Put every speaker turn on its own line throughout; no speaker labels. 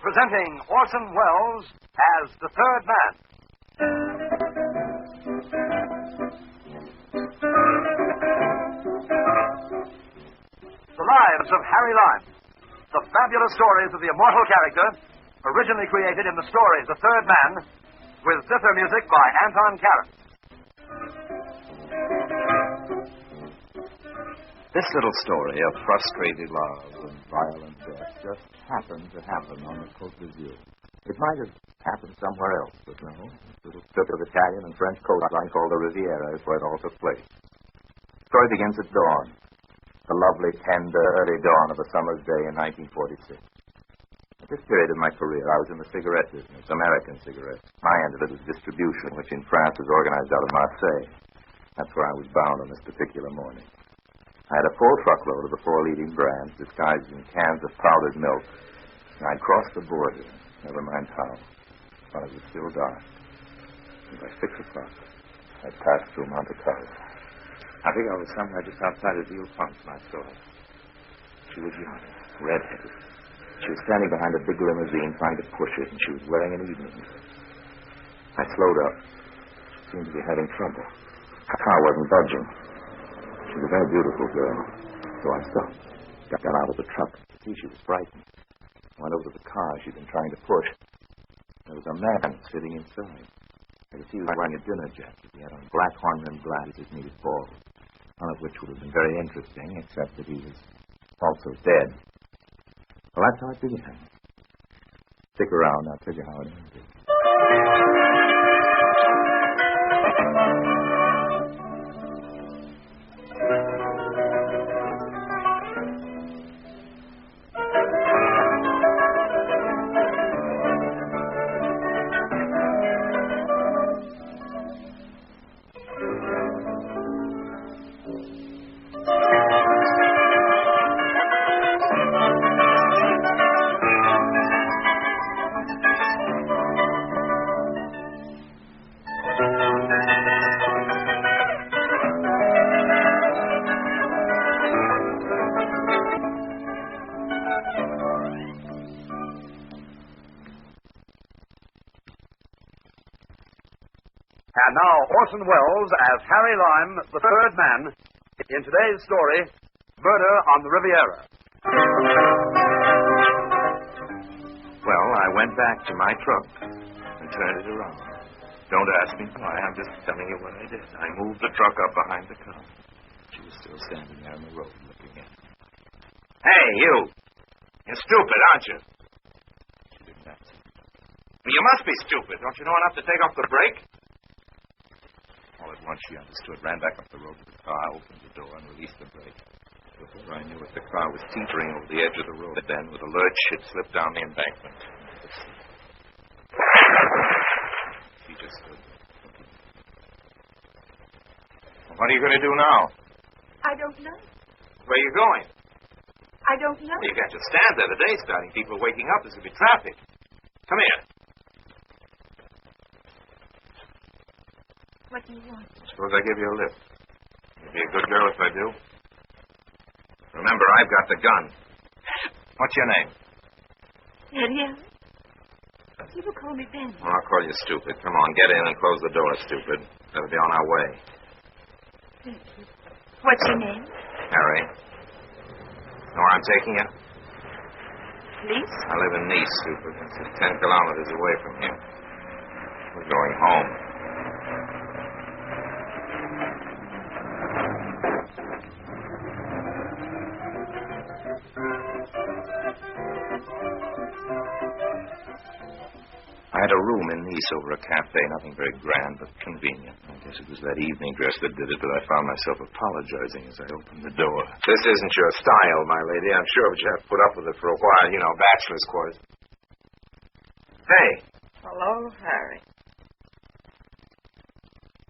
Presenting Orson Welles as the Third Man. The Lives of Harry Lime. The fabulous stories of the immortal character, originally created in the stories The Third Man, with zither music by Anton Karas.
This little story of frustrated love and violent death just happened to happen on the Côte d'Azur. It might have happened somewhere else, but no. This little strip of Italian and French coastline called the Riviera is where it all took place. The story begins at dawn, the lovely, tender, early dawn of a summer's day in 1946. At this period of my career, I was in the cigarette business, American cigarettes. My end of it was distribution, which in France was organized out of Marseille. That's where I was bound on this particular morning. I had a full truckload of the four leading brands disguised in cans of powdered milk. And I'd crossed the border, never mind how, while it was still dark. And by 6 o'clock, I'd passed through Monte Carlo. I think I was somewhere just outside of Ville-Ponce when I saw her. She was young, red-headed. She was standing behind a big limousine trying to push it, and she was wearing an evening dress. I slowed up. She seemed to be having trouble. Her car wasn't budging. She was a very beautiful girl, so I stopped. Got out of the truck. See, she was frightened. Went over to the car she'd been trying to push. There was a man sitting inside. I could see he was wearing a dinner jacket. He had on black horn-rimmed glasses and he was bald. None of which would have been very interesting, except that he was also dead. Well, that's how it began. Stick around, I'll tell you how it ended.
And now, Orson Welles as Harry Lime, the Third Man, in today's story, Murder on the Riviera.
Well, I went back to my truck and turned it around. Don't ask me why, I'm just telling you what I did. I moved the truck up behind the car. She was still standing there on the road looking at me. Hey, you! You're stupid, aren't you? She didn't answer. Well, you must be stupid. Don't you know enough to take off the brake? All at once she understood, ran back up the road to the car, opened the door, and released the brake. Before I knew it, the car was teetering over the edge of the road. Then, with a lurch, it slipped down the embankment. She just stood there. Well, what are you going to do now?
I don't know.
Where are you going?
I don't know.
Well, you can't just stand there. The day's starting. People are waking up. There's going to be traffic. Come here.
What do you want?
Suppose I give you a lift. You'll be a good girl if I do. Remember, I've got the gun. What's your name?
Lydia. People call me Ben.
Well, I'll call you stupid. Come on, get in and close the door, stupid. Better be on our way.
Thank you. What's your name?
Harry. Know where I'm taking you?
Nice.
I live in Nice, stupid. It's 10 kilometers away from here. We're going home. I had a room in Nice over a cafe, nothing very grand, but convenient. I guess it was that evening dress that did it, but I found myself apologizing as I opened the door. This isn't your style, my lady, I'm sure, but you have to put up with it for a while. You know, bachelor's quarters. Hey.
Hello, Harry.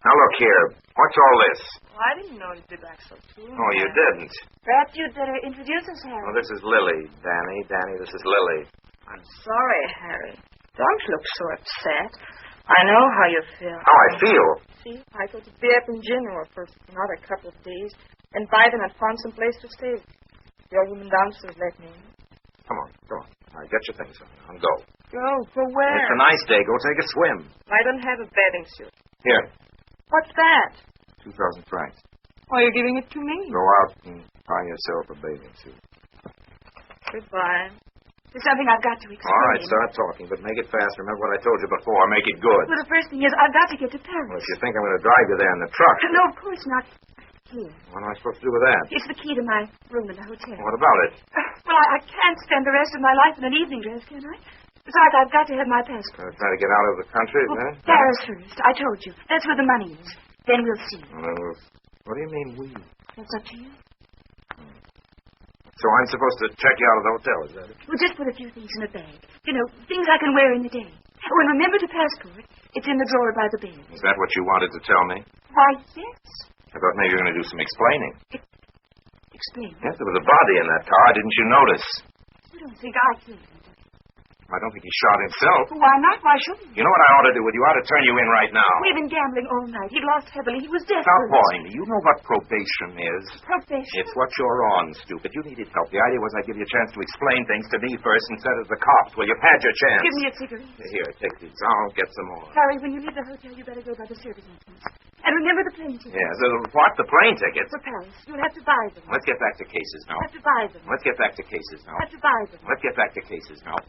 Now, look here. What's all this?
Well, I didn't know you'd be back so soon.
Oh, you didn't?
Perhaps you'd better introduce us, Harry.
Well, this is Lily, Danny. Danny, this is Lily.
I'm sorry, Harry. Don't look so upset. I know how you feel.
How I feel?
See, I go to be up in Genoa for another couple of days, and by then I'd found some place to stay. The old woman downstairs let me in.
Come on. All right, get your things on and go.
Go where?
It's a nice day. Go take a swim.
I don't have a bathing suit.
Here,
What's that?
2,000 francs.
Oh, you're giving it to me.
Go out and buy yourself a bathing suit.
Goodbye. There's something I've got to explain.
All right, start talking, but make it fast. Remember what I told you before. Make it good.
Well, the first thing is I've got to get to Paris.
Well, if you think I'm going to drive you there in the truck.
No, of course not. Here.
What am I supposed to do with that?
It's the key to my room in the hotel.
What about it?
Well, I can't spend the rest of my life in an evening dress, can I? Besides, I've got to have my passport.
Try to get out of the country,
Well,
then?
Paris first. I told you. That's where the money is. Then we'll see.
What do you mean, we?
That's up to you.
So I'm supposed to check you out of the hotel, is that it?
We'll just put a few things in a bag. You know, things I can wear in the day. Oh, and remember the passport. It's in the drawer by the bed.
Is that what you wanted to tell me?
Why, yes.
I thought maybe you were going to do some explaining.
Explain.
Yes, there was a body in that car. Didn't you notice?
You don't think I killed him?
I don't think he shot himself.
Why not? Why shouldn't he?
You know what I ought to do with you? I ought to turn you in right now.
We've been gambling all night. He lost heavily. He was desperate.
Stop boring me. You know what probation is.
Probation?
It's what you're on, stupid. You needed help. The idea was I'd give you a chance to explain things to me first instead of the cops. Well, you've had your chance.
Give me a cigarette.
Here, take these. I'll get some more.
Harry, when you leave the hotel, you better go by the service entrance. And remember the plane tickets.
Yeah, what? The plane tickets?
For Paris. You'll have to buy them.
Let's get back to cases now.
Have to buy them.
Let's get back to cases now.
Have to buy them.
Let's get back to cases now.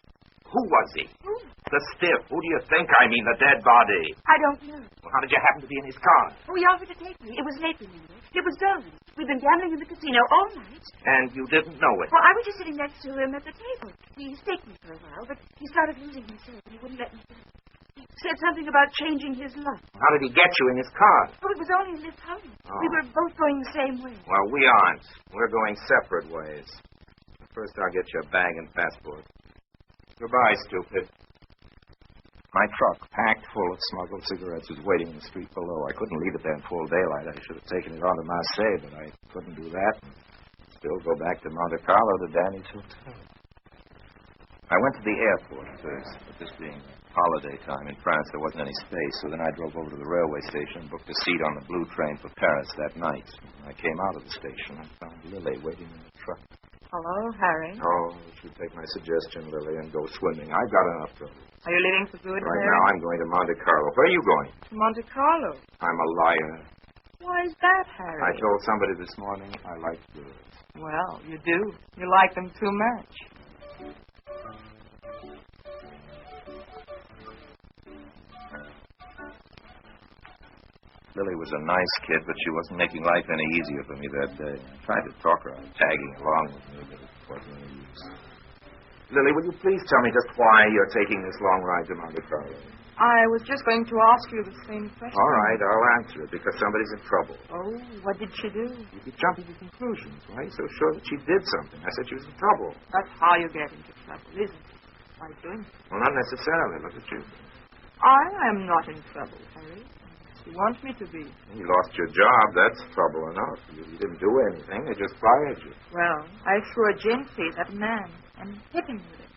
Who was he?
Who?
The stiff. Who do you think I mean, the dead body?
I don't know.
Well, how did you happen to be in his car?
Oh, he offered to take me. It was late, remember? It was dull. We've been gambling in the casino all night.
And you didn't know it?
Well, I was just sitting next to him at the table. He staked me for a while, but he started losing himself, and he wouldn't let me go. He said something about changing his luck.
How did he get you in his car?
Oh, it was only a lift home.
Oh.
We were both going the same way.
Well, we aren't. We're going separate ways. First, I'll get your bag and passport. Goodbye, stupid. My truck, packed full of smuggled cigarettes, was waiting in the street below. I couldn't leave it there in full daylight. I should have taken it on to Marseille, but I couldn't do that. And still go back to Monte Carlo to Danny's hotel. I went to the airport first, but this being holiday time in France, there wasn't any space, so then I drove over to the railway station and booked a seat on the blue train for Paris that night. When I came out of the station, I found Lily waiting in the truck.
Hello, Harry.
Oh, you should take my suggestion, Lily, and go swimming. I've got enough trouble.
Are you leaving for good,
Right
Harry?
now, I'm going to Monte Carlo. Where are you going?
To Monte Carlo.
I'm a liar.
Why is that, Harry?
I told somebody this morning I like girls.
Well, you do. You like them too much.
Lily was a nice kid, but she wasn't making life any easier for me that day. I tried to talk her out, tagging along with me, but it wasn't any use. Lily, will you please tell me just why you're taking this long ride to Monte Carlo?
I was just going to ask you the same question.
All right, I'll answer it, because somebody's in trouble.
Oh, what did she do?
You keep jumping to conclusions. Why are you so sure that she did something? I said she was in trouble.
That's how you get into trouble, isn't it? By doing it.
Well, not necessarily. Look at you.
I am not in trouble, Harry. You want me to be.
You lost your job. That's trouble enough. You didn't do anything. They just fired you.
Well, I threw a gin case at a man and hit him with it.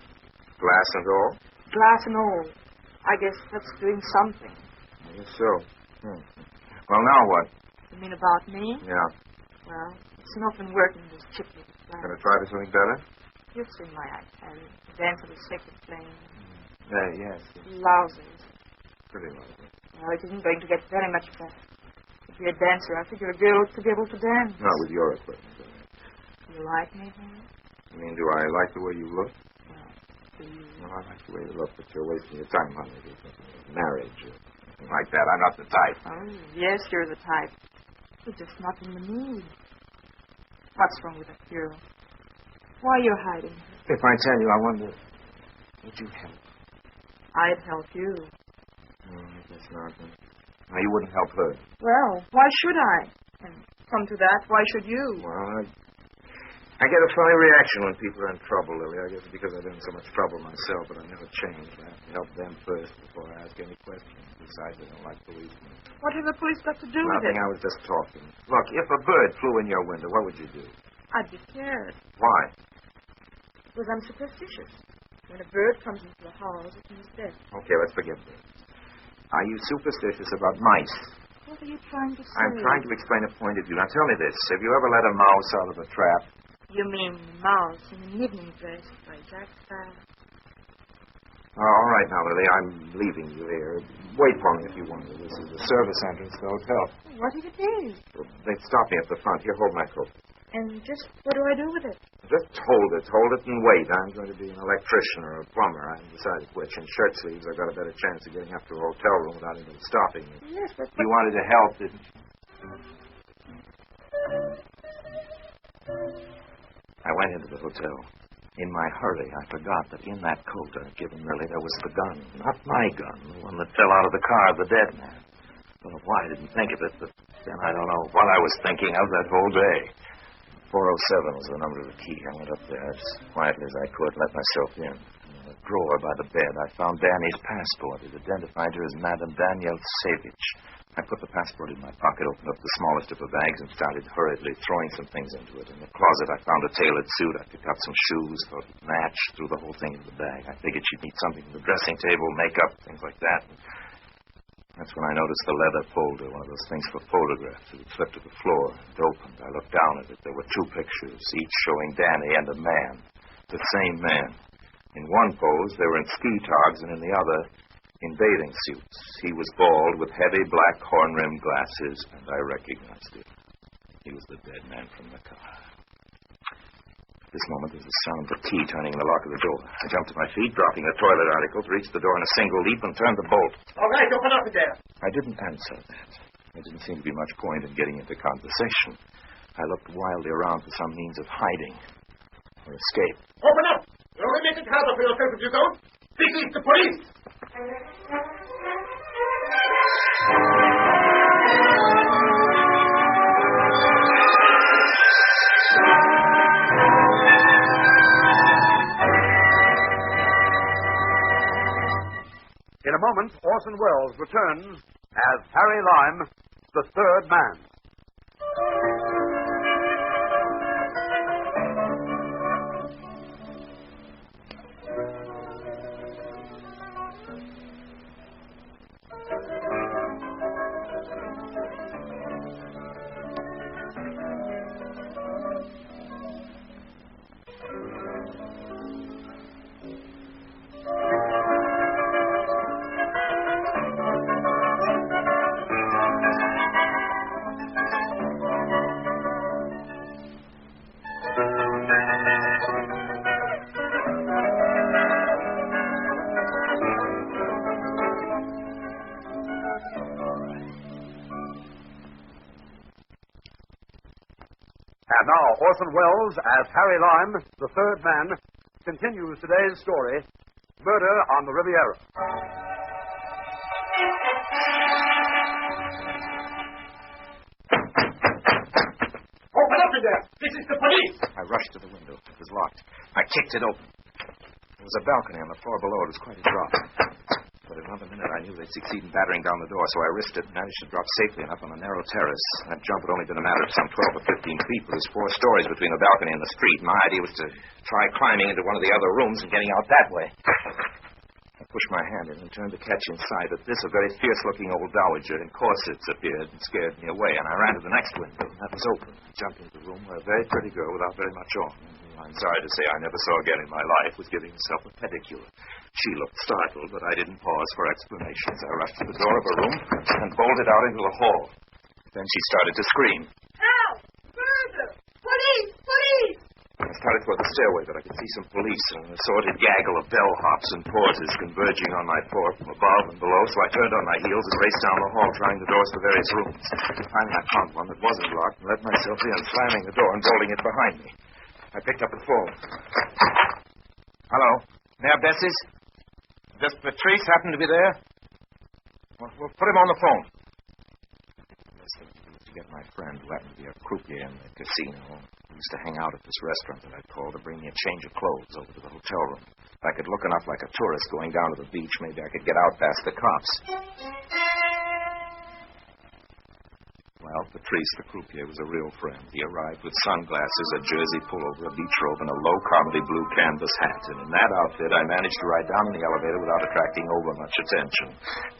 Glass and all?
Glass and all. I guess that's doing something.
I guess so. Well, now what?
You mean about me?
Yeah.
Well, it's not been working, this chip with the plan.
Gonna try for something better?
You've seen my eyes, Harry. Dance for the second plane.
Yes.
Lousy.
Pretty lovely.
Well, it isn't going to get very much better. To be a dancer, I figure a girl ought to be able to dance.
Not with your equipment.
Do you like me, Harry?
I mean, do I like the way you look?
Well, do you?
Well, I like the way you look, but you're wasting your time, honey. You're thinking of marriage or something like that. I'm not the type.
Oh, yes, you're the type. You're just not in the mood. What's wrong with that girl? Why are you hiding her?
If I tell you, I wonder, would you help?
I'd help you.
No, I guess not. No, you wouldn't help her.
Well, why should I? And come to that, why should you?
Well, I get a funny reaction when people are in trouble, Lily. I guess it's because I've been in so much trouble myself, but I never change. I have to help them first before I ask any questions. Besides, I don't like policemen.
What have the police got to do with
Nothing,
it?
I was just talking. Look, if a bird flew in your window, what would you do?
I'd be scared.
Why?
Because I'm superstitious. When a bird comes into the house, it means death.
Okay, let's forget this. Are you superstitious about mice?
What are you trying to say?
I'm trying to explain a point of view. Now, tell me this. Have you ever let a mouse out of a trap?
You mean the mouse in an evening dress by Jack Sparrow?
Oh, all right, now, Lily, I'm leaving you here. Wait for me if you want to. This is the service entrance to the hotel.
What if it is?
They'd stop me at the front. Here, hold my coat.
And just what do I do with it?
Just hold it. Hold it and wait. I'm going to be an electrician or a plumber. I haven't decided which. In shirt sleeves, I've got a better chance of getting up to a hotel room without anybody stopping me.
Yes, but...
You wanted to help, didn't you? I went into the hotel. In my hurry, I forgot that in that coat I'd given Millie there was the gun. Not my gun, the one that fell out of the car of the dead man. I don't know why I didn't think of it, but then I don't know what I was thinking of that whole day. 407 was the number of the key. I went up there as quietly as I could, let myself in. In a drawer by the bed, I found Danny's passport. It identified her as Madame Danielle Savage. I put the passport in my pocket, opened up the smallest of her bags, and started hurriedly throwing some things into it. In the closet, I found a tailored suit. I picked out some shoes, thought it would match, threw the whole thing into the bag. I figured she'd need something from the dressing table, makeup, things like that. And that's when I noticed the leather folder, one of those things for photographs. It had slipped to the floor. It opened. I looked down at it. There were two pictures, each showing Danny and a man. The same man. In one pose, they were in ski togs, and in the other, in bathing suits. He was bald with heavy black horn-rimmed glasses, and I recognized him. He was the dead man from the car. At this moment, there was the sound of the key turning in the lock of the door. I jumped to my feet, dropping the toilet articles, reached the door in a single leap, and turned the bolt.
All right, open up there.
I didn't answer that. There didn't seem to be much point in getting into conversation. I looked wildly around for some means of hiding or escape.
Open up! You'll only make it harder for yourself if you don't. This is the police! In a moment, Orson Welles returns as Harry Lime, the third man. And now, Orson Welles as Harry Lime, the third man, continues today's story, Murder on the Riviera. Open up in there! This is the police!
I rushed to the window. It was locked. I kicked it open. There was a balcony on the floor below. It was quite a drop. But in another minute, I knew they'd succeed in battering down the door, so I risked it and managed to drop safely enough on a narrow terrace. That jump had only been a matter of some 12 or 15 feet, but there's 4 stories between the balcony and the street. My idea was to try climbing into one of the other rooms and getting out that way. I pushed my hand in and turned the catch inside. At this, a very fierce-looking old dowager in corsets appeared and scared me away, and I ran to the next window, and that was open. I jumped into the room where a very pretty girl without very much on, who I'm sorry to say I never saw again in my life, was giving herself a pedicure. She looked startled, but I didn't pause for explanations. I rushed to the door of her room and bolted out into the hall. Then she started to scream.
Help! Murder! Police! Police!
I started toward the stairway, but I could see some police and an assorted gaggle of bellhops and porters converging on my floor from above and below, so I turned on my heels and raced down the hall, trying the doors to various rooms. Finally, I found one that wasn't locked and let myself in, slamming the door and bolting it behind me. I picked up the phone. Hello? Mayor Bessie's? Does Patrice happen to be there? Well, put him on the phone. Yes, to get my friend, who happened to be a croupier in the casino. He used to hang out at this restaurant that I'd called to bring me a change of clothes over to the hotel room. If I could look enough like a tourist going down to the beach, maybe I could get out past the cops. Well? Patrice, the croupier, was a real friend. He arrived with sunglasses, a jersey pullover, a beach robe, and a low-comedy blue canvas hat. And in that outfit, I managed to ride down in the elevator without attracting over much attention.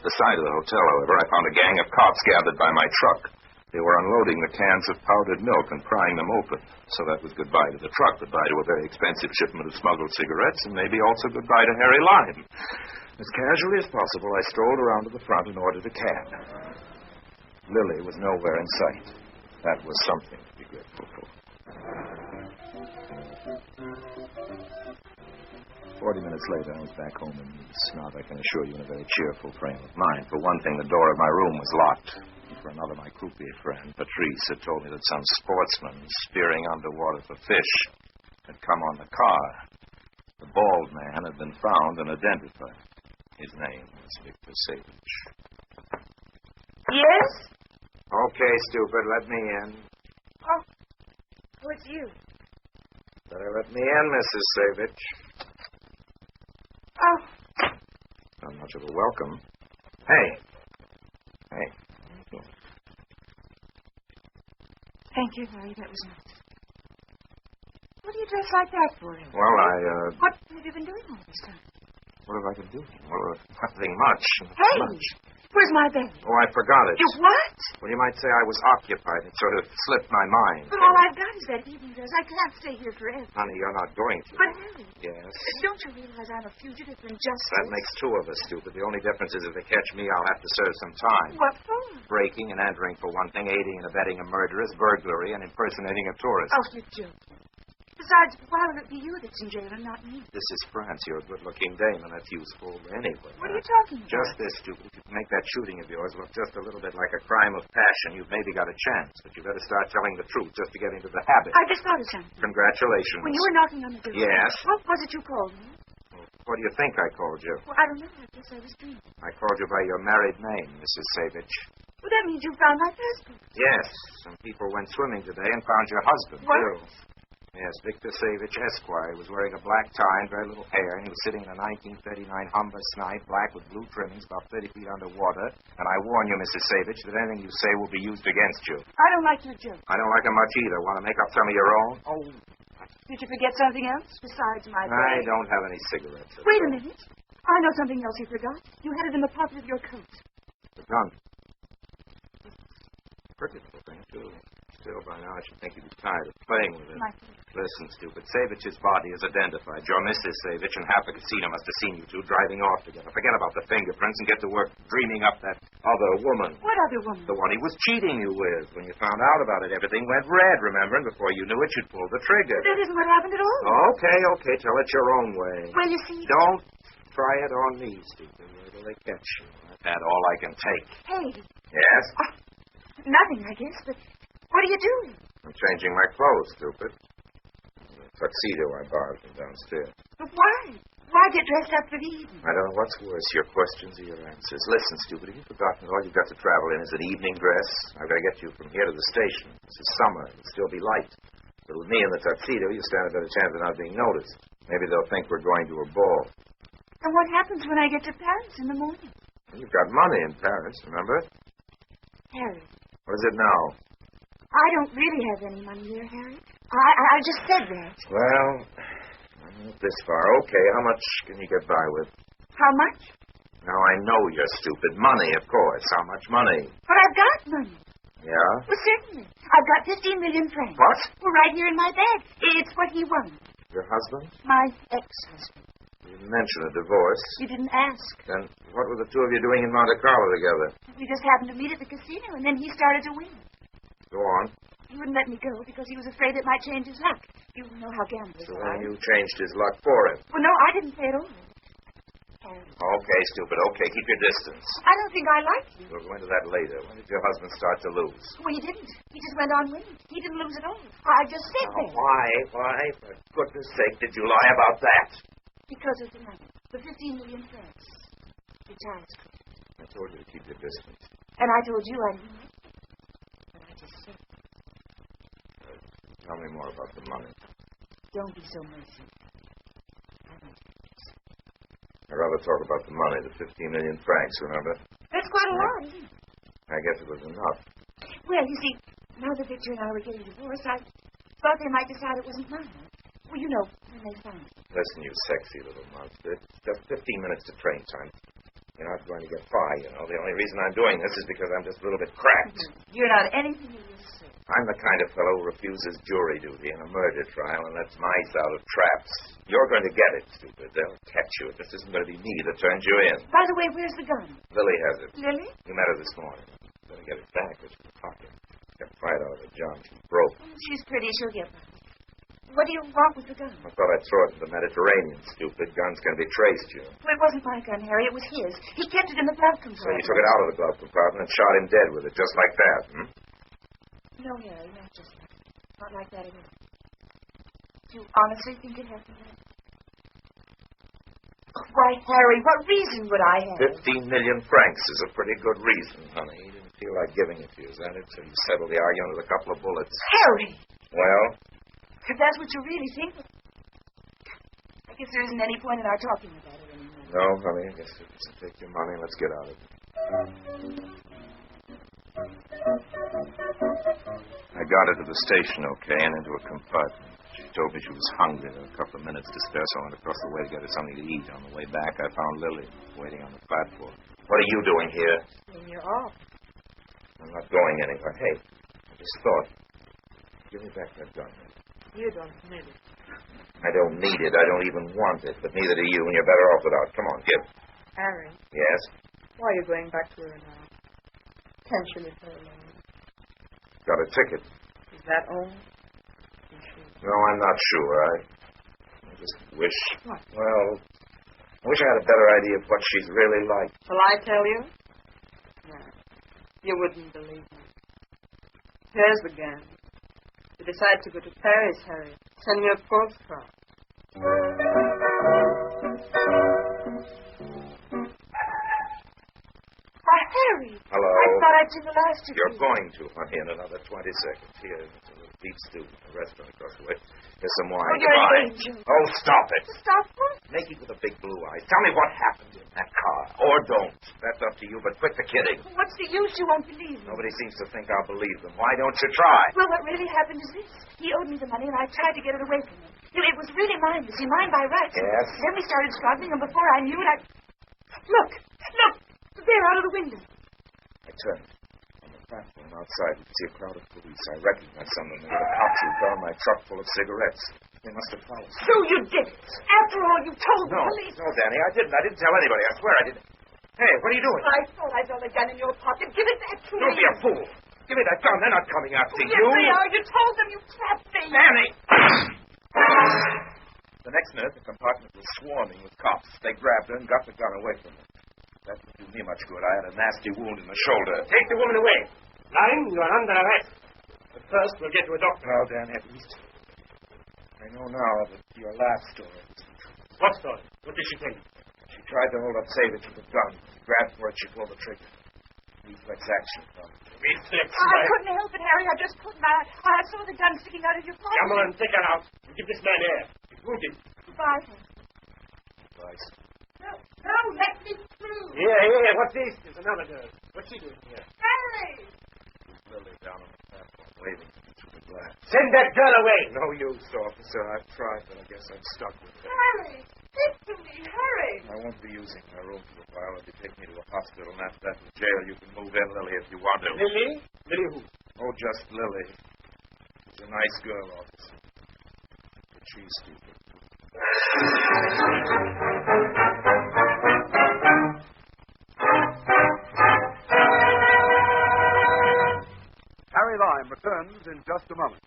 At the side of the hotel, however, I found a gang of cops gathered by my truck. They were unloading the cans of powdered milk and prying them open. So that was goodbye to the truck, goodbye to a very expensive shipment of smuggled cigarettes, and maybe also goodbye to Harry Lime. As casually as possible, I strolled around to the front and ordered a cab. Lily was nowhere in sight. That was something to be grateful for. 40 minutes later, I was back home in Nice. Not, I can assure you, in a very cheerful frame of mind. For one thing, the door of my room was locked. And for another, my croupier friend, Patrice, had told me that some sportsman spearing underwater for fish had come on the car. The bald man had been found and identified. His name was Victor Savage.
Yes?
Okay, stupid, let me in.
Oh, it's you.
Better let me in, Mrs. Savage.
Oh.
Not much of a welcome. Hey.
Thank you, Harry. That was nice. What do you dress like that for?
Well,
What have you been doing all this time?
What have I been doing? Well, nothing much.
Hey!
Much.
Where's my bag?
Oh, I forgot it.
You what?
Well, you might say I was occupied. It sort of slipped my mind.
But all I've got is that evening dress. I can't stay here forever.
Honey, you're not going to.
But, Harry.
Yes?
Don't you realize I'm a fugitive from justice?
That makes two of us, stupid. The only difference is if they catch me, I'll have to serve some time.
What for?
Breaking and entering, for one thing, aiding and abetting a murderess, burglary, and impersonating a tourist.
Oh, you're joking. Besides, why would it be you that's in jail and not me?
This is France. You're a good-looking dame, and that's useful anyway.
What are you talking about?
Just this, stupid. If you can make that shooting of yours look just a little bit like a crime of passion, you've maybe got a chance. But you better start telling the truth just to get into the habit.
I just thought of something.
Congratulations.
When you were knocking on the door.
Yes?
What was it you called me?
What do you think I called you?
Well, I don't know. I guess I was dreaming.
I called you by your married name, Mrs. Savage.
Well, that means you found my passport.
Yes. Some people went swimming today and found your husband,
What?
too. Yes, Victor Savage, Esquire. He was wearing a black tie and very little hair, and he was sitting in a 1939 Humber Snipe, black with blue trimmings, about 30 feet underwater. And I warn you, Mrs. Savage, that anything you say will be used against you.
I don't like your joke.
I don't like him much either. Want to make up some of your own?
Oh. Did you forget something else besides my
I
bag?
don't have any cigarettes.
Wait a minute. I know something else you forgot. You had it in the pocket of your coat.
The gun. Pretty little thing, too. Still, by now, I should think you'd be tired of playing with it. Listen, stupid. Savage's body is identified. Your Mrs. Savage and half the casino must have seen you two driving off together. Forget about the fingerprints and get to work dreaming up that other woman.
What other woman?
The one he was cheating you with. When you found out about it, everything went red, remember? And before you knew it, you'd pulled the trigger.
That isn't what happened at all.
Okay. Tell it your own way.
Well, you see...
Don't try it on me, stupid. Where do they catch you? I've had all I can take.
Hey.
Yes?
Nothing, I guess, but what are you doing?
I'm changing my clothes, stupid. The tuxedo I borrowed from downstairs.
But why? Why get dressed up for the evening?
I don't know what's worse, your questions or your answers. Listen, stupid, have you forgotten that all you've got to travel in is an evening dress? I've got to get you from here to the station. This is summer. It'll still be light. But with me in the tuxedo, you stand a better chance of not being noticed. Maybe they'll think we're going to a ball.
And what happens when I get to Paris in the morning?
You've got money in Paris, remember?
Harry.
What is it now?
I don't really have any money there, Harry. I just said that.
Well, I'm not this far. Okay, how much can you get by with?
How much?
Now, I know you're stupid. Money, of course. How much money?
But I've got money.
Yeah?
Well, certainly. I've got 15 million francs.
What?
Well, right here in my bag. It's what he won.
Your husband?
My ex-husband.
You didn't mention a divorce.
You didn't ask.
Then what were the two of you doing in Monte Carlo together?
We just happened to meet at the casino, and then he started to win.
Go on.
He wouldn't let me go because he was afraid it might change his luck. You know how gamblers
So
are.
then you changed his luck for him.
Well, no, I didn't pay it over.
Okay, stupid. Okay, keep your distance.
I don't think I like you.
We'll go into that later. When did your husband start to lose?
Well, he didn't. He just went on winning. He didn't lose at all. I just said that.
Why, for goodness sake, did you lie about that?
Because of the money. The 15 million francs. Your child's credit.
I told you to keep your distance.
And I told you I didn't like it. But I just said it.
Tell me more about the money.
Don't be so merciful. I don't.
I'd rather talk about the money, the 15 million francs, remember?
That's quite a lot, isn't it?
I guess it was enough.
Well, you see, Now that Victor and I were getting divorced, I thought they might decide it wasn't mine. Well, you know, when they find it.
Listen, you sexy little monster. It's just 15 minutes to train time. You're not going to get far, you know. The only reason I'm doing this is because I'm just a little bit cracked.
You're not anything you used to.
I'm the kind of fellow who refuses jury duty in a murder trial and lets mice out of traps. You're going to get it, stupid. They'll catch you. It just isn't going to be me that turns you in.
By the way, where's the gun?
Lily has it.
Lily?
You met her this morning. Better get it back. It's in the pocket. Kept right out of it, John. She broke.
She's pretty. She'll get back. What do you want with the gun?
I thought I'd throw it in the Mediterranean, stupid. Gun's going to be traced, you know.
Well, it wasn't my gun, Harry. It was his. He kept it in the glove compartment.
So you took it out of the glove compartment and shot him dead with it, just like that, hmm?
No, Harry, not just like that. Not like that at all. Do you honestly think it happened like that? Why, Harry, what reason would I have?
15 million francs is a pretty good reason, honey. You didn't feel like giving it to you, is that it? So you settled the argument with a couple of bullets.
Harry!
Well?
If that's what you really think, I guess there isn't any point in our talking about it anymore.
No, honey, I guess if you take your money, let's get out of it. I got her to the station, okay, and into a compartment. She told me she was hungry. There were a couple of minutes to spare, so I went across the way to get her something to eat. On the way back, I found Lily waiting on the platform. What are you doing here?
When you're off.
I'm not going anywhere. Hey, I just thought. Give me back that gun.
You don't need it.
I don't need it. I don't even want it. But neither do you, and you're better off without. Come on, give.
Harry.
Yes?
Why are you going back to her now? Can't you leave her alone?
Got a ticket.
Is that all?
No, I'm not sure. I just wish...
What?
Well, I wish I had a better idea of what she's really like.
Shall I tell you? No. You wouldn't believe me. Here's the gun. You decide to go to Paris, Harry. Send me a postcard. Why, Harry!
Hello?
I thought I'd seen the last of you.
You're going to, honey, in another 20 seconds. Here, it's a little beef stew in a restaurant across the way. Here's some wine.
Oh, you're an angel.
Oh, stop it.
Stop what?
Make it with the big blue eyes. Tell me what happened in that car. Or don't. That's up to you, but quit the kidding.
What's the use? You won't believe me.
Nobody seems to think I'll believe them. Why don't you try?
Well, what really happened is this. He owed me the money, and I tried to get it away from him. It was really mine, you see, mine by rights.
Yes?
Then we started struggling, and before I knew it, Look! There, out of the window.
I turned. On the platform outside, you could see a crowd of police. I recognized some of them. They were the cops who found my truck full of cigarettes. They must have followed.
So you did it. After all, you told the police.
No, Danny, I didn't. I didn't tell anybody. I swear I didn't. Hey, what are you doing?
I thought I saw the gun in your pocket. Give it back to me.
Don't be a fool. Give me that gun. They're not coming after
Yes,
you.
they are. You told them you trapped me.
Danny! The next minute, the compartment was swarming with cops. They grabbed her and got the gun away from her. That didn't do me much good. I had a nasty wound in the shoulder.
Take the woman away. Line, you are under arrest. But first, we'll get to a doctor.
Well, Dan, at least I know now that your last story was the truth.
What story? What did she tell you?
She tried to hold up Savage with a gun. He grabbed for it. She pulled the trigger. Reflex action.
Reflex.
I couldn't help it, Harry. I just couldn't. I saw the gun sticking out of your pocket.
Come on, take her out. Give this man air. He's wounded.
Goodbye, Harry.
Right.
No, let me through.
Here. What's this? There's another girl. What's she doing here?
Harry!
Lily down on the platform, waving through the glass.
Send that girl away.
No use, officer. I've tried, but I guess I'm stuck with her.
Harry! Speak to me, Harry!
I won't be using my room for a while. If you take me to a hospital and after that to jail, you can move in, Lily, if you want to.
Lily? Lily who?
Oh, just Lily. She's a nice girl, officer. But she's stupid.
Harry Lime returns in just a moment.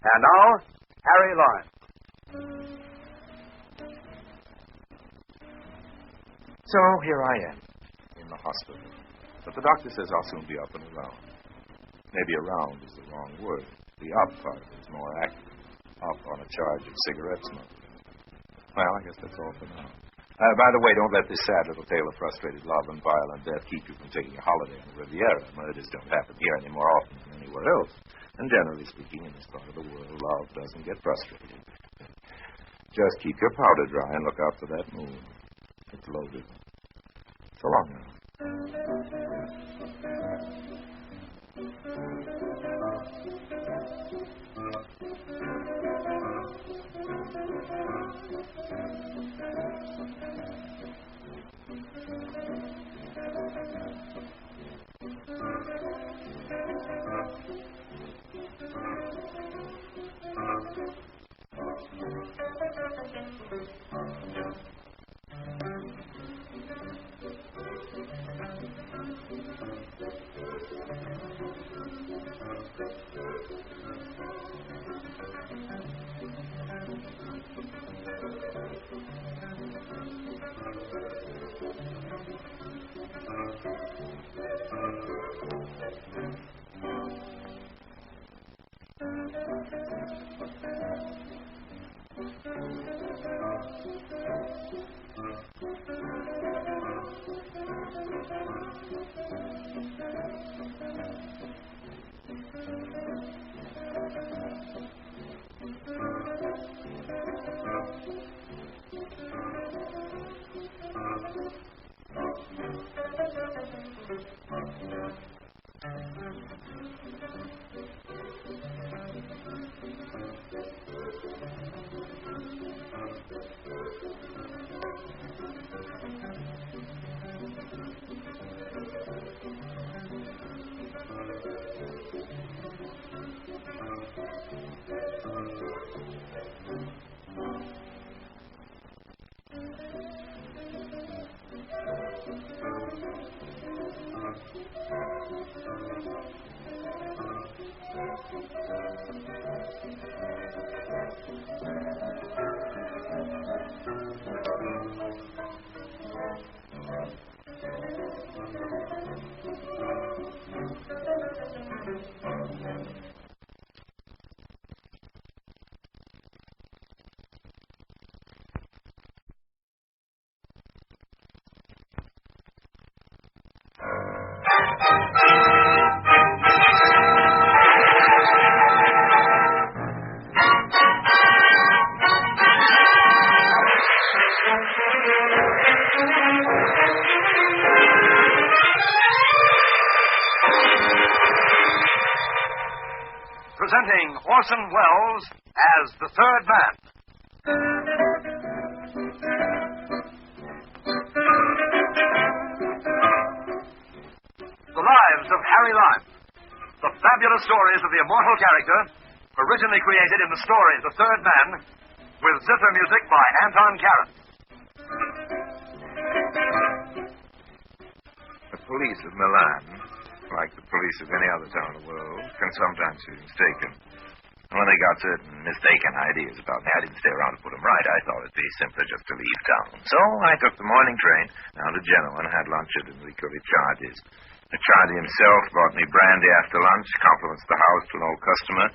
And now, Harry Lime.
So here I am, in the hospital. But the doctor says I'll soon be up and around. Maybe around is the wrong word. The up part of it is more accurate. Up on a charge of cigarette smoking. Well, I guess that's all for now. By the way, don't let this sad little tale of frustrated love and violent death keep you from taking a holiday on the Riviera. Murders don't happen here any more often than anywhere else. And generally speaking, in this part of the world, love doesn't get frustrated. Just keep your powder dry and look out for that moon. It's loaded. So long now.
Presenting Orson Welles as the third man. The Lives of Harry Lime. The fabulous stories of the immortal character, originally created in the story The Third Man, with zither music by Anton Karan.
The police of Milan, like the police of any other town in the world, can sometimes be mistaken. And when they got certain mistaken ideas about me, I didn't stay around to put them right. I thought it'd be simpler just to leave town. So I took the morning train down to Genoa and had lunch at Enrico Ricciardi's. Ricciardi himself brought me brandy after lunch, compliments the house to an old customer.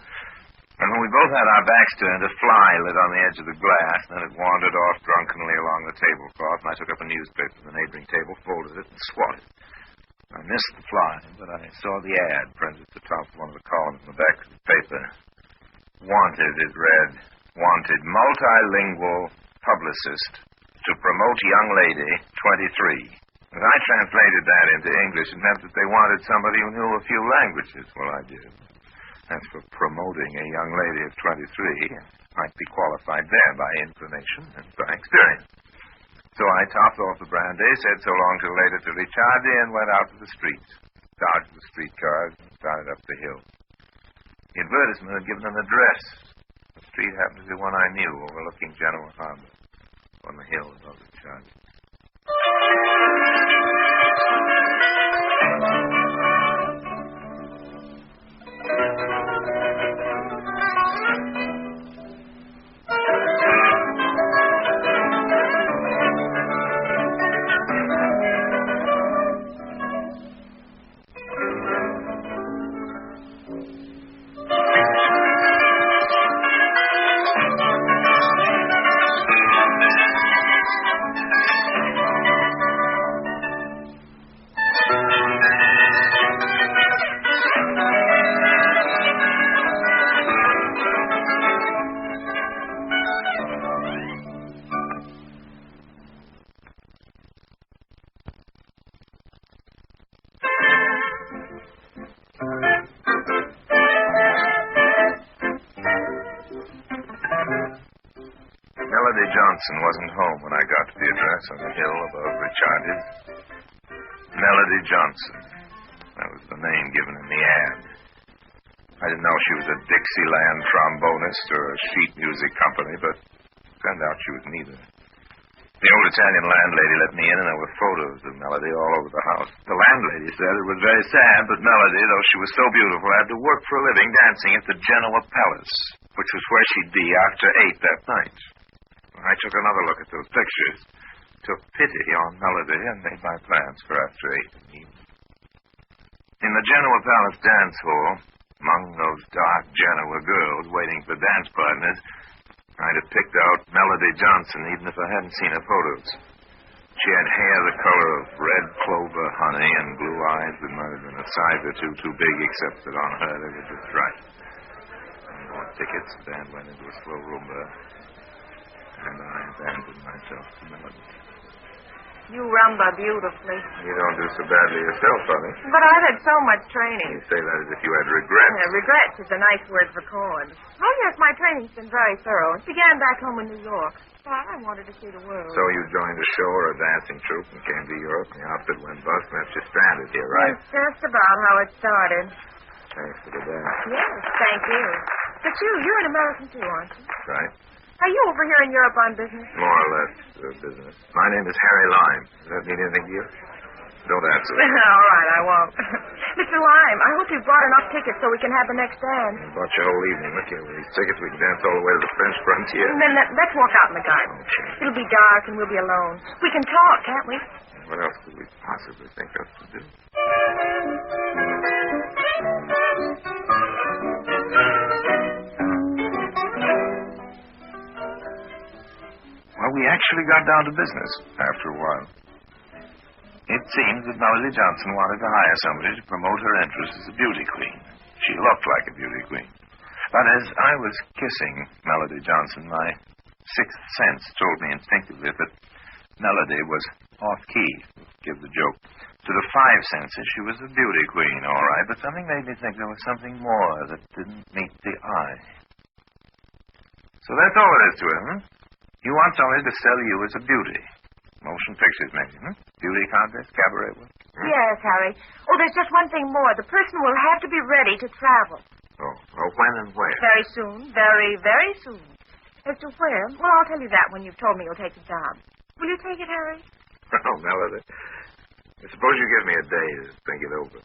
And when we both had our backs turned, a fly lit on the edge of the glass, and then it wandered off drunkenly along the tablecloth, and I took up a newspaper from the neighboring table, folded it, and swatted it. I missed the fly, but I saw the ad printed at the top of one of the columns in the back of the paper. Wanted, it read, wanted multilingual publicist to promote young lady, 23. As I translated that into English, it meant that they wanted somebody who knew a few languages. Well, I did. As for promoting a young lady of 23, I'd be qualified there by inclination and by experience. So I topped off the brandy, said so long till later to Ricciardi, and went out to the streets, dodged the streetcars, and started up the hill. The advertisement had given an address. The street happened to be one I knew, overlooking Genoa Harbor, on the hill above Ricciardi. Melody Johnson wasn't home when I got to the address on the hill above Richardi's. Melody Johnson. That was the name given in the ad. I didn't know she was a Dixieland trombonist or a sheet music company, but it turned out she was neither. The old Italian landlady let me in, and there were photos of Melody all over the house. The landlady said it was very sad, but Melody, though she was so beautiful, had to work for a living dancing at the Genoa Palace, which was where she'd be after 8 that night. I took another look at those pictures, took pity on Melody, and made my plans for after 8 in the evening. In the Genoa Palace dance hall, among those dark Genoa girls waiting for dance partners, I'd have picked out Melody Johnson even if I hadn't seen her photos. She had hair the color of red clover honey and blue eyes that might have been a size or two too big, except that on her they were just right. I bought tickets, the band went into a slow rumba, and I abandoned myself to Melody.
You rumba beautifully.
You don't do so badly yourself, honey.
But I've had so much training.
You say that as if you had regrets.
Regrets is a nice word for chords. Oh, yes, my training's been very thorough. It began back home in New York. So I wanted to see the world.
So you joined a show or a dancing troupe and came to Europe, and the outfit went bust, and left you stranded here, right?
That's just about how it started.
Thanks for the dance.
Yes, thank you. But you're an American too, aren't you?
Right.
Are you over here in Europe on business?
More or less business. My name is Harry Lime. Does that mean anything to you? Don't answer it.
All right, I won't. Mr. Lime, I hope you brought enough tickets so we can have the next dance.
I bought your whole evening. Look here, with these tickets, we can dance all the way to the French frontier.
And then let's walk out in the garden.
Okay.
It'll be dark and we'll be alone. We can talk, can't we?
What else could we possibly think of to do? Well, we actually got down to business after a while. It seems that Melody Johnson wanted to hire somebody to promote her interest as a beauty queen. She looked like a beauty queen. But as I was kissing Melody Johnson, my sixth sense told me instinctively that Melody was off-key, give the joke. To the five senses, she was a beauty queen, all right, but something made me think there was something more that didn't meet the eye. So that's all it is to it, huh? You want somebody to sell you as a beauty. Motion pictures, maybe, huh? Beauty contest, cabaret work?
Yes, Harry. Oh, there's just one thing more. The person will have to be ready to travel.
Oh, when and where?
Very soon. Very, very soon. As to where, well, I'll tell you that when you've told me you'll take the job. Will you take it, Harry?
Oh, Melody. Suppose you give me a day to think it over.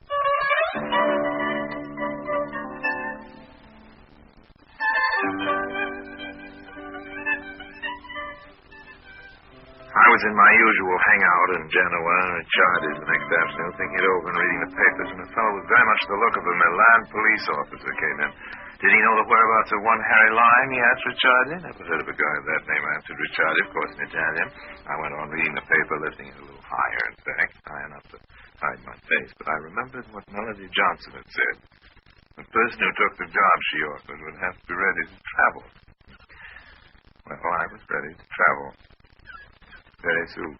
I was in my usual hangout in Genoa at Chardy's the next afternoon, thinking it over and reading the papers, and a fellow with very much the look of a Milan police officer came in. Did he know the whereabouts of one Harry Lime? He asked Ricciardi. Never heard of a guy of that name. I answered Ricciardi, of course, in Italian. I went on reading the paper, lifting it a little higher, in fact, high enough to hide my face. But I remembered what Melody Johnson had said. The person who took the job she offered would have to be ready to travel. Well, I was ready to travel. Very soon.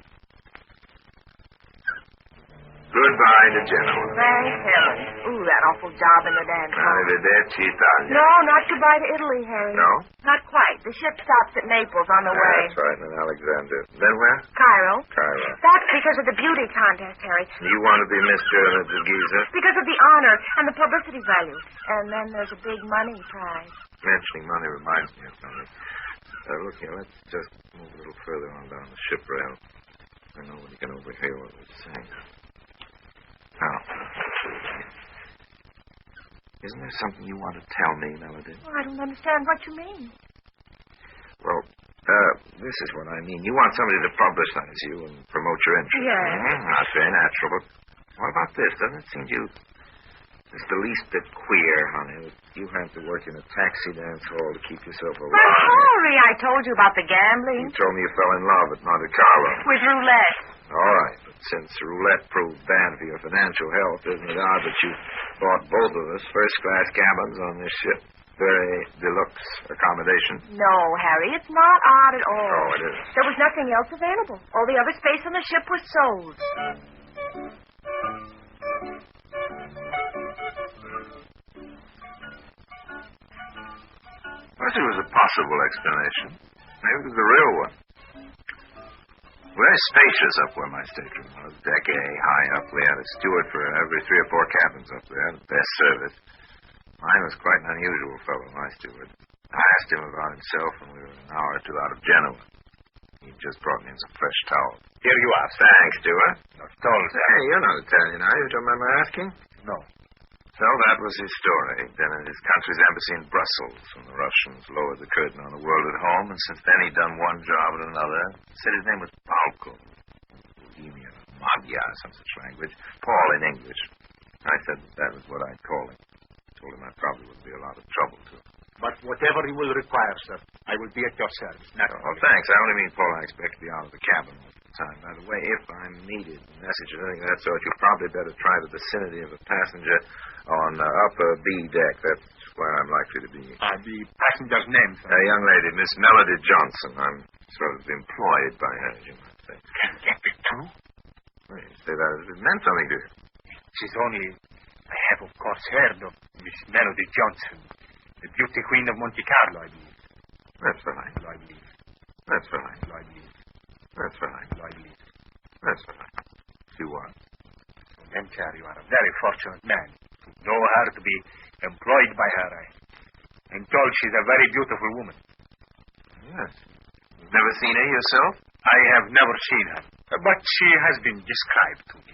Goodbye to Genoa.
Thank heaven. Ooh, that awful job in the dance hall.
Arrivederci, Italia.
No, not goodbye to Italy, Harry.
No?
Not quite. The ship stops at Naples on the way.
That's right, and Alexander. Then where?
Cairo.
Cairo.
That's because of the beauty contest, Harry.
You want to be Miss Journal to Giza?
Because of the honor and the publicity value. And then there's a big money prize.
Mentioning money reminds me of something. Look here, let's just move a little further on down the ship rail. I know you can overhear what we're saying. Now, isn't there something you want to tell me, Melody?
Oh, I don't understand what you mean.
Well, this is what I mean. You want somebody to publicize you and promote your interest.
Yes.
That's very natural, but what about this? Doesn't it seem to you it's the least bit queer, honey, that you have to work in a taxi dance hall to keep yourself alive?
But, Harry, I told you about the gambling.
You told me you fell in love at Monte Carlo.
With roulette.
All right, but since roulette proved bad for your financial health, isn't it odd that you bought both of us first-class cabins on this ship? Very deluxe accommodation.
No, Harry, it's not odd at all.
Oh, it is.
There was nothing else available. All the other space on the ship was sold.
it was a possible explanation. Maybe it was the real one. Very spacious up where my stateroom was. Deck A, high up. We had a steward for every 3 or 4 cabins up there. The best service. Mine was quite an unusual fellow, my steward. I asked him about himself, and we were an hour or two out of Genoa. He just brought me in some fresh towels.
Here you are.
Thanks, steward.
Not at all, sir.
Hey, you're not Italian, are you? Don't remember asking?
No.
So that was his story. Then at his country's embassy in Brussels, when the Russians lowered the curtain on the world at home, and since then he'd done one job and another. Said his name was Palco. Bohemia, Magyar, some such language. Paul in English. I said that was what I'd call him. Told him I probably wouldn't be a lot of trouble to him.
But whatever you will require, sir, I will be at your service.
Oh, thanks. I only mean, Paul, I expect to be out of the cabin all the time. By the way, if I'm needed, a message or anything of that sort, you'll probably better try the vicinity of a passenger on upper B deck. That's where I'm likely to be.
The passenger's name, sir?
A young lady, Miss Melody Johnson. I'm sort of employed by her, as you might say.
Can you get it, too?
Well, you say that as it meant something to you.
She's only... I have, of course, heard of Miss Melody Johnson, the beauty queen of Monte Carlo, I believe.
That's right.
I believe.
That's right.
I believe.
That's right.
I believe.
That's right. She was.
Then, sir, you are a very fortunate man to know her, to be employed by her. I'm told she's a very beautiful woman.
Yes. You've never seen her yourself?
I have never seen her, but she has been described to me.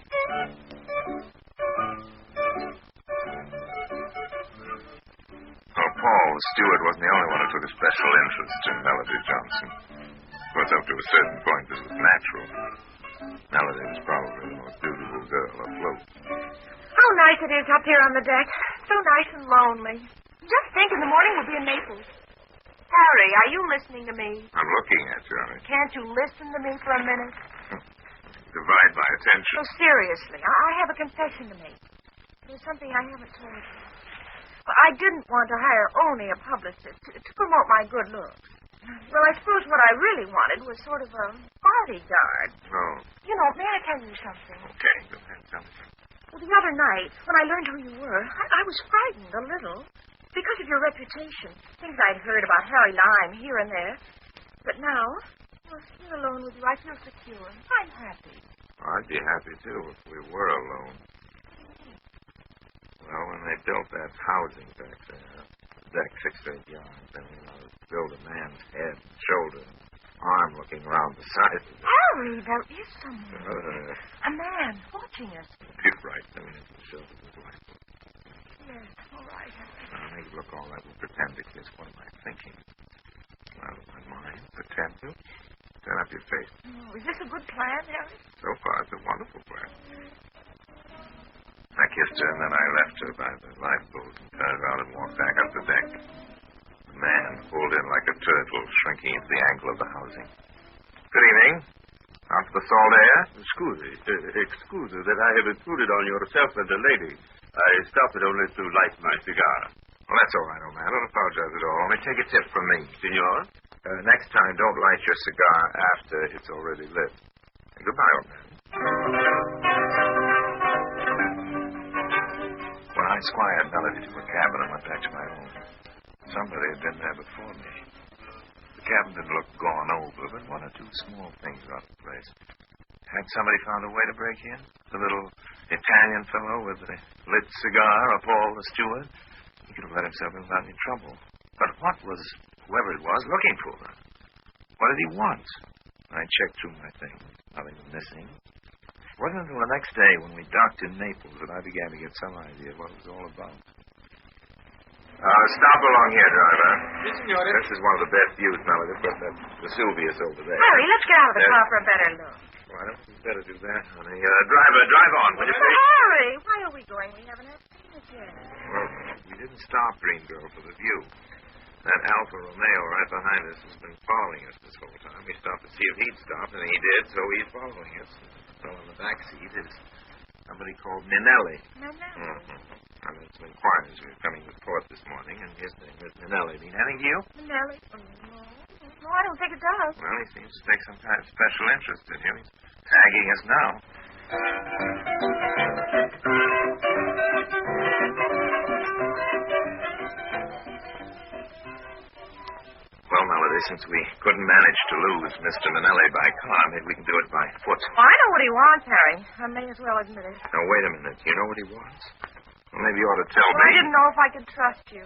Well, Paul, the steward, wasn't the only one who took a special interest in Melody Johnson. Of course, up to a certain point, this was natural. Melody was probably the most beautiful girl afloat.
How nice it is up here on the deck. So nice and lonely. Just think, in the morning we'll be in Naples. Harry, are you listening to me?
I'm looking at you, honey.
Can't you listen to me for a minute?
Divide my attention.
Oh, seriously, I have a confession to make. There's something I haven't told you. Well, I didn't want to hire only a publicist to promote my good looks. Well, I suppose what I really wanted was sort of a bodyguard.
Oh.
You know, may I tell you something?
Okay, go ahead, tell me.
Well, the other night, when I learned who you were, I was frightened a little because of your reputation. Things I'd heard about Harry Lime here and there. But now, well, here alone with you, I feel secure. I'm happy.
Well, I'd be happy, too, if we were alone. Well, when they built that housing back there, deck 6 to 8 yards, then they built a man's head and shoulder and arm looking around the side of it.
Harry, there is someone. A man watching us.
You're right. I mean, it's the shelter of his life.
Yes, all right.
I'll make it look all that and pretend it is. What am I thinking? Out of my mind. Pretend to. Turn up your face.
Oh, is this a good plan, Harry?
So far, it's a wonderful plan. I kissed her, and then I left her by the lifeboat and turned around and walked back up the deck. The man pulled in like a turtle, shrinking into the angle of the housing. Good evening. Out for the salt air?
Excuse that I have intruded on yourself and the lady. I stopped only to light my cigar.
Well, that's all right, old man. Don't apologize at all. Only take a tip from me.
Senor?
Next time, don't light your cigar after it's already lit. Goodbye, old man. When I squired Melody to a cabin and went back to my own, somebody had been there before me. The cabin didn't look gone over, but one or two small things about the place. Had somebody found a way to break in? The little Italian fellow with the lit cigar, or Paul the steward? He could have let himself in without any trouble. But what was whoever it was looking for? What did he want? I checked through my things. Nothing was missing. It wasn't until the next day when we docked in Naples that I began to get some idea of what it was all about. Stop along here, driver.
Yes, senor.
This is one of the best views, Melody, but that's Vesuvius over there.
Harry, let's get out of the car for a better look.
Well, I don't think we'd better do that, honey. Driver, drive on, will you please?
Harry, why are we going? We haven't had seen it yet.
Well, we didn't stop, Green Girl, for the view. That Alfa Romeo right behind us has been following us this whole time. We stopped to see if he'd stop, and he did, so he's following us. So in the back seat is somebody called Minelli.
Minelli?
Mm-hmm. I made some inquiries. We were coming to port this morning, and his name is Minelli. Mean anything to you?
Minelli? Oh, no. No, I don't think it does.
Well, he seems to take some kind of special interest in you. He's tagging us now. since we couldn't manage to lose Mr. Manelli by car, maybe we can do it by foot.
Well, I know what he wants, Harry. I may as well admit it.
Now, wait a minute. You know what he wants? Well, maybe you ought to tell
Well,
me.
I didn't know if I could trust you.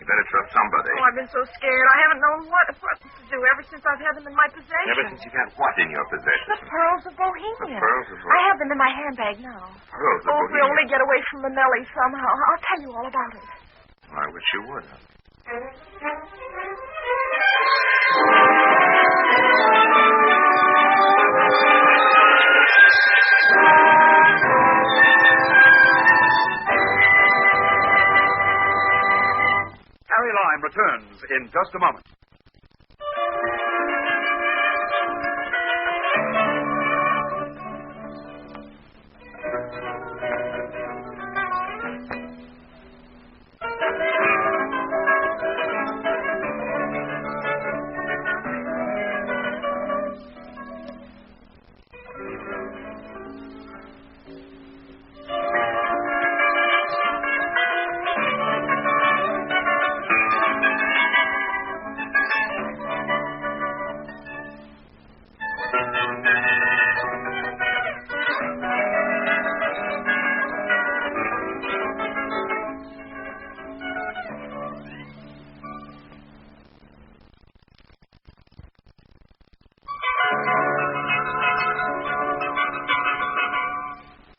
You better trust somebody.
Oh, I've been so scared. I haven't known what to do ever since I've had them in my possession.
Ever since you've had what in your possession?
The Pearls of Bohemia.
The Pearls of Bohemia?
I have them in my handbag now.
Pearls of
Oh, if we
Bohemia?
only get away from Manelli somehow. I'll tell you all about it.
I wish you would.
Harry Lime returns in just a moment.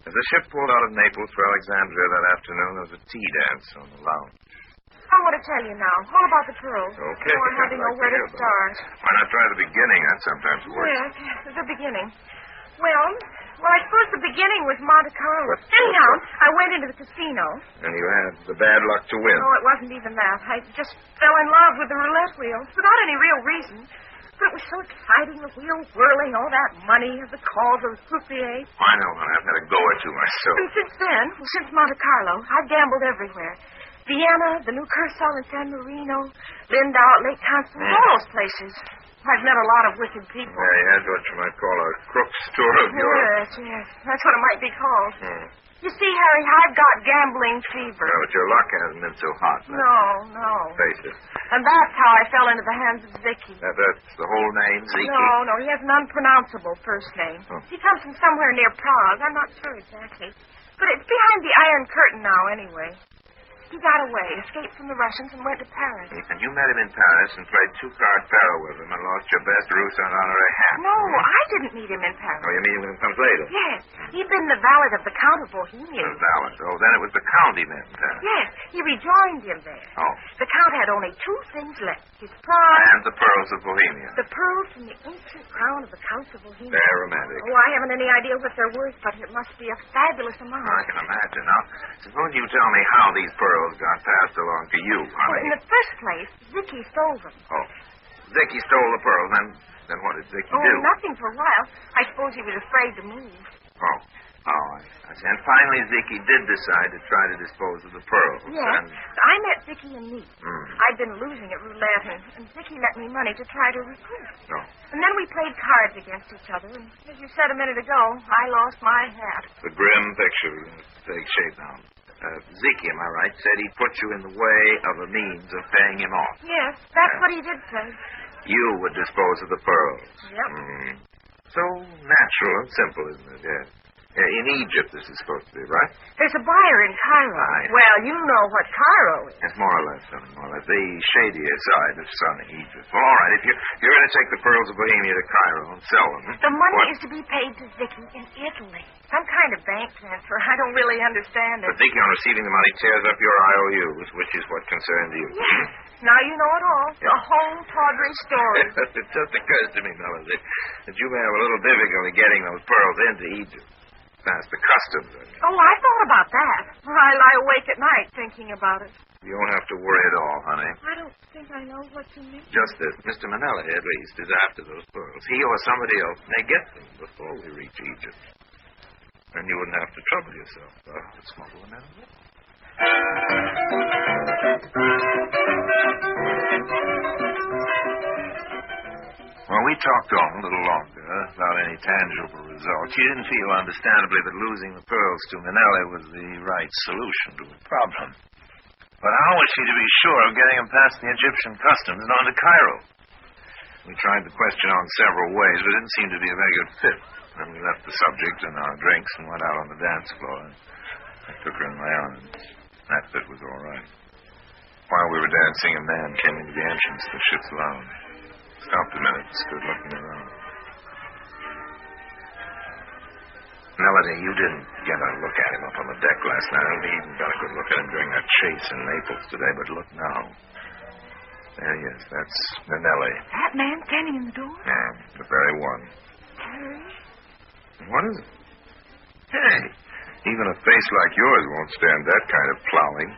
As the ship pulled out of Naples for Alexandria that afternoon, there was a tea dance on the lounge.
I want to tell you now. All about the pearls.
Okay.
Oh, I hardly know where to start.
Why not try the beginning? That sometimes works.
Yes, the beginning. Well, I suppose the beginning was Monte Carlo. Anyhow, I went into the casino.
And you had the bad luck to win.
No, it wasn't even that. I just fell in love with the roulette wheel without any real reason. But it was so exciting, the wheel whirling, all that money, the calls of croupiers.
I know, honey. I've had a go or two myself.
And since Monte Carlo, I've gambled everywhere. Vienna, the new Curacao in San Marino, Lindau at Lake Constance, all those places. I've met a lot of wicked people.
Yeah, you had what you might call a crook's tour of Europe.
Yes. That's what it might be called. You see, Harry, I've got gambling fever.
Yeah, but your luck hasn't been so hot.
No.
Face it.
And that's how I fell into the hands of Vicky.
That's the whole name, Zeke?
No, he has an unpronounceable first name.
Oh.
He comes from somewhere near Prague. I'm not sure exactly. But it's behind the Iron Curtain now, anyway. He got away, escaped from the Russians, and went to Paris.
And you met him in Paris and played two-card faro with him and lost your best roost on honorary hat.
No, I didn't meet him in Paris.
Oh, your meeting with him comes later?
Yes. He'd been the valet of the Count of Bohemia.
The valet. Oh, then it was the Count he met in Paris.
Yes, he rejoined him there.
Oh.
The Count had only two things left. His prize.
And the Pearls of Bohemia.
The pearls from the ancient crown of the Count of Bohemia.
They're romantic.
Oh, I haven't any idea what they're worth, but it must be a fabulous amount.
I can imagine. Now, suppose you tell me how these pearls got passed along to you, honey.
Well, in the first place, Vicky stole them.
Oh. Zicky stole the pearls. Then what did Zicky do?
Nothing for a while. I suppose he was afraid to move.
Oh, I see. And finally, Zicky did decide to try to dispose of the pearls.
Yes.
And...
I met Vicky in Nice. I'd been losing at roulette, and Vicky lent me money to try to recruit.
Oh.
And then we played cards against each other, and as you said a minute ago, I lost my hat.
The grim picture takes shape now. Zicky, am I right, said he put you in the way of a means of paying him off.
Yes, that's what he did say.
You would dispose of the pearls.
Yep.
So natural and simple, isn't it? Yes. In Egypt, this is supposed to be, right?
There's a buyer in Cairo.
Right.
Well, you know what Cairo is.
It's more or less, the shadier side of sunny Egypt. Well, all right, if you're going to take the Pearls of Bohemia to Cairo and sell them...
The money is to be paid to Vicky in Italy. Some kind of bank transfer. I don't really understand it.
But Vicky, on receiving the money, tears up your IOUs, which is what concerns you.
Yes. Now you know it all. The whole tawdry story.
It just occurs to me, Melody, that you may have a little difficulty getting those pearls into Egypt. Past the customs.
Oh, I thought about that. I lie awake at night thinking about it.
You don't have to worry at all, honey.
I don't think I know what you mean.
Just this. Mr. Manelli, at least, is after those pearls. He or somebody else may get them before we reach Egypt. And you wouldn't have to trouble yourself to smuggle them in. Well, we talked on a little longer without any tangible result. She didn't feel, understandably, that losing the pearls to Manelli was the right solution to the problem. But how was she to be sure of getting them past the Egyptian customs and on to Cairo? We tried the question on several ways, but it didn't seem to be a very good fit. Then we left the subject and our drinks and went out on the dance floor. And I took her in my arms. That fit was all right. While we were dancing, a man came into the entrance to the ship's lounge. Stopped a minute and stood looking around. Melody, you didn't get a look at him up on the deck last night. I only even got a good look at him during that chase in Naples today, but look now. There he is. That's Manelli.
That man standing in the door?
Yeah, the very one.
Harry?
What is it? Hey, even a face like yours won't stand that kind of plowing.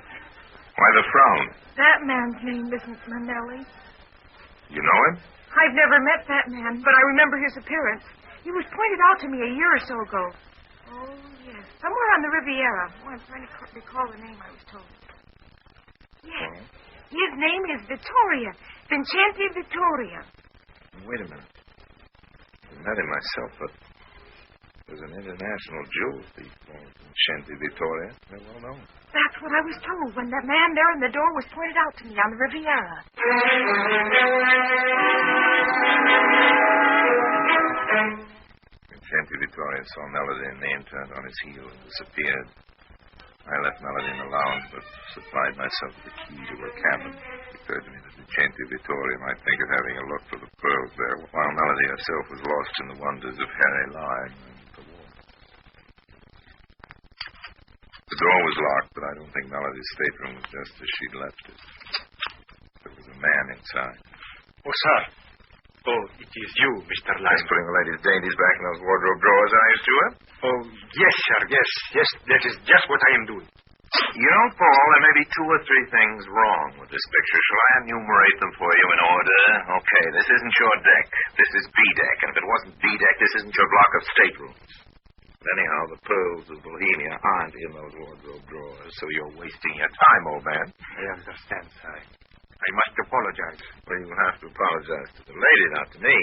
Why the frown?
That man's name isn't Manelli.
You know him?
I've never met that man, but I remember his appearance. He was pointed out to me a year or so ago. Oh, yes. Somewhere on the Riviera. Oh, I'm trying to recall the name I was told. Yes. His name is Vittoria. Vincente Vittoria.
Wait a minute. I met him myself, but there's an international jewel thief called Vincente Vittoria. They're well known.
That's what I was told when that man there in the door was pointed out to me on the Riviera.
Vincente Vittoria saw Melody and Name turned on his heel and disappeared. I left Melody in the lounge, but supplied myself with the key to her cabin. It occurred to me that Vincente Vittoria might think of having a look for the pearls there, while Melody herself was lost in the wonders of Harry Lime and the war. The door was locked, but I don't think Melody's stateroom was just as she'd left it. There was a man inside.
Oh, sir. Oh, it is you, Mr. Lime.
Just putting the lady's dainties back in those wardrobe drawers I used to have.
Oh, yes, sir, yes. Yes, that is just what I am doing.
You know, Paul, there may be 2 or 3 things wrong with this picture. Shall I enumerate them for you in order? Okay, this isn't your deck. This is B deck. And if it wasn't B deck, this isn't your block of staterooms. But anyhow, the Pearls of Bohemia aren't in those wardrobe drawers, so you're wasting your time, old man.
I understand, sir. I must apologize.
Well, you have to apologize to the lady, not to me.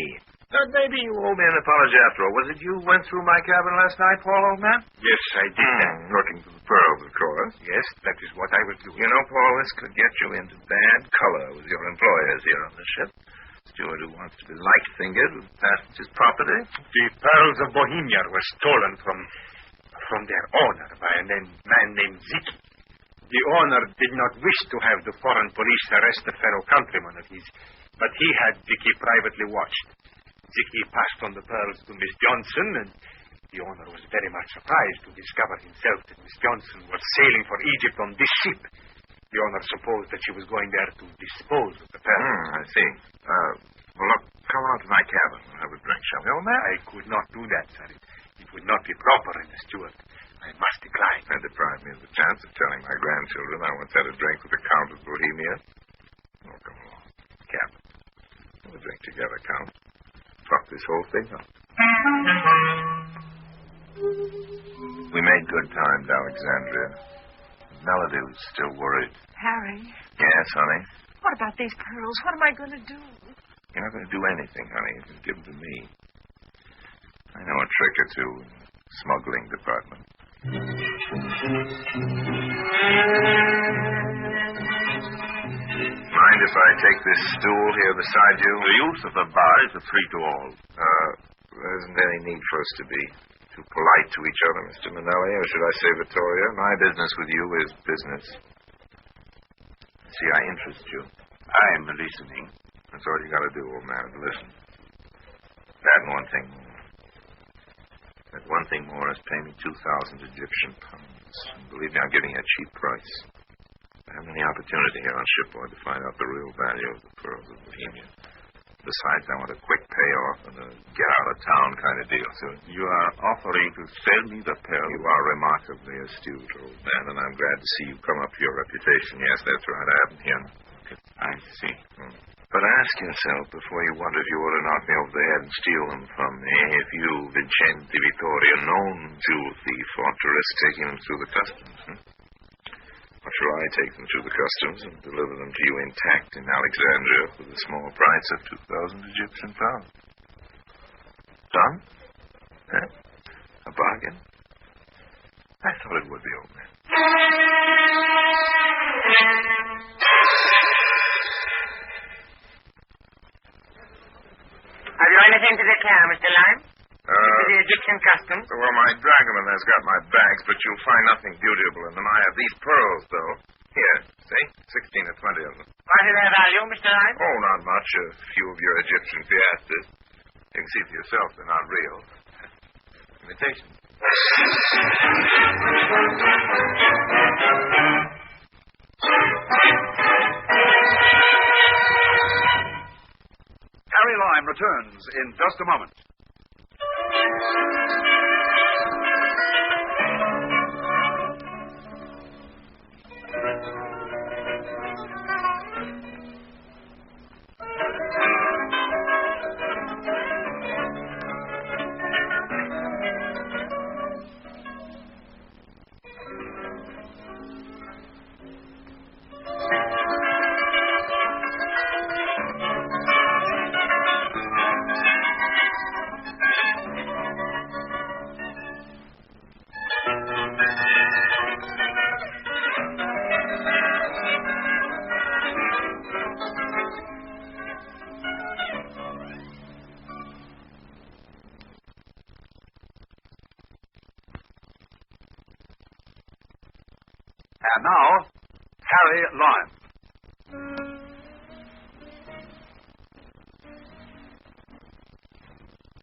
But maybe you owe me an apology after all. Was it you who went through my cabin last night, Paul, old man?
Yes, I did.
Looking for the pearls, of course.
Yes, that is what I was doing.
You know, Paul, this could get you into bad color with your employers here on the ship. Steward who wants to be light-fingered with passengers' property.
The Pearls of Bohemia were stolen from their owner by a man named Ziki. The owner did not wish to have the foreign police arrest a fellow countryman of his, but he had Ziki privately watched. Ziki passed on the pearls to Miss Johnson, and the owner was very much surprised to discover himself that Miss Johnson was sailing for Egypt on this ship. The owner supposed that she was going there to dispose of the pearls.
I see. Well, look, come on to my cabin. We'll have a drink, shall we, old man?
I could not do that, sir. It would not be proper in a steward. I must decline.
That deprived me of the chance of telling my grandchildren I once had a drink with the Count of Bohemia. Oh, come along. Captain. We'll drink together, Count. Fuck this whole thing up. We made good time to Alexandria. Melody was still worried.
Harry?
Yes, honey?
What about these pearls? What am I going to do?
You're not going to do anything, honey. You can give them to me. I know a trick or two in the smuggling department. Mind if I take this stool here beside you?
The use of the bar is free to all.
There isn't any need for us to be too polite to each other, Mr. Manelli, or should I say Vittoria? My business with you is business. See, I interest you.
I'm listening.
That's all you got to do, old man, is listen. That and one thing more. That one thing more is pay me 2,000 Egyptian pounds. And believe me, I'm giving you a cheap price. I haven't any opportunity here on shipboard to find out the real value of the Pearls of Bohemia. Besides, I want a quick payoff and a get-out-of-town kind of deal. So
You are offering to sell me the pearl.
you are remarkably astute, old man, and I'm glad to see you come up to your reputation. Yes, that's right. I haven't here.
I see.
But ask yourself before you wonder if you ought to knock me over the head and steal them from me, if you, Vincente Vittoria, known jewel thief, ought to risk taking them through the customs. Or shall I take them through the customs and deliver them to you intact in Alexandria for the small price of 2,000 Egyptian pounds? Done? A bargain? I thought it would be, old man.
American customs?
Well, my dragoman has got my bags, but you'll find nothing beautiful in them. I have these pearls, though. Here, see? 16 or 20 of them.
What is their value, Mr. Ryan?
Oh, not much. A few of your Egyptian piastres. You can see for yourself they're not real. Imitations.
Harry Lime returns in just a moment. And now, Harry Lime.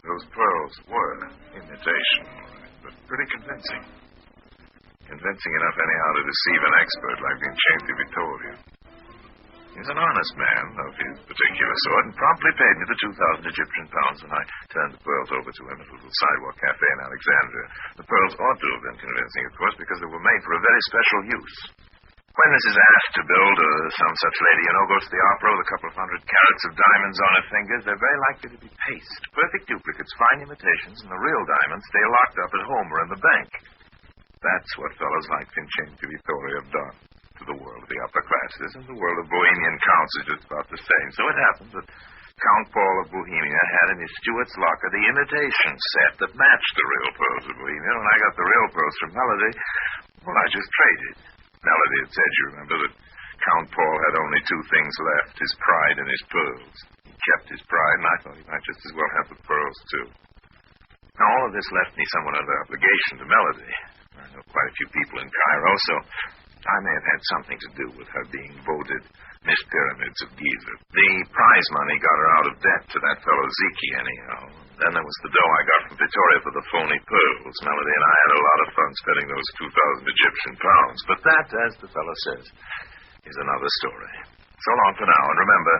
Those pearls were imitation, but pretty convincing. Convincing enough, anyhow, to deceive an expert like Vincente Vittorio. He's an honest man of his particular sort and promptly paid me the 2,000 Egyptian pounds when I turned the pearls over to him at a little sidewalk cafe in Alexandria. The pearls ought to have been convincing, of course, because they were made for a very special use. When Mrs. asked to build some such lady, goes to the opera with a couple of 100 carats of diamonds on her fingers, they're very likely to be paste. Perfect duplicates, fine imitations, and the real diamonds stay locked up at home or in the bank. That's what fellows like Vincente Vittorio have done to the world of the upper classes, and the world of Bohemian counts is just about the same. So it happens that Count Paul of Bohemia had in his steward's locker the imitation set that matched the real pearls of Bohemia. When I got the real pearls from Melody, well, I just traded. Melody had said, you remember, that Count Paul had only two things left, his pride and his pearls. He kept his pride, and I thought he might just as well have the pearls, too. Now, all of this left me somewhat under obligation to Melody. I know quite a few people in Cairo, so I may have had something to do with her being voted Miss Pyramids of Giza. The prize money got her out of debt to that fellow Ziki, anyhow. Then there was the dough I got from Victoria for the phony pearls. Melody and I had a lot of fun spending those 2,000 Egyptian pounds. But that, as the fellow says, is another story. So long for now. And remember,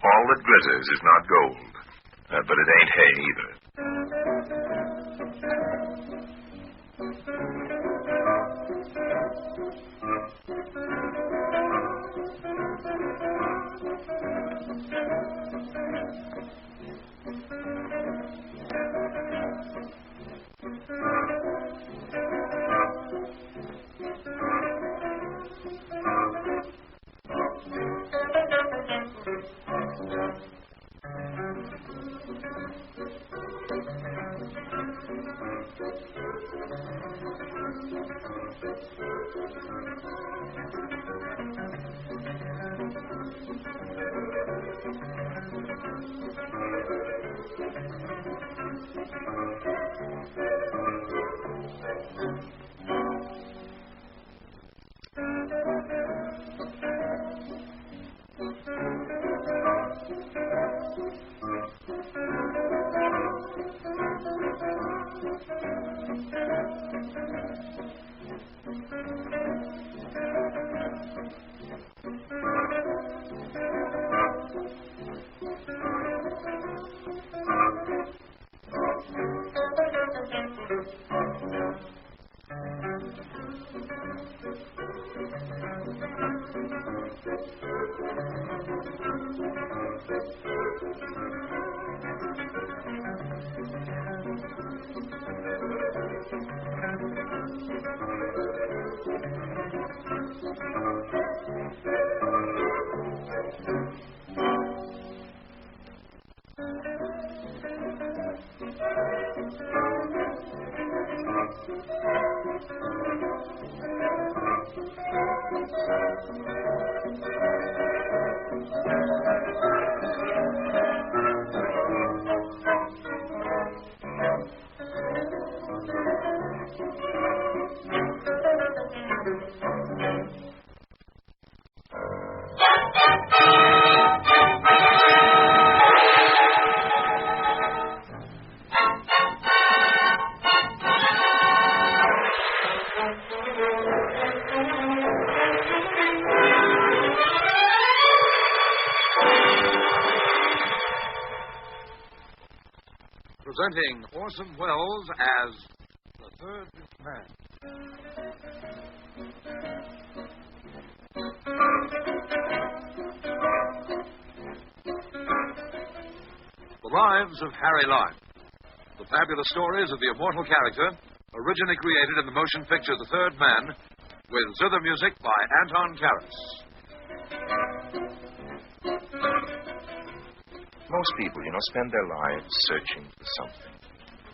all that glitters is not gold. But it ain't hay either.
presenting Orson Welles as the Third Man. The Lives of Harry Lime. The fabulous stories of the immortal character, originally created in the motion picture The Third Man, with zither music by Anton Karas.
Most people, spend their lives searching for something.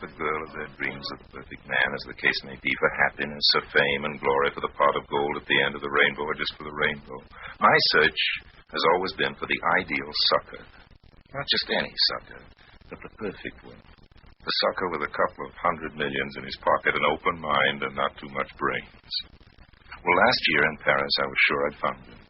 The girl of their dreams, of the perfect man, as the case may be, for happiness, for fame and glory, for the pot of gold at the end of the rainbow, or just for the rainbow. My search has always been for the ideal sucker. Not just any sucker, but the perfect one. The sucker with a couple of $100 million in his pocket, an open mind, and not too much brains. Well, last year in Paris, I was sure I'd found him.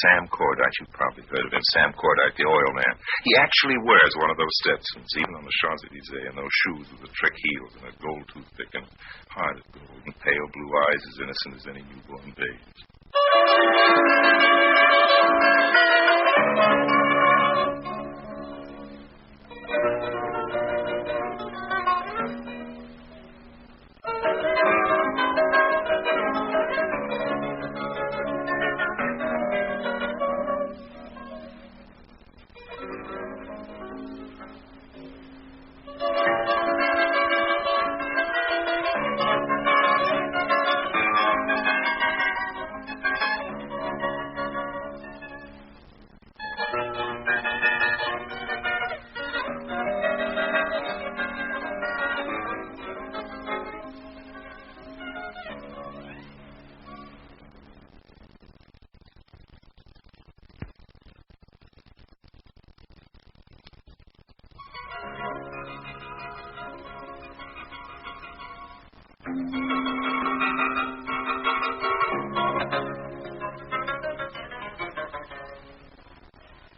Sam Cordite, you've probably heard of him. Sam Cordite, the oil man. He actually wears one of those Stetsons, even on the Champs-Élysées, and those shoes with the trick heels and a gold toothpick and heart of gold and pale blue eyes as innocent as any newborn baby's.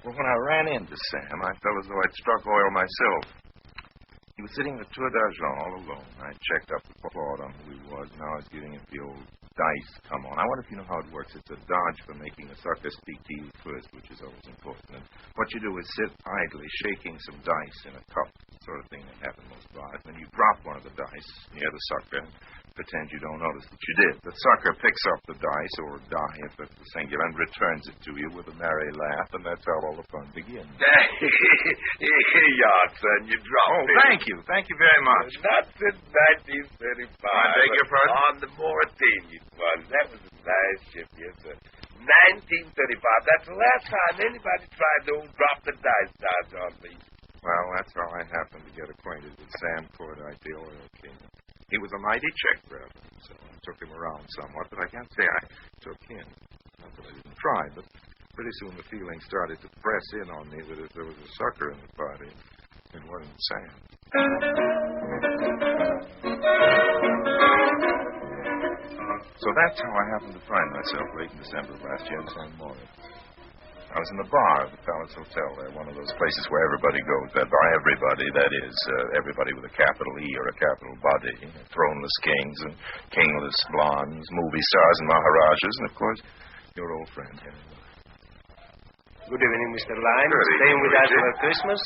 Well, when I ran into Sam, I felt as though I'd struck oil myself. He was sitting at the Tour d'Argent all alone. I checked up the plot on who he was, and I was giving him the old dice come on. I wonder if you know how it works. It's a dodge for making a sucker speak to you first, which is always important. And what you do is sit idly, shaking some dice in a cup, sort of thing that happens most bars. Then you drop one of the dice near the sucker, pretend you don't notice that you did. The sucker picks up the dice, or die if it's the singular, and returns it to you with a merry laugh, and that's how all the fun begins.
Here you are, son. You dropped it.
Thank you. Thank you very much.
Not since 1935.
I beg your pardon?
On the Mauritanian one. That was a nice ship, yes, sir. 1935. That's the last time anybody tried to drop the dice dodge on me.
Well, that's how I happened to get acquainted with Sam Cordite, the oil king. He was a mighty check grabber, so I took him around somewhat, but I can't say I took him. Not that I didn't try, but pretty soon the feeling started to press in on me that if there was a sucker in the party, it wasn't Sam. So that's how I happened to find myself late in December of last year in San Maurice. I was in the bar at the Palace Hotel there, one of those places where everybody goes. By everybody, that is, everybody with a capital E or a capital body, throneless kings and kingless blondes, movie stars and maharajas, and, of course, your old friend, Henry.
Good evening, Mr. Lime.
Good
Staying with us
Luigi.
for Christmas?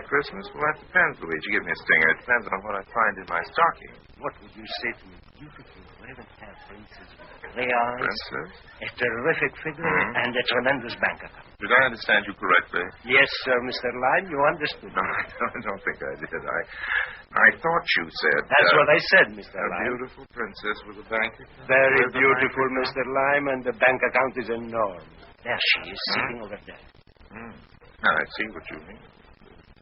Christmas? Well, that depends, Luigi. Give me a stinger. It depends on what I find in my stocking.
What would you say to a beautiful, raven-haired princess with gray eyes,
Princess?
a terrific figure, and a tremendous bank account?
Did I understand you correctly?
Yes, sir, Mr. Lime, you understood.
No, I don't think I did. I thought you said...
That's what I said, Mr.
A
Lime.
beautiful princess with a bank account.
Very
With a
beautiful,
bank account?
Mr. Lime, and the bank account is enormous. There she is, sitting over there.
I see what you mean.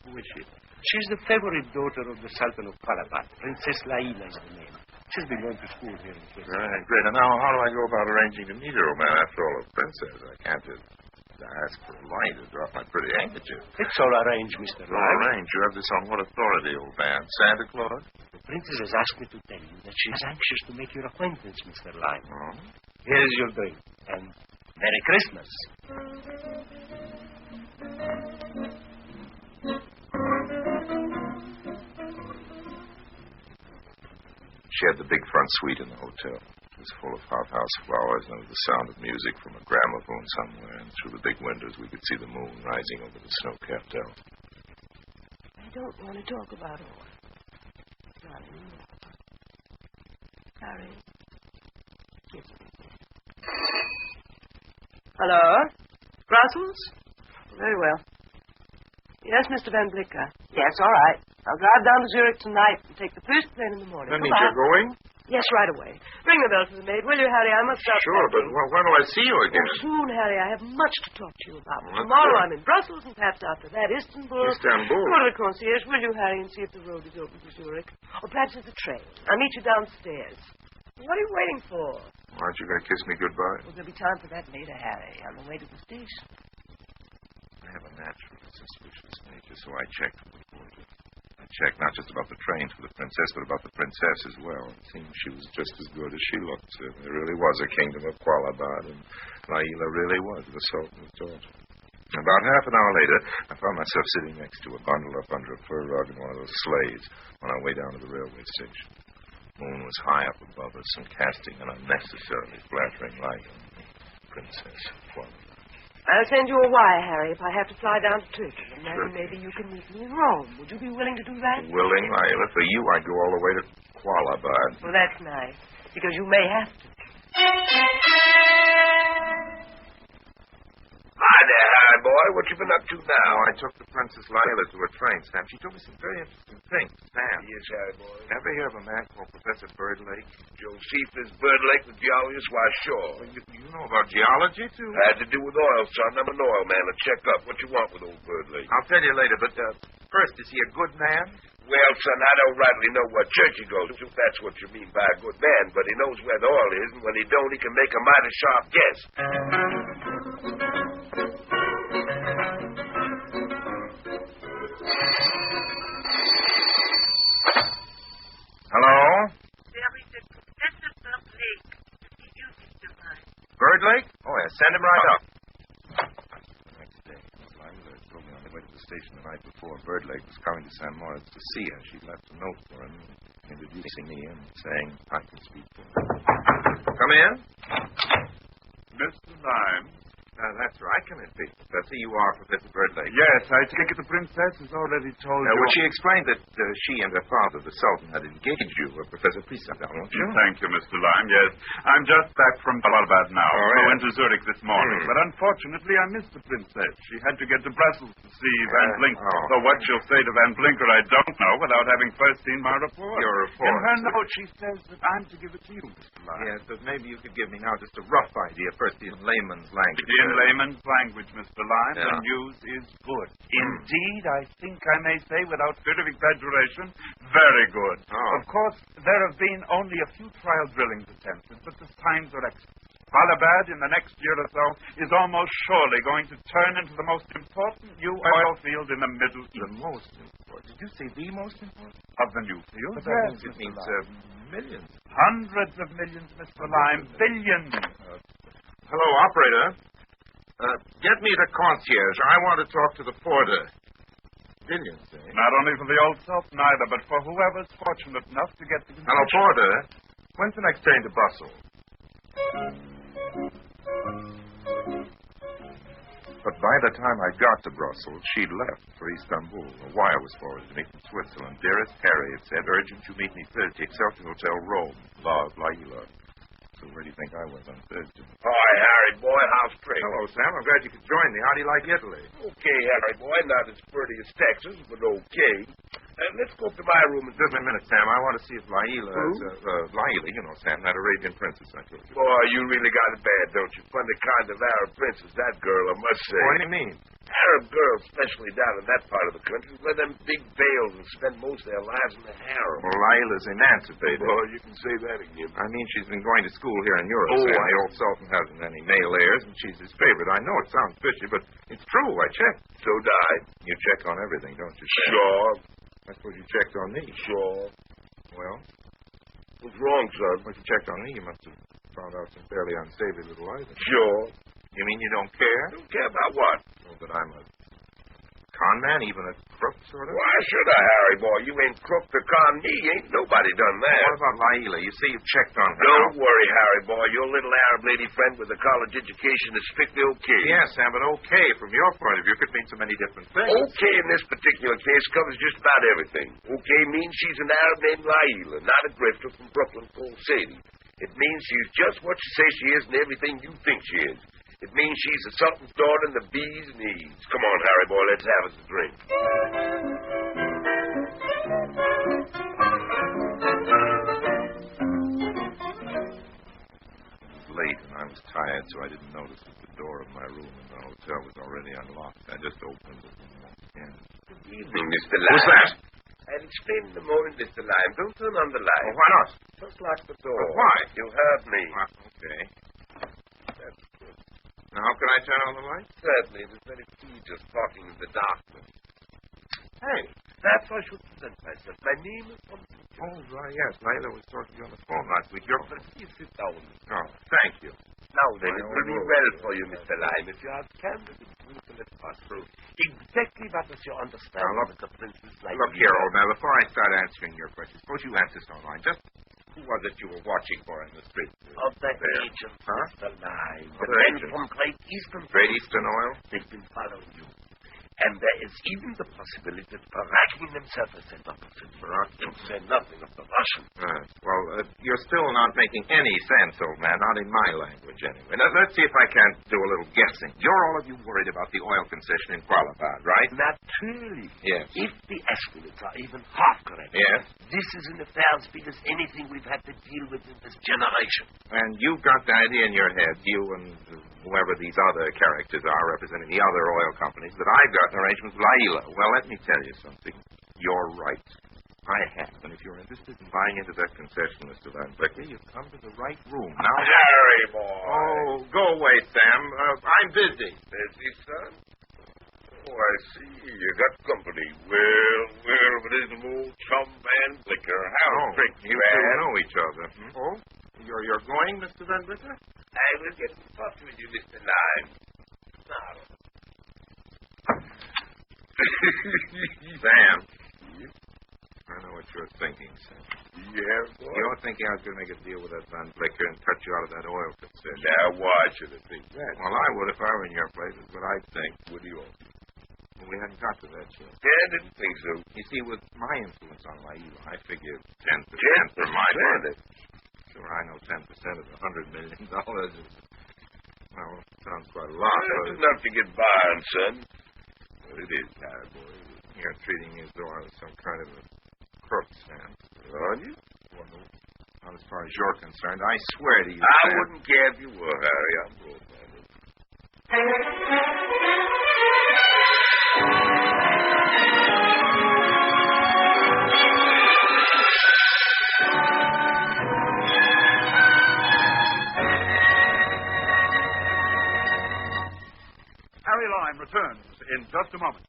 Who is she? She's the favorite daughter of the Sultan of Calabar. Princess Laila is the name. She's been going to school here in Christmas.
Right, great. And now, how do I go about arranging to meet her, old man? After all, a princess. I can't just ask for a light to drop my pretty handkerchief.
It's all arranged, Mr.
All
Lime.
arranged. You have this on what authority, old man? Santa Claus?
The princess has asked me to tell you that she is anxious to make your acquaintance, Mr. Lime.
Oh?
Here's your drink. And Merry Christmas.
She had the big front suite in the hotel. It was full of hothouse flowers, and there was the sound of music from a gramophone somewhere, and through the big windows we could see the moon rising over the snow-capped delta.
I don't want to talk about all.
darling. Harry, kiss me. Hello? Brussels? Very well. Yes, Mr. Van Blicker. Yes, all right. I'll drive down to Zurich tonight and take the first plane in the morning.
That means you're going?
Yes, right away. Ring the bell for the maid, will you, Harry? I must start
Sure,
packing.
but when will I see you again?
Oh, soon, Harry. I have much to talk to you about.
Well,
Tomorrow
good.
I'm in Brussels, and perhaps after that, Istanbul.
Istanbul?
Go to the concierge, will you, Harry, and see if the road is open to Zurich? Or perhaps there's a train. I'll meet you downstairs. What are you waiting for?
Aren't you going to kiss me goodbye?
Well, there'll be time for that later, Harry, on the way to the station.
I have a naturally suspicious nature, so I checked with the porter. I checked not just about the train for the princess, but about the princess as well. It seemed she was just as good as she looked. There really was a kingdom of Qualabad, and Laila really was the Sultan's daughter. About half an hour later, I found myself sitting next to a bundle up under a fur rug in one of those sleighs on our way down to the railway station. The moon was high up above us and casting an unnecessarily flattering light on the princess of Qualabad.
I'll send you a wire, Harry, if I have to fly down to Turkey. And then maybe you can meet me in Rome. Would you be willing to do that?
Willing, Laila. For you, I'd go all the way to Qualabad.
Well, that's nice, because you may have to.
Hi there, Harry boy. What you been up to now?
I took the Princess Laila to a train, Sam. She told me some very interesting things. Sam.
Yes, Harry boy.
Ever hear of a man called Professor Birdlake?
Josephus Birdlake, the geologist? Why, sure.
Well, you know about geology, too?
Had to do with oil, son. I'm an oil man. A checkup. What you want with old Birdlake?
I'll tell you later, but first, is he a good man?
Well, son, I don't rightly know what church he goes to, if that's what you mean by a good man, but he knows where the oil is, and when he don't, he can make a mighty sharp guess.
Hello?
There is a Professor Birdlake to see you, Mr. Mine.
Birdlake? Oh, yeah, send him right up. The next day, Miss Laila told me on the way to the station the night before Birdlake was coming to San Moritz to see her. She'd left a note for him, introducing me and saying I could speak to him. Come in.
Mr. Lime.
That's right. Come in, please. Professor, you are Professor Birdlake.
Yes, I take it the princess has already told you.
Well, she explained that she and her father, the Sultan, had engaged you, Professor Priestley, won't you?
Thank you, Mr. Lime. Yes, I'm just back from Qualabad now.
Oh,
I
yes.
went to Zurich this morning. But unfortunately, I missed the princess. She had to get to Brussels to see Van Blinker.
Oh.
So what she'll say to Van Blinker, I don't know, without having first seen my report.
Your report.
In her note, she says that I'm to give it to you, Mr. Lime.
Yes, but maybe you could give me now just a rough idea, first in layman's language.
In layman's language, Mr. Lime,
Yeah.
the news is good. Indeed, I think I may say, without fear of exaggeration, very good.
Oh.
Of course, there have been only a few trial drillings attempted, but the signs are excellent. Qualabad, in the next year or so, is almost surely going to turn into the most important new oil field in the Middle East.
The most important. Did you say the most important?
Of the new field?
But that
Yes,
means it
Mr.
means
Lime.
millions.
Hundreds of millions, Mr. Lime. Billions.
Hello, operator. Get me the concierge. I want to talk to the porter. Billions, eh?
Not only for the old Sultan either, but for whoever's fortunate enough to get the...
Hello, porter. When's the next train to Brussels? But by the time I got to Brussels, she'd left for Istanbul. A wire was forwarded to me from Switzerland. Dearest Harry, it said, urgent you meet me Thursday, Excelsior Hotel, Rome. Love, Laila. So where do you think I was on Thursday?
Hi, Harry boy. How's spring?
Hello, Sam. I'm glad you could join me. How do you like Italy?
Okay, Harry boy. Not as pretty as Texas, but okay. Let's go up to my room and...
Just a minute, Sam. I want to see if Laila is... Laila, you know, Sam, that Arabian princess I told you.
Boy, you really got it bad, don't you? Funny kind of Arab princess, that girl, I must say.
What do you mean?
Arab girls, especially down in that part of the country, wear them big veils and spend most of their lives in the harem.
Well, Laila's emancipated.
Boy, you can say that again.
I mean, she's been going to school here in Europe,
Oh,
Sam.
I-
The old Sultan hasn't any male heirs, and she's his favorite. I know it sounds fishy, but it's true. I checked.
So die.
You check on everything, don't you, Sam?
Sure.
I suppose you checked on me.
Sure.
Well,
What's wrong, son?
if you checked on me, you must have found out some fairly unsavory little items.
Sure.
You mean you don't care?
Don't care about what?
Oh, that I'm a
con man, even a crook, sort of?
Why should I, Harry boy? You ain't crooked or con me. Ain't nobody done that.
What about Laila? You say you've checked on her.
Don't worry, Harry boy. Your little Arab lady friend with a college education is strictly okay.
Yes, Sam, but okay from your point of view could mean so many different things.
Okay in this particular case covers just about everything. Okay means she's an Arab named Laila, not a grifter from Brooklyn called Shady. It means she's just what you say she is and everything you think she is. It means she's the Sultan's daughter and the bee's knees. Come on, Harry boy, let's have us a drink.
It was late and I was tired, so I didn't notice that the door of my room in the hotel was already unlocked. I just opened it and walked in.
Good evening, Mr. Lime.
Who's that?
I'll explain in the morning, Mr. Lime. Don't turn on the light.
Oh, why not?
Just lock the door.
But why?
You heard me.
Okay.
That's good.
Now, how can I turn on the light?
Certainly. It is very tedious talking in the darkness. Hey, perhaps I should present myself. My name is Honeymoon.
Oh, right, yes. Laila was talking to you on the phone last week. You're...
Please sit down.
Oh, thank you.
Now then, it will be well for you, Mr. Lime, if you are candid and truthful as possible. Exactly what is your understanding of the Princess Laila?
Look here, old man, before I start answering your questions, suppose you answer this online. Just who was it you were watching for in the street?
Of the
there.
agents,
Huh?
Mr. Lime.
Of
The
the
men
agents.
from Great Eastern...
Great Eastern Oil?
They've been following you. And there is even the possibility that Barakin himself has set up a
Barakin?
to say nothing of the Russians.
Right. Well, you're still not making any sense, old man. Not in my language, anyway. Now, let's see if I can't do a little guessing. You're all of you worried about the oil concession in Kualabad, right?
Naturally.
Yes.
If the estimates are even half correct,
Yes.
this is an affair as big as anything we've had to deal with in this generation.
And you've got the idea in your head, you and whoever these other characters are representing the other oil companies, that I've got an arrangement with Laila. Well, let me tell you something. You're right. I have. And if you're interested in buying into that concession, Mr. Van Becker, you've come to the right room. Now,
Harry, boy.
Oh, go away, Sam. I'm busy.
Busy, son? Oh, I see. You got company. Well, but it is an old chum Van Blicker. How strict
you two know each other. Hmm? Oh? You're going, Mr. Van Blicker?
I will get in touch with you, Mr. Lime. Now.
Sam. I know what you're thinking, Sam.
Yeah, boy?
You're thinking I was going to make a deal with that Van Blicker and cut you out of that oil concession.
Now, why should I think that?
Well, I would if I were in your place. Is what I'd think.
What do you want?
Well, we hadn't got to that yet.
Yeah, I didn't think so.
You see, with my influence on Laila, I figure 10% for my part. Sure, I know 10% of $100 million is, well, sounds quite a lot.
That's enough to get by on, son.
Well, it is, Harry boy. You're treating me as though I was some kind of a crook, Sam.
Are you?
Well, not as far as you're concerned. I swear to you,
I
Sam.
wouldn't care if you were, Harry. I'm broad-minded.
Harry Lime returns in just a moment.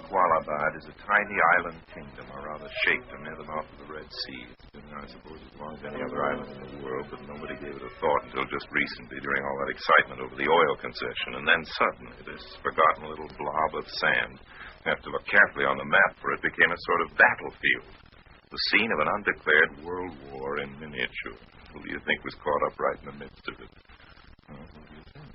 Kualabad is a tiny island kingdom, or rather shaken near the mouth of the Red Sea. It's been, I suppose, as long as any other island in the world, but nobody gave it a thought until just recently during all that excitement over the oil concession. And then suddenly, this forgotten little blob of sand, you have to look carefully on the map, for it became a sort of battlefield, the scene of an undeclared world war in miniature. Who do you think was caught up right in the midst of it? Well, who do you think?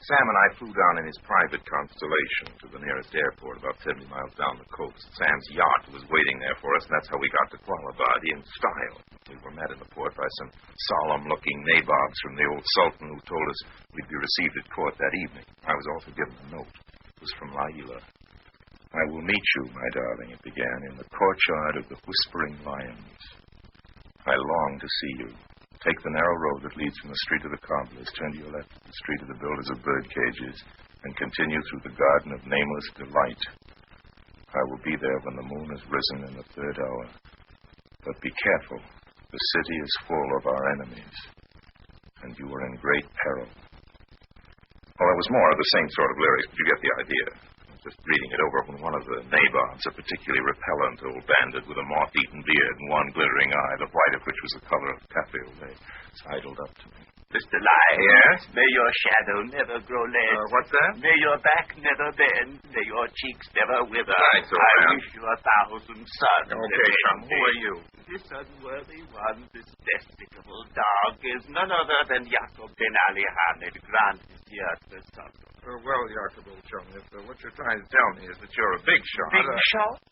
Sam and I flew down in his private Constellation to the nearest airport about 70 miles down the coast. Sam's yacht was waiting there for us, and that's how we got to Qualabad in style. We were met in the port by some solemn-looking nabobs from the old Sultan who told us we'd be received at court that evening. I was also given a note. It was from Laila. I will meet you, my darling, it began, in the courtyard of the Whispering Lions. I long to see you. Take the narrow road that leads from the street of the cobblers, turn to your left to the street of the builders of bird cages, and continue through the garden of nameless delight. I will be there when the moon has risen in the third hour. But be careful. The city is full of our enemies, and you are in great peril. Well, it was more of the same sort of lyrics, but you get the idea. Just reading it over when one of the nabobs, a particularly repellent old bandit with a moth-eaten beard and one glittering eye, the white of which was the color of cafe au lait, sidled up to me.
Mr. Lyon.
Yes?
May your shadow never grow less.
What's that?
May your back never bend. May your cheeks never wither.
Right, so
I wish you 1,000 suns.
Okay, chum, who are you?
This unworthy one, this despicable dog, is none other than Jacob Ben Ali Hamid, Grand Vizier to the Sultan.
Well, Jacob, old chum, if what you're trying to tell me is that you're a big shot.
Big shot?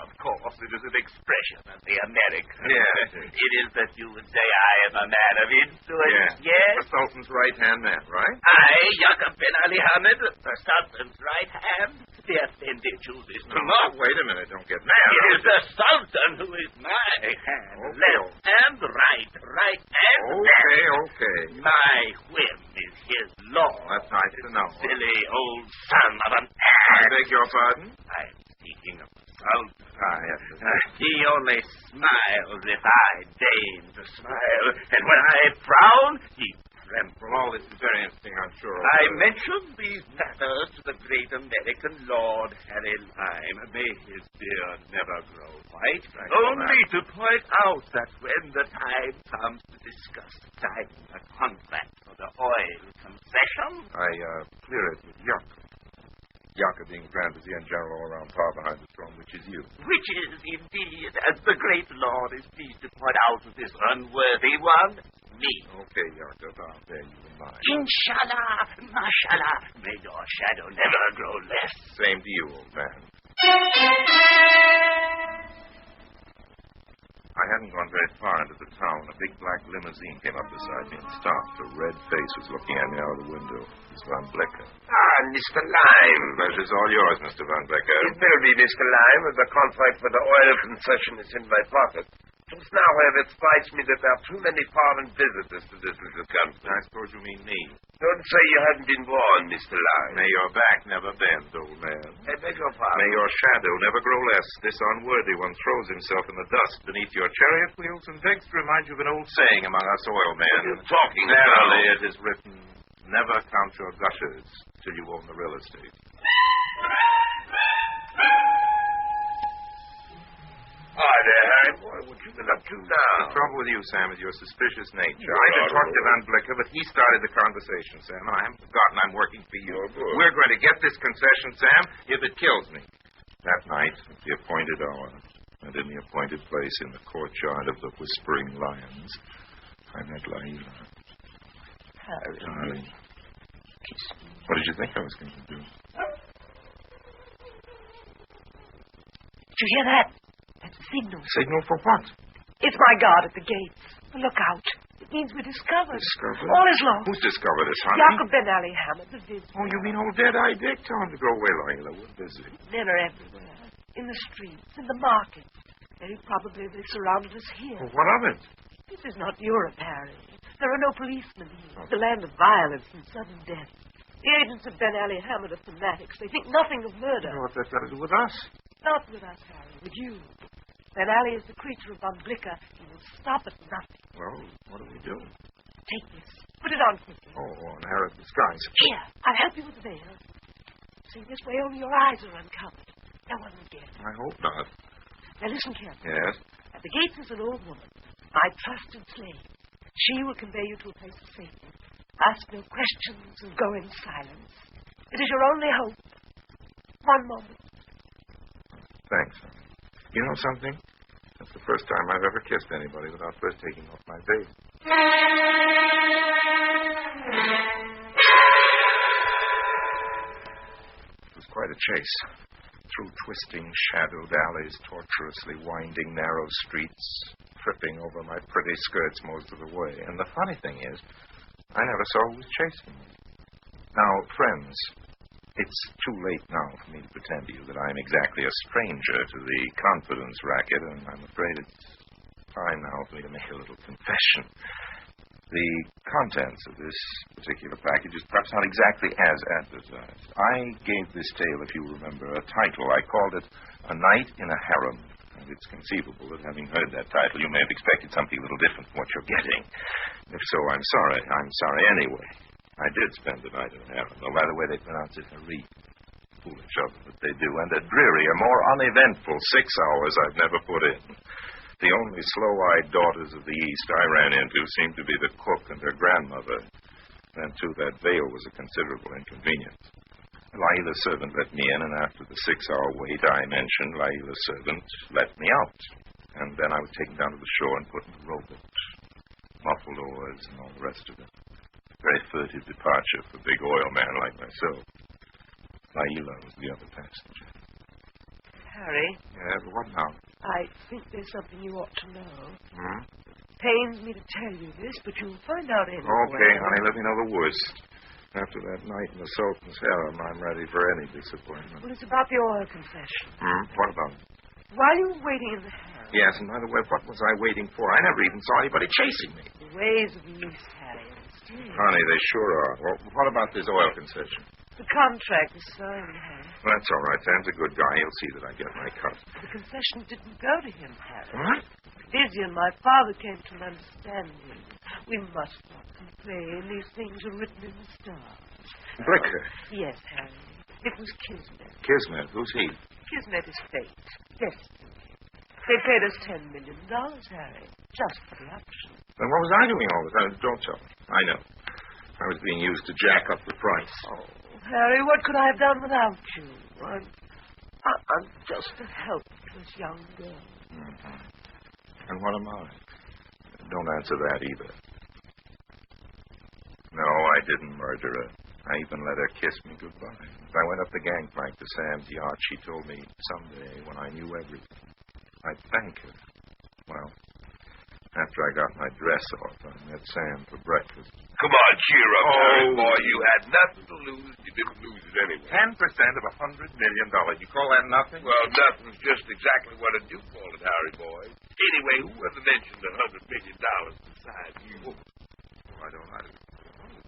Of course, it is an expression of the American.
Yes.
It is that you would say I am a man of influence. Yes.
The Sultan's right-hand man, right?
I, Jacob Ben Ali Hamid, the Sultan's right hand. The offender chooses to not.
Wait a minute, don't get mad.
It is the Sultan who is my hand. Left and right, right and left.
Okay.
My whim is his law.
That's nice to know.
Silly old son of an ass.
I beg your pardon?
I'm speaking of the Sultan.
Yes.
He only smiles if I deign to smile, and when I frown, he trembles.
Well, all this is very interesting, I'm sure.
I mentioned these matters to the great American Lord Harry Lime. May his beard never grow white. Only to point out that when the time comes to discuss signing a contract for the oil concession,
I clear it with Jacob. Jacob being Grand Vizier and General all around power behind the throne, which is you.
Which is indeed, as the great Lord is pleased to point out to this unworthy one, me.
Okay, Jacob, I'll bear you in mind.
Inshallah, mashallah, may your shadow never grow less.
Same to you, old man. I hadn't gone very far into the town. A big black limousine came up beside me and stopped. A red face was looking at me out of the window. It was Van Blecker.
Ah, Mr. Lime.
Pleasure's all yours, Mr. Van Blecker.
It will be, Mr. Lime, as the contract for the oil concession is in my pocket. Just now, however, it strikes me that there are too many foreign visitors to this little country.
I suppose you mean me.
Don't say you hadn't been warned, Mr. Lime.
May your back never bend, old man.
I beg your pardon.
May your shadow never grow less. This unworthy one throws himself in the dust beneath your chariot wheels and begs to remind you of an old saying among us oil men.
What are you talking
Verily,
about?
it is written, never count your gushers till you own the real estate.
Hi there, Harry. Boy, what you been up to now?
The trouble with you, Sam, is your suspicious nature. I did talk to Van Blicker, but he started the conversation, Sam, and I haven't forgotten I'm working for you.
Oh, good.
We're going to get this concession, Sam, if it kills me. That night, at the appointed hour, and in the appointed place in the courtyard of the Whispering Lions, I met Laila.
Harry.
Darling. What did you think I was going to do?
Did you hear that? That's a signal.
Signal for what?
It's my guard at the gates. Look out. It means we're discovered.
Discovered?
All is lost.
Who's discovered us, honey?
Jacob Ben Ali Hamid, the vizier.
Oh, you mean old Dead-Eye Dick? Tell him to go away, Laila. We're busy.
Men are everywhere. In the streets, in the market. Very probably they surrounded us here.
Well, what of it?
This is not Europe, Harry. There are no policemen here. It's a land of violence and sudden death. The agents of Ben Ali Hamid are fanatics. They think nothing of murder.
What's that got to do with us?
Not with us, Harry. With you. Ben Ali is the creature of Van Blicker. He will stop at nothing.
Well, what do we do?
Take this. Put it on quickly.
Oh, an Arab disguise.
Here, I'll help you with the veil. See, this way only your eyes are uncovered. No one will guess.
I hope not.
Now listen carefully.
Yes?
At the gates is an old woman, my trusted slave. She will convey you to a place of safety. Ask no questions and go in silence. It is your only hope. One moment.
Thanks. You know something? That's the first time I've ever kissed anybody without first taking off my veil.
quite a chase. Through twisting, shadowed alleys, tortuously winding narrow streets, tripping over my pretty skirts most of the way. And the funny thing is, I never saw who was chasing me. Now, friends, it's too late now for me to pretend to you that I'm exactly a stranger to the confidence racket, and I'm afraid it's time now for me to make a little confession. The contents of this particular package is perhaps not exactly as advertised. I gave this tale, if you remember, a title. I called it A Night in a Harem. And it's conceivable that having heard that title, you may have expected something a little different from what you're getting. If so, I'm sorry. I'm sorry anyway. I did spend the night in a harem, though by the way they pronounce it harem. Foolish of them that they do. And a drearier, more uneventful 6 hours I've never put in. The only slow-eyed daughters of the East I ran into seemed to be the cook and her grandmother. And, too, that veil was a considerable inconvenience. Laila's servant let me in, and after the 6-hour wait I mentioned, Laila's servant let me out. And then I was taken down to the shore and put in the rowboat. Muffled oars and all the rest of it. Very furtive departure for a big oil man like myself. Laila was the other passenger.
Harry?
Yeah, but what now?
I think there's something you ought to know.
Hmm?
Pains me to tell you this, but you'll find out anyway.
Okay, honey, let me know the worst. After that night in the Sultan's harem, I'm ready for any disappointment.
Well, it's about the oil confession.
Hmm? What about it?
While you were waiting in the harem...
Yes, and by the way, what was I waiting for? I never even saw anybody chasing me.
The ways of Miss Harry are mysterious.
Honey, they sure are. Well, what about this oil concession?
The contract is signed, Harry.
Well, that's all right. Sam's a good guy. He'll see that I get my cut.
The concession didn't go to him, Harry.
What?
Dizzy and my father came to an understanding. We must not complain. These things are written in the stars.
Blicker?
Yes, Harry. It was Kismet.
Kismet? Who's he?
Kismet is fate. Destiny. They paid us $10 million, Harry. Just for the option.
Then what was I doing all the time? Don't tell me. I know. I was being used to jack up the price.
Oh, Harry, what could I have done without you? I'm just a helpless young girl.
Mm-hmm. And what am I? Don't answer that either. No, I didn't murder her. I even let her kiss me goodbye. As I went up the gangplank to Sam's yacht, she told me someday, when I knew everything, I'd thank her. Well, after I got my dress off, I met Sam for breakfast.
Come on, cheer up, Harry boy. You had nothing to lose. You didn't lose it anyway.
10% of $100 million. You call that nothing?
Well, nothing's just exactly what I do call it, Harry boy. Anyway, who ever mentioned $100 million besides you?
Oh, I don't know.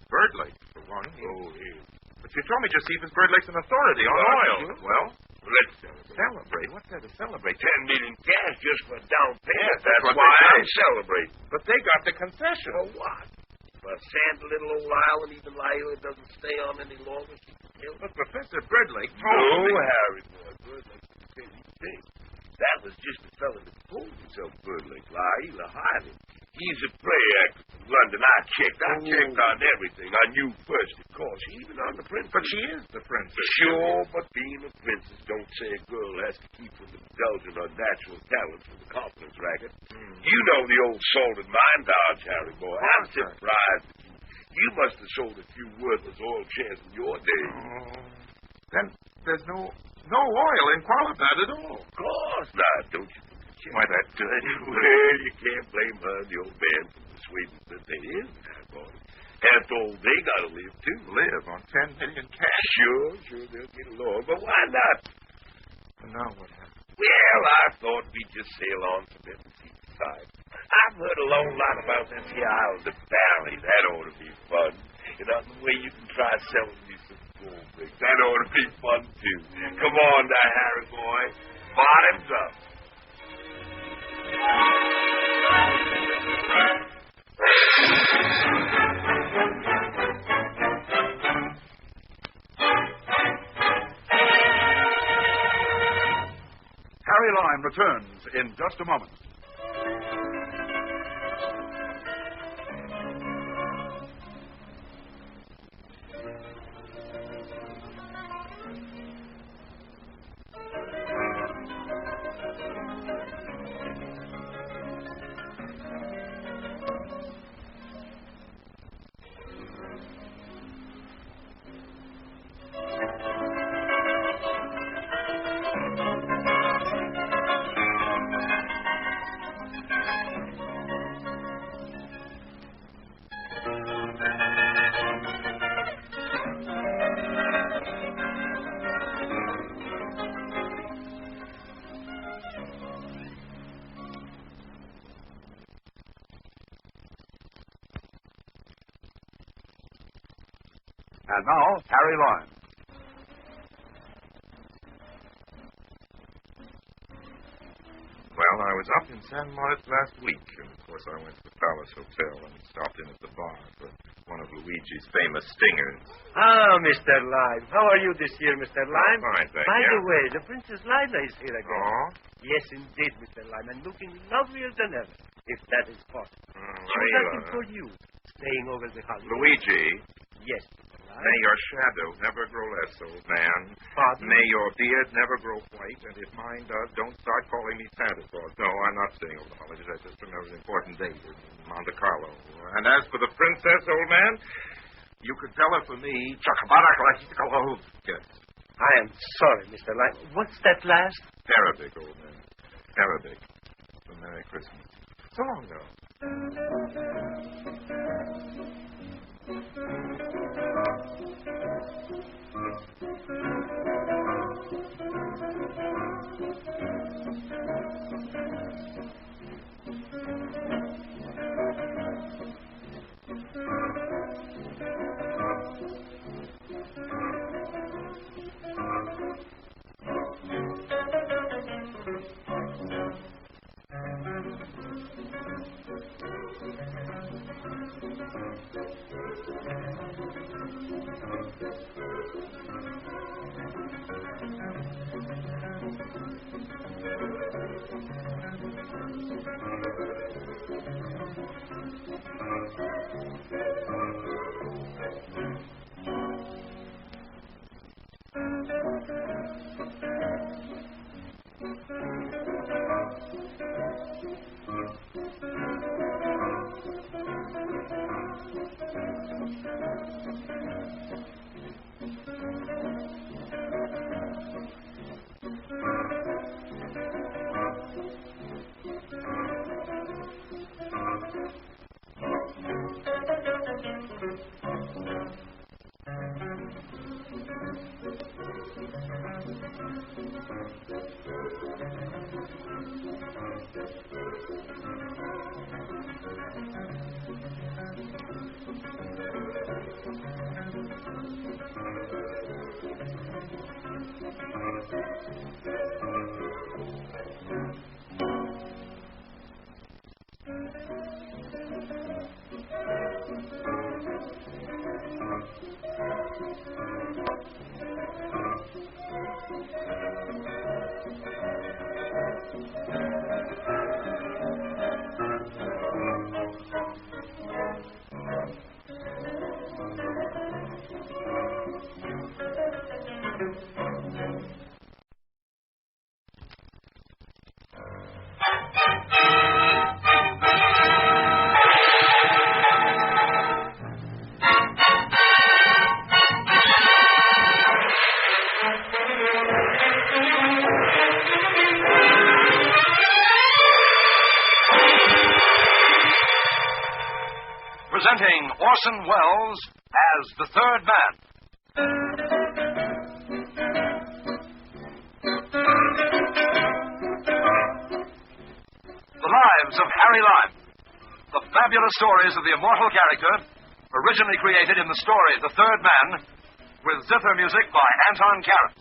Bird Lake, for one.
Oh, yeah.
But you told me just even Bird Lake's an authority on oil. Well,
let's celebrate.
Celebrate? What's there to celebrate?
$10 million cash just for a down payment.
Yes, that's
why I celebrate.
But they got the concession.
For what? For sand little old island, even Lila doesn't stay on any longer. She can kill.
But Professor Bird Lake told me.
No, Harry boy. Bird Lake can tell you things. That was just a fella that told himself Bird Lake. Lila hired him. He's a play actor from London. I checked on everything. I knew first, of course, even on the princess.
But she is the princess.
Sure, but being a princess don't say a girl has to keep from indulging her natural talents for the confidence racket. You know the old salted mine dodge, Harry boy. I'm surprised at you. You must have sold a few worthless oil shares in your day.
Then there's no oil in Qualabad at all.
Of course not, don't you?
Why, that good.
Well, you can't blame her and the old man from the Sweden that they is, boy. After all, they gotta live, too.
Live on $10 million cash?
Sure, they'll get along. But why not?
And now what happened?
Well, I thought we'd just sail on from there and see the side. I've heard a long lot about this here island of Bali. That ought to be fun. You know, the way you can try selling me some gold bricks. That ought to be fun, too. Come on now, Harry boy. Bottoms up.
Harry Lime returns in just a moment. And now, Harry Lime.
Well, I was up in San Moritz last week, and of course I went to the Palace Hotel and stopped in at the bar for one of Luigi's famous stingers.
Ah, Mr. Lime. How are you this year, Mr. Lime?
Fine, thank
By
you.
the way, the Princess Lila is here again.
Oh?
Yes, indeed, Mr. Lime, and looking lovelier than ever, if that is possible. She was asking for you, staying over the holiday.
Luigi,
Yes, Mr. Lime.
may your shadow never grow less, old man.
Pardon?
May your beard never grow white, and if mine does, don't start calling me Santa Claus. No, I'm not staying over the holidays. I just remember an important date in Monte Carlo. And as for the princess, old man, you could tell her for me, yes.
I am sorry, Mr. Lime. What's that last?
Arabic, old man. Arabic. So Merry Christmas. So long, now.
Presenting Orson Welles as the Third Man. The Lives of Harry Lime. The fabulous stories of the immortal character, originally created in the story The Third Man, with zither music by Anton Karas.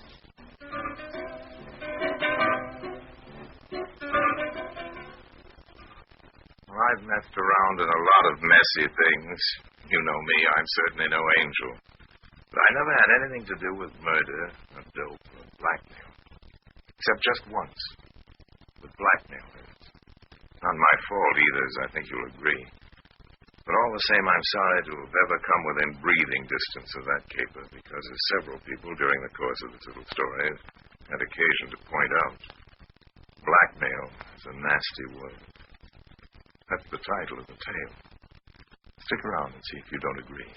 I've messed around in a lot of messy things. You know me, I'm certainly no angel. But I never had anything to do with murder, or dope, or blackmail. Except just once. With blackmailers. Not my fault either, as I think you'll agree. But all the same, I'm sorry to have ever come within breathing distance of that caper, because as several people during the course of this little story had occasion to point out, blackmail is a nasty word. That's the title of the tale. Stick around and see if you don't agree.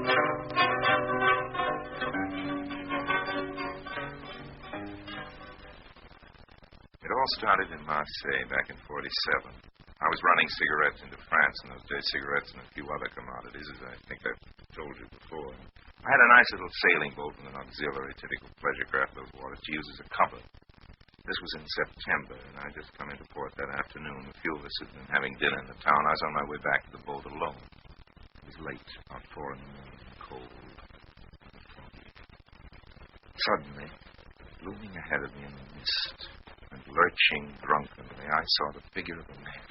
It all started in Marseille back in 47. I was running cigarettes into France in those days, cigarettes and a few other commodities, as I think I've told you before. I had a nice little sailing boat and an auxiliary, typical pleasure craft those waters, to use as a cover. This was in September, and I'd just come into port that afternoon. A few of us had been having dinner in the town. I was on my way back to the boat alone. It was late, about 4 in the morning, cold. Suddenly, looming ahead of me in the mist, and lurching drunkenly, I saw the figure of a man.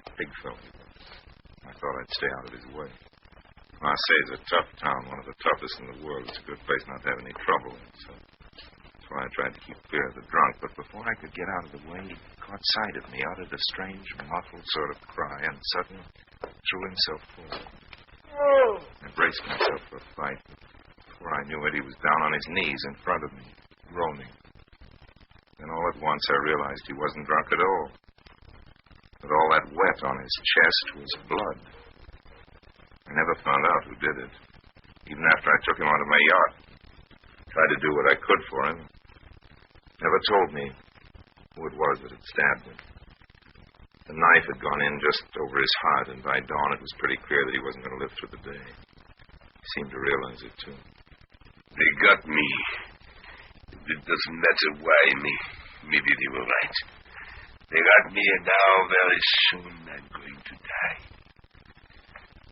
A big fellow he was. I thought I'd stay out of his way. Marseille's a tough town, one of the toughest in the world. It's a good place not to have any trouble in, so that's why I tried to keep clear of the drunk. But before I could get out of the way, he caught sight of me, uttered a strange, muffled sort of cry, and suddenly threw himself forward. I braced myself for a fight. Before I knew it, he was down on his knees in front of me, groaning. Then all at once I realized he wasn't drunk at all. But all that wet on his chest was blood. I never found out who did it. Even after I took him onto my yacht. Tried to do what I could for him. Never told me who it was that had stabbed him. The knife had gone in just over his heart, and by dawn it was pretty clear that he wasn't going to live through the day. He seemed to realize it, too.
They got me. It doesn't matter why me. Maybe they were right. They got me, and now very soon I'm going to die.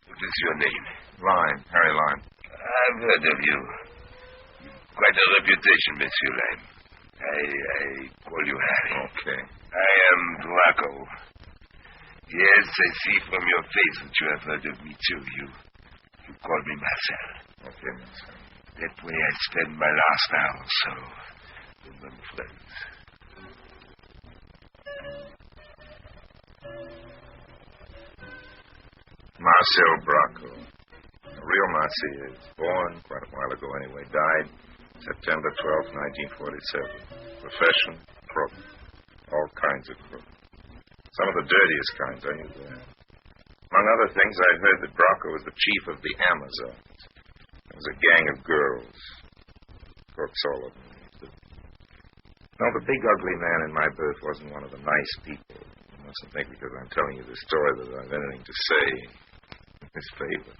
What is your name?
Lime, Harry Lime.
I've heard of you. You've quite a reputation, Monsieur Lime. I call you Harry.
Okay.
I am Draco. Yes, I see from your face that you have heard of me, too. You call me Marcel.
Okay, Marcel.
That way I spend my last hour or so among friends.
Marcel Bracco. A real Marseillais. Born quite a while ago anyway. Died September 12, 1947. Profession, crook. All kinds of crook. Some of the dirtiest kinds, I knew that. Among other things, I'd heard that Bracco was the chief of the Amazons. There was a gang of girls. Crooks, all of them. No, the big ugly man in my berth wasn't one of the nice people. You mustn't think because I'm telling you this story that I've anything to say in his favor.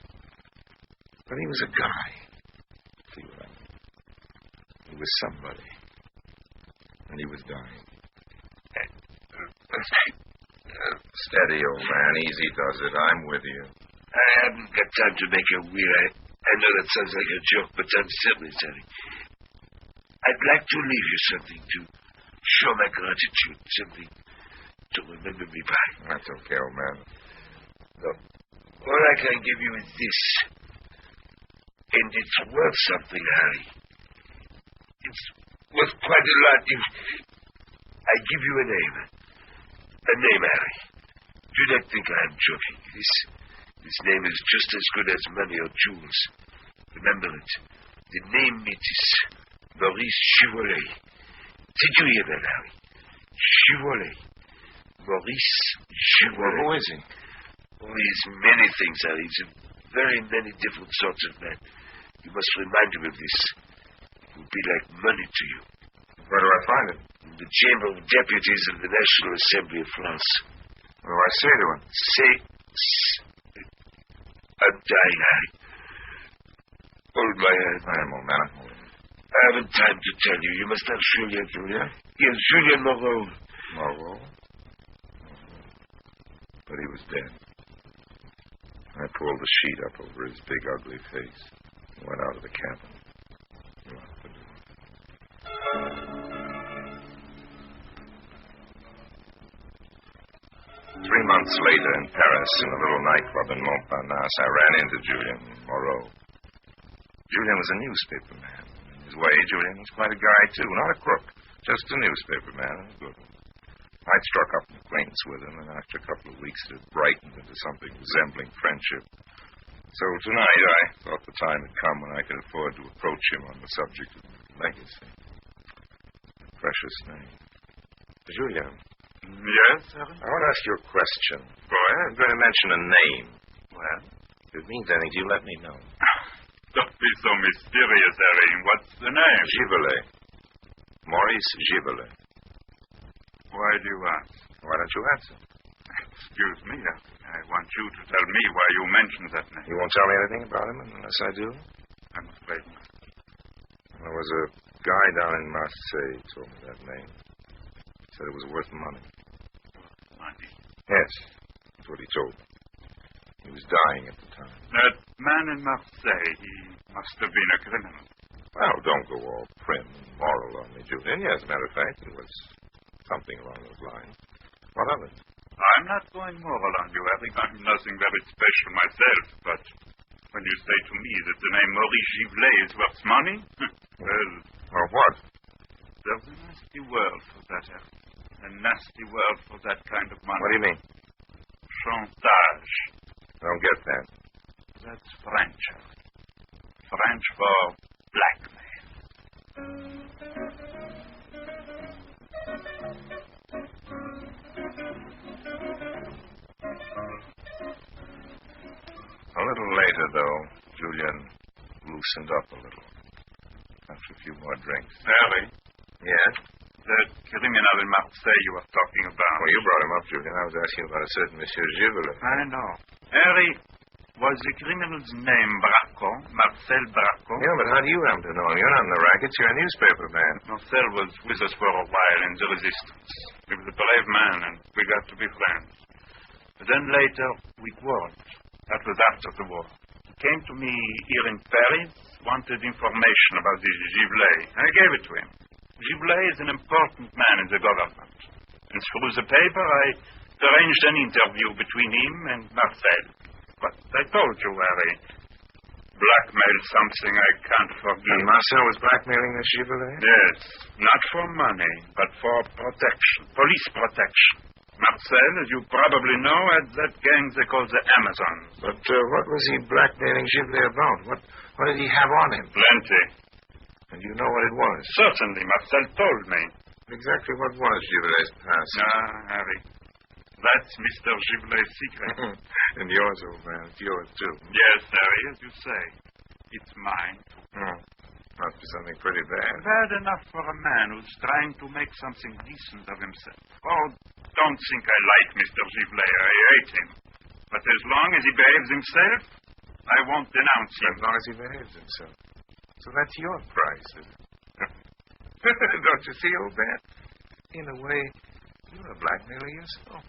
But he was a guy. See what I mean? He was somebody. And he was dying. Steady, old man. Easy does it. I'm with you.
I haven't got time to make a wheel. I know that sounds like a joke, but I'm serious, Harry. I'd like to leave you something to show my gratitude, something to remember me by.
That's okay, old man.
Look, all I can give you is this. And it's worth something, Harry. It's worth quite a lot if I give you a name. A name, Harry. Do not think I'm joking. This name is just as good as money or jewels. Remember it. The name it is Maurice Chevrolet. Did you hear that, Harry? Chevrolet. Maurice Chevrolet.
Well, who is he?
Oh, he's many things, Harry. He's a very many different sorts of man. You must remind him of this. It will be like money to you.
Where do I find it?
In the Chamber of Deputies of the National Assembly of France.
What do I say to him?
Say... I'm dying, Harry. Hold my hand.
I am, old man. I'm holding it.
I haven't time to tell you. You must have Julien.
Julien?
Yes, Julien Moreau.
Moreau? But he was dead. I pulled the sheet up over his big, ugly face and went out of the cabin. Locked the door. 3 months later in Paris, in a little nightclub in Montparnasse, I ran into Julien Moreau. Julien was a newspaper man. In his way, Julien was quite a guy, too. Not a crook, just a newspaper man, and a good one. I'd struck up an acquaintance with him, and after a couple of weeks it brightened into something resembling friendship. So tonight I thought the time had come when I could afford to approach him on the subject of legacy. A precious name. Julien.
Yes, Harem?
I want to ask you a question.
Go ahead.
I'm going to mention a name.
Well?
If it means anything, you let me know.
mysterious, Harry. What's the name?
Givelet. Maurice Givelet.
Why do you ask?
Why don't you answer?
Excuse me. I want you to tell me why you mentioned that name.
You won't tell me anything about him unless I do?
I'm afraid not.
There was a guy down in Marseille who told me that name. Said it was worth money.
Money?
Yes, that's what he told me. He was dying at the time.
That man in Marseille, he must have been a criminal.
Well, don't go all prim and moral on me, Julian. Yes, as a matter of fact, it was something along those lines. What of it?
I'm not going moral on you, Harry. I'm nothing very special myself, but when you say to me that the name Maurice Givelet is worth money,
well, what?
There's a nasty word for that, Harry. A nasty word for that kind of money.
What do you mean?
Chantage.
I don't get that.
That's French, Harry. French for blackmail.
A little later, though, Julian loosened up a little. After a few more drinks.
Harry?
Yes?
That criminal in Marseille you were talking about.
Well, you brought him up, Julian. I was asking about a certain Monsieur Givelet.
I know. Harry, was the criminal's name Bracco? Marcel Bracco?
Yeah, but how do you happen to know him? You're not in the rackets. You're a newspaper man.
Marcel was with us for a while in the resistance. He was a brave man, and we got to be friends. But then later, we quarreled. That was after the war. He came to me here in Paris, wanted information about this Givelet. I gave it to him. Givelet is an important man in the government. And through the paper, I arranged an interview between him and Marcel. But I told you, Harry, blackmail is something I can't forgive.
And Marcel was blackmailing this Givelet?
Yes. Not for money, but for protection. Police protection. Marcel, as you probably know, had that gang they call the Amazons.
But what was he blackmailing Givelet about? What did he have on him?
Plenty.
And you know what it was?
Certainly. Marcel told me.
Exactly what was Givelet's past?
Harry. That's Mr. Givelet's secret.
And yours, old man. It's yours, too.
Yes, Harry, as you say. It's mine, too.
Must be something pretty bad.
Bad enough for a man who's trying to make something decent of himself. Oh, don't think I like Mr. Givelet. I hate him. But as long as he behaves himself, I won't denounce him.
As long as he behaves himself. So that's your price, is it? Don't you see, old man? In a way, you're a blackmailer yourself.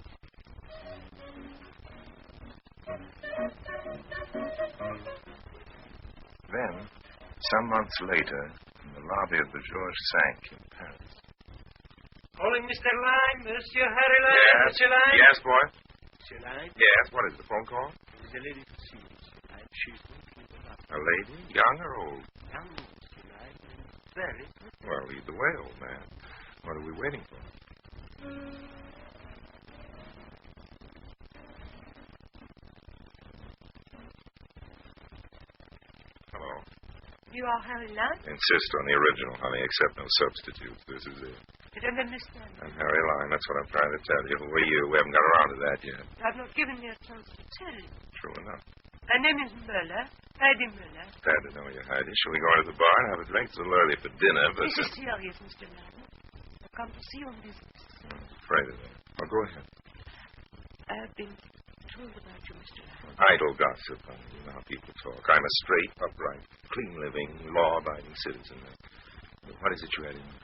Then, some months later, in the lobby of the Georges V in Paris.
Calling Mr. Lime, Monsieur Harry Lime,
Yes.
Monsieur Lime.
Yes, boy?
Monsieur Lime.
Yes, what is the phone call?
There's a lady to see you, Monsieur Lime. She's going to be up.
A lady? Young or old?
Young, Monsieur Lime, and very good.
Well, lead the way, old man. What are we waiting for? Hello.
You are Harry Lime?
Insist on the original, honey. Accept no substitutes. This is it.
You don't understand.
I'm Harry Lime. That's what I'm trying to tell you. Who are you? We haven't got around to that yet.
I've not given you a chance to tell you.
True enough.
My name is Muller. Heidi Muller.
Glad to know you, Heidi. Shall we go into the bar and have a drink? It's a little early for dinner, but...
This is serious, Mr. Lime. I've come to see you on business.
I'm afraid of that. Oh, go ahead.
I have been told about you, Mr. Lime.
Idle gossip, honey. You know how people talk. I'm a straight, upright, clean-living, law-abiding citizen. What is it you had in mind?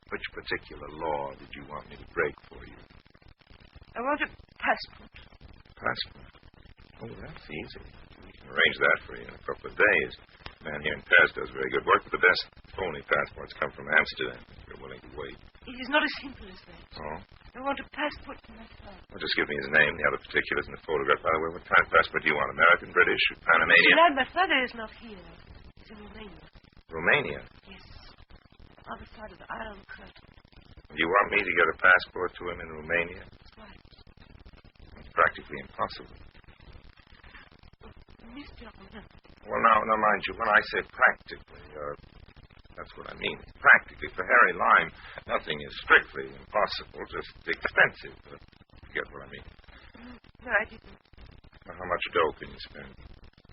Which particular law did you want me to break for you?
I want a passport.
Passport? Oh, that's easy. We can arrange that for you in a couple of days. The man here in Paris does very good work, but the best phony passports come from Amsterdam, if you're willing to wait.
It is not as simple as that.
Oh?
I want a passport for my father.
Well, just give me his name, the other particulars, and the photograph. By the way, what kind of passport do you want? American, British, Panamanian?
Lime, my father is not here. He's in Romania.
Romania?
Yes. On the other side of the Iron Curtain.
You want me to get a passport to him in Romania?
That's right.
It's practically impossible.
Mr. Muller.
Well, now, mind you, when I say practically, that's what I mean. Practically, for Harry Lime, nothing is strictly impossible, just expensive. But you get what I mean.
No, I didn't.
Now, how much dough can you spend?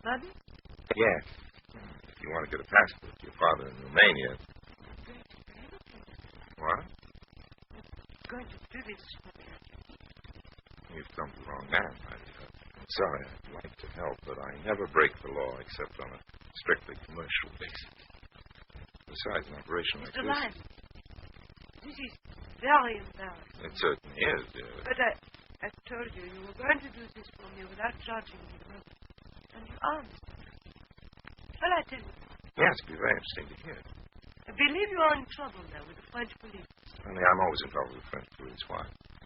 Money?
Yes. If you want to get a passport to your father in Romania. What?
Going to do this for me.
You've come to the wrong man, I'm sorry. I'd like to help, but I never break the law except on a strictly commercial basis. Besides, an operation like
Mr.
this...
Lyme, this is very embarrassing.
It certainly is, dear.
But I told you were going to do this for me without charging me the money. And you asked. Shall I tell you?
Yes, it'd be very interesting to hear.
I believe you are in trouble now with the French police.
Only I'm always in trouble with French police. Why?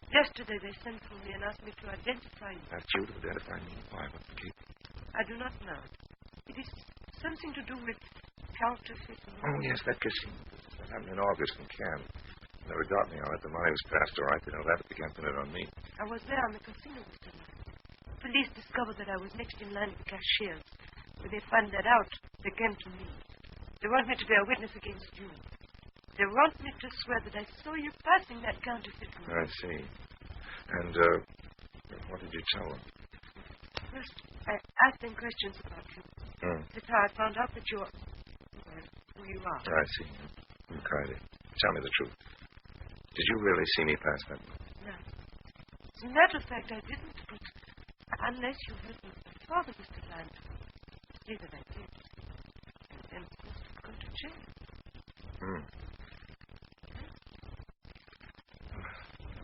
Yesterday they sent for me and asked me to identify you.
That's you to identify me. Why? What's the key?
I do not know. It is something to do with counterfeit.
Oh, yes, that casino. That happened in August in Cannes. Never got me on it. The money was passed all right. They know that, but they can't pin it on me.
I was there on the casino, Mr. Lyme. Police discovered that I was next in line with cashiers. When they found that out, they came to me. They want me to be a witness against you. They want me to swear that I saw you passing that counterfeit money.
I see. And, what did you tell them?
First, I asked them questions about you. That's how I found out that you're... well, who you are.
I see. Okay. Tell me the truth. Did you really see me pass that money?
No. As a matter of fact, I didn't, but unless you help me with my father, Mr. Lyme, see that I did. And then, of course, I'd go to jail.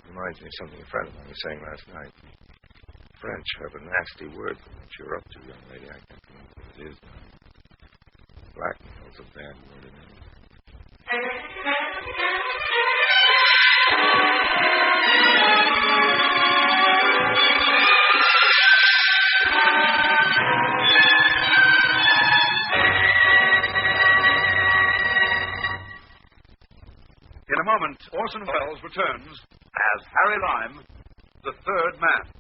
Reminds me of something a friend of mine was saying last night. French have a nasty word for what you're up to, young lady. I can't remember what it is now. Blackmail's a bad word in it.
In a moment, Orson Welles returns as Harry Lime, the third man.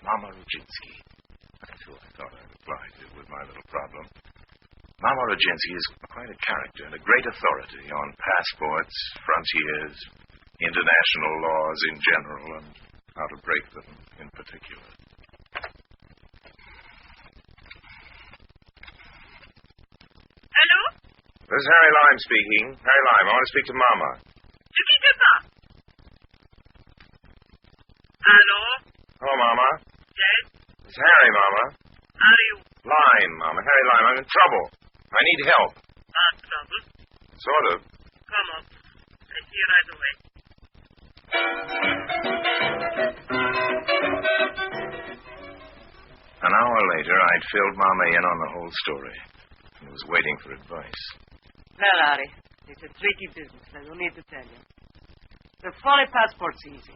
Mama Roginski. That's who I thought I'd apply to with my little problem. Mama Roginski is quite a character and a great authority on passports, frontiers, international laws in general, and how to break them in particular.
Hello?
This is Harry Lime speaking. Harry Lime, I want to speak to Mama.
Ne quitte pas. Hello?
Hello, Mama.
Yes?
It's Harry, Mama.
How are you?
Lime, Mama. Harry Lime, I'm in trouble. I need help.
Trouble?
Sort of.
Come up. I'll see you right away.
An hour later, I'd filled Mama in on the whole story and was waiting for advice.
Well, Harry, it's a tricky business. I don't need to tell you. The foreign passport's easy.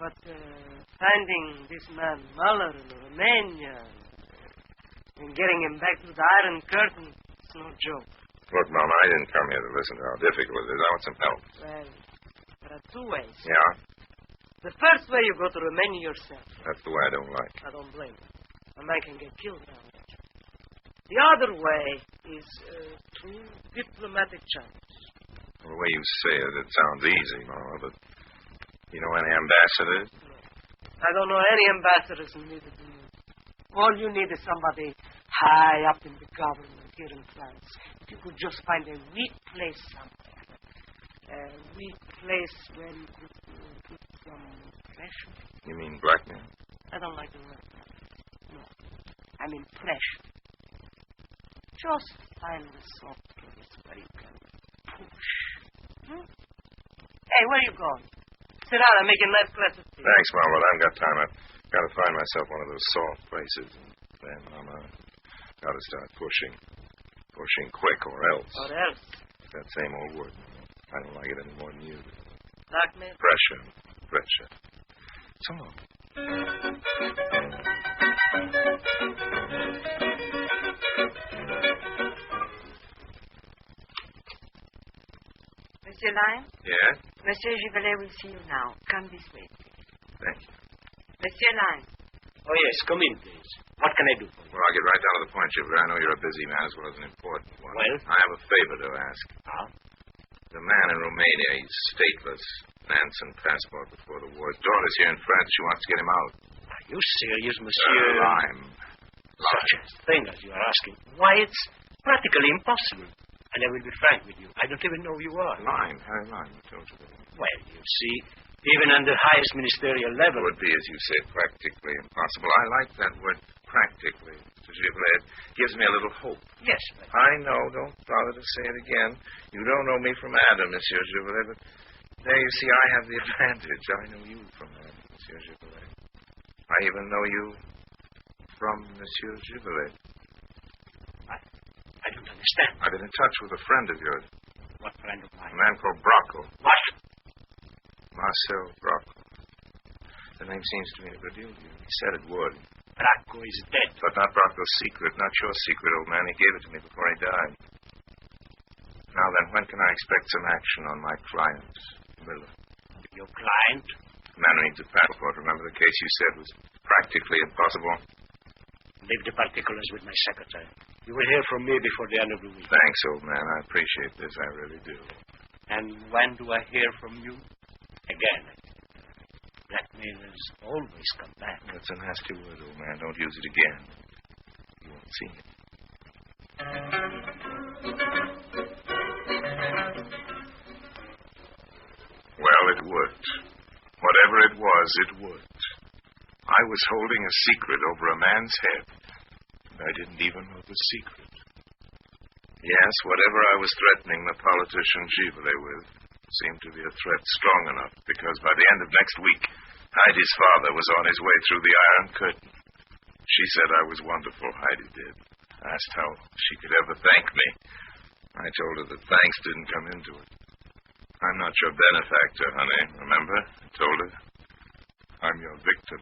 But finding this man Muller in Romania and getting him back to the Iron Curtain, it's no joke.
Look, Mama, I didn't come here to listen to how difficult it is. I want some help.
Well, there are two ways.
Yeah?
The first way, you go to Romania yourself.
That's the way I don't like.
I don't blame you. A man can get killed down there. The other way is through diplomatic channels.
Well, the way you say it, it sounds easy, Mama, but you know any ambassadors?
No. I don't know any ambassadors, and neither do you. All you need is somebody high up in the government here in France. If you could just find a weak place somewhere. A weak place where you could put some pressure.
You mean blackmail?
I don't like the word. No. I mean pressure. Just find the soft place where you can push. Hmm? Hey, where are you going? Sit down. I'm making nice glasses.
Thanks, Mom, but I haven't got time. I've got to find myself one of those soft places. And then I'm got to start pushing. Pushing quick or else.
What else?
That same old word. I don't like it any more than you do.
Blackmail?
Pressure. Pressure. So long.
Monsieur Lyon?
Yes?
Monsieur Givelet will see you now. Come this way, please.
Thank you.
Monsieur Lyon.
Oh, yes. Come in, please. What can I do for you?
Well, I'll get right down to the point, Chipper. I know you're a busy man as well as an important one.
Well?
I have a favor to ask.
Ah?
The man in Romania, he's stateless. Nansen passport before the war. His daughter's here in France. She wants to get him out.
Are you serious, monsieur?
Lime.
Such a thing as you are asking. Why, it's practically impossible. And I will be frank with you. I don't even know who you are.
Lime. Harry Lime, I told you that.
Well, you see, even on the highest ministerial level...
It would be, as you say, practically impossible. I like that word, practically, Mr. Giblet. It gives me a little hope.
Yes, but...
I know. Don't bother to say it again. You don't know me from Adam, Monsieur Giblet, but there, you see, I have the advantage. I know you from Adam, Monsieur Giblet. I even know you from Monsieur Giblet.
I don't understand.
I've been in touch with a friend of yours.
What friend of mine?
A man called Brocco.
What?
Marcel Brocco. The name seems to mean a good deal to you. He said it would.
Brocco is dead.
But not Brocco's secret, not your secret, old man. He gave it to me before he died. Now then, when can I expect some action on my client, Miller?
Your client?
The man who needs a passport. Remember the case you said was practically impossible?
Leave the particulars with my secretary. You will hear from me before the end of the week.
Thanks, old man. I appreciate this. I really do.
And when do I hear from you? Again. Blackmailers always come back.
That's a nasty word, old man. Don't use it again. You won't see it. Well, it worked. Whatever it was, it worked. I was holding a secret over a man's head. I didn't even know the secret. Yes, whatever I was threatening the politician Givelet with seemed to be a threat strong enough, because by the end of next week, Heidi's father was on his way through the Iron Curtain. She said I was wonderful, Heidi did. Asked how she could ever thank me. I told her that thanks didn't come into it. I'm not your benefactor, honey, remember? I told her. I'm your victim.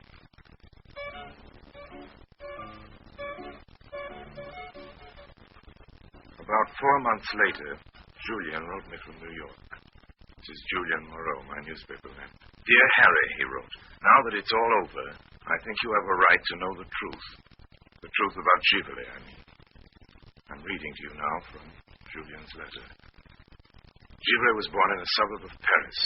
About 4 months later, Julian wrote me from New York. This is Julian Moreau, my newspaper man. Dear Harry, he wrote, now that it's all over, I think you have a right to know the truth. The truth about Givelet, I mean. I'm reading to you now from Julian's letter. Givelet was born in a suburb of Paris.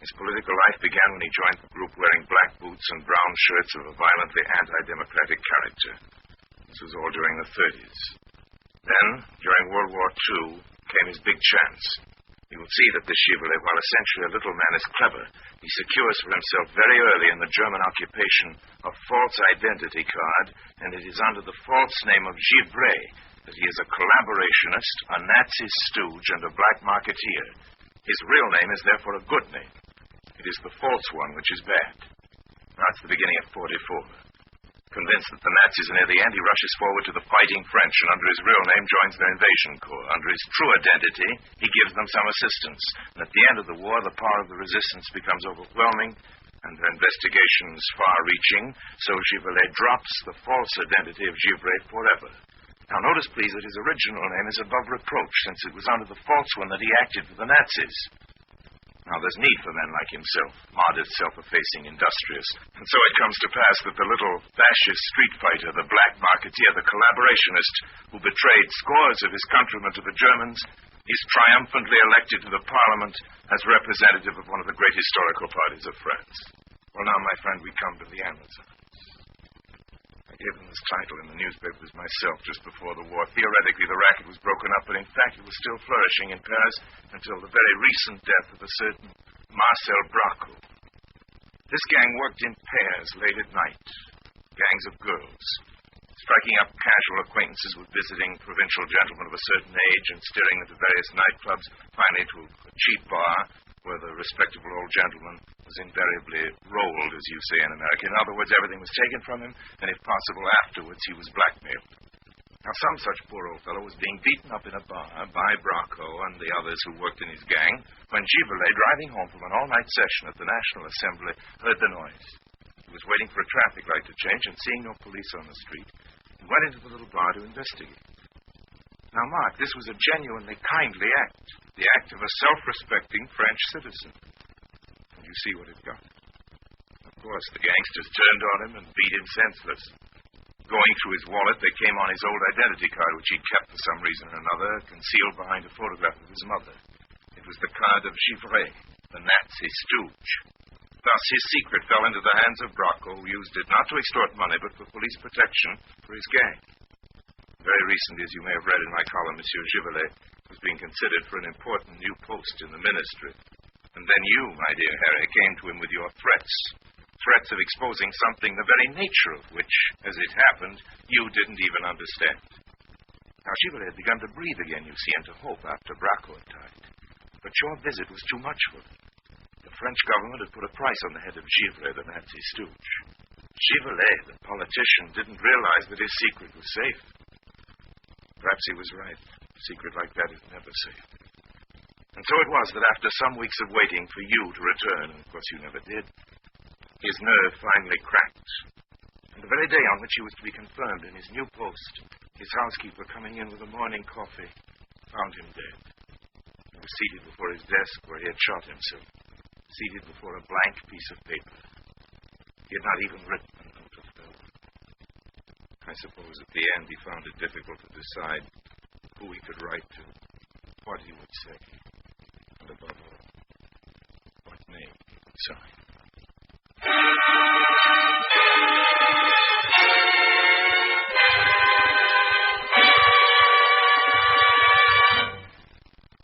His political life began when he joined the group wearing black boots and brown shirts of a violently anti-democratic character. This was all during the 30s. Then, during World War II, came his big chance. You will see that this Givelet, while essentially a little man, is clever. He secures for himself very early in the German occupation a false identity card, and it is under the false name of Givray that he is a collaborationist, a Nazi stooge, and a black marketeer. His real name is therefore a good name. It is the false one which is bad. That's the beginning of 44. Convinced that the Nazis are near the end, he rushes forward to the fighting French, and under his real name joins their invasion corps. Under his true identity, he gives them some assistance. And at the end of the war, the power of the resistance becomes overwhelming, and their investigations far-reaching, so Givelet drops the false identity of Givray forever. Now, notice, please, that his original name is above reproach, since it was under the false one that he acted for the Nazis. Now, there's need for men like himself, modest, self-effacing, industrious. And so it comes to pass that the little fascist street fighter, the black marketeer, the collaborationist who betrayed scores of his countrymen to the Germans, is triumphantly elected to the parliament as representative of one of the great historical parties of France. Well, now, my friend, we come to the Amazons. I gave them this title in the newspapers myself just before the war. Theoretically, the racket was broken up, but in fact it was still flourishing in Paris until the very recent death of a certain Marcel Brocco. This gang worked in pairs late at night. Gangs of girls. striking up casual acquaintances with visiting provincial gentlemen of a certain age and steering them to various nightclubs, finally to a cheap bar where the respectable old gentleman was invariably rolled, as you say in America. In other words, everything was taken from him, and if possible, afterwards he was blackmailed. Now, some such poor old fellow was being beaten up in a bar by Bracco and the others who worked in his gang when Givelet, driving home from an all-night session at the National Assembly, heard the noise. He was waiting for a traffic light to change, and seeing no police on the street, he went into the little bar to investigate. Now, Mark, this was a genuinely kindly act, the act of a self-respecting French citizen. And you see what it got. Of course, the gangsters turned on him and beat him senseless. Going through his wallet, they came on his old identity card, which he'd kept for some reason or another, concealed behind a photograph of his mother. It was the card of Givray, the Nazi stooge. Thus, his secret fell into the hands of Bracco, who used it not to extort money, but for police protection for his gang. Very recently, as you may have read in my column, Monsieur Givelet was being considered for an important new post in the ministry. And then you, my dear Harry, came to him with your threats. Threats of exposing something the very nature of which, as it happened, you didn't even understand. Now, Givelet had begun to breathe again, you see, and to hope after Bracco had died. But your visit was too much for him. The French government had put a price on the head of Givray, the Nazi stooge. Givelet, the politician, didn't realize that his secret was safe. Perhaps he was right. A secret like that is never safe. And so it was that after some weeks of waiting for you to return, and of course you never did, his nerve finally cracked. And the very day on which he was to be confirmed in his new post, his housekeeper, coming in with a morning coffee, found him dead. He was seated before his desk where he had shot himself, seated before a blank piece of paper. He had not even written a note of farewell. I suppose at the end he found it difficult to decide who he could write to, what he would say, and above all, what name he would sign.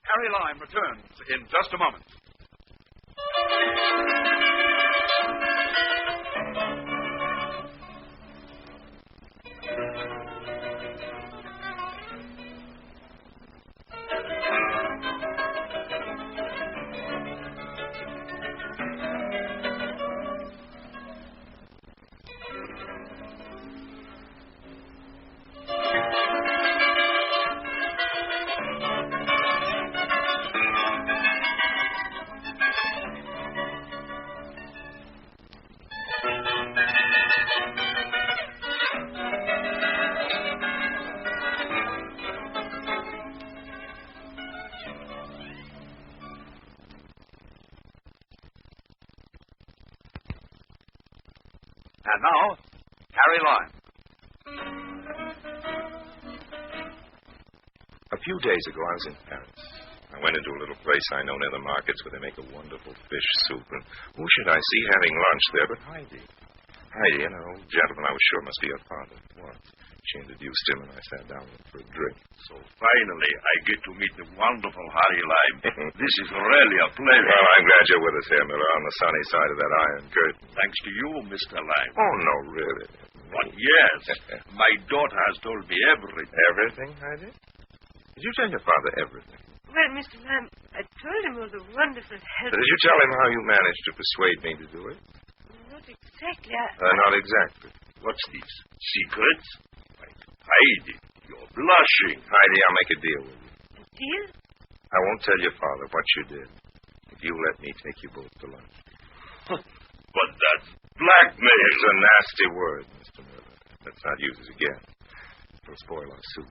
Harry Lime returns in just a moment.
And now, Harry Lime.
A few days ago, I was in Paris. I went into a little place I know near the markets where they make a wonderful fish soup. And who should I see having lunch there but Heidi? Heidi, an old gentleman I was sure must be her father. It was. She introduced him, and I sat down with him for a drink.
So finally, I get to meet the wonderful Harry Lime. This is really a pleasure.
Well, I'm glad you're with us here, Miller, on the sunny side of that iron curtain.
Thanks to you, Mr. Lime.
Oh, no, really.
But yes, my daughter has told me everything.
Everything, Heidi? Did you tell your father everything?
Well, Mr. Lamb, I told him of the wonderful help.
Did you tell him how you managed to persuade me to do it?
Not exactly.
Not exactly.
What's this? Secrets? Heidi, you're blushing.
Heidi, I'll make a deal with you.
A deal?
I won't tell your father what you did if you let me take you both to lunch.
But that's blackmail.
It's a nasty word, Mr. Miller. Let's not use it again. It'll spoil our soup.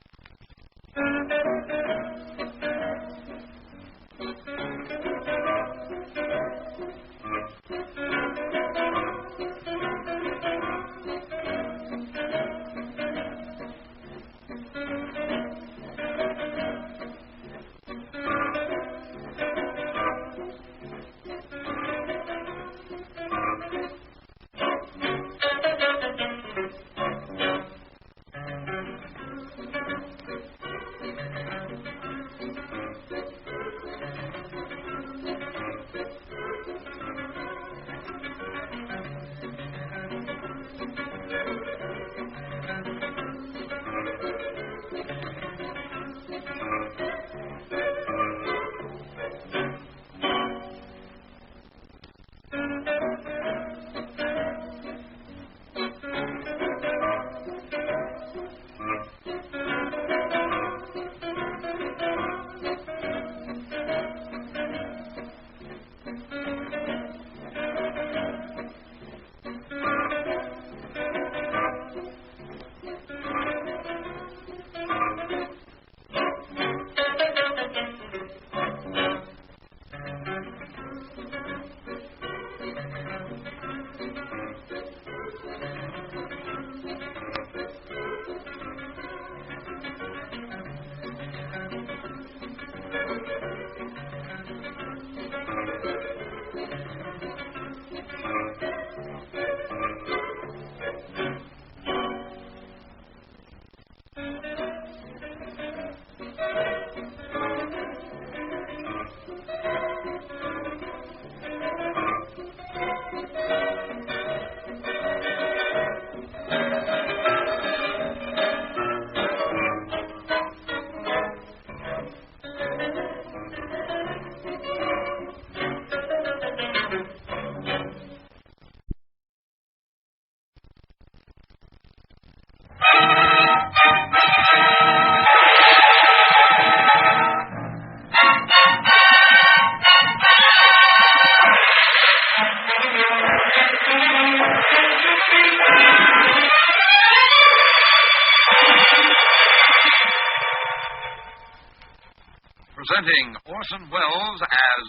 presenting Orson Welles as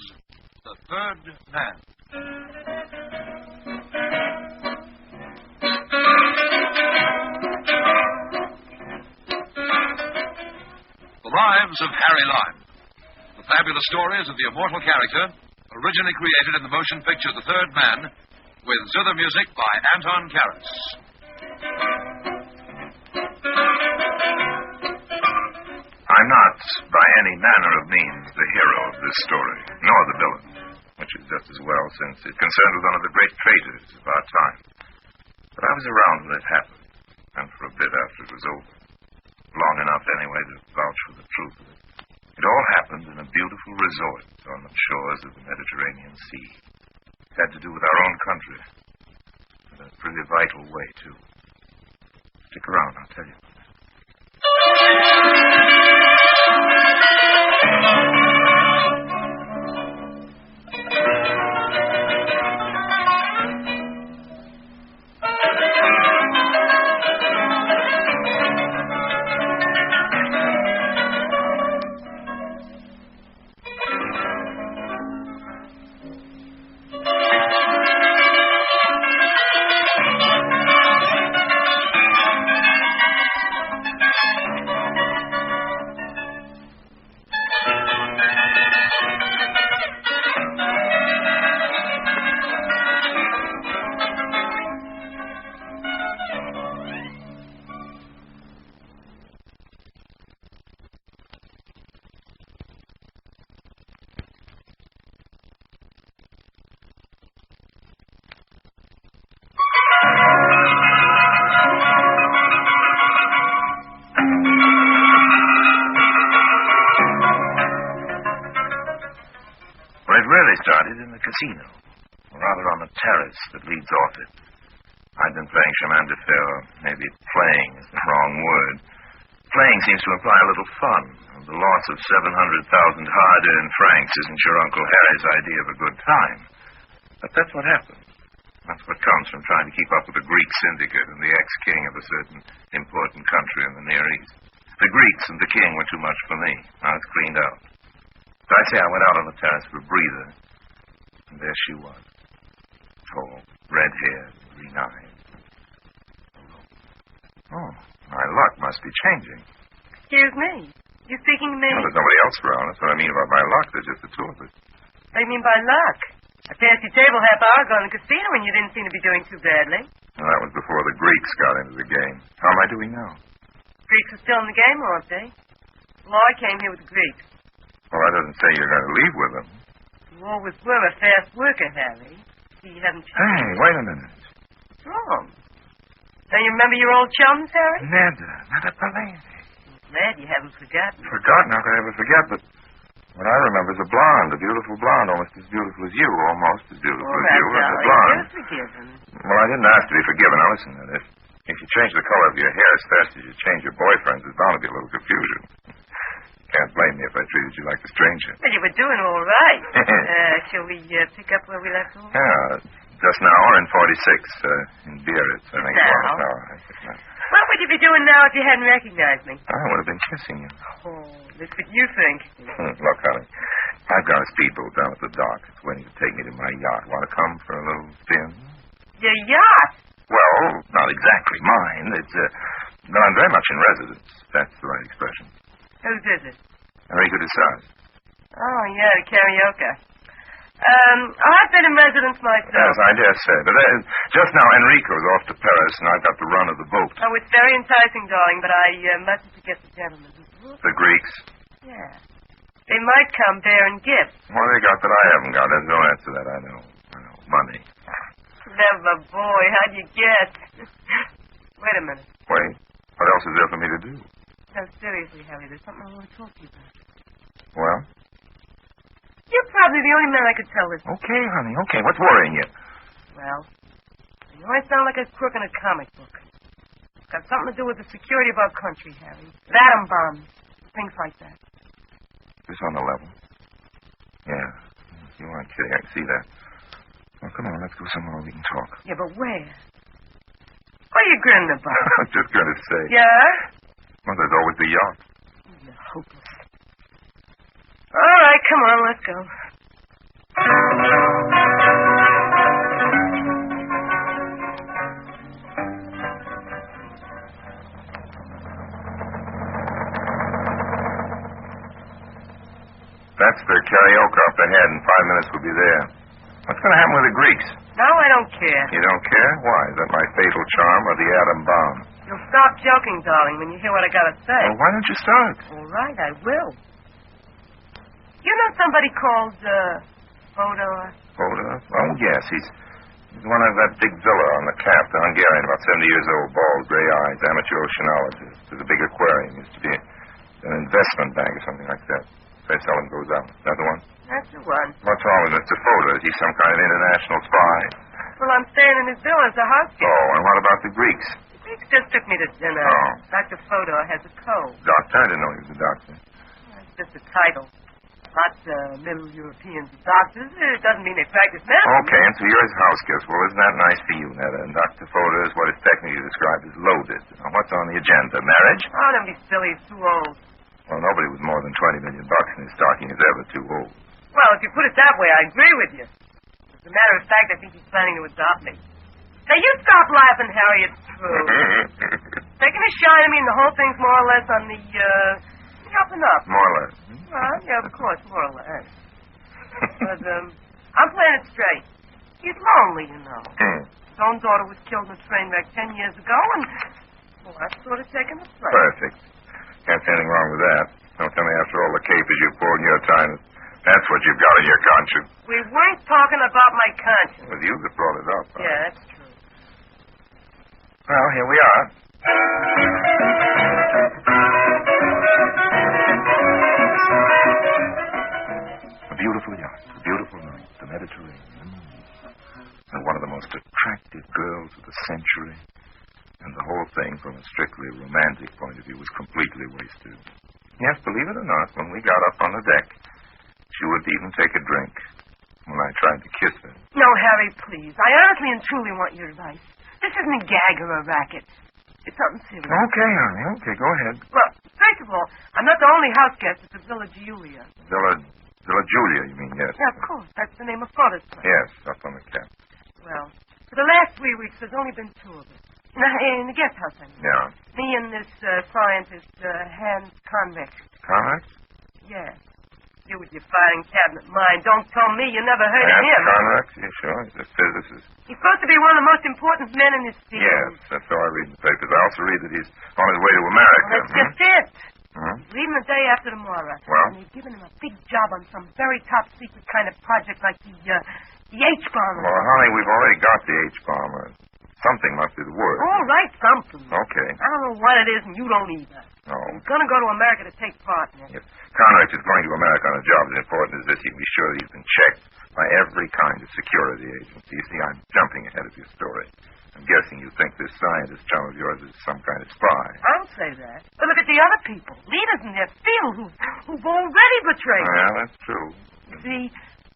the Third Man. The Lives of Harry Lime. The fabulous stories of the immortal character, originally created in the motion picture The Third Man, with zither music by Anton Karas.
I'm not, by any manner of means, the hero of this story, nor the villain, which is just as well since it concerned with one of the great traitors of our time. But I was around when it happened, and for a bit after it was over. Long enough, anyway, to vouch for the truth of it. It all happened in a beautiful resort on the shores of the Mediterranean Sea. It had to do with our own country, in a pretty vital way, too. Stick around, I'll tell you. Started in the casino, or rather on the terrace that leads off it. I'd been playing chemin de fer, or maybe playing is the wrong word. Playing seems to imply a little fun, and the loss of 700,000 hard-earned francs isn't your Uncle Harry's idea of a good time. But that's what happened. That's what comes from trying to keep up with the Greek syndicate and the ex-king of a certain important country in the Near East. The Greeks and the king were too much for me. I was cleaned out. So I say I went out on the terrace for a breather. And there she was. Tall, red-haired, green-eyed. Oh, my luck must be changing.
Excuse me. You speaking to me?
Well, there's nobody else around. That's what I mean about my luck. There's just the two of us.
What do you mean by luck? I passed your table half hour ago in the casino and you didn't seem to be doing too badly.
Well, that was before the Greeks got into the game. How am I doing now?
Greeks are still in the game, aren't they? Well, I came here with the Greeks.
Well, that doesn't say you're going to leave with them.
You always were a fast worker, Harry. See, you haven't changed.
Hey, wait a minute.
What's wrong? Don't you remember your old chums, Harry?
Never believe it.
I'm glad you haven't forgotten.
Forgotten? How could I ever forget? But what I remember is a blonde, a beautiful blonde, almost as beautiful as you, almost as beautiful as you, and a blonde.
You're forgiven.
Well, I didn't ask to be forgiven. Now, listen, if you change the color of your hair as fast as you change your boyfriend's, there's bound to be a little confusion. Can't blame me if I treated you like a stranger.
Well, you were doing all right. Shall we pick up where we left off?
Yeah, just now, in 46, in Biarritz, I think it was. No, I think not.
What would you be doing now if you hadn't recognized me?
I would have been kissing you.
Oh, look what you think.
Look, honey, I've got a speedboat down at the dock. It's waiting to take me to my yacht. Want to come for a little spin?
Your yacht?
Well, not exactly mine. But I'm very much in residence. That's the right expression.
Whose is it?
Enrico de Saz.
Oh, yeah, the karaoke. I've been in residence myself.
Yes, I dare say. But just now, Enrico's off to Paris, and I've got the run of the boat.
Oh, it's very enticing, darling, but I mustn't forget the gentlemen.
The Greeks?
Yeah. They might come bearing gifts.
What have they got that I haven't got? There's no answer to that, I know. Money.
Clever boy. How'd you guess? Wait a minute.
Wait. What else is there for me to do?
No, seriously, Harry, there's something I want to talk to you about.
Well?
You're probably the only man I could tell this.
Okay, honey, okay. What's worrying you?
Well, you know, I sound like a crook in a comic book. It's got something to do with the security of our country, Harry. With atom bombs, things like that.
This on the level? Yeah. You aren't kidding. I can see that. Well, come on, let's go somewhere where we can talk.
Yeah, but where? What are you grinning about?
I was just going to say.
Yeah?
Well, there's always the yacht.
You're hopeless. right, come on, let's go.
That's the karaoke up ahead. In 5 minutes we'll be there. What's going to happen with the Greeks?
No, I don't care.
You don't care? Why? Is that my fatal charm or the atom bomb?
You'll stop joking, darling, when you hear what I gotta say.
Well, why don't you start?
All right, I will. You know somebody called, Fodor?
Fodor? Oh, yes. He's the one of that big villa on the Cap, the Hungarian, about 70 years old, bald, gray eyes, amateur oceanologist. There's a big aquarium. Used to be an investment bank or something like that. They seldom goes out. Is that the one?
That's the one.
What's wrong with Mr. Fodor? Is he some kind of international spy?
Well, I'm staying in his villa as a housekeeper.
Oh, and what about the Greeks?
The Greeks just took me to dinner.
Oh.
Dr. Fodor has a cold.
Doctor? I didn't know he was a doctor.
That's just a title. Lots of Middle Europeans are doctors. It doesn't mean they practice medicine.
Okay, and so you're his house guest. Well, isn't that nice for you, Netta? And Dr. Fodor is what is technically described as loaded. Now, what's on the agenda? Marriage?
Oh, don't be silly. He's too old.
Well, nobody with more than $20 million in his stocking is ever too old.
Well, if you put it that way, I agree with you. As a matter of fact, I think he's planning to adopt me. Now, you stop laughing, Harry. It's true. Taking a shine, I mean, the whole thing's more or less on the, up and up.
More or less.
Well, yeah, of course, more or less. But, I'm playing it straight. He's lonely, you know. His own daughter was killed in a train wreck 10 years ago, and, well, I've sort of taken the place.
Perfect. Can't see anything wrong with that. Don't tell me after all the capers you've poured in your time, that's what you've got in your conscience.
We weren't talking about my conscience.
Well, you that brought it up.
Yeah, that's true.
Well, here we are. A beautiful yacht, a beautiful night, the Mediterranean, and one of the most attractive girls of the century. And the whole thing, from a strictly romantic point of view, was completely wasted. Yes, believe it or not, when we got up on the deck, she wouldn't even take a drink. When I tried to kiss her.
No, Harry, please. I honestly and truly want your advice. This isn't a gag or a racket. It's something serious.
Okay, honey. Okay, go ahead.
Well, first of all, I'm not the only house guest at the Villa Giulia.
Villa Giulia, you mean, yes?
Yeah, of course. That's the name of Fodor's place.
Yes, up on the Cap.
Well, for the last 3 weeks, there's only been 2 of us. In the guest house, I mean.
Yeah.
Me and this scientist, Hans Convex.
Convex?
Yeah. You with your filing cabinet mind. Don't tell me you never heard of him.
Convex? Yeah, sure. He's a physicist.
He's supposed to be one of the most important men in his field.
Yes, that's how I read in the papers. I also read that he's on his way to America.
Well, that's just it.
Hmm?
He's leaving the day after tomorrow.
Well?
And they've given him a big job on some very top secret kind of project like the H-bomb.
Well, honey, we've already got the H-bomb. Something must be the word.
All right, something.
Okay.
I don't know what it is, and you don't either.
No.
He's going to go to America to take part in it.
If Convex is going to America on a job as important as this, you can be sure that he's been checked by every kind of security agency. You see, I'm jumping ahead of your story. I'm guessing you think this scientist chum of yours is some kind of spy.
I don't say that. But look at the other people, leaders in their field who've already betrayed him.
Well, that's true.
You see,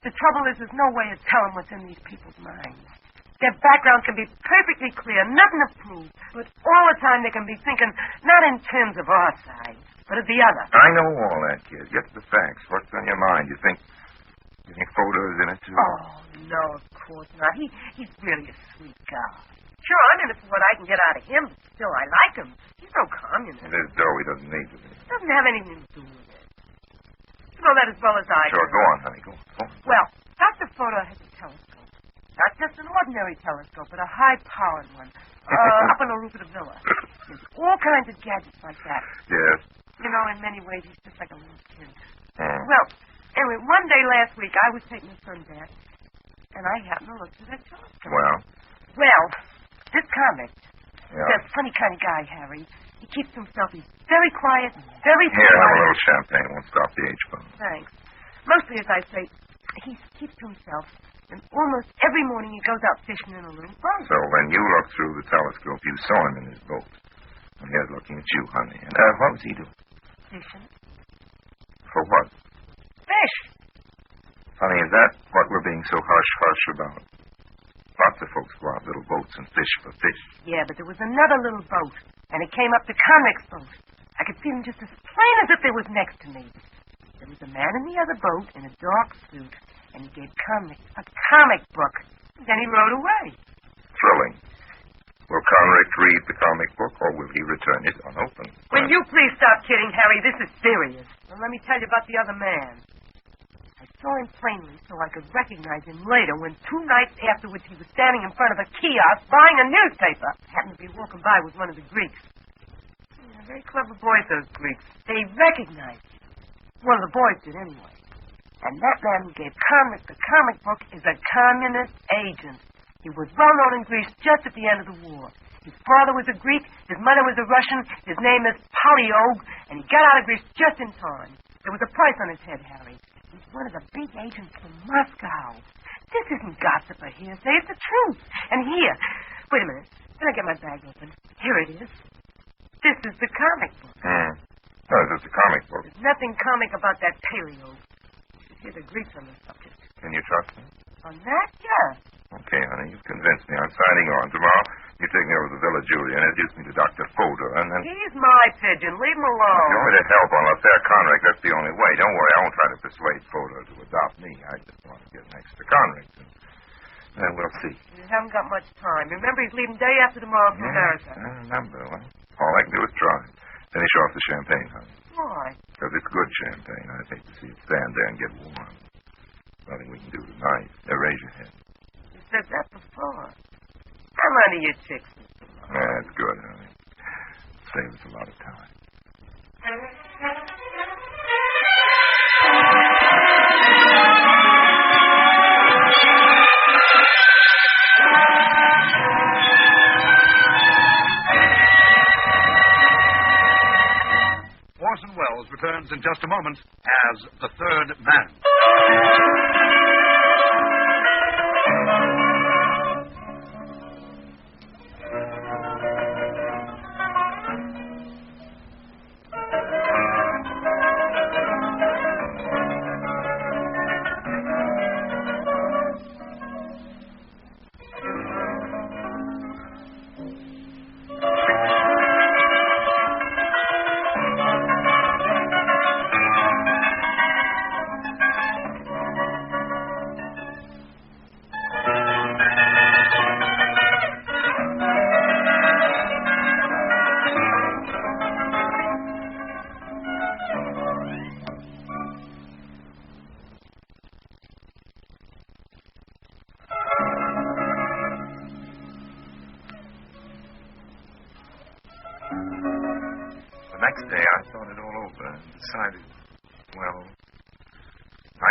the trouble is there's no way of telling what's in these people's minds. Their background can be perfectly clear, nothing to prove, but all the time they can be thinking not in terms of our side, but of the other.
I know all that, kid. Get to the facts. What's on your mind? You think Fodor is in it, too?
Oh, no, of course not. He's really a sweet guy. Sure, I'm in it for what I can get out of him, but still, I like him. He's no communist.
There's dough he doesn't need to be.
Doesn't have anything to do with it. You know that as well as I do.
Sure, go on, honey, go on.
Well, Dr. Fodor has a telescope. Not just an ordinary telescope, but a high-powered one. Up on the roof of the villa. There's all kinds of gadgets like that.
Yes.
You know, in many ways, he's just like a little kid. Well, anyway, one day last week, I was taking a sunbath, and I happened to look through that telescope. Well, this comic, the funny kind of guy, Harry, he keeps to himself. He's very quiet, very
Here, have a little champagne. Won't stop the H-bomb.
Thanks. Mostly, as I say, he keeps to himself. And almost every morning he goes out fishing in a little boat.
So when you looked through the telescope, you saw him in his boat. And he was looking at you, honey. And what was he doing?
Fishing.
For what?
Fish.
Honey, is that what we're being so hush-hush about? Lots of folks go out little boats and fish for fish.
Yeah, but there was another little boat, and it came up to Convex's boat. I could see him just as plain as if they was next to me. There was a man in the other boat in a dark suit, and he gave Conrick a comic book. Then he rode away.
Thrilling. Will Conrick read the comic book, or will he return it unopened?
Will you please stop kidding, Harry? This is serious. Now, let me tell you about the other man. I saw him plainly so I could recognize him later when 2 nights afterwards he was standing in front of a kiosk buying a newspaper. Happened to be walking by with one of the Greeks. Yeah, very clever boys, those Greeks. They recognized him. One of the boys did anyway. And that man who gave Conrick the comic book is a communist agent. He was well known in Greece just at the end of the war. His father was a Greek, his mother was a Russian, his name is Polyog, and he got out of Greece just in time. There was a price on his head, Harry. He's one of the big agents from Moscow. This isn't gossip or hearsay, it's the truth. And here, wait a minute, can I get my bag open? Here it is. This is the comic book.
Oh, this is the comic book.
There's nothing comic about that Polyog. You should hear the Greeks on the subject.
Can you trust me?
On that, yeah.
Okay, honey, you've convinced me. I'm signing on. Tomorrow, you take me over to the Villa Julia and introduce me to Dr. Fodor, and then...
He's my pigeon. Leave him alone.
If you want me to help on LaFair Conrick, that's the only way. Don't worry, I won't try to persuade Fodor to adopt me. I just want to get next to Conrick, and we'll see.
You haven't got much time. Remember, he's leaving day after tomorrow for America.
I remember. Well, all I can do is try. Finish off the champagne, honey.
Why?
Because it's good champagne. I'd hate to see it stand there and get warm. Nothing we can do tonight. Raise your head.
You said that before. I'm under your chicks.
That's good, honey. Saves us a lot of time.
Orson Welles returns in just a moment as the third man.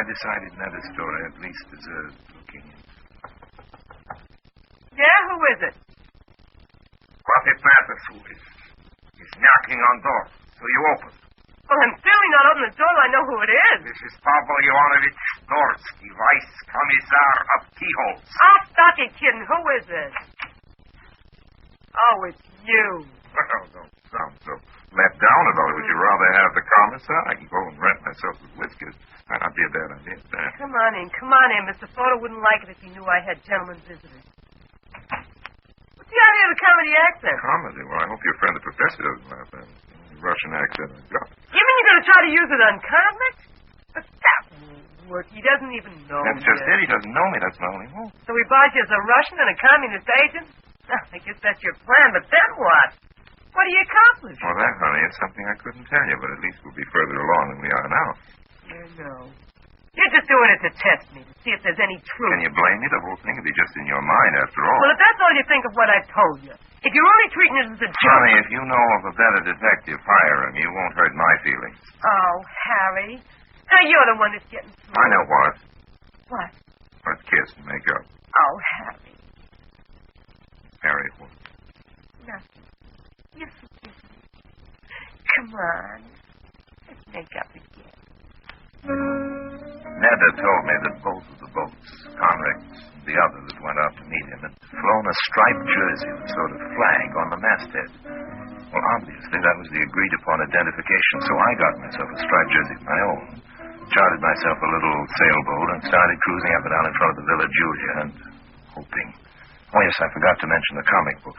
Decided another story at least deserves looking into.
Yeah, who is it?
What it matters who is. He's knocking on door, so you open.
Well, I'm certainly not opening the door till I know who it is.
This is Pavel Ivanovich Dorsky, Vice Commissar of Keyholes.
Oh, stop it, kidding. Who is this? Oh, it's you.
Well, don't sound so let down about it. Would you rather have the commissar? I can go and rent myself with whiskers. Might not be a bad idea.
Come on in. Mr. Fodor wouldn't like it if he knew I had gentlemen visitors. What's the idea of the comedy accent?
Comedy? Well, I hope your friend the professor doesn't laugh at it. The Russian accent I've got.
You mean you're going to try to use it on Convict? But that won't work. He doesn't even know me.
That's just it. He doesn't know me. That's my only hope.
So he buys you as a Russian and a communist agent? I guess that's your plan, but then what? What do you accomplish?
Well, that, honey, is something I couldn't tell you, but at least we'll be further along than we are now.
No. You're just doing it to test me, to see if there's any truth.
Can you blame me? The whole thing will be just in your mind, after all.
Well, if that's all you think of what I've told you, if you're only treating it as a joke...
Honey, if you know of a better detective, hire him. You won't hurt my feelings.
Oh, Harry. Now, you're the one that's getting through.
I know what.
What?
Let's kiss and make up.
Oh, Harry.
Harry, what?
Nothing. You're so different. Come on. Let's make up again.
Neda told me that both of the boats, Conrick's and the other that went out to meet him, had flown a striped jersey with a sort of flag on the masthead. Well, obviously, that was the agreed-upon identification, so I got myself a striped jersey of my own, chartered myself a little sailboat, and started cruising up and down in front of the Villa Julia and hoping. Oh, yes, I forgot to mention the comic book.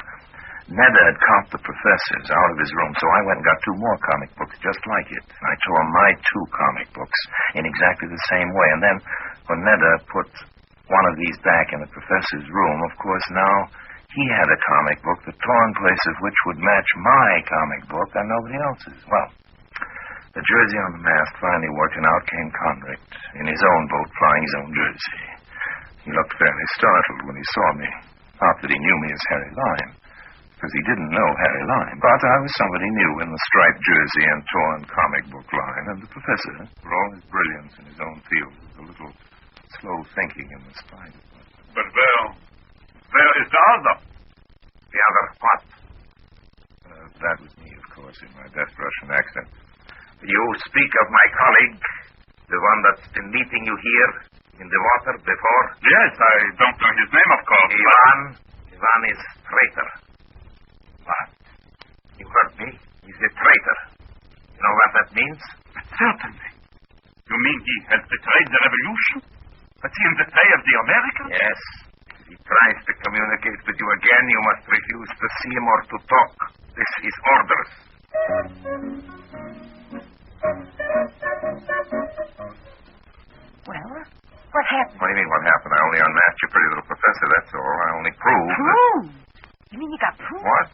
Neda had comped the professors out of his room, so I went and got 2 more comic books just like it. And I tore my 2 comic books in exactly the same way. And then when Neda put one of these back in the professor's room, of course, now he had a comic book, the torn place of which would match my comic book and nobody else's. Well, the jersey on the mast finally worked, and out came Convict in his own boat flying his own jersey. He looked fairly startled when he saw me. Not that he knew me as Harry Lime, because he didn't know Harry Lime, but I was somebody new in the striped jersey and torn comic book line, and the professor, for all his brilliance in his own field, was a little slow thinking in the spy department.
But where is the other?
The other what? That was me, of course, in my best Russian accent. You speak of my colleague, the one that's been meeting you here in the water before?
Yes, I don't know his name, of course.
Ivan is traitor. What? You heard me? He's a traitor. You know what that means?
Certainly. You mean he has betrayed the revolution? Was he in the pay of the Americans?
Yes. If he tries to communicate with you again, you must refuse to see him or to talk. This is orders.
Well, what happened?
What do you mean, what happened? I only unmasked your pretty little professor, that's all. I only proved.
Proof? You mean you got proof?
What?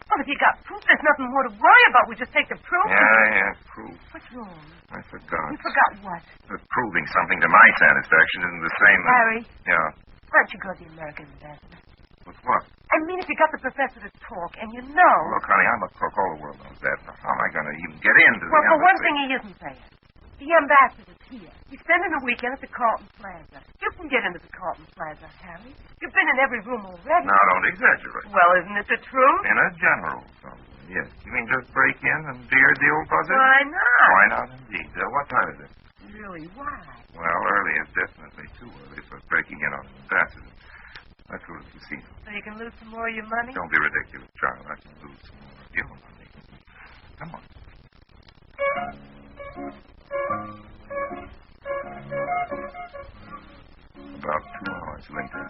Well, if you got proof, there's nothing more to worry about. We just take the proof.
Yeah, proof.
What's wrong?
I forgot.
You forgot what?
That proving something to my satisfaction isn't the same as...
Harry?
Yeah.
Why don't you go to the American ambassador?
With what?
I mean, if you got the professor to talk, and you know...
Look, honey, I'm a crook. All the world knows that. How am I going to even get into the
Well, for one
embassy?
thing, he isn't there. The ambassador's here. He's spending the weekend at the Carlton Plaza. You can get into the Carlton Plaza, Harry. You've been in every room already.
Now, don't exaggerate.
Well, isn't it the truth?
In a general sense, yes. You mean just break in and beard the old buzzer?
Why not?
Why not, indeed. What time is it?
Really, why?
Well, early is definitely too early for breaking in on an ambassador. Let's go to the casino.
So you can lose some more of your money?
Don't be ridiculous, child. I can lose some more of your money. Come on. About 2 hours later,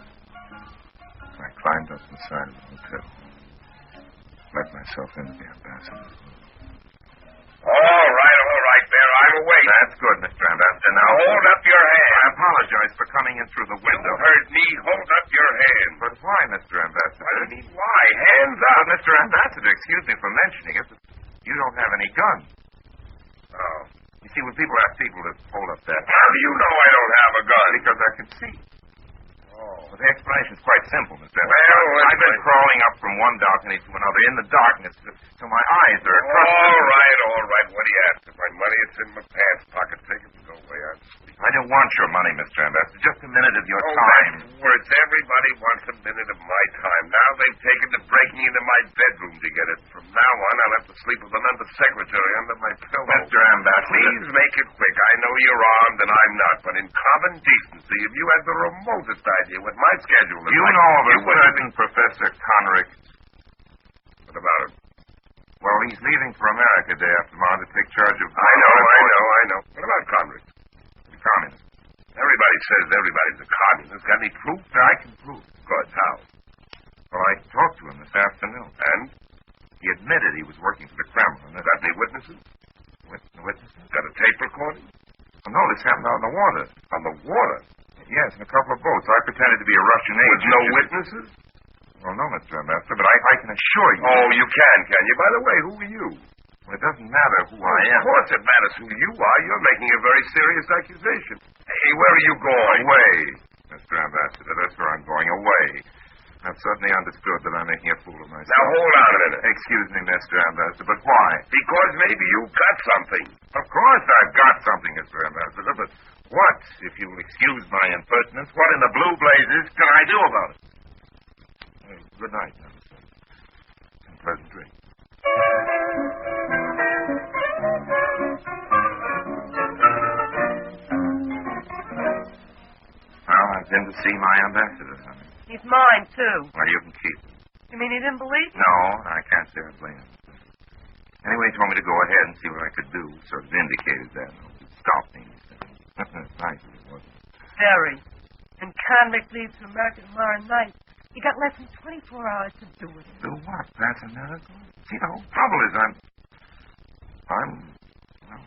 I climbed up the side of the hotel. Let myself into the ambassador's room.
All right, there. I'm awake.
That's good, Mr. Ambassador. Now,
hold up your hand.
I apologize for coming in through the window.
You heard me. Hold up your hand.
But why, Mr. Ambassador?
What do you mean, why? Hands up.
Well, Mr. Ambassador, excuse me for mentioning it, but you don't have any gun.
Oh.
You see, when people ask people to hold up that...
How do you know I don't have a gun?
Because I can see.
Oh.
Well, the explanation's quite simple, Mr. Ambassador.
Well,
I've been crawling up from one balcony to another in the darkness, so my eyes are...
All right. What do you have to my money? It's in my pants pocket. Take it and go away. I'm sleeping.
I don't want your money, Mr. Ambassador. Just a minute of your
Oh,
time.
that's words. Everybody wants a minute of my time. Now they've taken to breaking into my bedroom to get it. From now on, I'll have to sleep with another secretary under my pillow.
Mr. Ambassador.
Please make it quick. I know you're armed and I'm not, but in common decency, if you had the remotest idea what my schedule is
You
like,
know of a
you wouldn't
certain Professor Conrick.
What about him?
Well, he's leaving for America day after tomorrow to take charge of...
I know. What about Conrick?
The communist.
Everybody says everybody's a communist. Got any proof?
I can prove.
Good. How?
Well, I talked to him this afternoon.
And?
He admitted he was working for the Kremlin.
Got any witnesses?
Witnesses?
Got a tape recording?
Oh, no, this happened out in the water.
On the water?
Yes, in a couple of boats. I pretended to be a Russian agent.
With no witnesses?
Well, no, Mr. Ambassador, but I can assure you...
Oh, you can you? By the way, who are you?
Well, it doesn't matter who I am.
Of course it matters who you are. You're making a very serious accusation. Hey, where are you going?
Away, Mr. Ambassador. That's where I'm going. Away. I've certainly understood that I'm making a fool of myself.
Now, hold on a minute.
Excuse me, Mr. Ambassador, but why?
Because maybe you've got something.
Of course I've got something, Mr. Ambassador, but what, if you'll excuse my impertinence, what in the blue blazes can I do about it? Good night, Ambassador. And pleasant dreams. Well, I've been to see my ambassador, honey.
He's mine, too.
Well, you can keep him.
You mean he didn't believe me?
No, I can't say I blame him. Anyway, he told me to go ahead and see what I could do. Sort of indicated that. Stop me, he said. Nice of him, wasn't it?
Very. And Convict leaves for America tomorrow night. You got less than 24 hours to do it.
Do what? That's a miracle? See, the whole trouble is I'm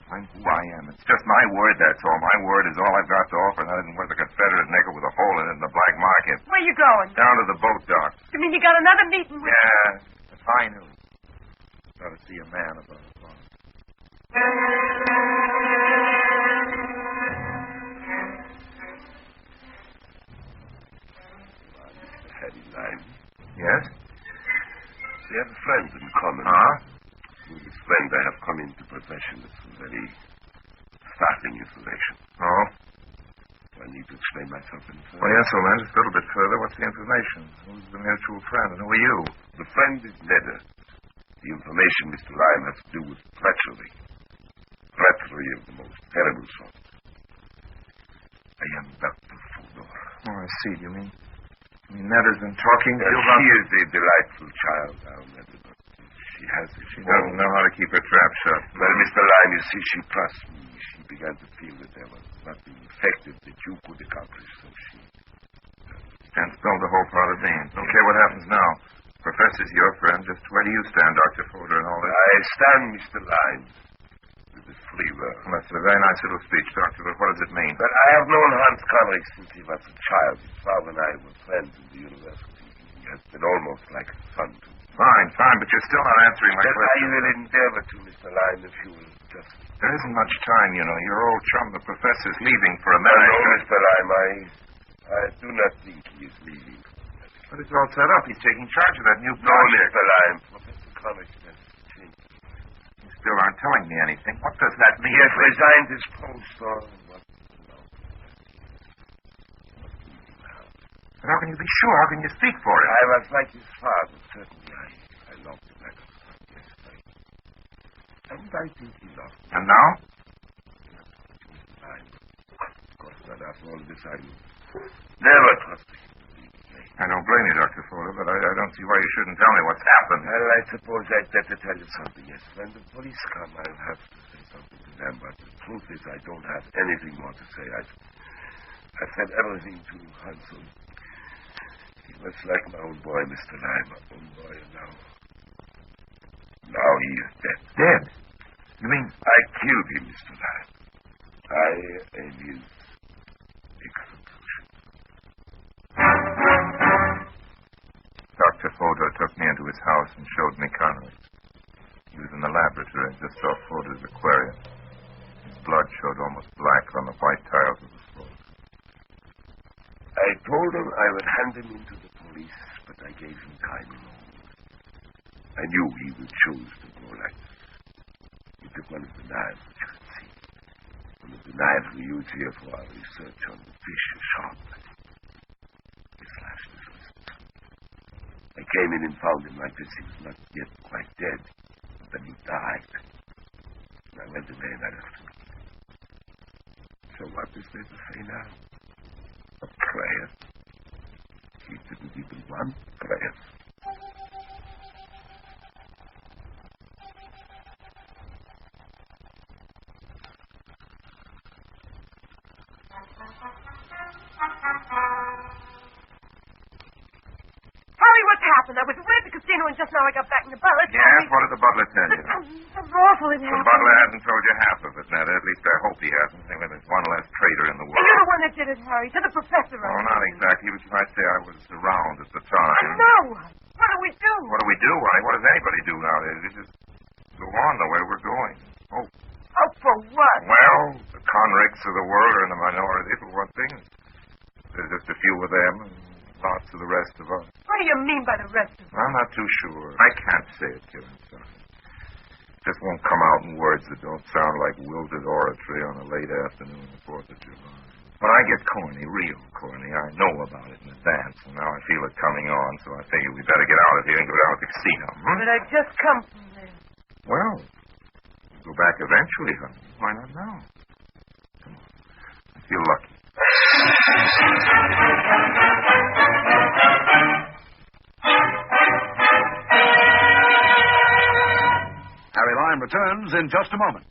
who I am. It's just my word, that's all. My word is all I've got to offer, and that isn't worth a Confederate nickel with a hole in it in the black market.
Where you going?
Down to the boat dock.
You mean you got another meeting with...
Yeah, if I knew. Got to see a man about it.
Harry Lime.
Yes?
We have a friend in common.
Huh?
With this friend I have come into possession of some very startling information.
Oh?
Do I need to explain myself any further?
Well, yes, old man, just a little bit further. What's the information? Who's the mutual friend, and who are you?
The friend is Nedda. The information, Mr. Lime, has to do with treachery. Treachery of the most terrible sort. I am Dr. Fodor.
Oh, I see. You mean Nedda's been talking to you about...
She is a delightful child now, Nedda, but she doesn't
know how to keep her trap shut.
Well, Mr. Lime, you see, she trusts me. She began to feel that there was nothing effective that you could accomplish, so she...
And spilled the whole pot of beans. Okay, what happens now? Professor's your friend. Just where do you stand, Dr. Fodor, and all this?
I stand, Mr. Lime, with the free world.
Well, that's a very nice little speech, Doctor, but what does it mean?
But I have known Hans Conrick since he was a child. His father and I were friends in the university. He has been almost like a son to me.
Fine, but you're still not answering my question.
I will endeavor to, Mr. Lime, if you will just...
There isn't much time, you know. Your old chum, the professor's leaving for America.
No, Mr. Lime, I do not think he is leaving.
But it's all set up. He's taking charge of that new project.
No, Mr. Lime. Professor Conrick has changed.
You still aren't telling me anything. What does that mean?
He has resigned his post, or what? No.
But how can you be sure? How can you speak for him?
I was like his father, certainly. I loved him like a son, yes. And I think he loved me.
And now?
Of course not. After all this, I never trusted him.
I don't blame you, Dr. Fodor, but I don't see why you shouldn't tell me what's happened.
Well, I suppose I'd better tell you something, yes. When the police come, I'll have to say something to them, but the truth is I don't have anything more to say. I've said everything to Hanson. He was like my own boy, Mr. Lime, my own boy, and now he is dead.
Dead? You mean...
I killed him, Mr. Lime. I am his execution.
Dr. Fodor took me into his house and showed me Conrick. He was in the laboratory just off Fodor's aquarium. His blood showed almost black on the white tiles of the floor.
I told him I would hand him into the police, but I gave him time alone. I knew he would choose to go like this. He took one of the knives, which you can see. One of the knives we use here for our research on the fish sharp. He slashed his wrist. I came in and found him like this. He was not yet quite dead. But then he died. And I went away and I left him. So what is there to say now? A prayer. He didn't even want prayer.
I was away at the casino and just now I got back in the butler.
Yes, what did the butler tell you?
Some awful it happened.
The butler hasn't told you half of it, Netta. At least I hope he hasn't. Anyway, there's one less traitor in the world.
You're the one that did it, Harry. To the professor.
Oh, not exactly. But you might say I was around at the time.
No. What do we do?
What do we do? What does anybody do nowadays? We just go on the way we're going. Oh.
Oh, for what?
Well, the Conricks of the world are in the minority, for one thing. There's just a few of them and lots of the rest of us.
What do you mean by the rest of us?
I'm not too sure. I can't say it, Killer. It just won't come out in words that don't sound like wilted oratory on a late afternoon on the 4th of July. When I get corny, real corny, I know about it in advance, and now I feel it coming on, so I figure we better get out of here and go down to the casino.
But I've just come from there.
Well, we'll go back eventually, honey. Why not now? Come on. I feel lucky.
Harry Lime returns in just a moment.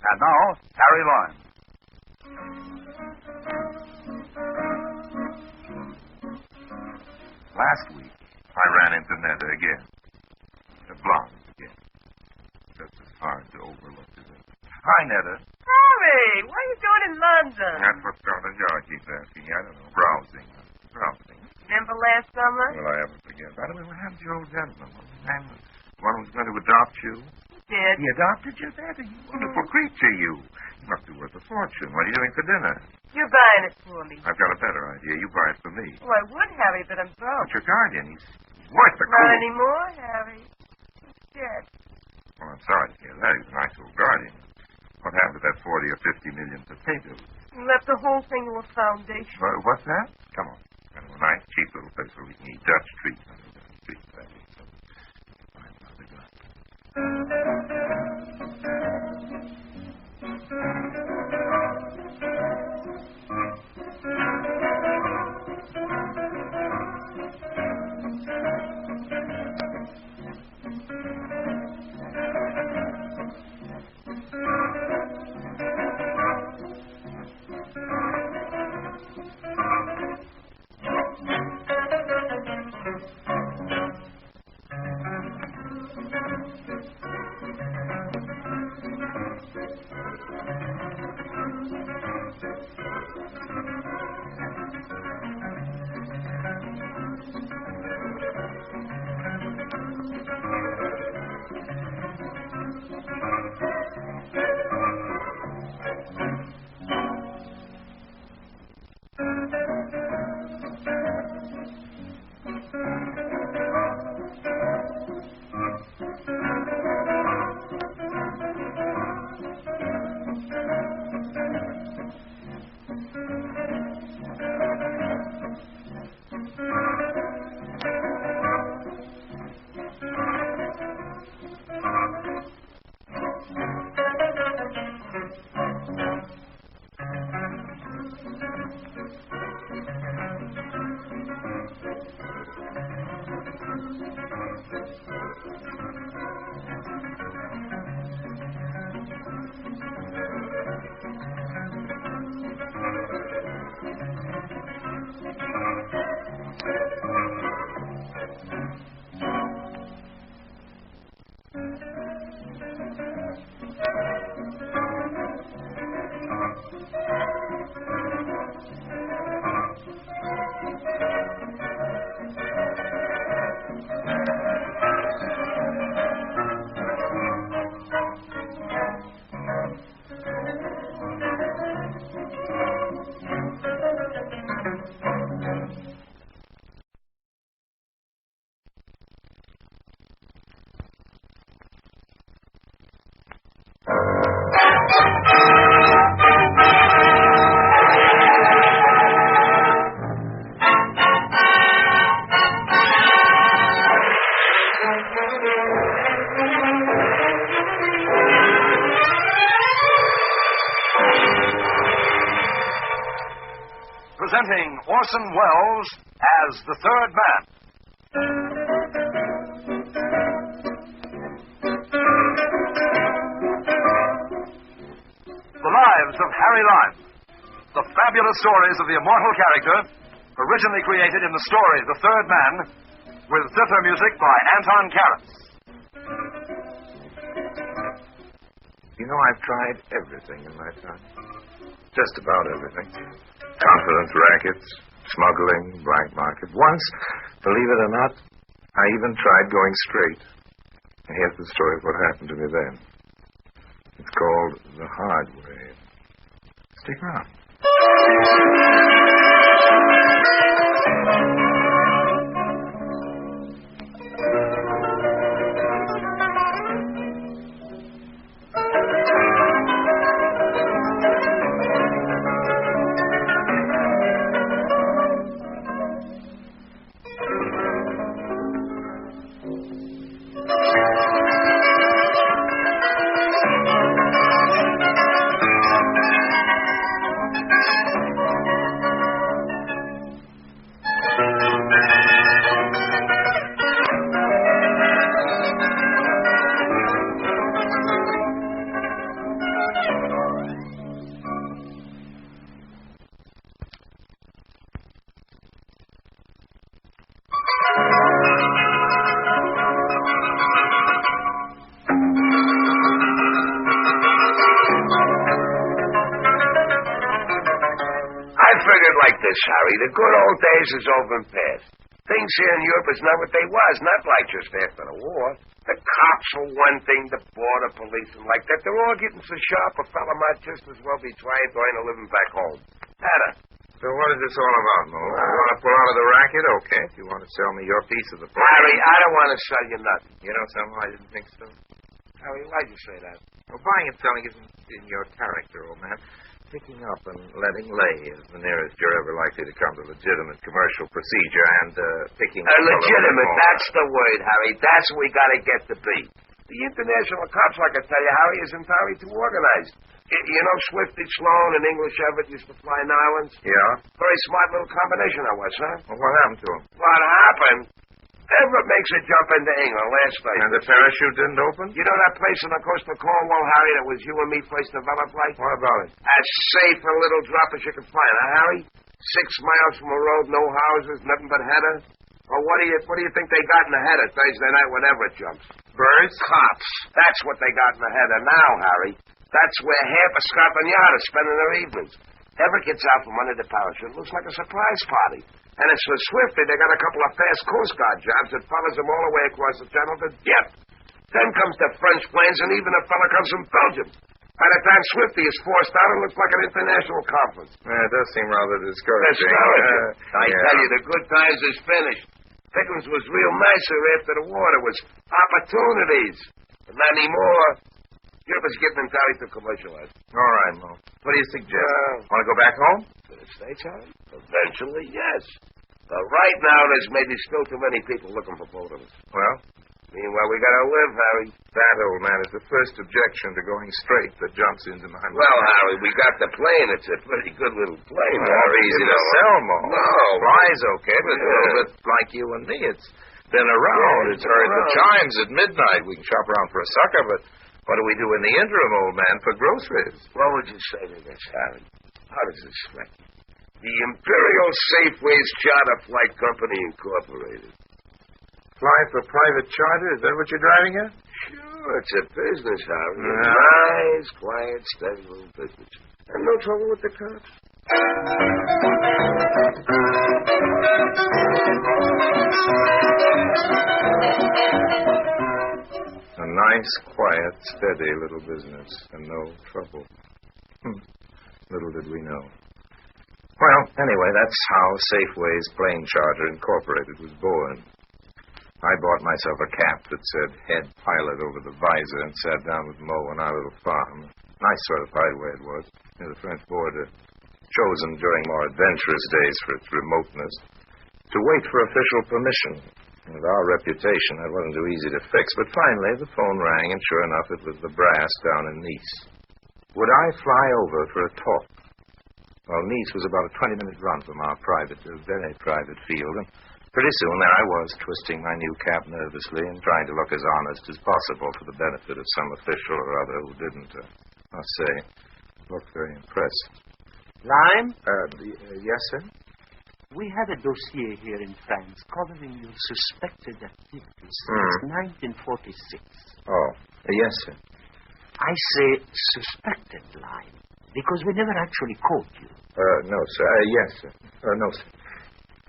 And now, Harry Lime.
Last week, I ran into Netta again. The blonde again. Just as hard to overlook as ever. Hi, Netta.
Harry, why are you going in London?
That's what Scotland Yard keeps asking. I don't know. Browsing.
Remember last summer?
Will I ever forget? By the way, what happened to your old gentleman? What was his name? The one who was going to adopt you?
He did.
He adopted you, Netta? You wonderful creature, you. You must be worth a fortune. What are you doing for dinner?
You're buying it for me.
I've got a better idea. You buy it for me.
Oh, I would, Harry, but I'm broke.
But your guardian, he's worth the
Not
cool.
anymore, Harry. He's dead.
Well, I'm sorry to hear that. He was a nice old guardian. What happened to that 40 or 50 million potatoes?
He left the whole thing to a foundation.
What's that? Come on. Kind of a nice, cheap little place where we can eat Dutch treats. That is. Find out the gun.
Presenting Orson Welles as the Third Man. The Lives of Harry Lime. The fabulous stories of the immortal character, originally created in the story The Third Man, with zither music by Anton Karas.
You know, I've tried everything in my time. Just about everything. Confidence rackets, smuggling, black market. Once, believe it or not, I even tried going straight. And here's the story of what happened to me then. It's called The Hard Way. Stick around.
figured like this, Harry. The good old days is over and past. Things here in Europe is not what they was, not like just after the war. The cops for one thing, the border police and like that. They're all getting so sharp a fella might just as well be trying to earn a living back home. Ada.
So what is this all about, Mo? You want to pull out of the racket? Okay. If you want to sell me your piece of the pie.
Harry, I don't want to sell you nothing.
You know something? I didn't think so.
Harry, why'd you say that?
Well, buying and selling isn't in your character, old man. Picking up and letting lay is the nearest you're ever likely to come to legitimate commercial procedure, and picking up...
legitimate, that's the word, Harry. That's what we got to get to be. The international cops, like I tell you, Harry, is entirely too organized. You know Swifty Sloan and English Everett used to fly in islands?
Yeah?
Very smart little combination that was, huh?
Well, what happened to him?
What happened? Everett makes a jump into England last night.
And the parachute didn't open?
You know that place on the coast of Cornwall, Harry, that was you and me first developed like?
What about it?
As safe a little drop as you can find, huh, Harry? 6 miles from a road, no houses, nothing but header. Well, what do you think they got in the header Thursday night when Everett jumps?
Birds?
Cops. That's what they got in the header now, Harry. That's where half of Scotland Yard is spending their evenings. Everett gets out from under the parachute. Looks like a surprise party. And as for Swifty, they got a couple of fast Coast Guard jobs that follows them all the way across the channel to Dieppe. Then comes the French planes, and even a fella comes from Belgium. By the time Swifty is forced out, it looks like an international conference.
It does seem rather discouraging.
I tell you, the good times is finished. Pickens was real nicer after the war. There was opportunities. But not anymore. Europe is getting entirely too commercialized.
All right, Mo. What do you suggest? Want to go back home?
To the States, Harry? Eventually, yes. But right now, there's maybe still too many people looking for both of us.
Well?
Meanwhile, we gotta live, Harry.
That, old man, is the first objection to going straight that jumps into my mind.
Well, Harry, we got the plane. It's a pretty good little plane.
Well, easy to sell, Mo.
No.
Flies okay, but a little bit like you and me. It's been around. It's heard the chimes at midnight. We can shop around for a sucker, but what do we do in the interim, old man, for groceries?
What would you say to this, Harry? How does this strike you? The Imperial Safeways Charter Flight Company Incorporated.
Fly for private charter? Is that what you're driving at?
Sure, it's a business, Harry. Nice, quiet, steady little business. And no trouble with the cops.
A nice, quiet, steady little business, and no trouble. Little did we know. Well, anyway, that's how Safeways Plane Charter Incorporated was born. I bought myself a cap that said head pilot over the visor and sat down with Mo on our little farm. Nice sort of highway it was, near the French border, chosen during more adventurous days for its remoteness, to wait for official permission. With our reputation, that wasn't too easy to fix, but finally the phone rang, and sure enough, it was the brass down in Nice. Would I fly over for a talk? Well, Nice was about a 20-minute run from our very private field, and pretty soon there I was, twisting my new cap nervously and trying to look as honest as possible for the benefit of some official or other who didn't, I'll say, look very impressed.
Lime?
Yes, sir?
We have a dossier here in France covering your suspected activities since 1946.
Oh, yes, sir.
I say suspected, Lime, because we never actually caught you.
No, sir. Yes, sir. No, sir.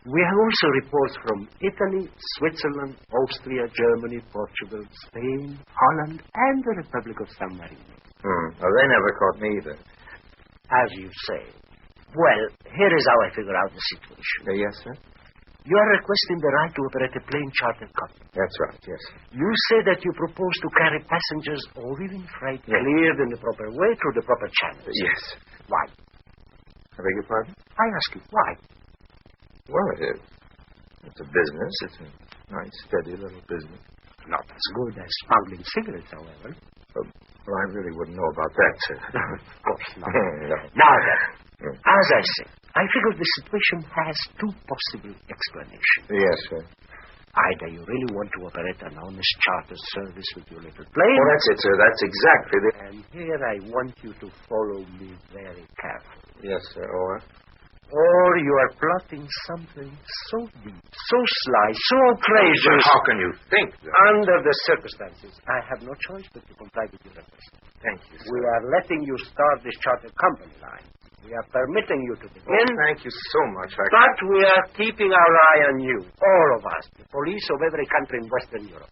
We have also reports from Italy, Switzerland, Austria, Germany, Portugal, Spain, Holland, and the Republic of San Marino.
Well, they never caught me either.
As you say. Well, here is how I figure out the situation.
Yes, sir?
You are requesting the right to operate a plane charter company.
That's right, yes.
You say that you propose to carry passengers or even freight cleared in the proper way through the proper channels.
Yes.
Why?
I beg your pardon?
I ask you, why?
Well, it is. It's a business. It's a nice, steady little business.
Not as good as smuggling cigarettes, however.
Well, I really wouldn't know about that, sir.
Of course not.
No.
Now then, as I say, I figure the situation has two possible explanations.
Yes, sir.
Either you really want to operate an honest charter service with your little plane.
Oh, that's it, sir. That's exactly the...
And here I want you to follow me very carefully.
Yes, sir.
Or you are plotting something so deep, so sly, so outrageous.
Sir, how can you think that?
Under the circumstances, I have no choice but to comply with your request.
Thank you, sir.
We are letting you start this charter company, Line. We are permitting you to begin.
Thank you so much.
But we are keeping our eye on you, all of us, the police of every country in Western Europe.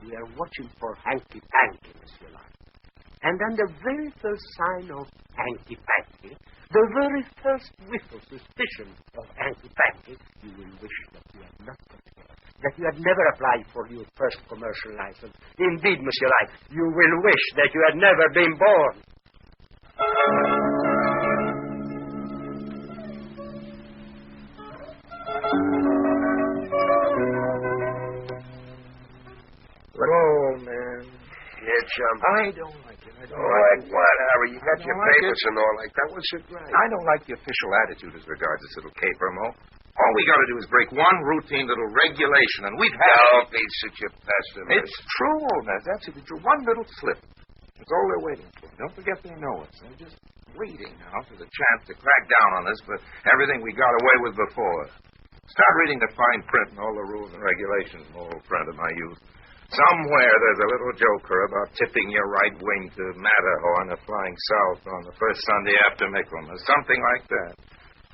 We are watching for hanky-panky, Monsieur Lyle. And on the very first sign of hanky-panky, the very first whiff of suspicion of hanky-panky, you will wish that you had not got here, that you had never applied for your first commercial license. Indeed, Monsieur Lyle, you will wish that you had never been born.
Oh, man. Yeah, chum.
I don't like it.
Like what, Harry? You got your papers and all like that. What's it right?
I don't like the official attitude as regards this little caper, Mo. All we got to do is break one routine little regulation, and we've had...
Don't be such a pessimist.
It's true, old man. That's absolutely true. One little slip. That's all they're waiting for. Don't forget they know us. They're just waiting now for the chance to crack down on us for everything we got away with before. Start reading the fine print and all the rules and regulations, old friend of my youth. Somewhere there's a little joker about tipping your right wing to Matterhorn or flying south on the first Sunday after Michaelmas, something like that,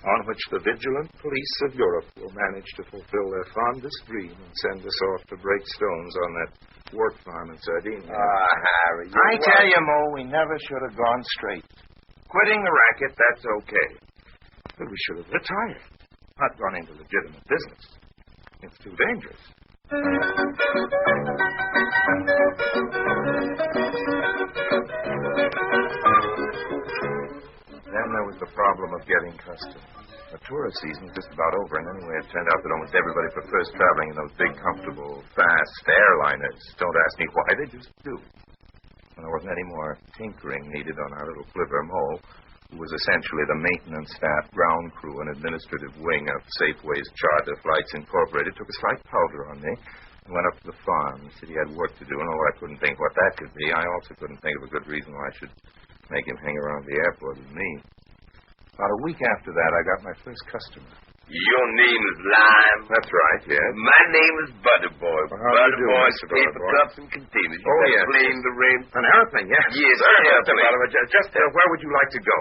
on which the vigilant police of Europe will manage to fulfill their fondest dream and send us off to break stones on that work farm in Sardinia.
Harry,
I tell you, Mo, we never should have gone straight. Quitting the racket, that's okay. But we should have retired, not gone into legitimate business. It's too dangerous. Then there was the problem of getting customers. The tourist season was just about over, and anyway, it turned out that almost everybody prefers traveling in those big, comfortable, fast airliners. Don't ask me why, they just do. And there wasn't any more tinkering needed on our little flivver Mo, who was essentially the maintenance staff, ground crew, and administrative wing of Safeway's Charter Flights Incorporated. Took a slight powder on me and went up to the farm. He said he had work to do, and although I couldn't think what that could be, I also couldn't think of a good reason why I should make him hang around the airport with me. About a week after that, I got my first customer.
Your name is Lime?
That's right, yes.
My name is Butterboy.
Well, how do you do,
Butterboy's
Mr.
paper
Butterboy?
cups and containers. You got
yes.
plane to rent?
An airplane, yes.
Yes,
sir,
an
Mr.
airplane.
Butterboy. Just where would you like to go?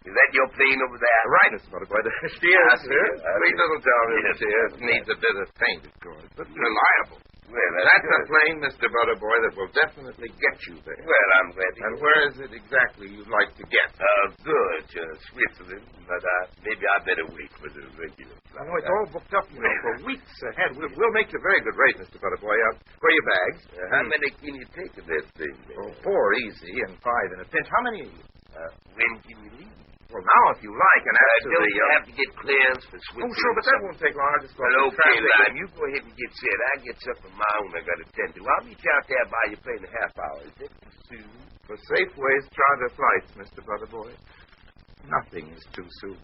Is that your plane over there?
Right, Mr. Butterboy. She is, sir. Sweet little darling.
Yes,
She is. Needs a bit of paint, of course, but reliable.
Well,
That's a plane, Mr. Butterboy, that will definitely get you there.
Well, I'm glad to
And where is it exactly you'd like to get?
Good. Switzerland. But maybe I better wait for the regular flight.
No, it's all booked up, you know, for weeks ahead. We'll make you a very good rate, Mr. Butterboy. Where are your bags?
How many can you take of that thing?
Oh, 4 easy and 5 in a pinch. How many are you?
When can you leave?
Well, now, if you like, and after
don't
the...
have to get clearance for Switzerland.
Oh, sure, but that won't take long. I'll just go
Well,
through
okay,
traffic.
Lime. You go ahead and get set. I get something of my own I got to tend to. I'll meet you out there by your plane in a half hour. Is that too soon?
For Safeway's Charter Flights, Mr. Butterboy, nothing is too soon.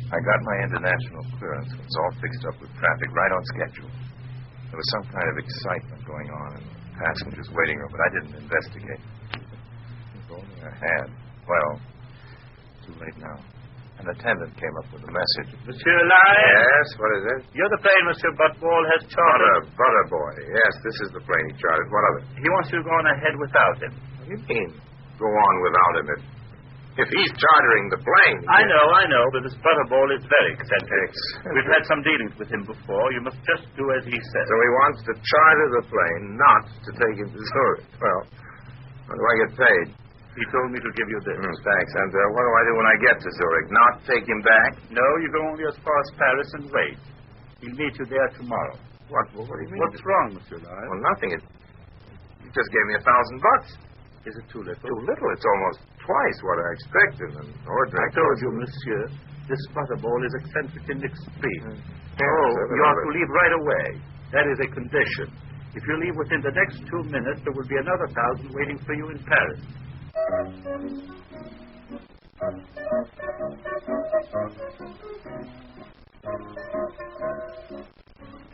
I got my international clearance. It was all fixed up with traffic right on schedule. There was some kind of excitement going on in the passengers' waiting room, but I didn't investigate. If only I had. Well, too late now. An attendant came up with a message.
Monsieur Lyle?
Yes, what is it?
You're the plane Monsieur Butterball has chartered.
Butterboy. Yes, this is the plane he chartered. What of it?
He wants you to go on ahead without him.
What do you mean, go on without him? If he's chartering the plane...
I know, but this Butterball is very eccentric. We've had some dealings with him before. You must just do as he says.
So he wants to charter the plane, not to take him to Zurich. Well, when do I get paid?
He told me to give you this.
Thanks. And what do I do when I get to Zurich? Not take him back?
No, you go only as far as Paris and wait. He'll meet you there tomorrow.
What do you mean?
What's wrong, Monsieur Lyle?
Well, nothing. You just gave me $1,000.
Is it too little?
Too little? It's almost twice what I expected. And ordinary.
I told you, Monsieur, this Butterball is eccentric in the extreme.
Yes,
you are to leave right away. That is a condition. If you leave within the next 2 minutes, there will be another 1,000 waiting for you in Paris.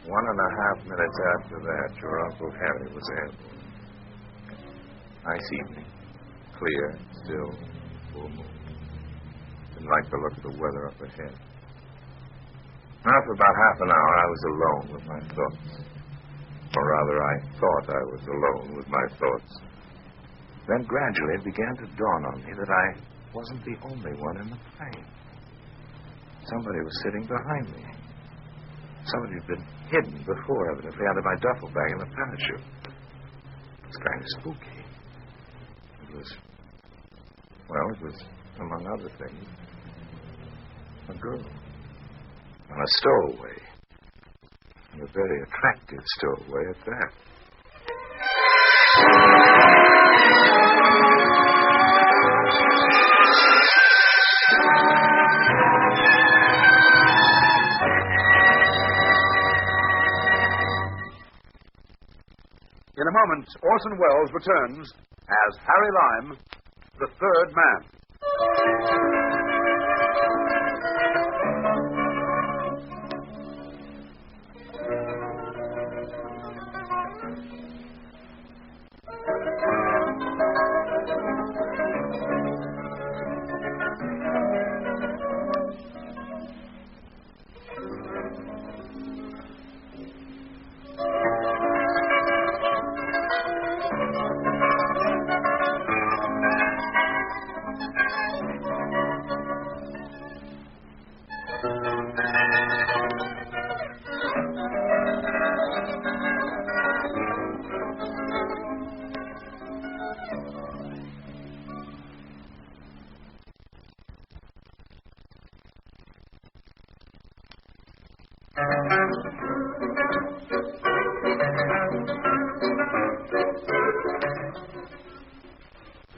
1.5 minutes after that, your Uncle Harry was airborne. Nice evening. Clear, still, full moon. Didn't like the look of the weather up ahead. Now, for about half an hour, I was alone with my thoughts. Or rather, I thought I was alone with my thoughts. Then gradually it began to dawn on me that I wasn't the only one in the plane. Somebody was sitting behind me. Somebody had been hidden before, evidently, under my duffel bag in the parachute. It was kind of spooky. It was, among other things, a girl. On a stowaway. And a very attractive stowaway at that.
In a moment, Orson Welles returns as Harry Lime, the third man.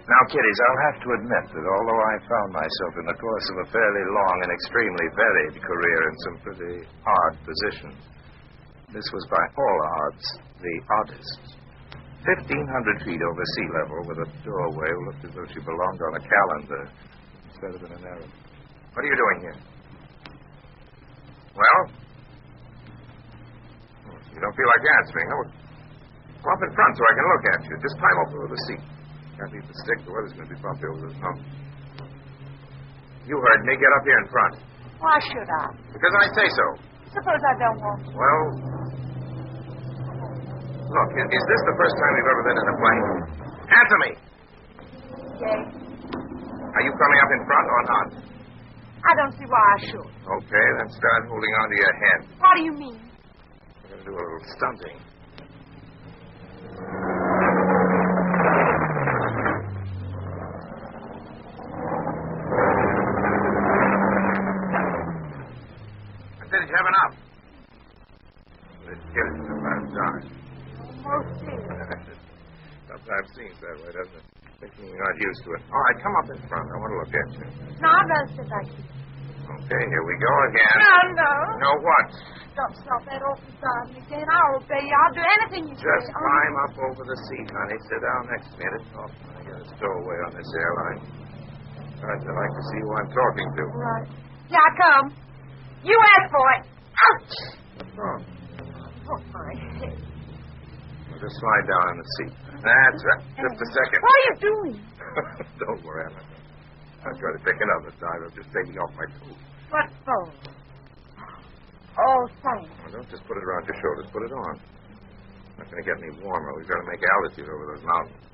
Now, kiddies, I'll have to admit that although I found myself in the course of a fairly long and extremely varied career in some pretty odd positions, this was by all odds the oddest. 1,500 feet over sea level with a doorway who looked as though she belonged on a calendar instead of in an Arab. What are you doing here? Well? You don't feel like answering, huh? Come up in front so I can look at you. Just climb up over the seat. Can't leave the stick. The weather's going to be bumpy over this mountain. You heard me. Get up here in front.
Why should I?
Because I say so.
Suppose I don't want to.
Well, look, is this the first time you've ever been in a plane? Answer me.
Yes.
Are you coming up in front or not?
I don't see why I should.
Okay, then start holding on to your head.
What do you mean?
We're going to do a little stunting. Did you have enough? Let's get it about time.
Almost did.
Sometimes seems that way, doesn't it? Thinking you're not used to it. All right, come up in front. I want to look at you.
No, I'd rather sit back here.
Okay, here we go again.
No.
No what?
Don't stop that awful side me again. I'll obey you. I'll do anything you say.
Just climb up over the seat, honey. Sit down next to me. It's off. I got a stowaway on this airline. I'd like to see who I'm talking to.
Right. Yeah, I come. You asked for it. Ouch!
What's wrong?
Oh, my head.
Well, just slide down on the seat. That's right. Just a second.
What are you doing?
Don't worry, I'll try to pick it up this time. I'm just taking off my coat.
What for? Oh, thanks.
Well, don't just put it around your shoulders. Put it on. Not going to get any warmer. We've got to make altitude over those mountains.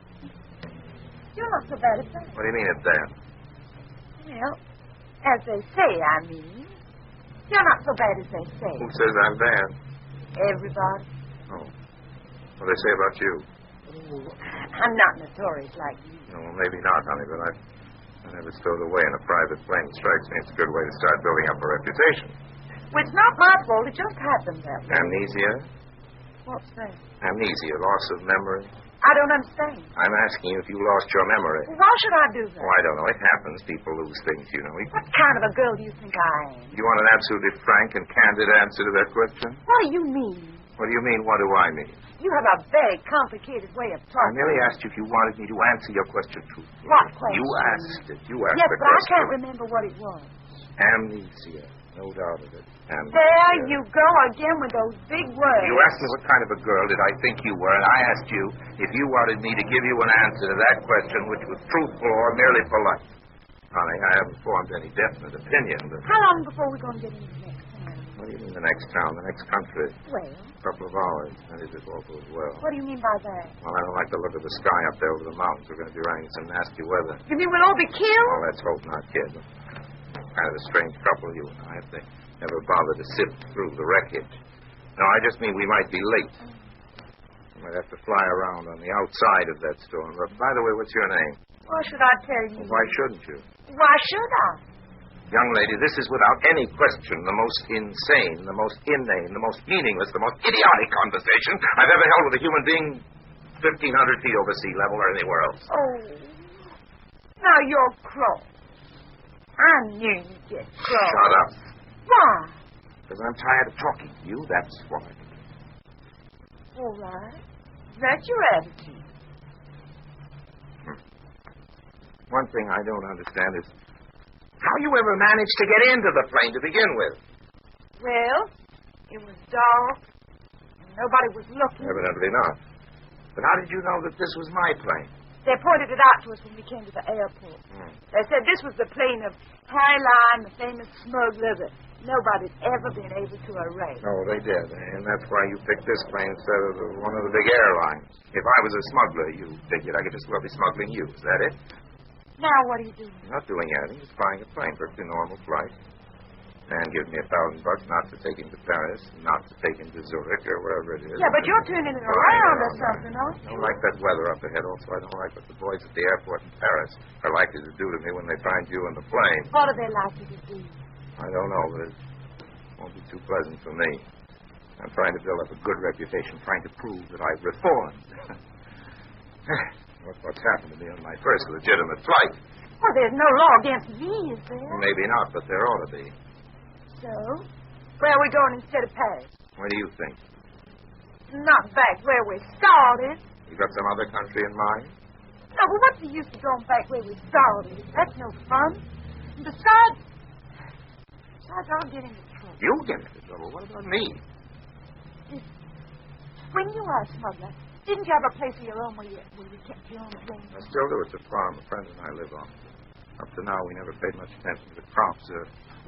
You're not so bad at that.
What do you mean it's that?
Well, as they say, I mean. You're not so bad as they say.
Who says I'm bad?
Everybody.
Oh. What do they say about you?
Oh, I'm not notorious like you.
No, well, maybe not, honey, but I never stowed away in a private plane. Strikes me it's a good way to start building up a reputation.
Well, it's not my fault. It just happened that way.
Amnesia?
What's that?
Amnesia, loss of memory.
I don't understand.
I'm asking you if you lost your memory.
Well, why should I do that?
Oh, I don't know. It happens. People lose things, you know.
What kind of a girl do you think I am?
You want an absolutely frank and candid answer to that question?
What do you mean?
What do you mean, what do I mean?
You have a very complicated way of
I
talking.
merely asked you if you wanted me to answer your question truthfully.
What question?
You asked it. You asked
yes,
the
but
question.
I can't remember what it was.
Amnesia. No doubt of it. Amnesia.
There you go again with those big words.
You asked me what kind of a girl did I think you were, and I asked you if you wanted me to give you an answer to that question which was truthful or merely polite. Honey, I haven't formed any definite opinion, but...
How long before we're going to get into the next town?
What do you mean the next town, the next country?
Well?
A couple of hours, that is, if all goes well.
What do you mean by that?
Well, I don't like the look of the sky up there over the mountains. We're going to be running some nasty weather.
You mean we'll all be killed?
Oh, let's hope not, kid. Kind of a strange couple, you and I, if they never bother to sift through the wreckage. No, I just mean we might be late. We might have to fly around on the outside of that storm. But, by the way, what's your name?
Why should I tell you?
Why shouldn't you?
Why should I?
Young lady, this is without any question the most insane, the most inane, the most meaningless, the most idiotic conversation I've ever held with a human being 1,500 feet over sea level or anywhere else.
Oh. Now you're cross. I knew you'd get cross.
Shut up.
Why?
Because I'm tired of talking to you, that's why.
All right. That's your attitude.
One thing I don't understand is how you ever managed to get into the plane to begin with.
Well, it was dark, and nobody was looking.
Evidently not. But how did you know that this was my plane?
They pointed it out to us when we came to the airport. They said this was the plane of Harry Lime, the famous smuggler that nobody's ever been able to erase.
Oh, they did. And that's why you picked this plane instead of one of the big airlines. If I was a smuggler, you figured I could just well be smuggling you. Is that it?
Now what are you doing?
Not doing anything. Just buying a plane. Perfectly normal flight. And give me $1,000 not to take him to Paris, not to take him to Zurich or wherever it is.
Yeah, but you're turning it around or something, aren't you?
I don't like that weather up ahead. Also, I don't like what the boys at the airport in Paris are likely to do to me when they find you in the plane.
What are they likely to do?
I don't know, but it won't be too pleasant for me. I'm trying to build up a good reputation, trying to prove that I've reformed. Look what's happened to me on my first legitimate flight.
Well, there's no law against me, is there?
Maybe not, but there ought to be.
So, where are we going instead of Paris?
What do you think?
Not back where we started.
You got some other country in mind?
No, but what's the use of going back where we started? That's no fun. And besides, I'll get into trouble.
You get into trouble? What about me?
When you were a smuggler, didn't you have a place of your own where you kept your own things?
I still do. It's a farm a friend and I live on. Up to now, we never paid much attention to the crops.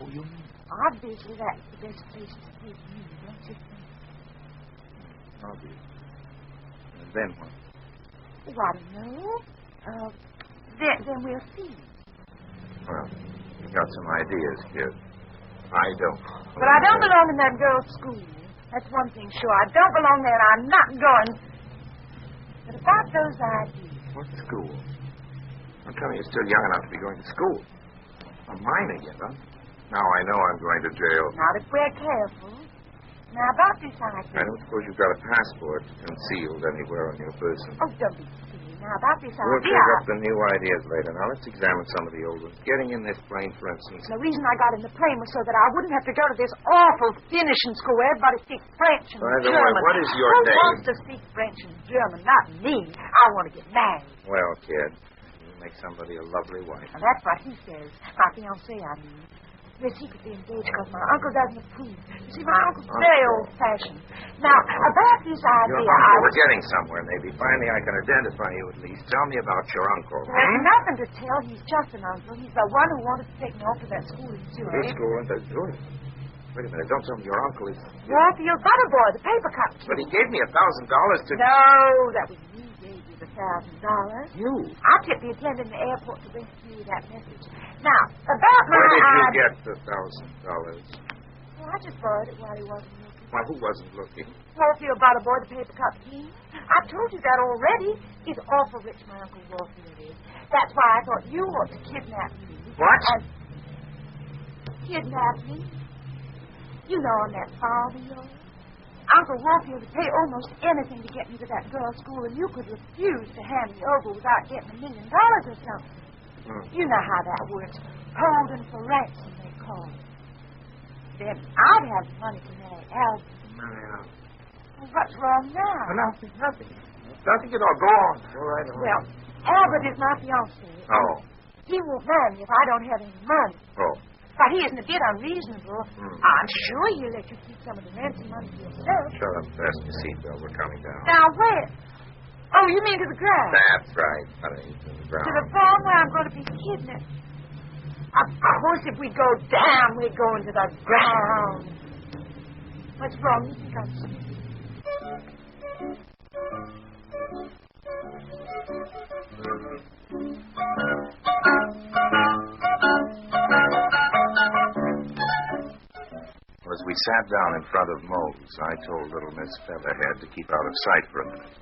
Oh, you mean?
Obviously, that's the best place to take you, don't you think?
Obviously. And then what?
Oh, I don't know. Then we'll see.
Well, you got some ideas, kid. I don't.
But I don't belong in that girl's school. That's one thing sure. I don't belong there, and I'm not going. But about those ideas.
What school? I'm telling you, you're still young enough to be going to school. A minor yet, huh? Now I know I'm going to jail.
Not if we're careful. Now, about this idea.
I don't suppose you've got a passport concealed anywhere on your person.
Oh, don't be silly. Now, about this
We'll
idea.
take up the new ideas later. Now, let's examine some of the old ones. Getting in this plane, for instance.
The reason I got in the plane was so that I wouldn't have to go to this awful finishing school where everybody speaks French and
By the way,
German.
what is your
Who
name?
wants to speak French and German? Not me. I want to get married.
Well, kid, you make somebody a lovely wife.
Now, that's what he says. My fiancé, I mean. We're secretly engaged because my uncle doesn't approve. You see, my uncle's very old-fashioned. Now, about this idea,
Your uncle, we're getting somewhere, maybe. Finally, I can identify you at least. Tell me about your uncle.
There's nothing to tell. He's just an uncle. He's the one who wanted to take me off to that school in Zurich.
This school in Zurich? Wait a minute. Don't tell me your uncle is...
Warfield Butterboy, the paper cut.
But he gave me $1,000 to...
No, that was me gave you the $1,000.
You?
I tipped the attendant in the airport to rescue you that message. Now, about my...
Where did you get the $1,000?
Well, I just borrowed it while he wasn't looking.
Why, who wasn't looking?
Warfield Butterboy, the paper cut king. I told you that already. He's awful rich, my Uncle Warfield is. That's why I thought you ought to kidnap me.
What?
Kidnap me? You know, on that farm of yours. Uncle Warfield would pay almost anything to get me to that girl's school, and you could refuse to hand me over without getting $1 million or something. You know how that works. Holding for ransom, they call it. Then I'd have the money to marry Albert. Well, what's wrong now?
Nothing. Nothing at all. Go on. All right.
Well, Albert is my fiancé.
Oh.
He won't marry me if I don't have any money.
Oh.
But he isn't a bit unreasonable. I'm sure he'll let you keep some of the ransom money to yourself.
Shut up. Fasten your seatbelt. We're coming down.
Now, where? Oh, you mean to the ground?
That's right, honey. To the ground.
To the farm where I'm going to be kidnapped. Of course, if we go down, we go into the ground. What's wrong? You think I'm stupid?
As we sat down in front of Moe's, I told little Miss Featherhead to keep out of sight for a minute.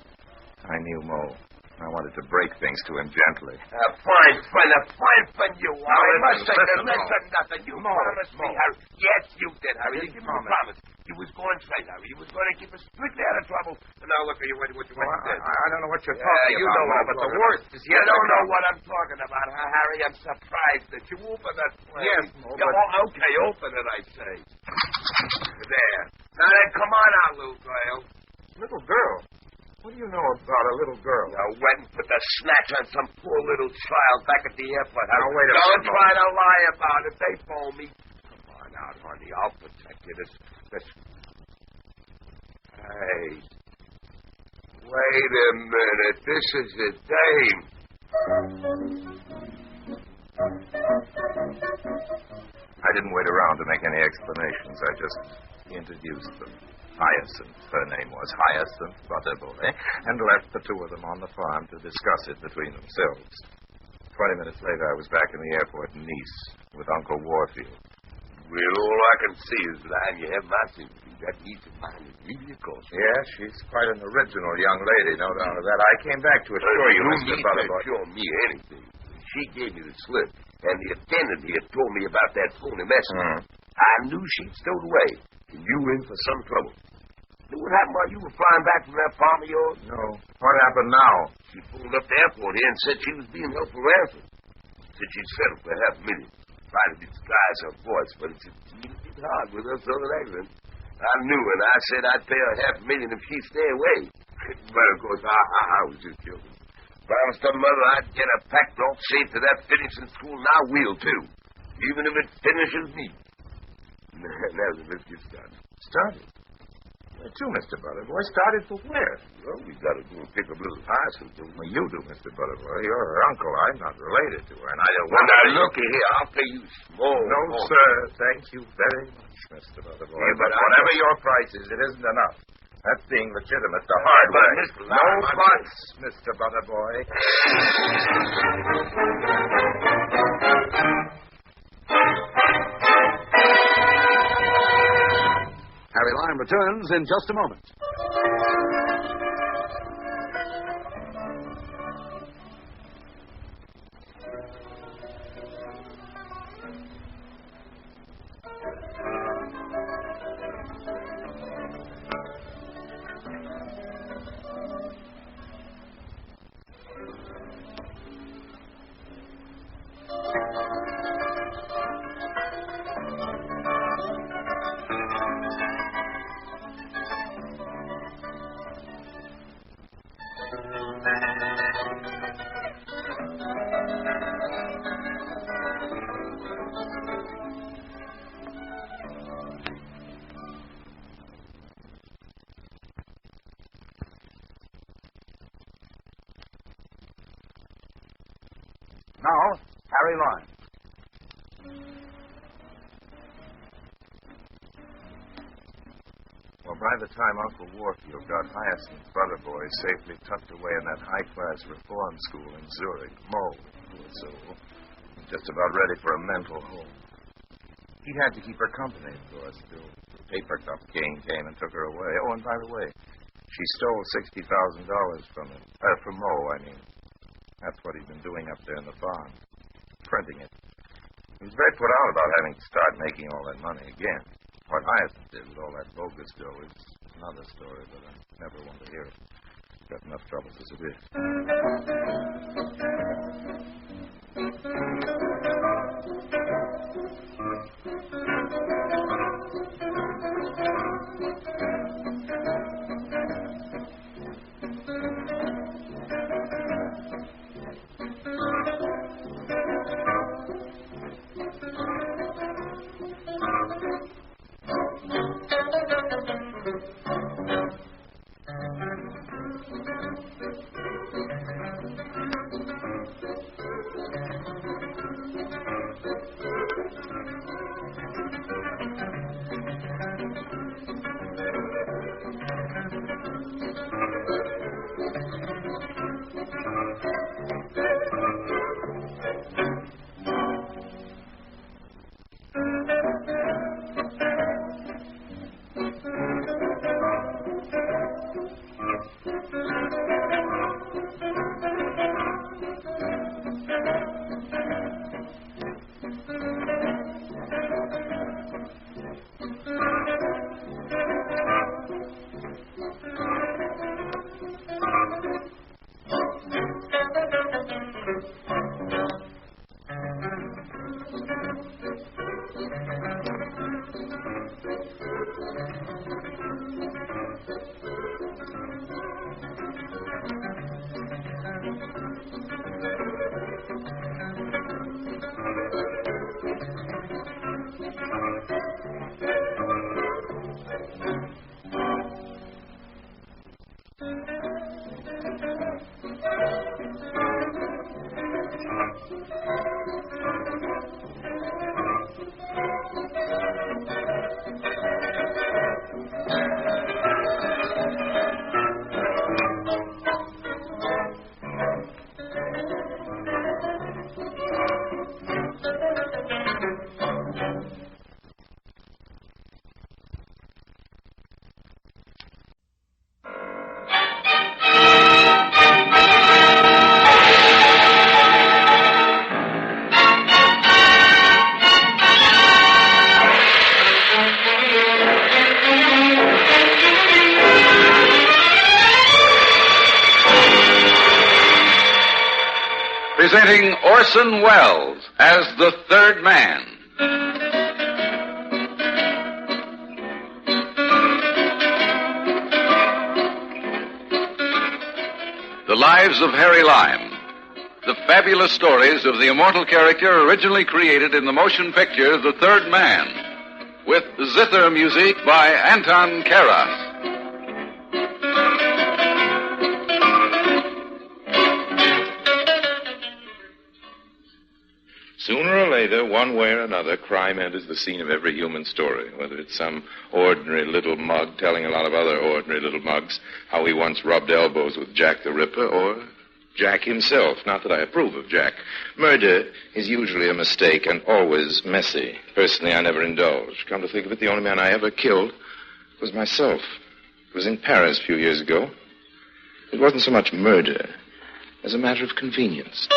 I knew Moe. I wanted to break things to him gently.
Fine friend you are. I must say there's nothing. You promised me, Harry. Yes, you did, Harry. You gave me a promise. You was going straight, Harry. You was going to keep us strictly out of trouble. And now look at you, what you did.
I don't know what you're talking
you
about.
Know what, but the worst is you don't know what I'm talking about, huh, Harry? I'm surprised that you opened that flame.
Yes, Mo,
okay, open it, I say. There. Now then, come on out, little girl.
Little girl? What do you know about a little girl?
You went and put the snatch on some poor little child back at the airport.
Now, wait a minute.
Don't try to lie about it. They phone me. Come on out, honey. I'll protect you. This... Hey. Wait a minute. This is a dame.
I didn't wait around to make any explanations. I just introduced them. Hyacinth, her name was Hyacinth Butterboy, and left the two of them on the farm to discuss it between themselves. 20 minutes later, I was back in the airport in Nice with Uncle Warfield.
Well, all I can see is that you have my sympathy. That needs a mind is really close.
Yeah, she's quite an original young lady, no doubt of that. I came back to assure you, Mr. Butterboy.
Don't assure me anything. She gave me the slip, and the attendant here told me about that phony message. I knew she'd stowed away, and you were in for some trouble. What happened while you were flying back from that farm of yours?
No. What happened now?
She pulled up the airport here and said she was being held for ransom. Said she'd settle for $500,000. Tried to disguise her voice, but it's a hard with her southern accent. I knew, and I said I'd pay her $500,000 if she'd stay away. But, of course, I was just joking. Promised her mother I'd get her packed off safe to that finishing school, and I will, too. Even if it finishes me. Now, let's get started.
Started? Where to, Mr. Butterboy? Started for where?
Well, we got to go and pick up little Hyacinth.
Well, you do, Mr. Butterboy. You're her uncle. I'm not related to her, and I don't
want
to...
Now, look here. I'll pay you small.
No, sir. Thank you very much, Mr. Butterboy. Yeah, but whatever your price is, it isn't enough. That's being legitimate the hard way. No buts, Mr. Butterboy.
Harry Lime returns in just a moment.
Now, Harry Lime.
Well, by the time Uncle Warfield got Hyacinth Butterboy safely tucked away in that high-class reform school in Zurich, Moe, poor soul, was just about ready for a mental home. He had to keep her company, of course, till the paper cup king came and took her away. Oh, and by the way, she stole $60,000 from him. From Moe, I mean. That's what he'd been doing up there in the barn, printing it. He was very put out about having to start making all that money again. What Hyacinth did with all that bogus dough is another story, but I never want to hear it. Got enough troubles as it is.
Presenting Orson Welles as the third man. The Lives of Harry Lime. The fabulous stories of the immortal character originally created in the motion picture The Third Man, with zither music by Anton Karas.
Sooner or later, one way or another, crime enters the scene of every human story, whether it's some ordinary little mug telling a lot of other ordinary little mugs how he once rubbed elbows with Jack the Ripper, or Jack himself. Not that I approve of Jack. Murder is usually a mistake and always messy. Personally, I never indulge. Come to think of it, the only man I ever killed was myself. It was in Paris a few years ago. It wasn't so much murder as a matter of convenience.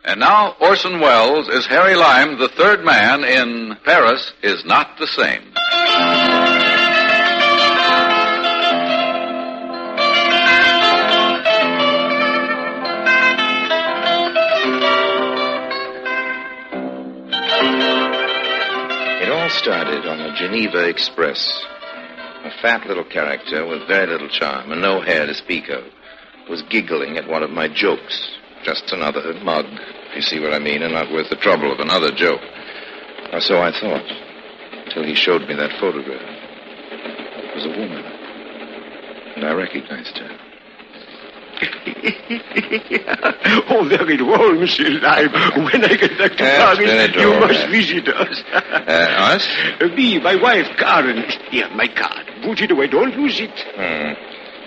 And now Orson Welles as Harry Lime, the third man in Paris is Not the Same.
It all started on the Geneva Express. A fat little character with very little charm and no hair to speak of was giggling at one of my jokes. Just another mug, if you see what I mean, and not worth the trouble of another joke. Or so I thought, until he showed me that photograph. It was a woman, and I recognized her.
Oh, very well, Monsieur Lime. When I get back to Paris, you must visit us.
Us?
Me, my wife, Karen. Here, my card. Put it away. Don't lose it.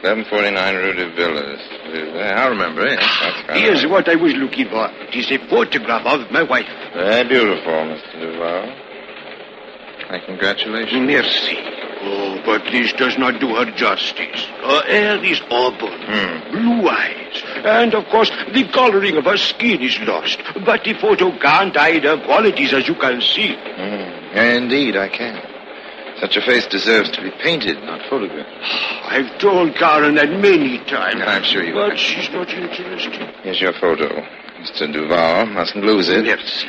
1149 Rue de Villas. I remember it.
Here's what I was looking for. It is a photograph of my wife.
Very beautiful, Mr. Duval. My congratulations.
Merci. Oh, but this does not do her justice. Her hair is auburn, blue eyes, and, of course, the coloring of her skin is lost. But the photo can't hide her qualities, as you can see.
Indeed, I can. Such a face deserves to be painted, not photographed.
I've told Karen that many times.
I'm sure you
But
have.
she's not interested.
Here's your photo. Mr. Duval, mustn't lose it.
Yes.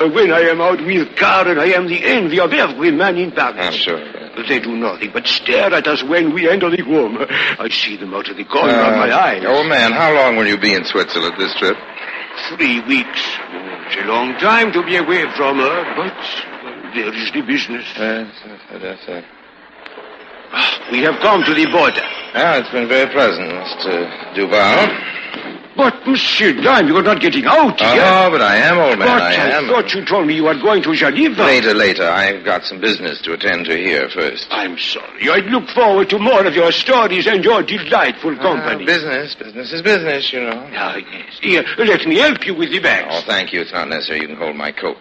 When I am out with Karen, I am the envy of every man in Paris.
I'm sure.
They do nothing but stare at us when we enter the room. I see them out of the corner of my eyes.
Old man, how long will you be in Switzerland this trip?
3 weeks. Oh, it's a long time to be away from her, but there is the business. We have come to the border.
It's been very pleasant, Mr. Duval.
But, Monsieur Lime, you are not getting out yet.
Oh, but I am, old man,
But
I am.
thought you told me you were going to Geneva.
Later. I've got some business to attend to here first.
I'm sorry. I look forward to more of your stories and your delightful company.
Business is business, you know.
Yes. Here, let me help you with the bags.
Oh, thank you. It's not necessary. You can hold my coat.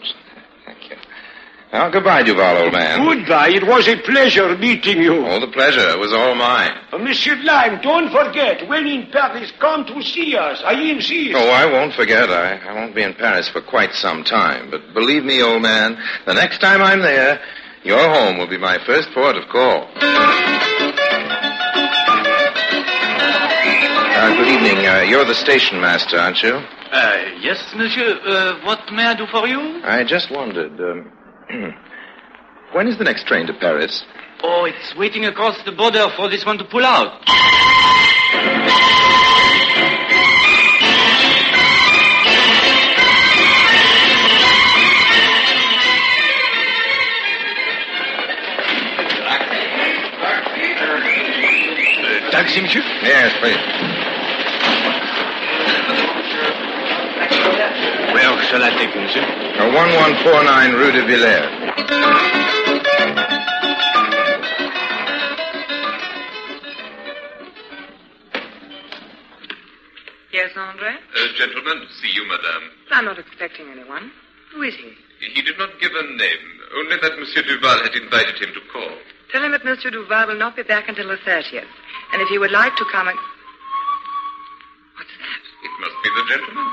Thank you. Now, goodbye, Duval, old man.
Goodbye. It was a pleasure meeting you.
Oh, the pleasure was all mine.
Monsieur Lime, don't forget, when in Paris, come to see us. I insist.
Oh, I won't forget. I won't be in Paris for quite some time. But believe me, old man, the next time I'm there, your home will be my first port of call. Good evening. You're the station master, aren't you?
Yes, monsieur. What may I do for you?
I just wondered, when is the next train to Paris?
Oh, it's waiting across the border for this one to pull out.
Taxi, monsieur?
Yes, please.
shall I take you, monsieur?
1149 Rue de Villers.
Yes, Andre?
Gentlemen, to see you, madame.
I'm not expecting anyone. Who is he?
He did not give a name, only that Monsieur Duval had invited him to call.
Tell him that Monsieur Duval will not be back until the 30th. And if he would like to come and... What's that?
It must be the gentleman.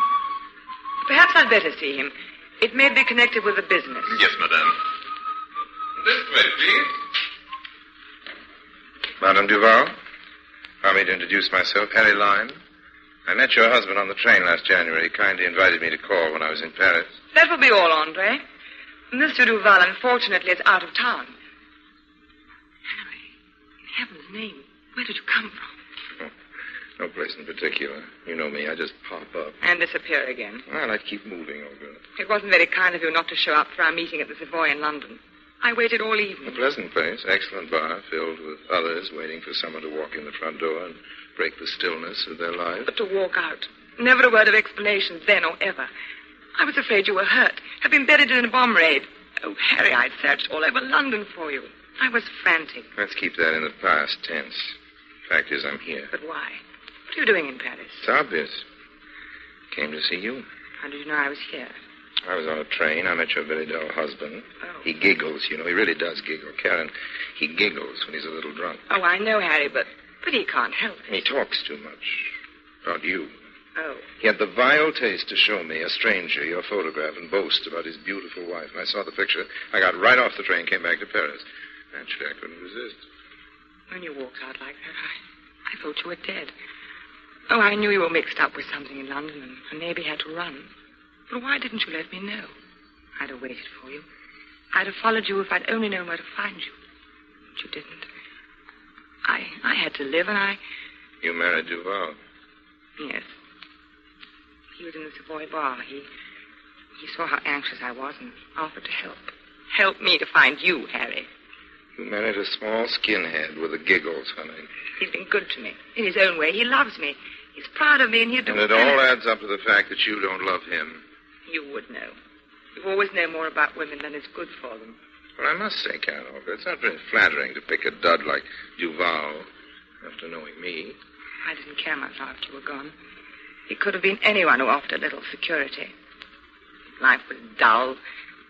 Perhaps I'd better see him. It may be connected with the business.
Yes, madame. This way, please.
Madame Duval, allow me to introduce myself, Harry Lyme. I met your husband on the train last January. He kindly invited me to call when I was in Paris.
That will be all, Andre. Monsieur Duval, unfortunately, is out of town. Harry, in heaven's name, where did you come from?
Oh, no place in particular. You know me. I just pop up.
And disappear again.
Well, I'd keep moving, Olga.
It wasn't very kind of you not to show up for our meeting at the Savoy in London. I waited all evening.
A pleasant place. Excellent bar filled with others waiting for someone to walk in the front door and break the stillness of their lives.
But to walk out. Never a word of explanation then or ever. I was afraid you were hurt. Had been buried in a bomb raid. Oh, Harry, I'd searched all over London for you. I was frantic.
Let's keep that in the past tense. Fact is, I'm here.
But why? What are you doing in Paris?
It's obvious. Came to see you.
How did you know I was here?
I was on a train. I met your very dull husband.
Oh.
He giggles, you know. He really does giggle. Karen, he giggles when he's a little drunk.
Oh, I know, Harry, but he can't help it.
He talks too much. About you.
Oh.
He had the vile taste to show me, a stranger, your photograph and boast about his beautiful wife. And I saw the picture. I got right off the train, came back to Paris. Naturally, I couldn't resist.
When you walked out like that, I thought you were dead. Oh, I knew you were mixed up with something in London and maybe had to run. But why didn't you let me know? I'd have waited for you. I'd have followed you if I'd only known where to find you. But you didn't. I had to live, and
You married Duval?
Yes. He was in the Savoy bar. He saw how anxious I was and offered to help. Help me to find you, Harry.
You married a small skinhead with the giggles, honey.
He's been good to me. In his own way. He loves me. He's proud of me, and he'd do...
And it all adds up to the fact that you don't love him.
You would know. You always know more about women than is good for them.
Well, I must say, Karen Olga, it's not very flattering to pick a dud like Duval after knowing me.
I didn't care much after you were gone. He could have been anyone who offered a little security. Life was dull.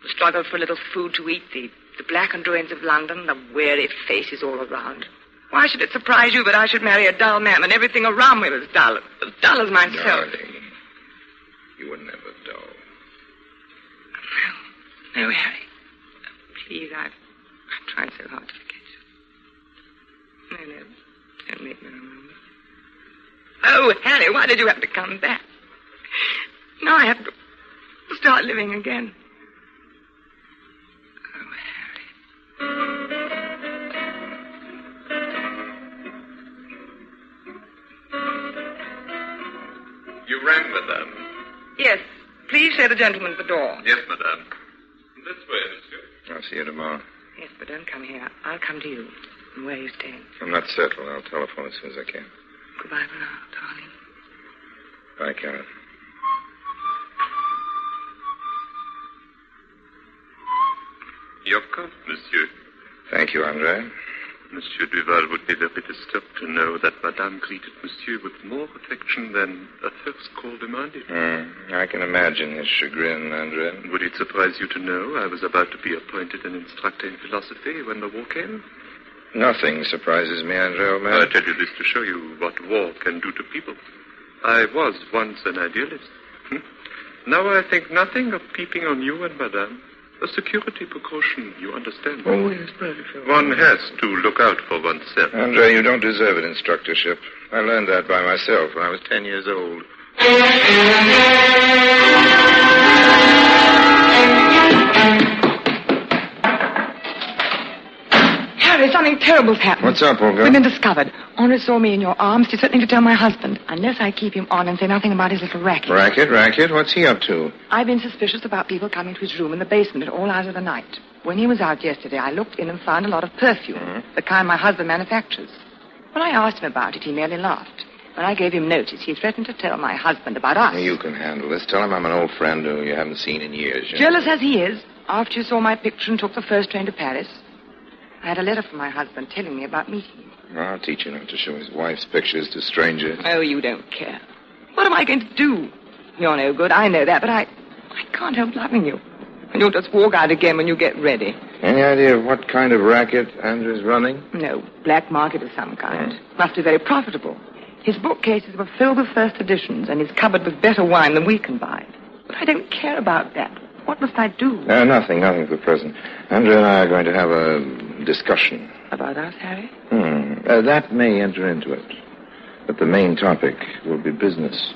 The struggle for a little food to eat, the blackened ruins of London, the weary faces all around. Why should it surprise you that I should marry a dull man when everything around me was dull as myself?
Darling, you were never dull.
No, Harry. Please, I've tried so hard to forget you. No, don't make me remember. Oh, Harry, why did you have to come back? Now I have to start living again. Oh, Harry.
You rang, madame.
Yes. Please show the gentleman to the door.
Yes, madame. This way, monsieur.
I'll see you tomorrow.
Yes, but don't come here. I'll come to you. And where are you staying?
I'm not settled. I'll telephone as soon as I can.
Goodbye for now, darling.
Bye, Karen.
Your coat, monsieur.
Thank you, Andre.
Monsieur Duval would be very disturbed to know that madame greeted monsieur with more affection than a first call demanded.
I can imagine his chagrin, Andre.
Would it surprise you to know I was about to be appointed an instructor in philosophy when the war came?
Nothing surprises me, Andre, old man.
I tell you this to show you what war can do to people. I was once an idealist. Now I think nothing of peeping on you and madame. A security precaution, you understand?
Oh, yes, very sure.
One has to look out for oneself.
Andre, you don't deserve an instructorship. I learned that by myself when I was 10 years old.
Harry, something terrible's happened.
What's up, Olga?
We've been discovered. Henri saw me in your arms. He's threatening to tell my husband, unless I keep him on and say nothing about his little racket.
Racket? What's he up to?
I've been suspicious about people coming to his room in the basement at all hours of the night. When he was out yesterday, I looked in and found a lot of perfume, the kind my husband manufactures. When I asked him about it, he merely laughed. When I gave him notice, he threatened to tell my husband about us.
You can handle this. Tell him I'm an old friend who you haven't seen in years.
Jealous as he is, after you saw my picture and took the first train to Paris, I had a letter from my husband telling me about meeting you.
I'll teach him not to show his wife's pictures to strangers.
Oh, you don't care. What am I going to do? You're no good, I know that, but I can't help loving you. And you'll just walk out again when you get ready.
Any idea of what kind of racket Andrew's running?
No, black market of some kind. Must be very profitable. His bookcases were filled with first editions, and his cupboard with better wine than we can buy. But I don't care about that. What must I do?
Nothing for the present. Andrew and I are going to have a discussion.
About us, Harry?
That may enter into it. But the main topic will be business.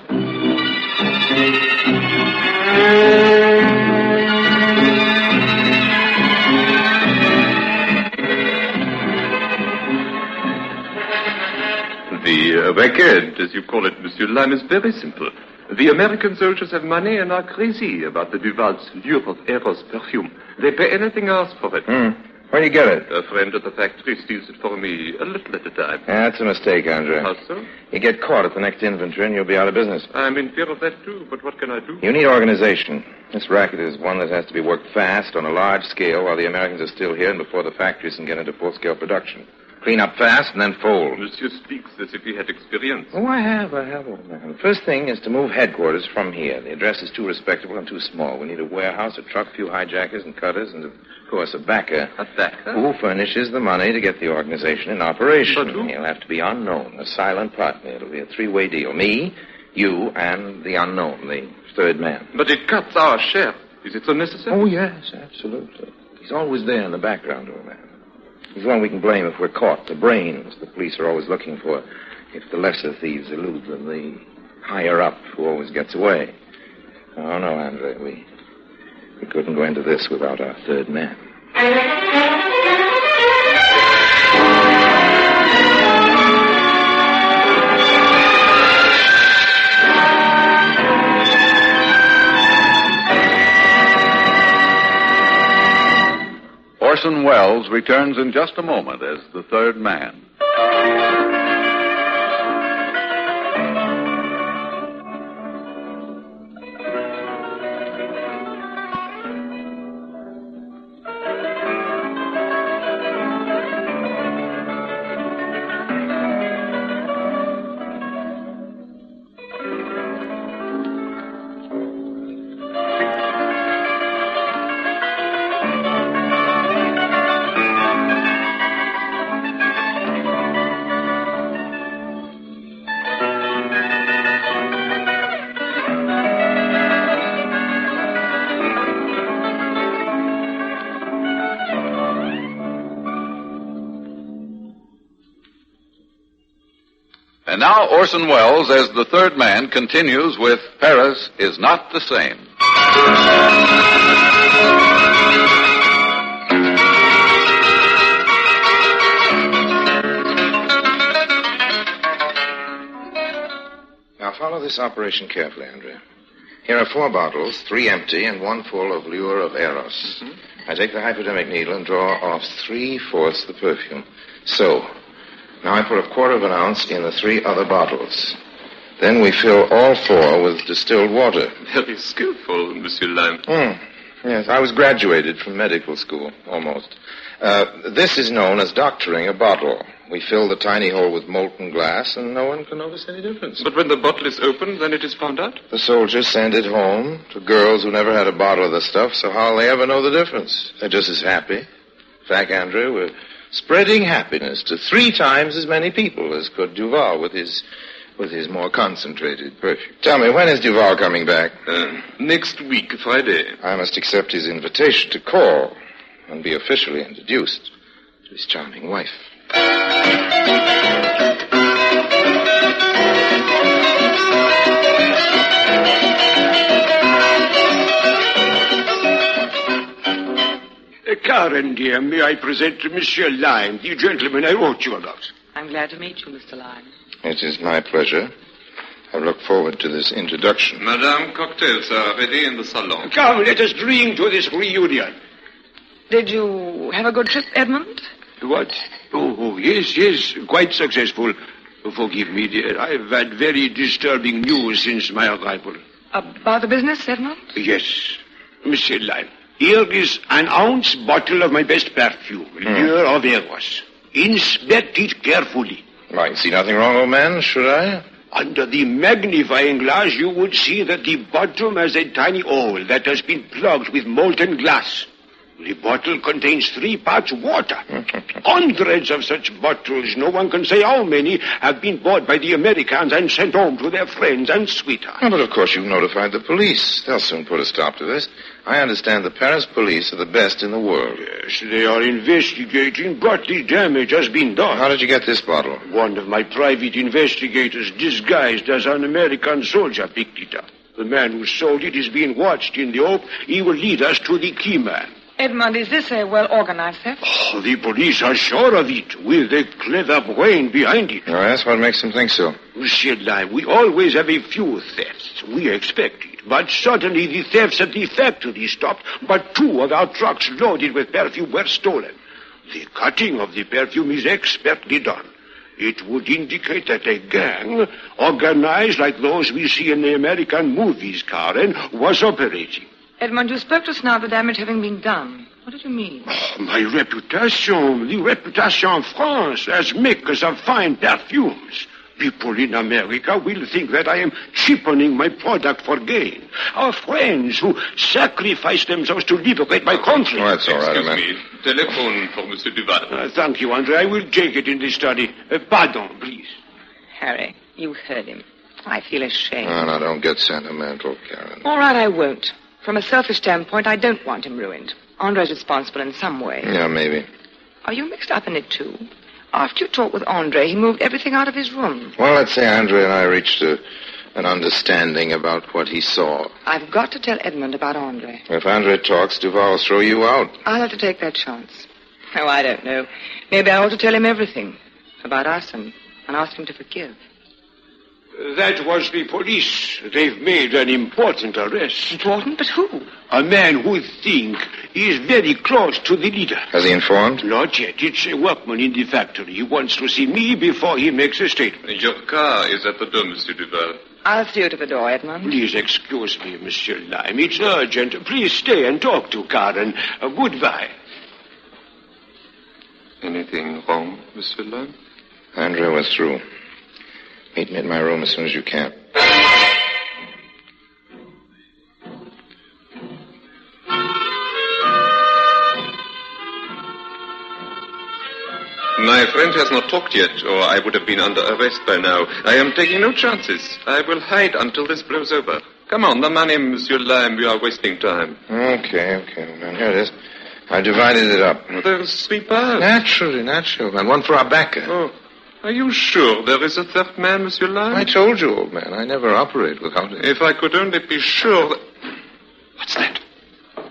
The record, as you call it, Monsieur Lime, is very simple. The American soldiers have money and are crazy about the Duval's lure of Eros perfume. They pay anything else for it.
Where do you get it?
A friend at the factory steals it for me a little at a time.
That's a mistake, Andre.
How so?
You get caught at the next infantry and you'll be out of business.
I'm in fear of that, too, but what can I do?
You need organization. This racket is one that has to be worked fast on a large scale while the Americans are still here and before the factories can get into full-scale production. Clean up fast and then fold.
Monsieur speaks as if he had experience.
Oh, I have, old man. The first thing is to move headquarters from here. The address is too respectable and too small. We need a warehouse, a truck, a few hijackers and cutters, and, of course, a backer.
A backer?
Who furnishes the money to get the organization in operation.
But who?
He'll have to be unknown, a silent partner. It'll be a three-way deal. Me, you, and the unknown, the third man.
But it cuts our share. Is it so necessary?
Oh, yes, absolutely. He's always there in the background, old man. He's one we can blame if we're caught. The brains the police are always looking for. If the lesser thieves elude them, the higher up who always gets away. Oh, no, Andre, we couldn't go into this without our third man.
Orson Welles returns in just a moment as the third man. And now Orson Welles, as the third man, continues with Paris is Not the Same.
Now follow this operation carefully, Andrea. Here are 4 bottles, 3 empty and 1 full of lure of Eros. I take the hypodermic needle and draw off 3/4 the perfume. So. Now I put a 1/4 of an ounce in the 3 other bottles. Then we fill all 4 with distilled water.
Very skillful, Monsieur Lime.
Yes, I was graduated from medical school, almost. This is known as doctoring a bottle. We fill the tiny hole with molten glass, and no one can notice any difference.
But when the bottle is opened, then it is found out?
The soldiers send it home to girls who never had a bottle of the stuff, so how'll they ever know the difference? They're just as happy. In fact, Andrew, we're spreading happiness to 3 times as many people as could Duval with his more concentrated perfume. Tell me, when is Duval coming back?
Next week, Friday.
I must accept his invitation to call and be officially introduced to his charming wife.
Karen, dear, may I present Monsieur Lime, the gentleman I wrote you about?
I'm glad to meet you, Mr. Lime.
It is my pleasure. I look forward to this introduction.
Madame, cocktails are ready in the salon.
Come, let us drink to this reunion.
Did you have a good trip, Edmund?
What? Oh, yes, quite successful.
Forgive me, dear. I've had very disturbing news since my arrival.
About the business, Edmond?
Yes. Monsieur Lime, here is an ounce bottle of my best perfume, Lieu of Eros. Inspect it carefully.
I can see nothing wrong, old man, should I?
Under the magnifying glass, you would see that the bottom has a tiny hole that has been plugged with molten glass. The bottle contains 3 parts water. Hundreds of such bottles, no one can say how many, have been bought by the Americans and sent home to their friends and sweethearts.
Oh, but of course you've notified the police. They'll soon put a stop to this. I understand the Paris police are the best in the world.
Yes, they are investigating, but the damage has been done.
How did you get this bottle?
One of my private investigators, disguised as an American soldier, picked it up. The man who sold it is being watched in the hope he will lead us to the key man.
Edmond, is this a well-organized theft?
Oh, the police are sure of it, with a clever brain behind it.
Oh, that's what makes them think so.
Monsieur Lime, we always have a few thefts. We expect it. But suddenly the thefts at the factory stopped, but 2 of our trucks loaded with perfume were stolen. The cutting of the perfume is expertly done. It would indicate that a gang, organized like those we see in the American movies, Karen, was operating.
Edmond, you spoke just now of the damage having been done. What did you mean?
Oh, my reputation, the reputation of France as makers of fine perfumes. People in America will think that I am cheapening my product for gain. Our friends who sacrifice themselves to liberate my country.
Oh, that's all right, man.
Excuse me. Telephone for Monsieur Duval.
Thank you, Andre. I will take it in the study. Pardon, please.
Harry, you heard him. I feel ashamed.
No, don't get sentimental, Karen.
All right, I won't. From a selfish standpoint, I don't want him ruined. Andre's responsible in some way.
Yeah, maybe.
Are you mixed up in it, too? After you talked with Andre, he moved everything out of his room.
Well, let's say Andre and I reached an understanding about what he saw.
I've got to tell Edmond about Andre.
If Andre talks, Duval will throw you out.
I'll have to take that chance. Oh, I don't know. Maybe I ought to tell him everything about us and ask him to forgive.
That was the police. They've made an important arrest.
Important? But who?
A man who think is very close to the leader.
Has he informed?
Not yet. It's a workman in the factory. He wants to see me before he makes a statement.
Your car is at the door, Monsieur Duval.
I'll see you to the door, Edmond.
Please excuse me, Monsieur Lime. It's urgent. Please stay and talk to Karen. Goodbye.
Anything wrong, Monsieur Lime?
Andre was through. Meet me at my room as soon as you can.
My friend has not talked yet, or I would have been under arrest by now. I am taking no chances. I will hide until this blows over. Come on, the money, Monsieur Lime. We are wasting time.
Okay. Now, here it is. I divided it up.
Well, there's 3 parts.
Naturally. And one for our backer.
Oh. Are you sure there is a third man, Monsieur Lime?
I told you, old man. I never operate without it.
If I could only be sure that...
What's that?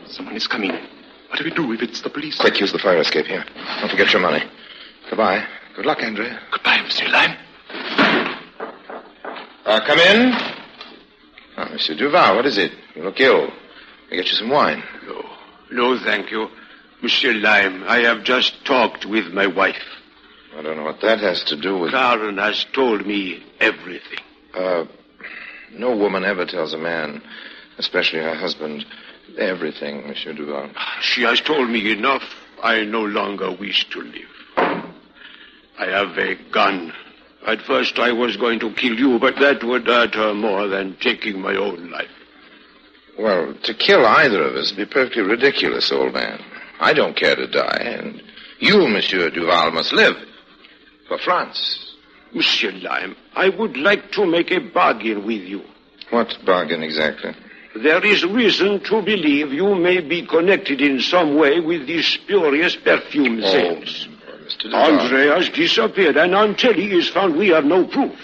Someone is coming. What do we do if it's the police?
Quick, use the fire escape here. Don't forget your money. Goodbye. Good luck, Andre.
Goodbye, Monsieur Lime.
Come in. Monsieur Duval, what is it? You look ill. I get you some wine.
No, thank you. Monsieur Lime, I have just talked with my wife.
I don't know what that has to do with...
Karen has told me everything.
No woman ever tells a man, especially her husband, everything, Monsieur Duval.
She has told me enough. I no longer wish to live. I have a gun. At first I was going to kill you, but that would hurt her more than taking my own life.
Well, to kill either of us would be perfectly ridiculous, old man. I don't care to die, and you, Monsieur Duval, must live. For France.
Monsieur Lime, I would like to make a bargain with you.
What bargain exactly?
There is reason to believe you may be connected in some way with these spurious perfume sales.
Mr. Duval.
Andre has disappeared, and until he is found, we have no proof.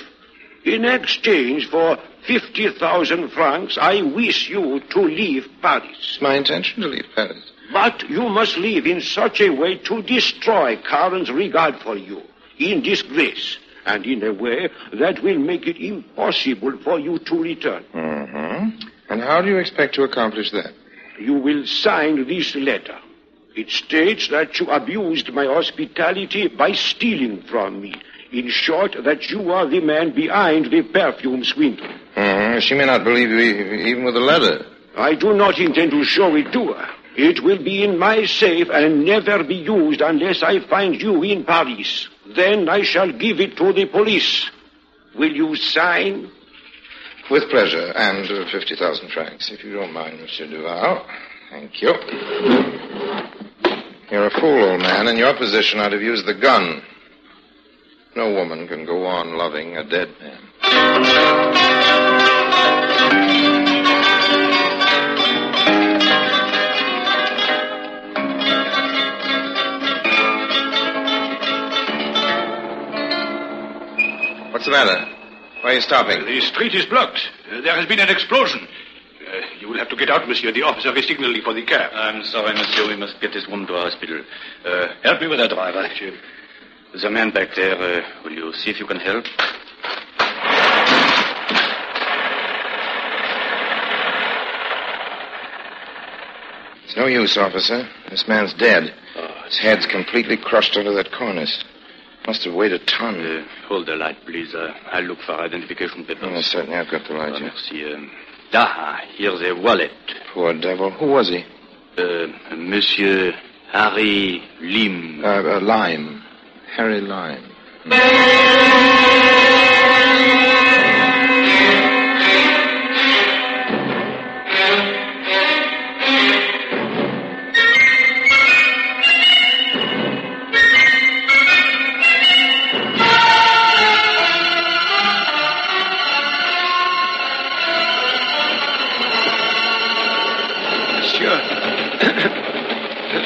In exchange for 50,000 francs, I wish you to leave Paris.
It's my intention to leave Paris.
But you must leave in such a way to destroy Karen's regard for you. In disgrace, and in a way that will make it impossible for you to return.
Mm-hmm. And how do you expect to accomplish that?
You will sign this letter. It states that you abused my hospitality by stealing from me. In short, that you are the man behind the perfume swindle.
She may not believe you even with a letter.
I do not intend to show it to her. It will be in my safe and never be used unless I find you in Paris. Then I shall give it to the police. Will you sign?
With pleasure, and 50,000 francs, if you don't mind, Monsieur Duval. Thank you. You're a fool, old man. In your position, I'd have used the gun. No woman can go on loving a dead man. What's the matter? Why are you stopping?
The street is blocked. There has been an explosion. You will have to get out, monsieur. The officer is signaling for the cab.
I'm sorry, monsieur. We must get this woman to our hospital. Help me with that driver. There's a man back there. Will you see if you can help?
It's no use, officer. This man's dead. His head's completely crushed under that cornice. Must have weighed a ton.
Hold the light, please. I'll look for identification papers.
Yes, certainly. I've got the light.
Merci. Here's a wallet.
Poor devil. Who was he?
Monsieur Harry Lim.
Lime. Harry Lime.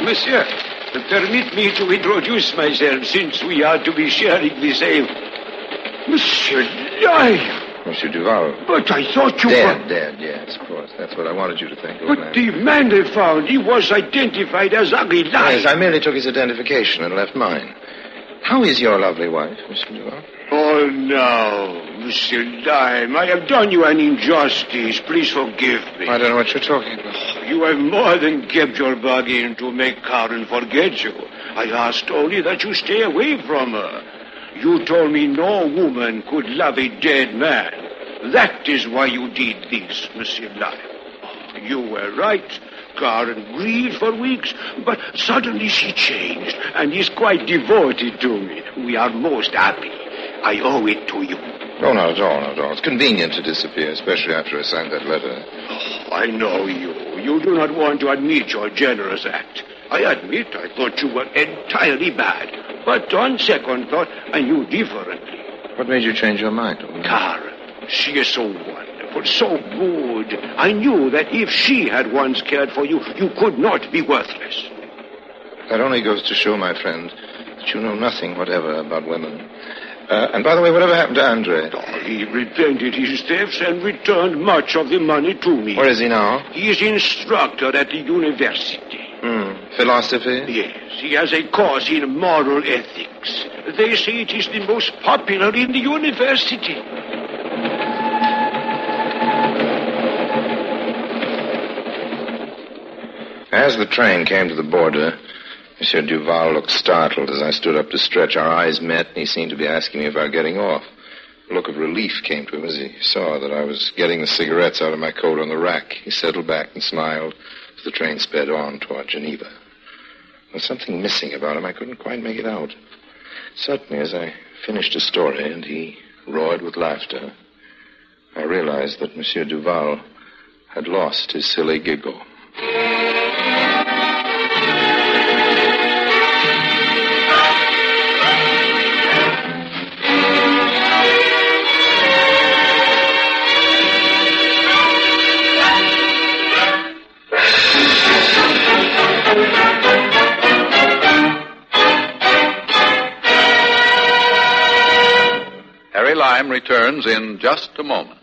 Monsieur, permit me to introduce myself, since we are to be sharing the same. Monsieur Lime!
Monsieur Duval.
But I thought you were...
Dead, yes, of course. That's what I wanted you to think, old man.
But the man they found, he was identified as Harry Lime.
Yes, I merely took his identification and left mine. How is your lovely wife, Monsieur Duval?
Oh, no, Monsieur Lime. I have done you an injustice. Please forgive me.
I don't know what you're talking about.
You have more than kept your bargain to make Karen forget you. I asked only that you stay away from her. You told me no woman could love a dead man. That is why you did this, Monsieur Lime. You were right. Karen grieved for weeks, but suddenly she changed and is quite devoted to me. We are most happy. I owe it to you.
No, not at all, not at all. It's convenient to disappear, especially after I signed that letter.
Oh, I know you. You do not want to admit your generous act. I admit I thought you were entirely bad. But on second thought, I knew differently.
What made you change your mind?
Karen, she is so wonderful, so good. I knew that if she had once cared for you, you could not be worthless.
That only goes to show, my friend, that you know nothing whatever about women. And by the way, whatever happened to Andre?
Oh, he repented his thefts and returned much of the money to me.
Where is he now?
He is instructor at the university.
Philosophy?
Yes, he has a course in moral ethics. They say it is the most popular in the university.
As the train came to the border, Monsieur Duval looked startled as I stood up to stretch. Our eyes met, and he seemed to be asking me about getting off. A look of relief came to him as he saw that I was getting the cigarettes out of my coat on the rack. He settled back and smiled as the train sped on toward Geneva. There was something missing about him. I couldn't quite make it out. Suddenly, as I finished a story and he roared with laughter, I realized that Monsieur Duval had lost his silly giggle.
Harry Lime returns in just a moment.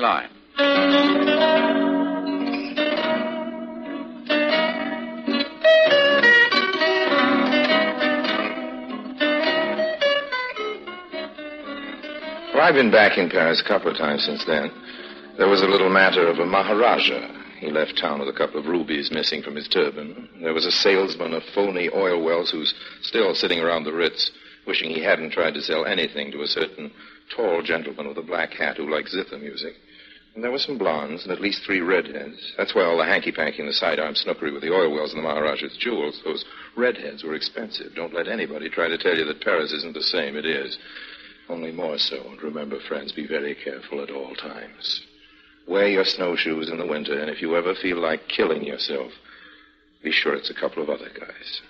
Lime.
Well, I've been back in Paris a couple of times since then. There was a little matter of a Maharaja. He left town with a couple of rubies missing from his turban. There was a salesman of phony oil wells who's still sitting around the Ritz, wishing he hadn't tried to sell anything to a certain tall gentleman with a black hat who likes zither music. And there were some blondes and at least 3 redheads. That's why all the hanky-panky and the sidearm snookery with the oil wells and the Maharaja's jewels. Those redheads were expensive. Don't let anybody try to tell you that Paris isn't the same. It is. Only more so. And remember, friends, be very careful at all times. Wear your snowshoes in the winter, and if you ever feel like killing yourself, be sure it's a couple of other guys.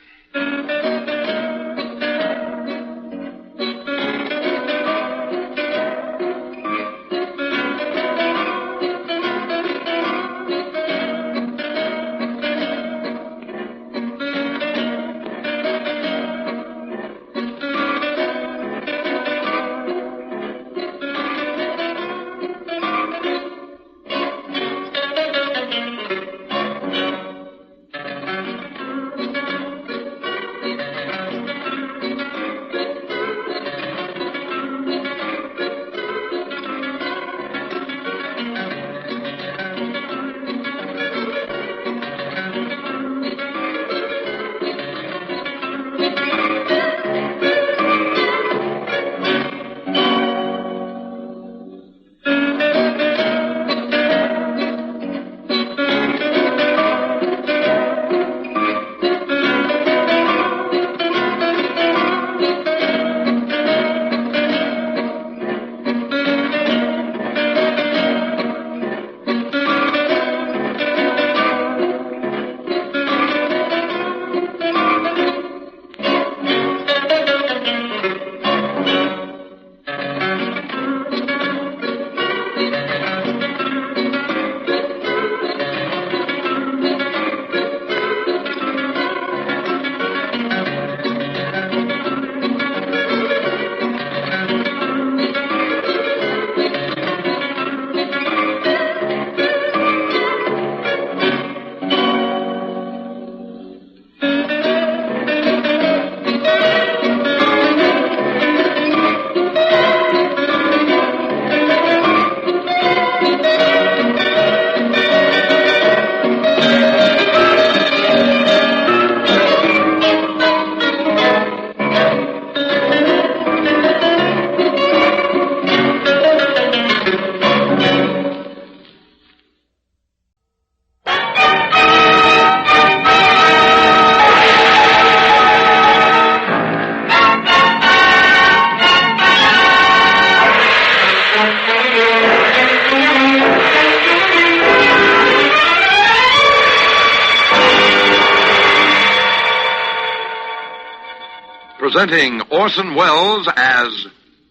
Presenting Orson Welles as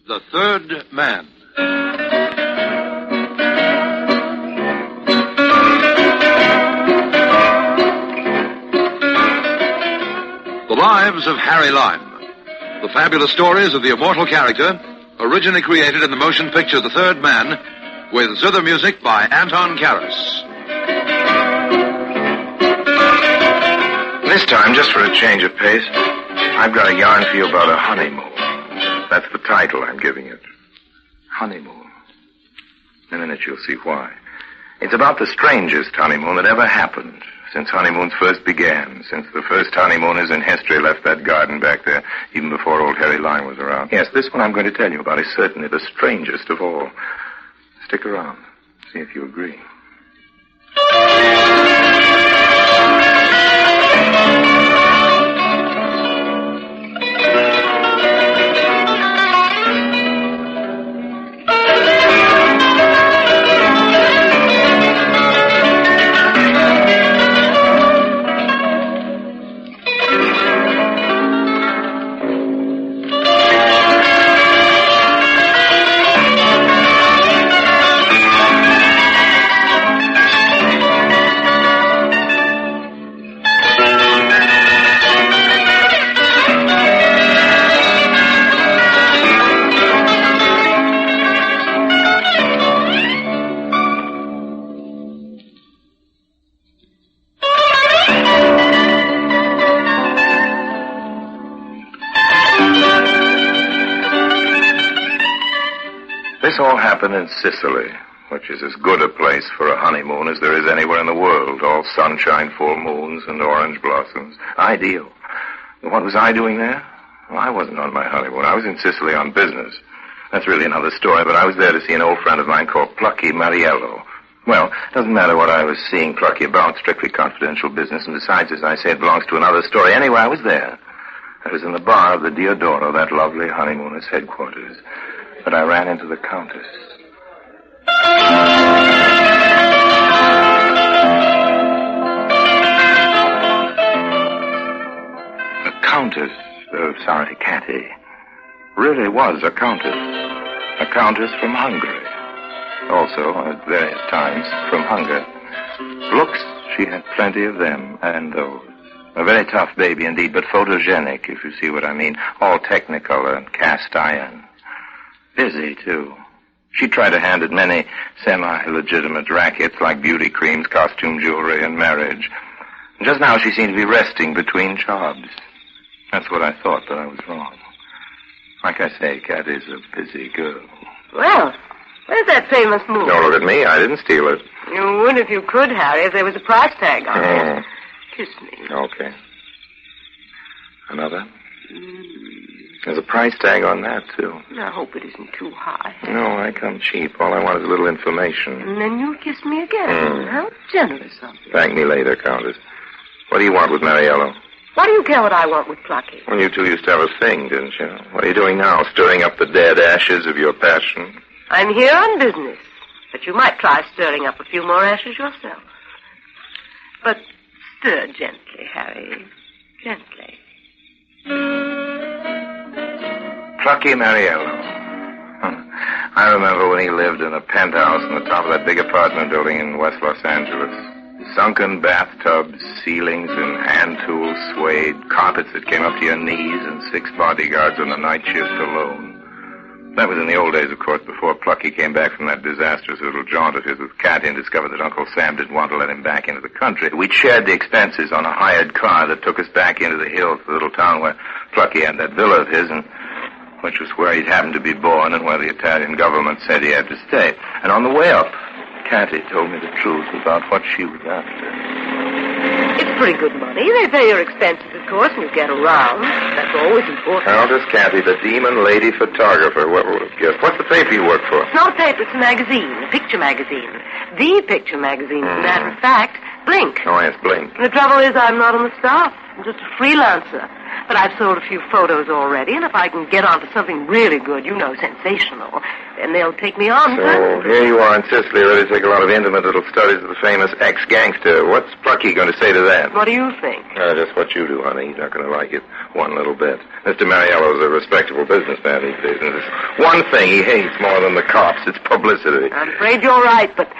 The Third Man. The Lives of Harry Lime. The fabulous stories of the immortal character, originally created in the motion picture The Third Man, with zither music by Anton Karas.
This time, just for a change of pace, I've got a yarn for you about a honeymoon. That's the title I'm giving it. Honeymoon. In a minute you'll see why. It's about the strangest honeymoon that ever happened since honeymoons first began, since the first honeymooners in history left that garden back there, even before old Harry Lime was around. Yes, this one I'm going to tell you about is certainly the strangest of all. Stick around. See if you agree.
all happened in Sicily, which is as good a place for a honeymoon as there is anywhere in the world. All sunshine, full moons, and orange blossoms. Ideal. What was I doing there? Well, I wasn't on my honeymoon. I was in Sicily on business. That's really another story, but I was there to see an old friend of mine called Plucky Mariello. Well, it doesn't matter what I was seeing Plucky about, strictly confidential business, and besides, as I say, it belongs to another story. Anyway, I was there. I was in the bar of the Diodoro, that lovely honeymooners' headquarters. But I ran into the Countess. The Countess, Catty, really was a countess. A countess from Hungary. Also, at various times, from hunger. Looks, she had plenty of them, and those. A very tough baby indeed, but photogenic, if you see what I mean. All technical and cast iron. Busy, too. She tried her hand at many semi-legitimate rackets like beauty creams, costume jewelry, and marriage. And just now she seemed to be resting between jobs. That's what I thought, but I was wrong. Like I say, Cat is a busy girl.
Well, where's that famous movie?
Don't look at me. I didn't steal it.
You would if you could, Harry, if there was a price tag on it. Kiss me.
Okay. Another? There's a price tag on that, too.
I hope it isn't too high.
No, I come cheap. All I want is a little information.
And then you'll kiss me again. How generous of you.
Thank me later, Countess. What do you want with Mariello?
Why do you care what I want with Plucky?
Well, you two used to have a thing, didn't you? What are you doing now? Stirring up the dead ashes of your passion?
I'm here on business. But you might try stirring up a few more ashes yourself. But stir gently, Harry. Gently.
Plucky Mariello. I remember when he lived in a penthouse on the top of that big apartment building in West Los Angeles. Sunken bathtubs, ceilings and hand tools swayed, carpets that came up to your knees, and 6 bodyguards on the night shift alone. That was in the old days, of course, before Plucky came back from that disastrous little jaunt of his with Cathy and discovered that Uncle Sam didn't want to let him back into the country. We'd shared the expenses on a hired car that took us back into the hills, the little town where Plucky had that villa of his, and which was where he'd happened to be born and where the Italian government said he had to stay. And on the way up, Cathy told me the truth about what she was after.
It's pretty good money. They pay your expenses, of course, and you get around. That's always important.
Countess Cathy, the demon lady photographer. What would have guessed? What's the paper you work for?
It's not a paper, it's a magazine, a picture magazine. The picture magazine, as a matter of fact. Blink.
Oh, yes, Blink.
The trouble is I'm not on the staff. I'm just a freelancer. But I've sold a few photos already, and if I can get onto something really good, sensational, then they'll take me on.
So here you are in Sicily, ready to take a lot of intimate little studies of the famous ex-gangster. What's Plucky going to say to that?
What do you think?
Just what you do, honey. He's not going to like it one little bit. Mr. Mariello's a respectable businessman these days, and there's one thing he hates more than the cops. It's publicity.
I'm afraid you're right, but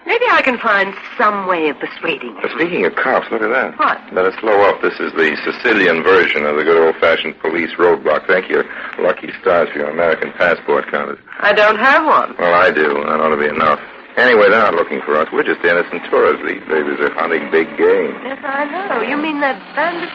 maybe I can find some way of persuading him.
Speaking of cops, look at that.
What?
Better slow up. This is the Sicilian version of the good old-fashioned police roadblock. Thank your lucky stars for your American passport, Countess.
I don't have one.
Well, I do, and that ought to be enough. Anyway, they're not looking for us. We're just innocent tourists. These babies are hunting big game.
Yes, I know. You mean that bandit...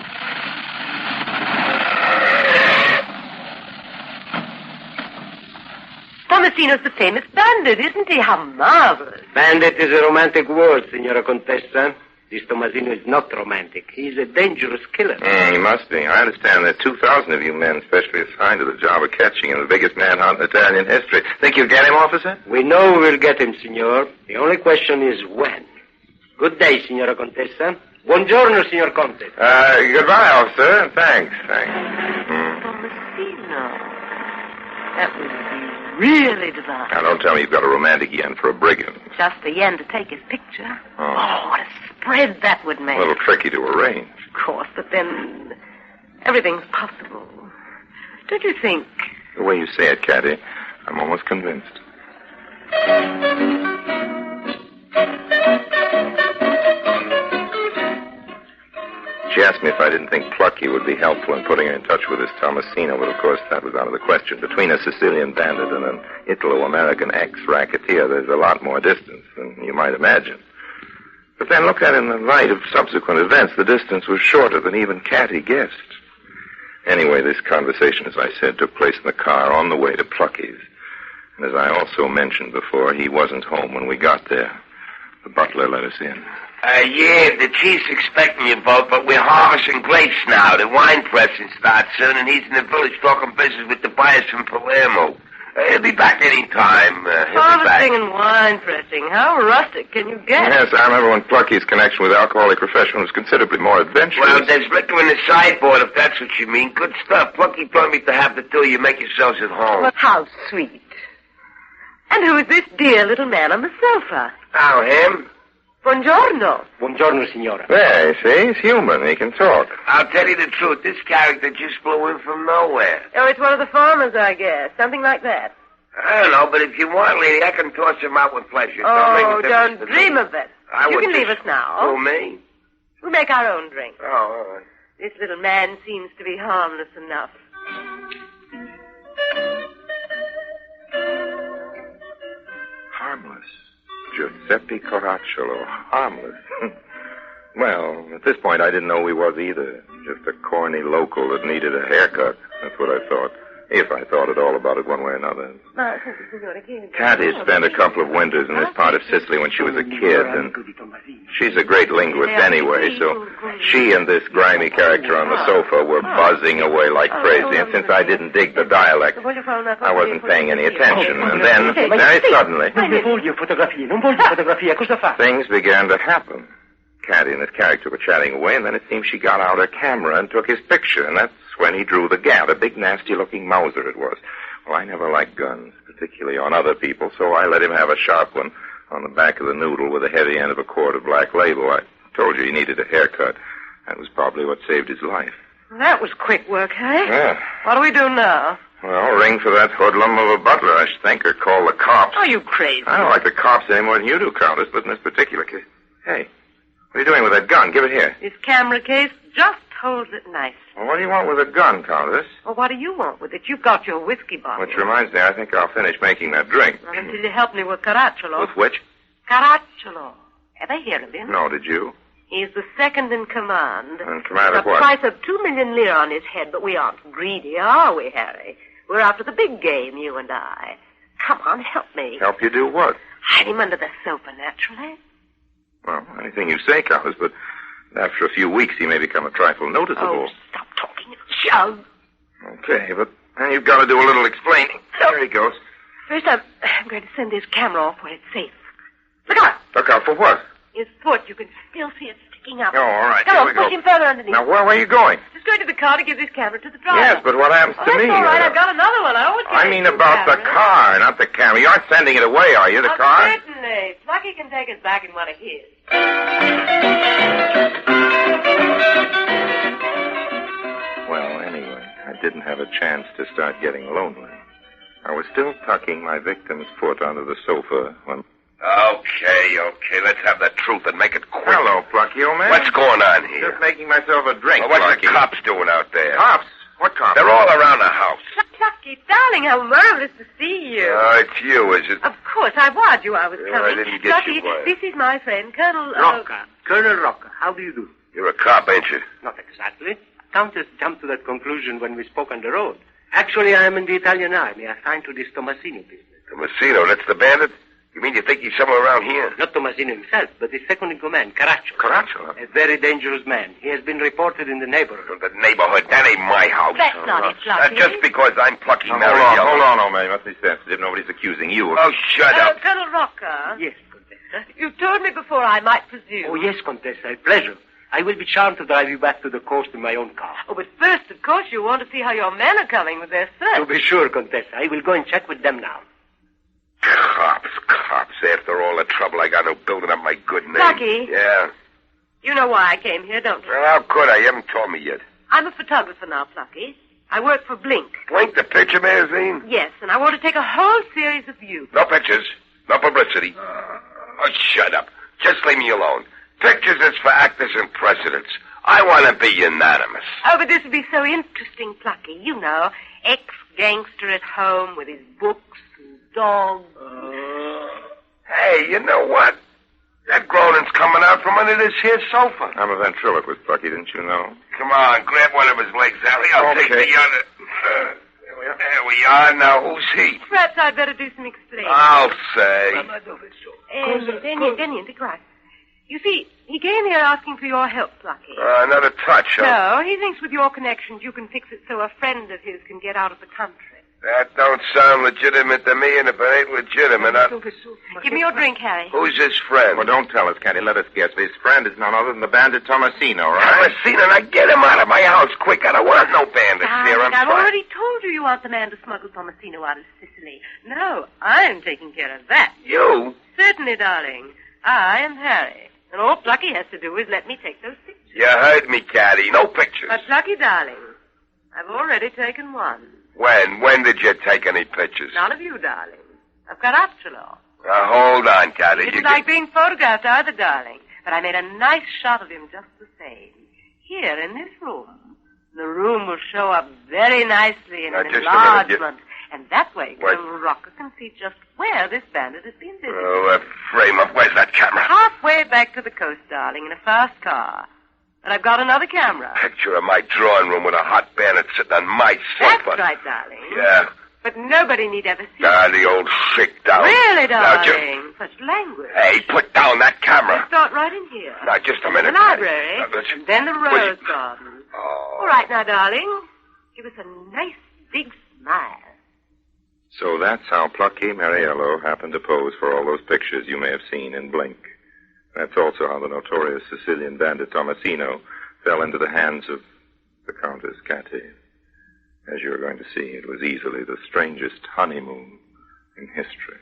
Tomasino's the famous bandit, isn't he? How marvelous.
Bandit is a romantic word, Signora Contessa. This Tomasino is not romantic. He's a dangerous killer.
He must be. I understand there are 2,000 of you men specially assigned to the job of catching him, the biggest manhunt in Italian history. Think you'll get him, officer?
We know we'll get him, Signor. The only question is when. Good day, Signora Contessa. Buongiorno, Signor Conte.
Goodbye, officer. Thanks.
Tomasino. That would be really divine.
Now, don't tell me you've got a romantic yen for a brigand.
Just the yen to take his picture. Oh, what a spread that would make.
A little tricky to arrange.
Of course, but then everything's possible. Don't you think?
The way you say it, Cathy, I'm almost convinced. She asked me if I didn't think Plucky would be helpful in putting her in touch with this Tomasino, but of course that was out of the question. Between a Sicilian bandit and an Italo-American ex-racketeer, there's a lot more distance than you might imagine. But then looked at in the light of subsequent events, the distance was shorter than even Cathy guessed. Anyway, this conversation, as I said, took place in the car on the way to Plucky's. And as I also mentioned before, he wasn't home when we got there. The butler let us in.
Yeah, the chief's expecting you both, but we're harvesting grapes now. The wine pressing starts soon, and he's in the village talking business with the buyers from Palermo. He'll be back any time.
Harvesting and wine pressing. How rustic can you get?
Yes, I remember when Plucky's connection with alcoholic profession was considerably more adventurous.
Well, there's liquor in the sideboard, if that's what you mean. Good stuff. Plucky told me to have the two of you make yourselves at home.
Well, how sweet. And who is this dear little man on the sofa?
Oh, him?
Buongiorno.
Buongiorno, signora.
Yeah, you see, he's human. He can talk.
I'll tell you the truth. This character just blew in from nowhere.
Oh, it's one of the farmers, I guess. Something like that.
I don't know, but if you want, lady, I can toss him out with pleasure.
Don't dream of it. You can leave us now.
Who, me?
We'll make our own drink.
Oh, all right.
This little man seems to be harmless enough.
Harmless. Giuseppe Caracciolo. Harmless. Well, at this point, I didn't know he was either. Just a corny local that needed a haircut. That's what I thought. If I thought at all about it one way or another. Cathy spent a couple of winters in this part of Sicily when she was a kid, and she's a great linguist anyway, so she and this grimy character on the sofa were buzzing away like crazy, and since I didn't dig the dialect, I wasn't paying any attention, and then, very suddenly, things began to happen. Cathy and his character were chatting away, and then it seemed she got out her camera and took his picture, and that's when he drew the gat, a big, nasty-looking Mauser it was. Well, I never liked guns, particularly on other people, so I let him have a sharp one on the back of the noodle with the heavy end of a quart of Black Label. I told you he needed a haircut. That was probably what saved his life.
That was quick work, hey?
Yeah.
What do we do now?
Well, ring for that hoodlum of a butler, I should think, or call the cops.
Oh, you crazy.
I don't like the cops any more than you do, Countess, but in this particular case... Hey, what are you doing with that gun? Give it here.
This camera case just holds it nice.
Well, what do you want with a gun, Countess?
Well, what do you want with it? You've got your whiskey bottle.
Which reminds me, I think I'll finish making that drink.
Not until you help me with Caracciolo.
With which?
Caracciolo. Ever hear of him?
No, did you?
He's the second in command.
In command of what?
The price of 2 million lire on his head, but we aren't greedy, are we, Harry? We're after the big game, you and I. Come on, help me.
Help you do what?
Hide him under the sofa, naturally.
Well, anything you say, Countess, but after a few weeks he may become a trifle noticeable.
Oh, stop talking. Shove.
Okay, but then you've got to do a little explaining. There he goes.
First, I'm going to send his camera off where it's safe. Look out.
Look out for what?
His foot. You can still see it sticking up.
Oh, all right.
Come
Here
on,
we go.
push him further underneath.
Now, where are you going?
Just going to the car to give this camera to the driver.
Yes, but what happens to me?
That's all right. I've got another one. I always
I mean about the car, not the camera. You aren't sending it away, are you, the car?
Certainly. Plucky can take us back in one of his.
Well, anyway, I didn't have a chance to start getting lonely. I was still tucking my victim's foot under the sofa when...
Okay, let's have the truth and make it quick.
Hello, Plucky, old man.
What's going on here?
Just making myself a drink,
Well, what's
Plucky.
the cops doing out there?
Cops? What cops?
They're all around the house.
Plucky, darling, how marvelous to see you.
It's you, is it?
Of course, I warned you I was
Yeah,
coming.
I didn't get
Plucky,
you, why?
this is my friend, Colonel...
Rocca. Colonel Rocca, how do you do?
You're a cop, ain't you?
Not exactly. Countess jumped to that conclusion when we spoke on the road. Actually, I am in the Italian army, assigned to this Tomasino business.
Tomasino, that's the bandit? You mean you think he's somewhere around here?
Not Tomasino himself, but his second in command, Caracciolo.
Caracciolo?
A very dangerous man. He has been reported in the neighborhood.
From the neighborhood? That ain't my house.
That's not it, Plucky.
Just because I'm Plucky
Now,
Mariello.
hold on, old man. You must be sensitive. Nobody's accusing you of...
Oh, shut up.
Colonel Rocca.
Yes, Contessa.
You told me before I might presume.
Oh, yes, Contessa. A pleasure. I will be charmed to drive you back to the coast in my own car.
Oh, but first, of course, you want to see how your men are coming with their search.
To be sure, Contessa. I will go and check with them now.
Cops. After all the trouble I got into building up my good name.
Plucky.
Yeah.
You know why I came here, don't you?
Well, how could I? You haven't told me yet.
I'm a photographer now, Plucky. I work for Blink.
Blink, the picture magazine?
Yes, and I want to take a whole series of you.
No pictures. No publicity. Oh, shut up. Just leave me alone. Pictures is for actors and presidents. I want to be unanimous.
Oh, but this would be so interesting, Plucky. You know, ex-gangster at home with his books and dogs.
Hey, you know what? That groaning's coming out from under this here sofa.
I'm a ventriloquist, Plucky, didn't you know?
Come on, grab one of his legs, Harry. I'll take the other. There we There we are. Now, who's he?
Perhaps I'd better do some explaining.
I'll say.
Niente, grazie. You see, he came here asking for your help, Lucky.
Another touch, huh?
No, he thinks with your connections you can fix it so a friend of his can get out of the country.
That don't sound legitimate to me, and if it ain't legitimate,
Give me your drink, Harry.
Who's his friend?
Well, don't tell us, Caddy. Let us guess. His friend is none other than the bandit Tomasino, right?
Tomasino, now get him out of my house quick. I don't want no bandits here.
I've already told you want the man to smuggle Tomasino out of Sicily. No, I'm taking care of that.
You?
Certainly, darling. I am Harry. And all Plucky has to do is let me take those pictures.
You heard me, Caddy. No pictures.
But, Plucky, darling, I've already taken one.
When? When did you take any pictures?
None of you, darling. I've Caracciolo.
Now, hold on, Caddy.
It's like being photographed either, darling. But I made a nice shot of him just the same. Here, in this room. The room will show up very nicely in an enlargement. And that way, Colonel Rocker can see just where this bandit has been visited.
Oh, frame up. Where's that camera?
Halfway back to the coast, darling, in a fast car. And I've got another camera.
Picture of my drawing room with a hot bandit sitting on my sofa.
That's right, darling.
Yeah.
But nobody need ever see
it. The old sick down.
Really, darling? Such language.
Hey, put down that camera.
Let's start right in here.
Now, just a minute.
The library, and then the rose garden.
Oh.
All right, now, darling. Give us a nice, big smile.
So that's how Plucky Mariello happened to pose for all those pictures you may have seen in Blink. That's also how the notorious Sicilian bandit Tomasino fell into the hands of the Countess Catty. As you're going to see, it was easily the strangest honeymoon in history.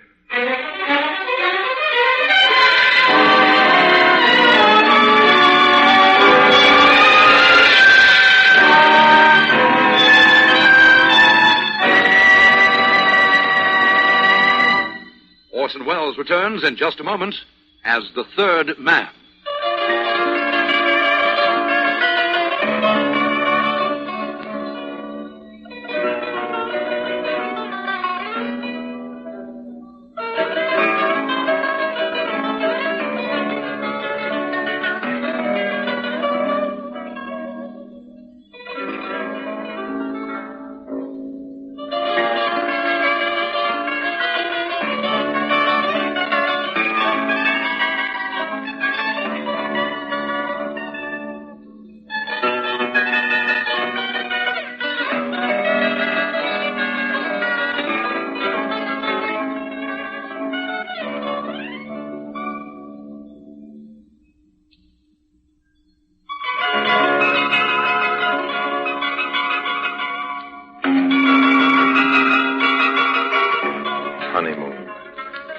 Orson Welles returns in just a moment as the third man.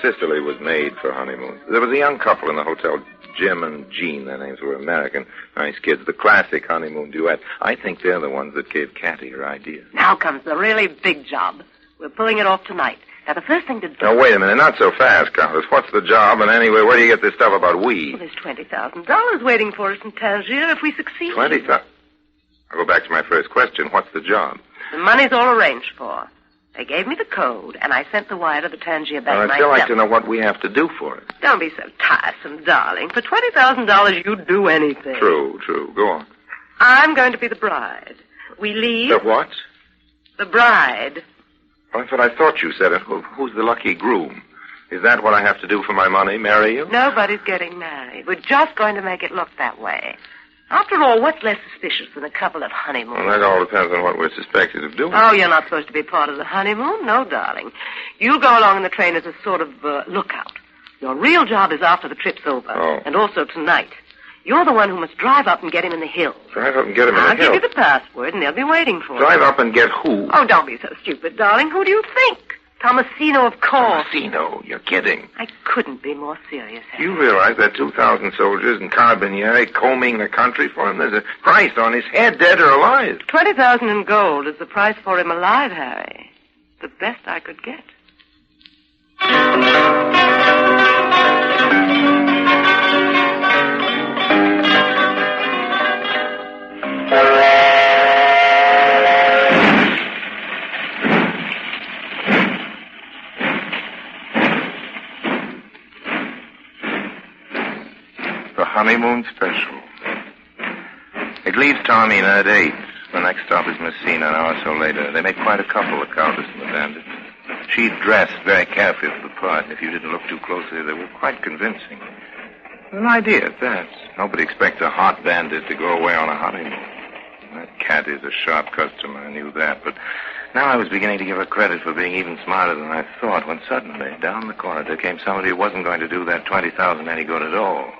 Sicily was made for honeymoons. There was a young couple in the hotel, Jim and Jean. Their names were American. Nice kids. The classic honeymoon duet. I think they're the ones that gave Catty her idea.
Now comes the really big job. We're pulling it off tonight. Now, the first thing to do...
Now, wait a minute. Not so fast, Countess. What's the job? And anyway, where do you get this stuff about we?
Well, there's $20,000 waiting for us in Tangier if we succeed.
20,000? I'll go back to my first question. What's the job?
The money's all arranged for. They gave me the code, and I sent the wire to the Tangier bank myself.
I'd still like to know what we have to do for it.
Don't be so tiresome, darling. For $20,000, you'd do anything.
True. Go on.
I'm going to be the bride. We leave...
The what?
The bride.
Well, that's what I thought you said. Who's the lucky groom? Is that what I have to do for my money, marry you?
Nobody's getting married. We're just going to make it look that way. After all, what's less suspicious than a couple of honeymoons?
Well, that all depends on what we're suspected of doing.
Oh, you're not supposed to be part of the honeymoon? No, darling. You'll go along in the train as a sort of lookout. Your real job is after the trip's over.
Oh.
And also tonight. You're the one who must drive up and get him in the hills.
Drive up and get him in the hills?
I'll give you the password, and they'll be waiting for you.
Drive up and get who?
Oh, don't be so stupid, darling. Who do you think? Tomasino, of course.
Tomasino? You're kidding.
I couldn't be more serious, Harry.
You realize that 2,000 soldiers and Carabinieri combing the country for him? There's a price on his head, dead or alive.
20,000 in gold is the price for him alive, Harry. The best I could get.
Honeymoon special. It leaves Taormina at 8. The next stop is Messina, an hour or so later. They make quite a couple, the Countess and the bandit. She'd dressed very carefully for the part, and if you didn't look too closely, they were quite convincing. An idea at that. Nobody expects a hot bandit to go away on a honeymoon. That cat is a sharp customer, I knew that, but now I was beginning to give her credit for being even smarter than I thought, when suddenly, down the corner, there came somebody who wasn't going to do that 20,000 any good at all.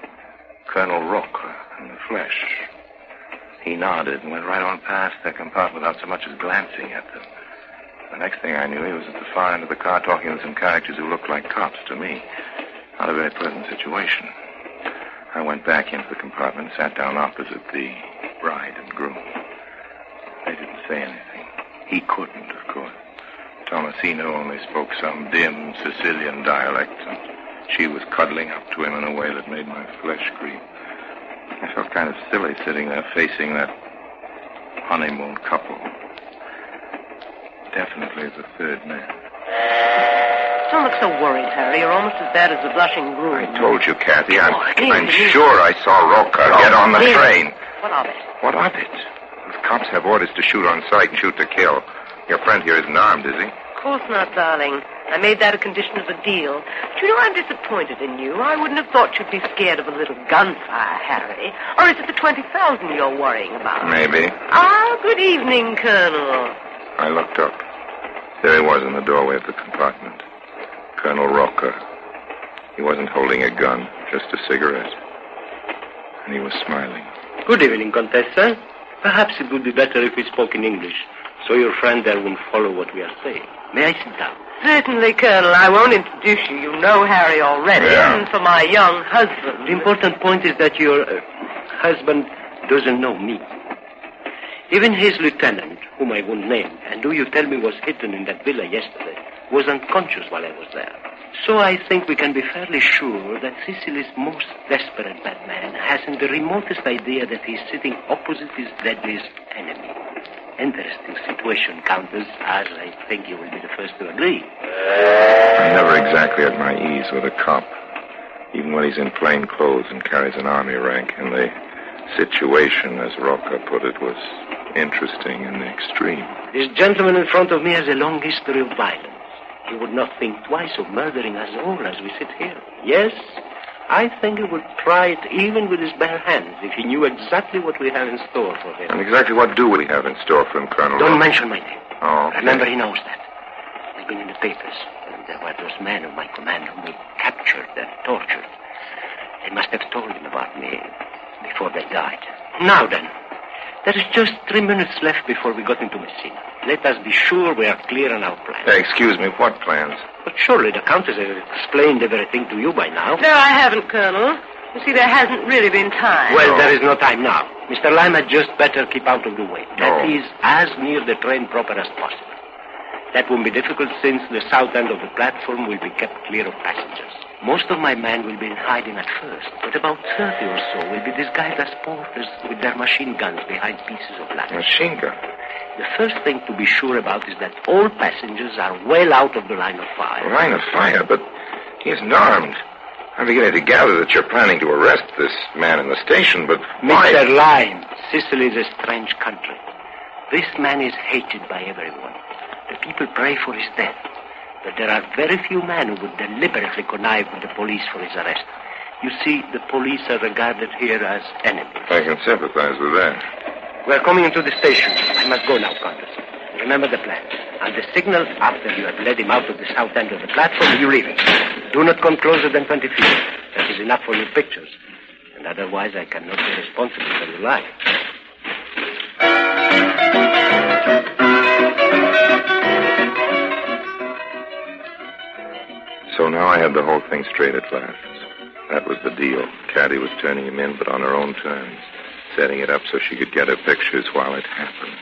Colonel Roca, in the flesh. He nodded and went right on past their compartment without so much as glancing at them. The next thing I knew, he was at the far end of the car talking to some characters who looked like cops to me. Not a very pleasant situation. I went back into the compartment and sat down opposite the bride and groom. They didn't say anything. He couldn't, of course. Tomasino only spoke some dim Sicilian dialect, and she was cuddling up to him in a way that made my flesh creep. I felt kind of silly sitting there facing that honeymoon couple. Definitely the third man.
Don't look so worried, Harry. You're almost as bad as the blushing groom.
I told you, Kathy. I'm sure I saw Roca get on the train.
What of it?
What of it? Those cops have orders to shoot on sight and shoot to kill. Your friend here isn't armed, is he?
Of course not, darling. I made that a condition of the deal. But you know, I'm disappointed in you. I wouldn't have thought you'd be scared of a little gunfire, Harry. Or is it the 20,000 you're worrying about?
Maybe.
Ah, good evening, Colonel.
I looked up. There he was in the doorway of the compartment. Colonel Roca. He wasn't holding a gun, just a cigarette. And he was smiling.
Good evening, Contessa. Perhaps it would be better if we spoke in English, so your friend there won't follow what we are saying. May I sit down?
Certainly, Colonel. I won't introduce you. You know Harry already.
Yeah.
And for my young husband.
The important point is that your husband doesn't know me. Even his lieutenant, whom I won't name, and who you tell me was hidden in that villa yesterday, was unconscious while I was there. So I think we can be fairly sure that Sicily's most desperate bad man hasn't the remotest idea that he's sitting opposite his deadliest enemy. Interesting situation, Countess, as I think you will be the first to agree.
I'm never exactly at my ease with a cop, even when he's in plain clothes and carries an army rank. And the situation, as Roca put it, was interesting in the extreme.
This gentleman in front of me has a long history of violence. He would not think twice of murdering us all as we sit here. Yes, I think he would try it even with his bare hands if he knew exactly what we have in store for him.
And exactly what do we have in store for him, Colonel?
Don't mention my name.
Oh, okay.
Remember, he knows that. He's been in the papers. And there were those men of my command whom we captured and tortured. They must have told him about me before they died. Now then, there is just 3 minutes left before we got into Messina. Let us be sure we are clear on our plans.
Hey, excuse me, what plans?
But surely the Countess has explained everything to you by now.
No, I haven't, Colonel. You see, there hasn't really been time.
Well, there is no time now. Mr. Lime had just better keep out of the way. That is as near the train proper as possible. That won't be difficult since the south end of the platform will be kept clear of passengers. Most of my men will be in hiding at first, but about 30 or so will be disguised as porters with their machine guns behind pieces of luggage.
Machine gun?
The first thing to be sure about is that all passengers are well out of the line of fire.
Line of fire? But he isn't armed. I'm beginning to gather that you're planning to arrest this man in the station, but why?
Mr. Lime, Sicily is a strange country. This man is hated by everyone. The people pray for his death. But there are very few men who would deliberately connive with the police for his arrest. You see, the police are regarded here as enemies.
I can sympathize with that.
We're coming into the station. I must go now, Countess. Remember the plan. On the signal, after you have led him out of the south end of the platform, you leave him. Do not come closer than 20 feet. That is enough for your pictures. And otherwise, I cannot be responsible for your life.
So now I had the whole thing straight at last. That was the deal. Caddy was turning him in, but on her own terms. Setting it up so she could get her pictures while it happened.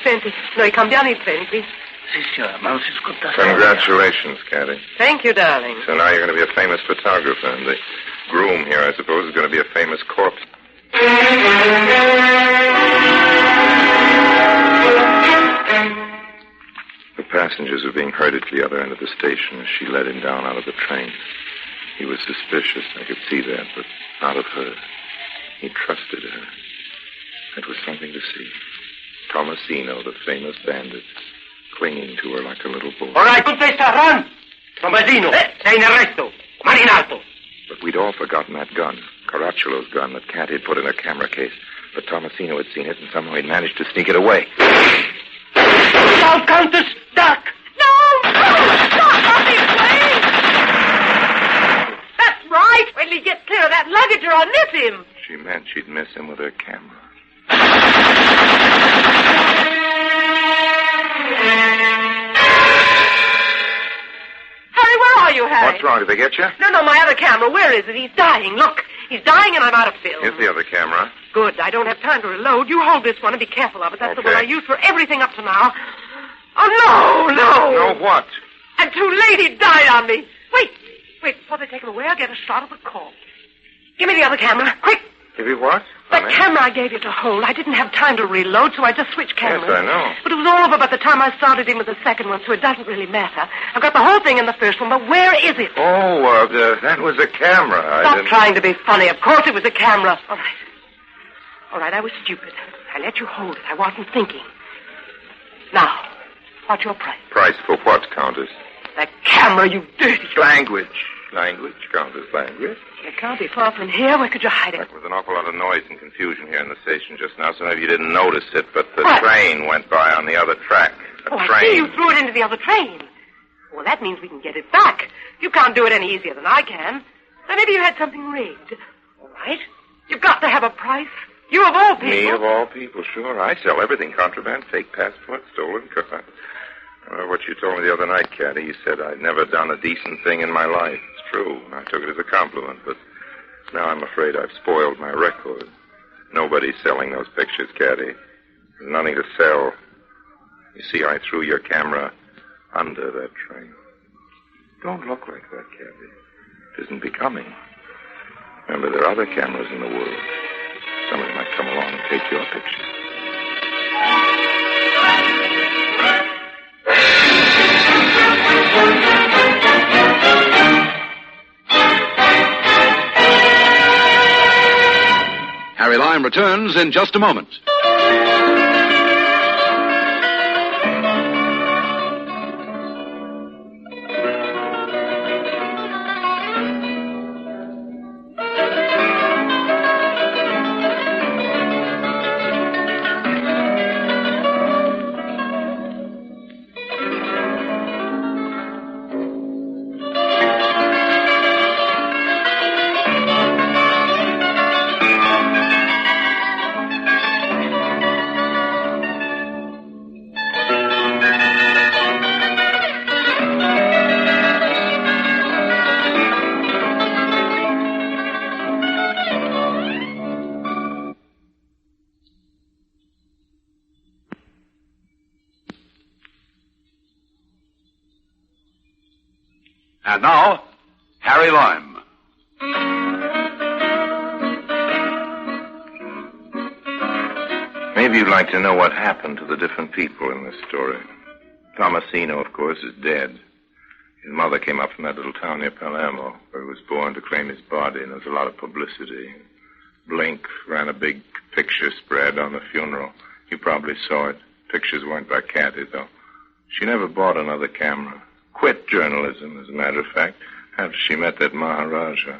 Senti, noi cambiamo il treno, please.
Sì, signora, ma non si sconta.
Congratulations, Caddy.
Thank you, darling.
So now you're going to be a famous photographer, and the groom here, I suppose, is going to be a famous corpse. The passengers were being herded to the other end of the station as she led him down out of the train. He was suspicious, I could see that, but not of her. He trusted her. That was something to see. Tomasino, the famous bandit, clinging to her like a little boy.
All right, contesta, run! Tomasino, sei in arresto. Mani in alto.
But we'd all forgotten that gun, Caracciolo's gun that Cat had put in her camera case. But Tomasino had seen it, and somehow he'd managed to sneak it away.
Now, Countess, duck!
No! Stop! I'll be afraid! That's right. When he gets clear of that luggage, or I'll miss him.
She meant she'd miss him with her camera.
Harry, where are you, Harry?
What's wrong? Did they get you?
No, my other camera. Where is it? He's dying. Look, he's dying and I'm out of film.
Here's the other camera.
Good. I don't have time to reload. You hold this one and be careful of it. That's the one I used for everything up to now. Oh, no.
No, what?
I'm too late. He died on me. Wait. Before they take him away, I'll get a shot of the corpse. Give me the other camera. Quick.
Give you what?
That camera I gave you to hold. I didn't have time to reload, so I just switched cameras.
Yes, I know.
But it was all over by the time I started in with the second one, so it doesn't really matter. I've got the whole thing in the first one, but where is it?
Oh, that was a camera.
Stop trying to be funny. Of course it was a camera. All right, I was stupid. I let you hold it. I wasn't thinking. Now, what's your price?
Price for what, Countess?
That camera, you dirty...
Language, Countess, language.
You can't be far from here. Where could you hide it?
There was an awful lot of noise and confusion here in the station just now, so maybe you didn't notice it, but the
What?
train went by on the other track.
I see you threw it into the other train. Well, that means we can get it back. You can't do it any easier than I can. Now, maybe you had something rigged. All right. You've got to have a price. You of all people.
Me of all people, sure. I sell everything. Contraband, fake passports, stolen cars. What you told me the other night, Caddy, you said I'd never done a decent thing in my life. It's true. I took it as a compliment, but now I'm afraid I've spoiled my record. Nobody's selling those pictures, Caddy. There's nothing to sell. You see, I threw your camera under that train. Don't look like that, Caddy. It isn't becoming. Remember, there are other cameras in the world. Somebody might come along and take your picture.
Harry Lime returns in just a moment.
And now, Harry Lime.
Maybe you'd like to know what happened to the different people in this story. Tomasino, of course, is dead. His mother came up from that little town near Palermo, where he was born, to claim his body, and there was a lot of publicity. Blink ran a big picture spread on the funeral. You probably saw it. Pictures weren't by Cathy, though. She never bought another camera. Quit journalism, as a matter of fact, after she met that Maharaja.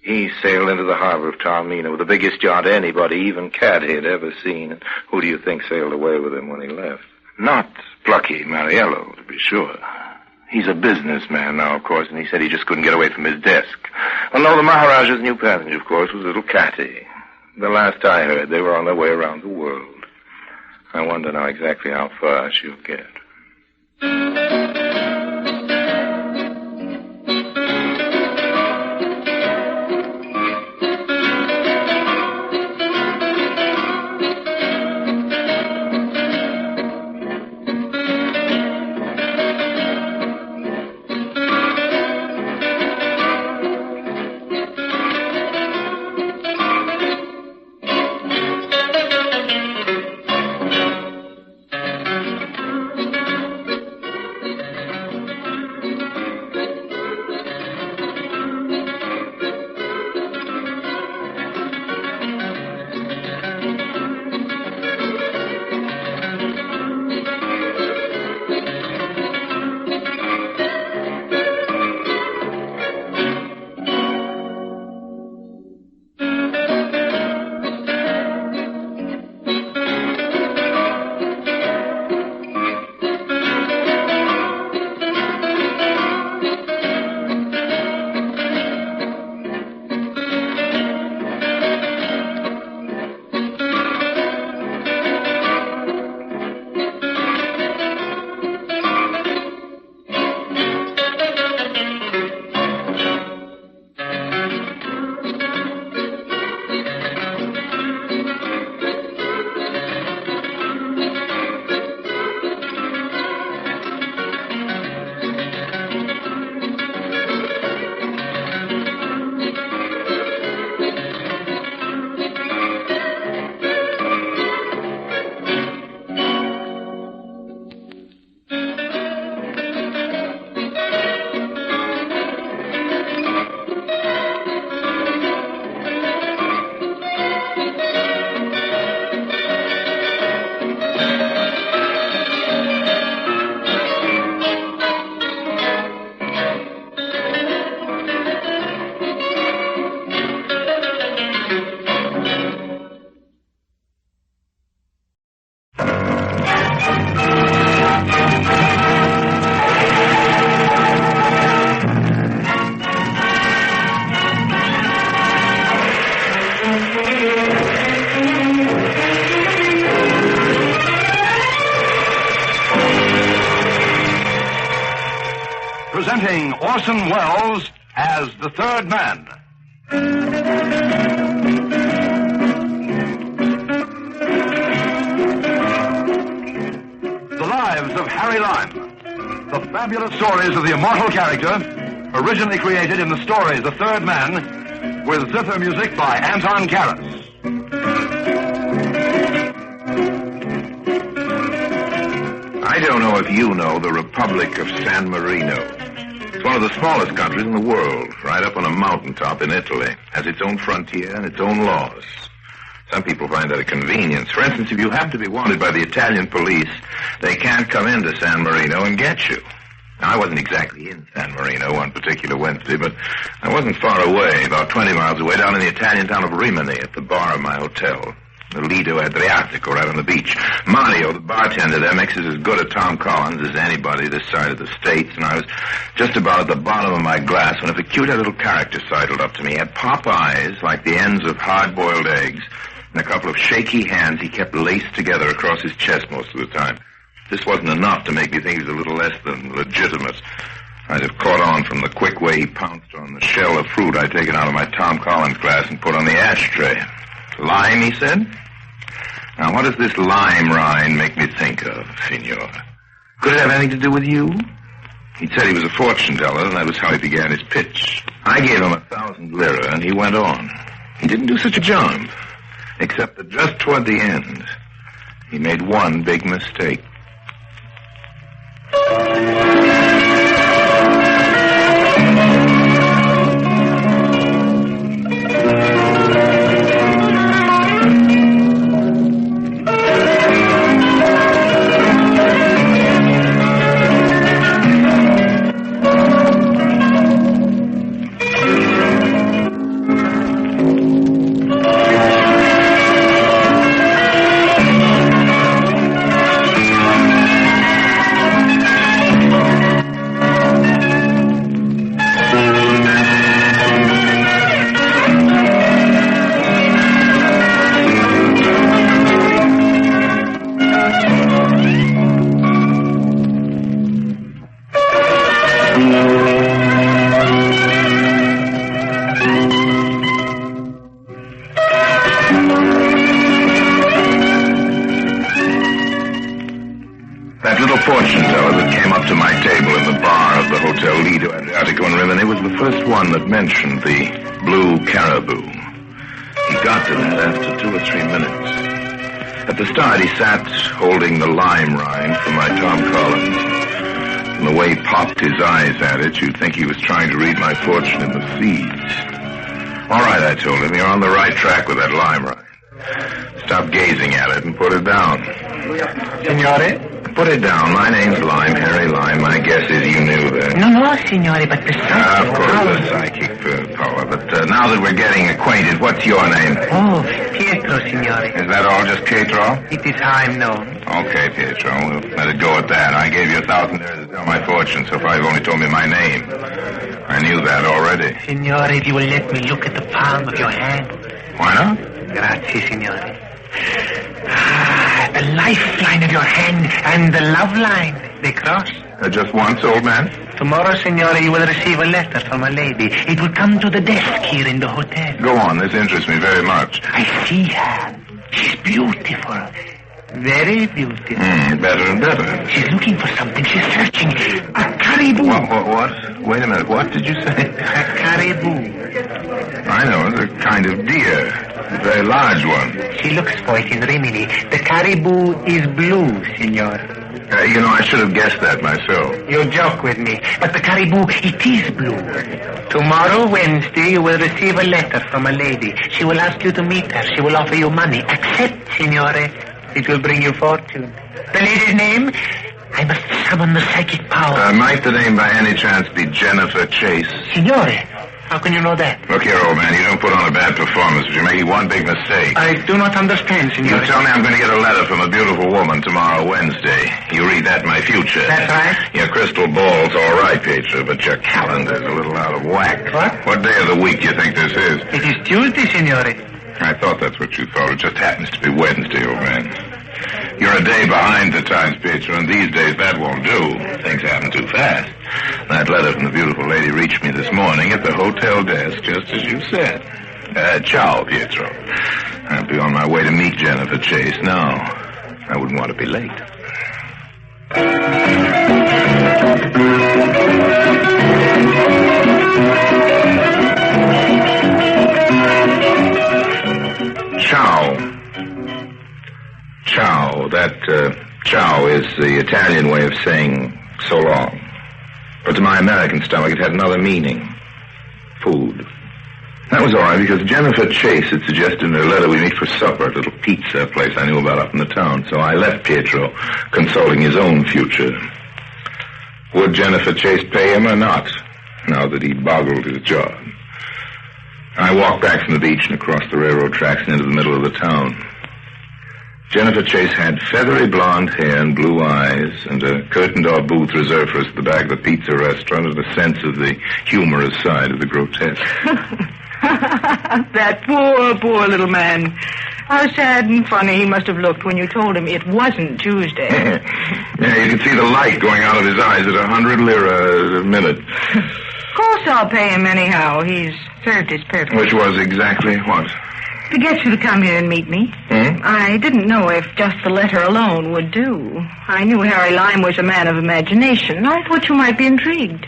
He sailed into the harbor of Taormina with the biggest yacht anybody, even Cathy, had ever seen. And who do you think sailed away with him when he left? Not plucky Mariello, to be sure. He's a businessman now, of course, and he said he just couldn't get away from his desk. Well, no, the Maharaja's new passenger, of course, was little Cathy. The last I heard, they were on their way around the world. I wonder now exactly how far she'll get.
Starring Orson Welles as the third man. The Lives of Harry Lime. The fabulous stories of the immortal character, originally created in the story The Third Man, with zither music by Anton Karas.
I don't know if you know the Republic of San Marino. It's one of the smallest countries in the world, right up on a mountaintop in Italy. Has its own frontier and its own laws. Some people find that a convenience. For instance, if you happen to be wanted by the Italian police, they can't come into San Marino and get you. Now, I wasn't exactly in San Marino one particular Wednesday, but I wasn't far away, about 20 miles away, down in the Italian town of Rimini at the bar of my hotel. The Lido Adriatico, right on the beach. Mario, the bartender there, makes it as good a Tom Collins as anybody this side of the States, and I was just about at the bottom of my glass when a peculiar little character sidled up to me. He had pop eyes like the ends of hard-boiled eggs, and a couple of shaky hands he kept laced together across his chest most of the time. This wasn't enough to make me think he was a little less than legitimate. I'd have caught on from the quick way he pounced on the shell of fruit I'd taken out of my Tom Collins glass and put on the ashtray. Lime, he said? Now, what does this lime rind make me think of, senor? Could it have anything to do with you? He said he was a fortune teller, and that was how he began his pitch. I gave him 1,000 lira, and he went on. He didn't do such a job, except that just toward the end, he made one big mistake. That mentioned the Blue Caribou. He got to that after 2 or 3 minutes. At the start, he sat holding the lime rind from my Tom Collins. From the way he popped his eyes at it, you'd think he was trying to read my fortune in the seeds. All right, I told him, you're on the right track with that lime rind. Stop gazing at it and put it down.
Signore?
Put it down. My name's Lime, Harry Lime. My guess is you knew that.
No, signore, but besides...
of course, the psychic power. But now that we're getting acquainted, what's your name?
Oh, Pietro, signore.
Is that all, just Pietro?
It is how I'm known.
Okay, Pietro. We'll let it go at that. I gave you 1,000 there to tell my fortune, so far you've only told me my name. I knew that already.
Signore, if you will let me look at the palm of your hand.
Why not?
Grazie, signore. The lifeline of your hand and the love line, they cross.
Just once, old man?
Tomorrow, signore, you will receive a letter from a lady. It will come to the desk here in the hotel.
Go on, this interests me very much.
I see her. She's beautiful. Very beautiful.
Better and better.
She's looking for something. She's searching. A caribou.
What? Wait a minute. What did you say?
A caribou.
I know. It's a kind of deer. A very large one.
She looks for it in Rimini. The caribou is blue, signor.
I should have guessed that myself.
You joke with me. But the caribou, it is blue. Tomorrow, Wednesday, you will receive a letter from a lady. She will ask you to meet her. She will offer you money. Accept, signore. It will bring you fortune. The lady's name? I must summon the psychic power.
Might the name by any chance be Jennifer Chase?
Signore, how can you know that?
Look here, old man, you don't put on a bad performance, but you're making one big mistake.
I do not understand, signore.
You tell me I'm going to get a letter from a beautiful woman tomorrow, Wednesday. You read that in my future.
That's right.
Your crystal ball's all right, Pietro, but your calendar's a little out of whack. What day of the week do you think this is?
It is Tuesday, signore.
I thought that's what you thought. It just happens to be Wednesday, old man. You're a day behind the times, Pietro, and these days that won't do. Things happen too fast. That letter from the beautiful lady reached me this morning at the hotel desk, just as you said. Ciao, Pietro. I'll be on my way to meet Jennifer Chase now. I wouldn't want to be late. Ciao. Ciao. That ciao is the Italian way of saying so long. But to my American stomach, it had another meaning. Food. That was all right, because Jennifer Chase had suggested in her letter we meet for supper at a little pizza place I knew about up in the town. So I left Pietro, consulting his own future. Would Jennifer Chase pay him or not, now that he boggled his job? I walked back from the beach and across the railroad tracks and into the middle of the town. Jennifer Chase had feathery blonde hair and blue eyes and a curtained-off booth reserved for us at the back of the pizza restaurant and a sense of the humorous side of the grotesque.
That poor little man. How sad and funny he must have looked when you told him it wasn't Tuesday.
Yeah, you can see the light going out of his eyes at 100 lira a minute.
Of course I'll pay him anyhow. He's served his purpose.
Which was exactly what?
To get you to come here and meet me. I didn't know if just the letter alone would do. I knew Harry Lime was a man of imagination. I thought you might be intrigued.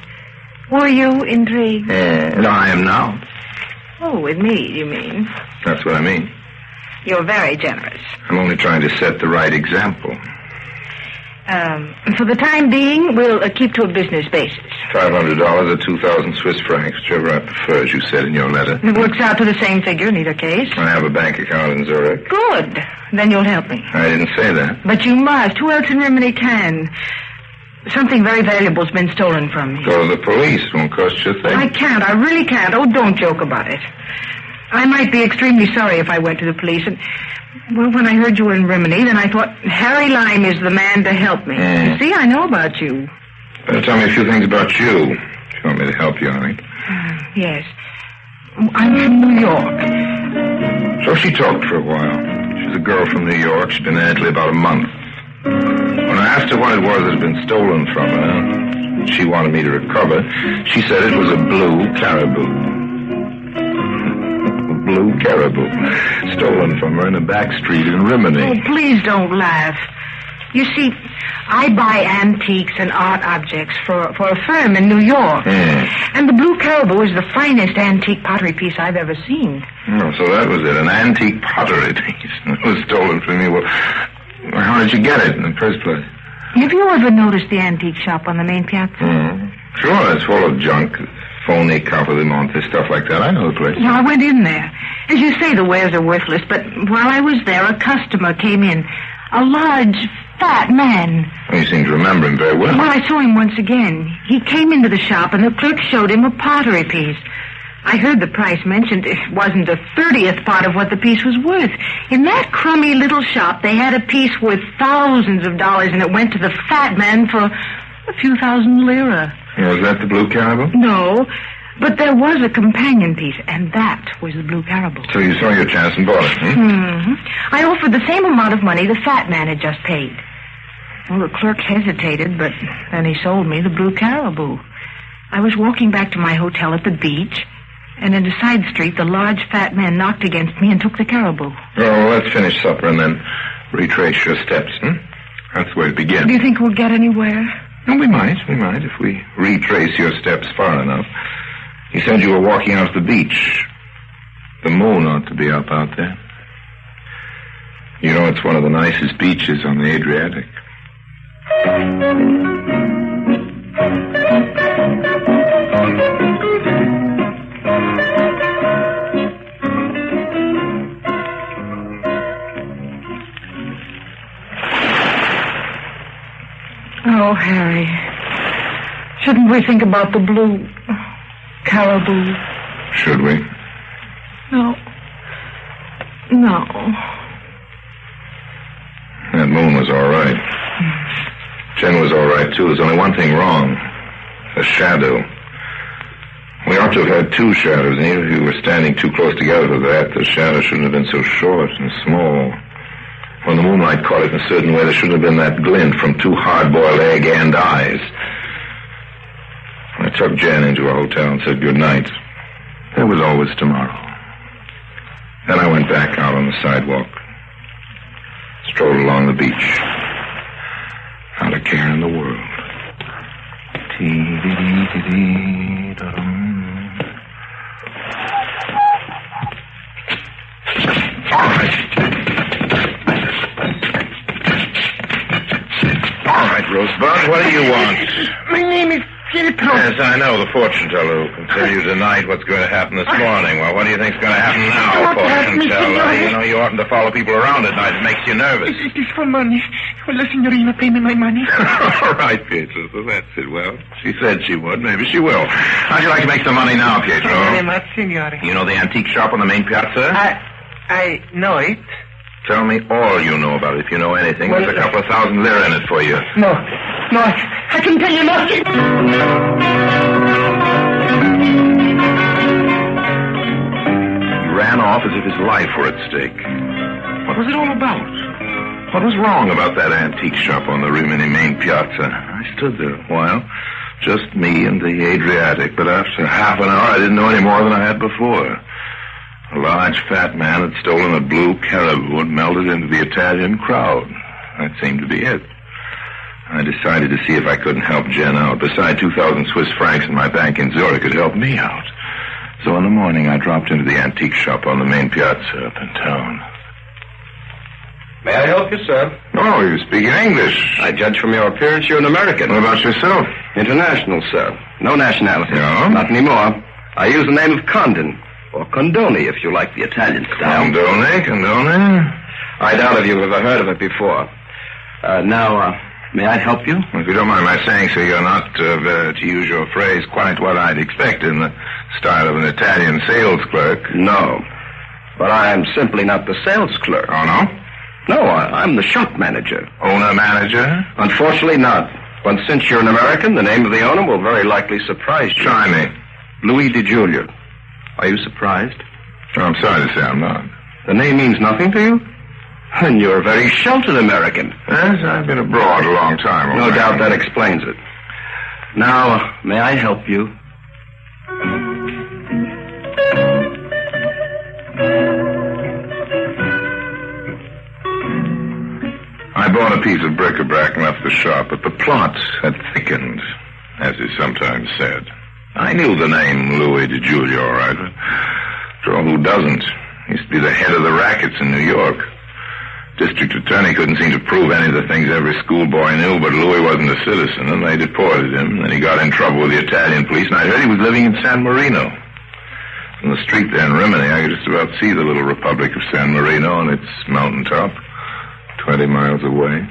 Were you intrigued?
I am now.
Oh, with me, you mean?
That's what I mean.
You're very generous.
I'm only trying to set the right example.
For the time being, we'll keep to a business basis.
$500 or 2,000 Swiss francs, whichever I prefer, as you said in your letter.
It works out to the same figure in either case.
I have a bank account in Zurich.
Good. Then you'll help me.
I didn't say that.
But you must. Who else in Rimini can? Something very valuable's been stolen from me.
Go to the police. Won't cost you a thing.
I can't. I really can't. Oh, don't joke about it. I might be extremely sorry if I went to the police. And, well, when I heard you were in Rimini, then I thought Harry Lime is the man to help me. You see, I know about you.
Better tell me a few things about you, if you want me to help you, honey.
Yes. I'm from New York.
So she talked for a while. She's a girl from New York. She'd been in Italy about a month. When I asked her what it was that had been stolen from her, she wanted me to recover, she said it was a Blue Caribou. Blue Caribou, stolen from her in a back street in Rimini.
Oh, please don't laugh. You see, I buy antiques and art objects for a firm in New York. And the Blue Caribou is the finest antique pottery piece I've ever seen.
Oh, so that was it, an antique pottery piece. It was stolen from me. Well, how did you get it in the first place?
Have you ever noticed the antique shop on the main piazza?
Sure, it's full of junk. Phony, Capo di Monte, stuff like that. I know the place.
Well, I went in there. As you say, the wares are worthless, but while I was there, a customer came in. A large, fat man.
Well, you seem to remember him very well.
Well, I saw him once again. He came into the shop, and the clerk showed him a pottery piece. I heard the price mentioned. It wasn't a 30th part of what the piece was worth. In that crummy little shop, they had a piece worth thousands of dollars, and it went to the fat man for a few thousand lira.
Was that the Blue Caribou?
No, but there was a companion piece, and that was the Blue Caribou.
So you saw your chance and bought it,
I offered the same amount of money the fat man had just paid. Well, the clerk hesitated, but then he sold me the Blue Caribou. I was walking back to my hotel at the beach, and in a side street, the large fat man knocked against me and took the caribou.
Oh, well, let's finish supper and then retrace your steps, That's where it begins.
Do you think we'll get anywhere?
No, we might, if we retrace your steps far enough. You said you were walking out to the beach. The moon ought to be up out there. You know, it's one of the nicest beaches on the Adriatic.
Oh, Harry. Shouldn't we think about the Blue Caribou?
Should we?
No.
That moon was all right. Jen was all right, too. There's only one thing wrong. A shadow. We ought to have had two shadows, and even if we were standing too close together for that, the shadow shouldn't have been so short and small. When the moonlight caught it in a certain way, there shouldn't have been that glint from two hard-boiled egg and eyes. I took Jen into a hotel and said goodnight. There was always tomorrow. Then I went back out on the sidewalk. Strolled along the beach. Not a care in the world. All right, Rosebud, what do you want?
My name is Pietro.
Yes, I know, the fortune teller who can tell you tonight what's going to happen this morning. Well, what do you think's going to happen now, fortune teller? You know, you oughtn't to follow people around at night. It makes you nervous.
It is for money. Will the signorina pay me my money?
All right, Pietro, so that's it. Well, she said she would. Maybe she will. How'd you like to make some money now, Pietro?
Very much, signore.
You know the antique shop on the main piazza?
I know it.
Tell me all you know about it. If you know anything, there's a couple of thousand lira in it for you.
No, I can tell you nothing.
He ran off as if his life were at stake. What was it all about? What was wrong about that antique shop on the Rimini main piazza? I stood there a while, just me and the Adriatic, but after half an hour I didn't know any more than I had before. A large, fat man had stolen a Blue Caribou and melted into the Italian crowd. That seemed to be it. I decided to see if I couldn't help Jen out. Besides, 2,000 Swiss francs in my bank in Zurich could help me out. So in the morning, I dropped into the antique shop on the main piazza up in town.
May I help you, sir?
Oh, you speak English.
I judge from your appearance you're an American.
What about yourself?
International, sir. No nationality.
No?
Not anymore. I use the name of Condon. Or Condoni, if you like the Italian style.
Condoni?
I doubt if you've ever heard of it before. Now, may I help you?
If you don't mind my saying so, you're not, to use your phrase, quite what I'd expect in the style of an Italian sales clerk.
No. But I'm simply not the sales clerk.
Oh, no?
No, I'm the shop manager.
Owner-manager?
Unfortunately not. But since you're an American, the name of the owner will very likely surprise you.
Try me.
Louis DeGiulio. Are you surprised?
Oh, I'm sorry to say I'm not.
The name means nothing to you? Then you're a very sheltered American.
Yes, I've been abroad a long time.
No doubt that explains it. Now, may I help you?
I bought a piece of bric-a-brac and left the shop, but the plot had thickened, as is sometimes said. I knew the name Louis DeGiulio, all right, but after all, who doesn't? He used to be the head of the rackets in New York. District attorney couldn't seem to prove any of the things every schoolboy knew, but Louis wasn't a citizen, and they deported him. Then he got in trouble with the Italian police, and I heard he was living in San Marino. From the street there in Rimini, I could just about see the little Republic of San Marino on its mountaintop, 20 miles away.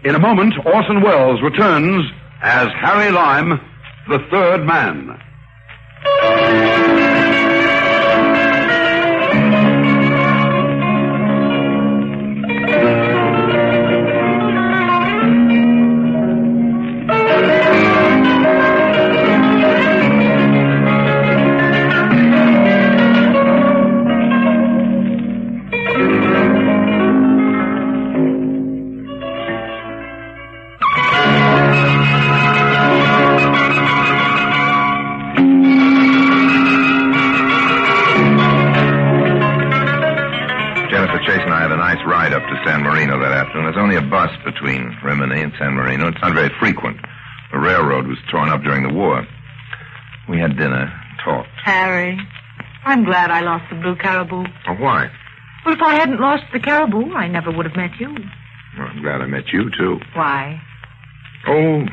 In a moment, Orson Welles returns as Harry Lime, the third man.
San Marino that afternoon. There's only a bus between Rimini and San Marino. It's not very frequent. The railroad was torn up during the war. We had dinner, talked.
Harry, I'm glad I lost the Blue Caribou.
Oh, why?
Well, if I hadn't lost the Caribou, I never would have met you.
Well, I'm glad I met you, too.
Why?
Oh,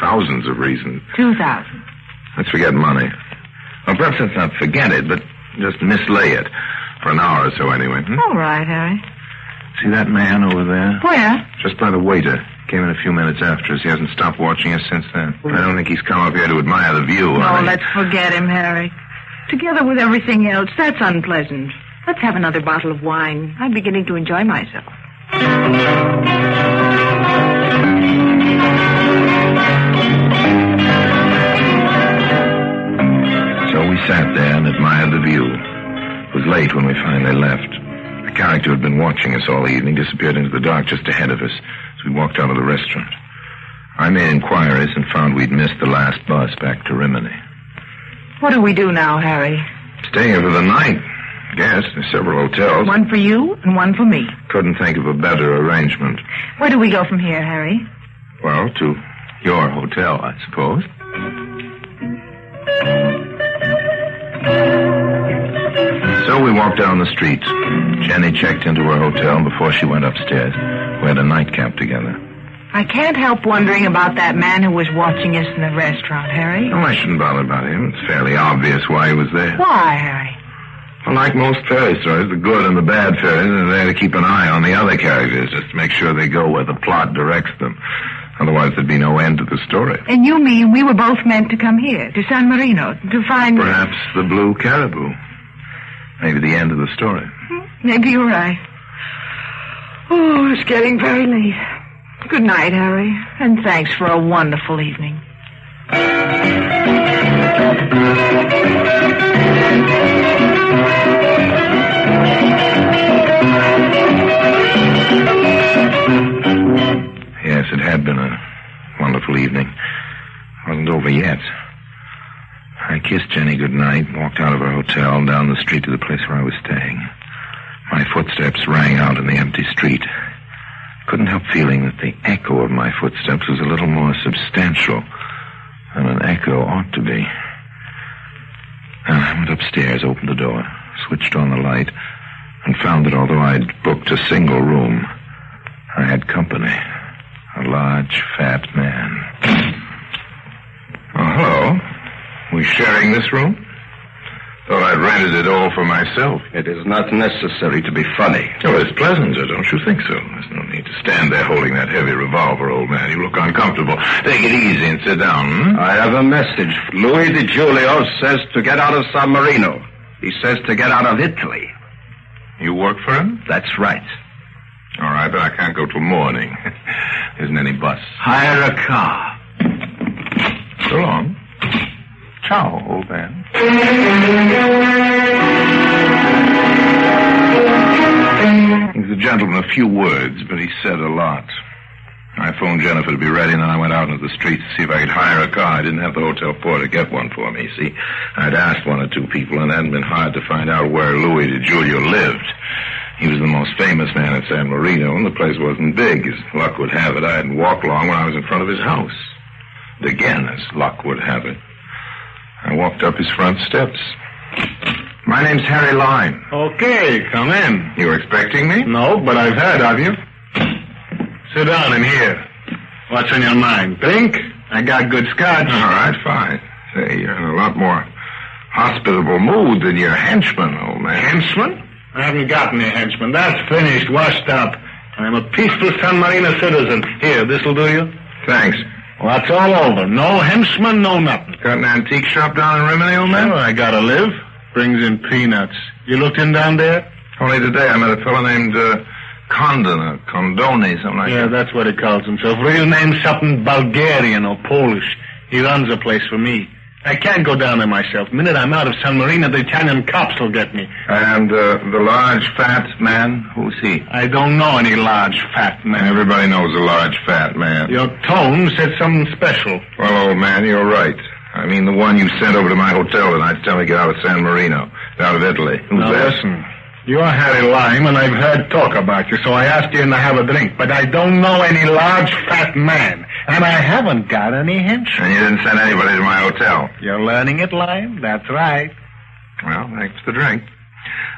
thousands of reasons.
2,000.
Let's forget money. Well, perhaps let's not forget it, but just mislay it. For an hour or so, anyway.
All right, Harry.
See that man over there?
Where?
Just by the waiter. Came in a few minutes after us. He hasn't stopped watching us since then. I don't think he's come up here to admire the view.
No, let's forget him, Harry. Together with everything else, that's unpleasant.
Let's have another bottle of wine. I'm beginning to enjoy myself.
So we sat there and admired the view. It was late when we finally left. The character who had been watching us all evening disappeared into the dark just ahead of us as we walked out of the restaurant. I made inquiries and found we'd missed the last bus back to Rimini.
What do we do now, Harry?
Staying here for the night. Yes, there's several hotels.
One for you and one for me.
Couldn't think of a better arrangement.
Where do we go from here, Harry?
Well, to your hotel, I suppose. So we walked down the street. Jenny checked into her hotel before she went upstairs. We had a nightcap together.
I can't help wondering about that man who was watching us in the restaurant, Harry.
Oh, I shouldn't bother about him. It's fairly obvious why he was there.
Why, Harry?
Well, like most fairy stories, the good and the bad fairies are there to keep an eye on the other characters, just to make sure they go where the plot directs them. Otherwise, there'd be no end to the story.
And you mean we were both meant to come here, to San Marino, to find...
Perhaps the Blue Caribou. Maybe the end of the story.
Maybe you're right. Oh, it's getting very late. Good night, Harry, and thanks for a wonderful evening.
Yes, it had been a wonderful evening. It wasn't over yet. I kissed Jenny goodnight, walked out of her hotel and down the street to the place where I was staying. My footsteps rang out in the empty street. Couldn't help feeling that the echo of my footsteps was a little more substantial than an echo ought to be. I went upstairs, opened the door, switched on the light, and found that although I'd booked a single room, I had company. A large, fat man. Oh, hello. We sharing this room? Thought I'd rented it all for myself.
It is not necessary to be funny.
Oh, it's pleasanter, don't you think so? There's no need to stand there holding that heavy revolver, old man. You look uncomfortable. Take it easy and sit down.
I have a message. Louis Di Giulio says to get out of San Marino. He says to get out of Italy.
You work for him?
That's right.
All right, but I can't go till morning. Isn't any bus.
Hire a car.
So long. Ciao, old man. He's a gentleman of few words, but he said a lot. I phoned Jennifer to be ready, and then I went out into the streets to see if I could hire a car. I didn't have the hotel porter get one for me, see. I'd asked one or two people, and it hadn't been hard to find out where Louis Di Giulio lived. He was the most famous man at San Marino, and the place wasn't big. As luck would have it, I hadn't walked long when I was in front of his house. And again, as luck would have it, I walked up his front steps. My name's Harry Lime.
Okay, come in.
You were expecting me?
No, but I've heard of you. Sit down in here. What's on your mind? Drink? I got good scotch.
All right, fine. Say, you're in a lot more hospitable mood than your henchman, old man.
Henchman? I haven't got any henchman. That's finished, washed up. I'm a peaceful San Marino citizen. Here, this'll do you?
Thanks.
Well, that's all over. No henchman, no nothing.
Got an antique shop down in Rimini, old man?
Sure, I gotta live. Brings in peanuts. You looked in down there?
Only today I met a fellow named Condon, or Condoni, something like that.
Yeah, that's what he calls himself. Real name something Bulgarian or Polish. He runs the place for me. I can't go down there myself. The minute I'm out of San Marino, the Italian cops will get me.
And the large, fat man, who's he?
I don't know any large, fat man.
Everybody knows a large, fat man.
Your tone said something special.
Well, old man, you're right. I mean the one you sent over to my hotel tonight to tell me to get out of San Marino, out of Italy. Who's
now,
that?
Listen, you're Harry Lime, and I've heard talk about you, so I asked you in to have a drink. But I don't know any large, fat man, and I haven't got any henchmen.
And you didn't send anybody to my hotel?
You're learning it, Lime? That's right.
Well, thanks for the drink.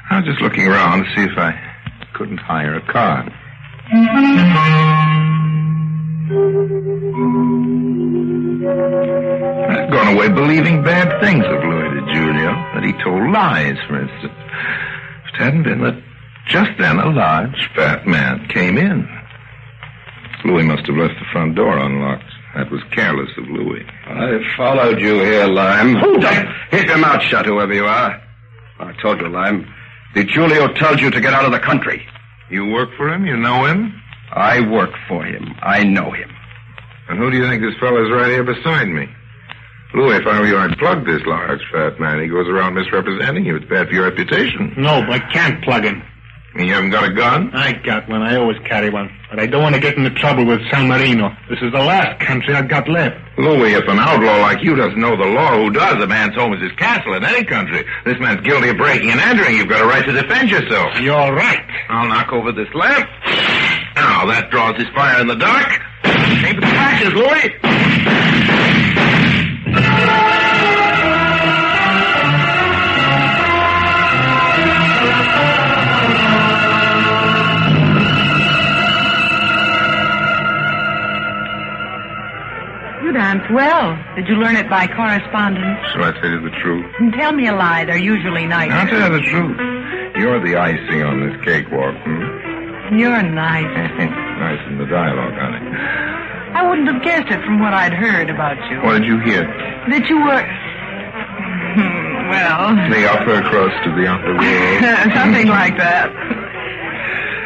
I was just looking around to see if I couldn't hire a car. I've gone away believing bad things of Louis Di Giulio, that he told lies, for instance. If it hadn't been that just then a large, fat man came in. Louis must have left the front door unlocked. That was careless of Louis.
I followed you here, Lime.
Hold up!
Keep your mouth shut, whoever you are. I told you, Lime.
Di Giulio tells you to get out of the country.
You work for him? You know him?
I work for him. I know him.
And who do you think this fellow's right here beside me? Louis, if I were you, I'd plug this large, fat man. He goes around misrepresenting you. It's bad for your reputation.
No, I can't plug him.
You haven't got a gun?
I got one. I always carry one. But I don't want to get into trouble with San Marino. This is the last country I've got left.
Louis, if an outlaw like you doesn't know the law, who does? A man's home is his castle in any country. This man's guilty of breaking and entering. You've got a right to defend yourself.
You're right.
I'll knock over this lamp. Now, that draws his fire in the dark. Aim for the flashes, Louis.
You dance well. Did you learn it by correspondence?
Shall I tell you the truth?
Tell me a lie. They're usually nice.
I'll tell you the truth. You're the icing on this cakewalk,
You're nice.
Nice in the dialogue, honey.
I wouldn't have guessed it from what I'd heard about you.
What did you hear?
That you were... well...
The upper crust of the upper world.
Something like that.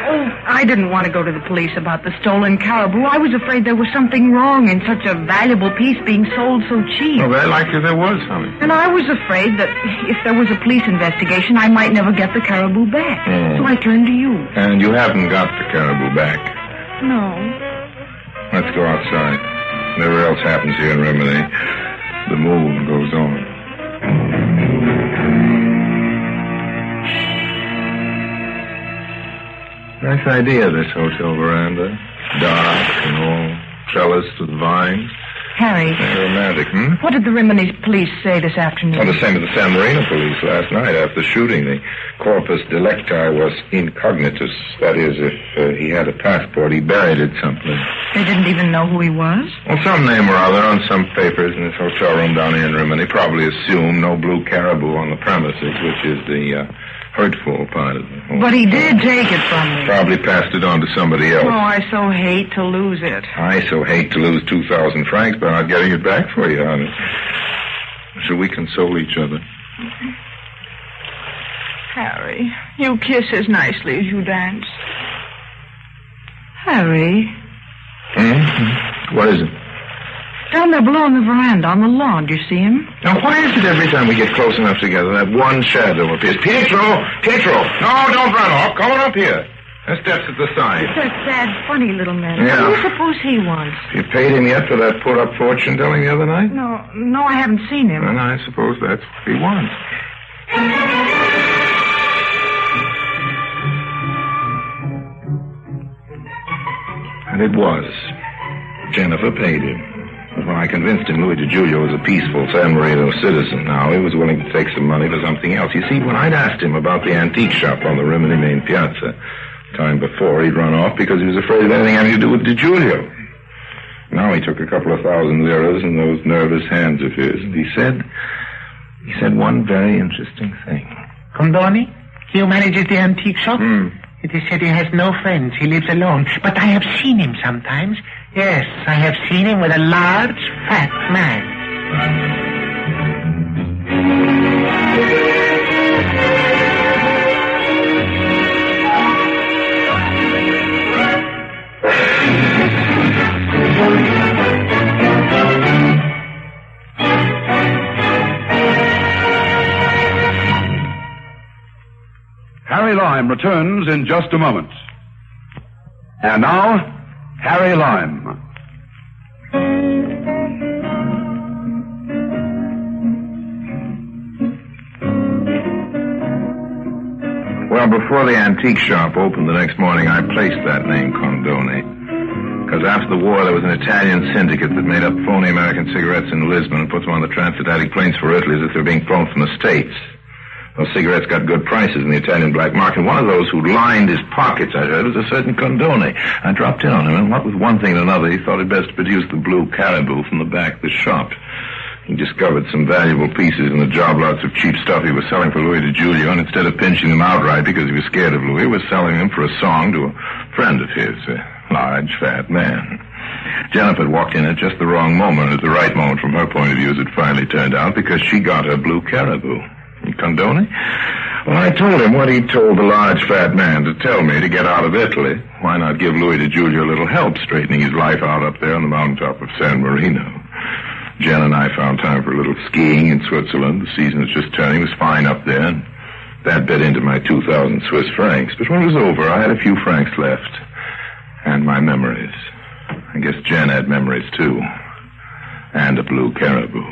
Oh, I didn't want to go to the police about the stolen caribou. I was afraid there was something wrong in such a valuable piece being sold so cheap.
Oh, very likely there was, honey.
And I was afraid that if there was a police investigation, I might never get the caribou back. So I turned to you.
And you haven't got the caribou back.
No.
Let's go outside. Whatever else happens here in Rimini, the moon goes on. Nice idea, this hotel veranda. Dark and all trellised with vines.
Harry.
Very romantic,
What did the Rimini police say this afternoon?
Well, the same as the San Marino police last night after the shooting. The corpus delicti was incognitus. That is, if he had a passport, he buried it someplace.
They didn't even know who he was?
Well, some name or other on some papers in this hotel room down here in Rimini. Probably assumed no Blue Caribou on the premises, which is the hurtful part of it.
But he did take it from me.
Probably passed it on to somebody else.
Oh, I so hate to lose it.
I so hate to lose 2,000 francs by not getting it back for you, honey. So we console each other.
Harry, you kiss as nicely as you dance. Harry.
What is it?
Down there below on the veranda, on the lawn. Do you see him?
Now, why is it every time we get close enough together, that one shadow appears? Pietro! No, don't run off. Come on up here. There's steps at the side.
It's that sad, funny little man.
Yeah.
What do you suppose he wants?
You paid him yet for that put-up fortune telling the other night?
No, I haven't seen him.
And I suppose that's what he wants. And it was. Jennifer paid him. When I convinced him Louis DiGiulio was a peaceful San Marino citizen now, he was willing to take some money for something else. You see, when I'd asked him about the antique shop on the Rimini main piazza, time before, he'd run off because he was afraid of anything having to do with DiGiulio. Now he took a couple of 1,000 liras in those nervous hands of his, and he said one very interesting thing.
Condoni? He who manages the antique shop? It is said he has no friends. He lives alone. But I have seen him sometimes. Yes, I have seen him with a large, fat man.
Harry Lime returns in just a moment. And now, Harry Lime.
Well, before the antique shop opened the next morning, I placed that name, Condoni. Because after the war, there was an Italian syndicate that made up phony American cigarettes in Lisbon and put them on the transatlantic planes for Italy as if they were being flown from the States. Those cigarettes got good prices in the Italian black market. One of those who lined his pockets, I heard, was a certain Condoni. I dropped in on him, and what with one thing and another, he thought it best to produce the Blue Caribou from the back of the shop. He discovered some valuable pieces in the job lots of cheap stuff he was selling for Louis DiGiulio, and instead of pinching them outright because he was scared of Louis, was selling them for a song to a friend of his, a large, fat man. Jennifer had walked in at just the wrong moment, at the right moment from her point of view, as it finally turned out, because she got her Blue Caribou. Condoni?
Well, I told him what he told the large fat man to tell me to get out of Italy. Why not give Louis DeJulia a little help straightening his life out up there on the mountaintop of San Marino? Jen and I found time for a little skiing in Switzerland. The season was just turning. It was fine up there, and that bit into my 2,000 Swiss francs. But when it was over, I had a few francs left. And my memories. I guess Jen had memories, too. And a Blue Caribou.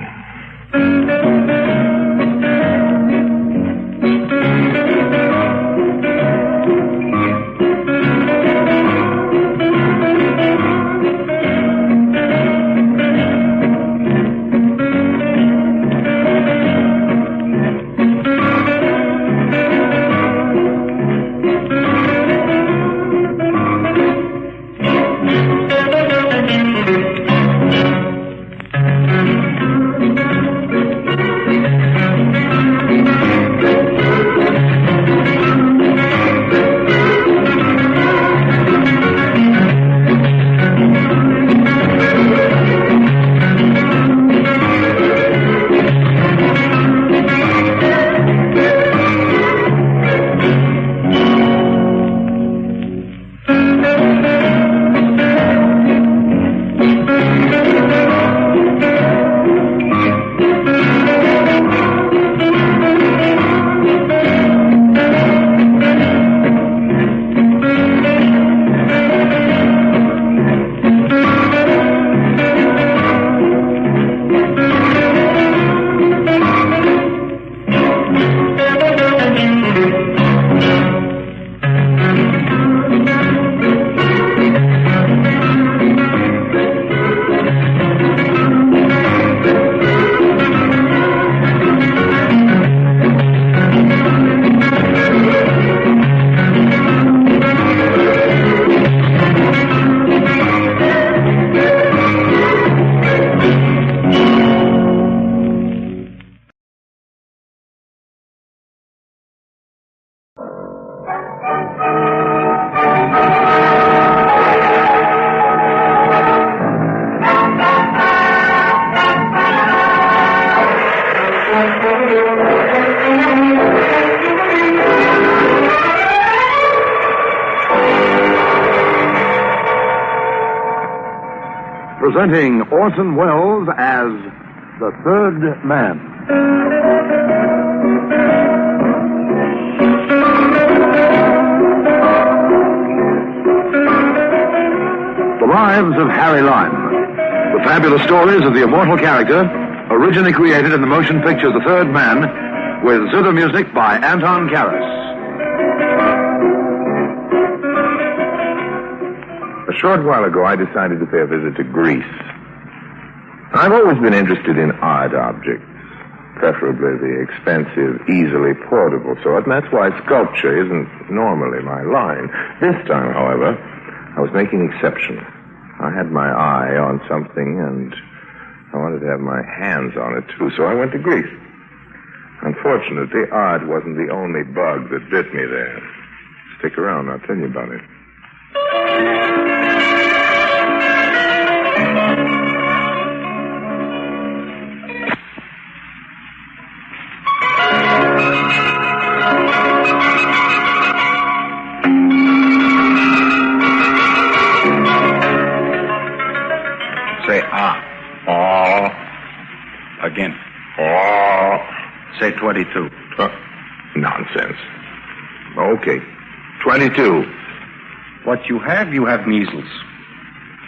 Presenting Orson Welles as the Third Man. The Lives of Harry Lime. The fabulous stories of the immortal character, originally created in the motion picture The Third Man, with zither music by Anton Karas.
A short while ago, I decided to pay a visit to Greece. I've always been interested in art objects, preferably the expensive, easily portable sort, and that's why sculpture isn't normally my line. This time, however, I was making an exception. I had my eye on something, and I wanted to have my hands on it, too, so I went to Greece. Unfortunately, art wasn't the only bug that bit me there. Stick around, I'll tell you about it.
Say ah. Again. Say 22.
Nonsense. Okay. 22.
What you have measles.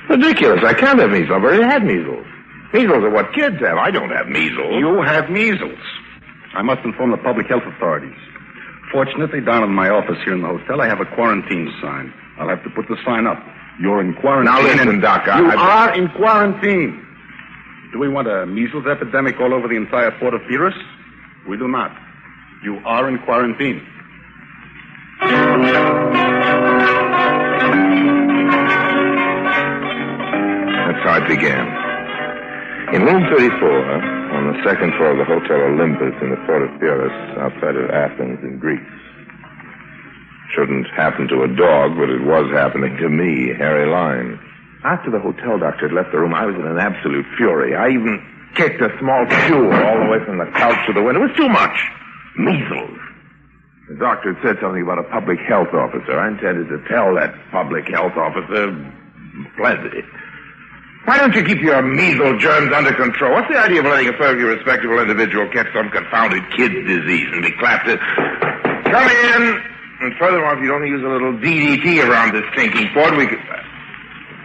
Ridiculous. I can't have measles. I've already had measles. Measles are what kids have. I don't have measles.
You have measles. I must inform the public health authorities. Fortunately, down in my office here in the hotel, I have a quarantine sign. I'll have to put the sign up. You're in quarantine.
Now listen, Doc.
You are in quarantine. Do we want a measles epidemic all over the entire port of Pyrrhus? We do not. You are in quarantine.
That's how it began. In room 34, on the second floor of the Hotel Olympus in the port of Pyrrhus, outside of Athens in Greece. Shouldn't happen to a dog, but it was happening to me, Harry Lime. After the hotel doctor had left the room, I was in an absolute fury. I even kicked a small shoe all the way from the couch to the window. It was too much. Measles.
The doctor had said something about a public health officer. I intended to tell that public health officer plenty. Why don't you keep your measles germs under control? What's the idea of letting a perfectly respectable individual catch some confounded kid's disease and be clapped in? Come in. And furthermore, if you don't use a little DDT around this sinking port, we could...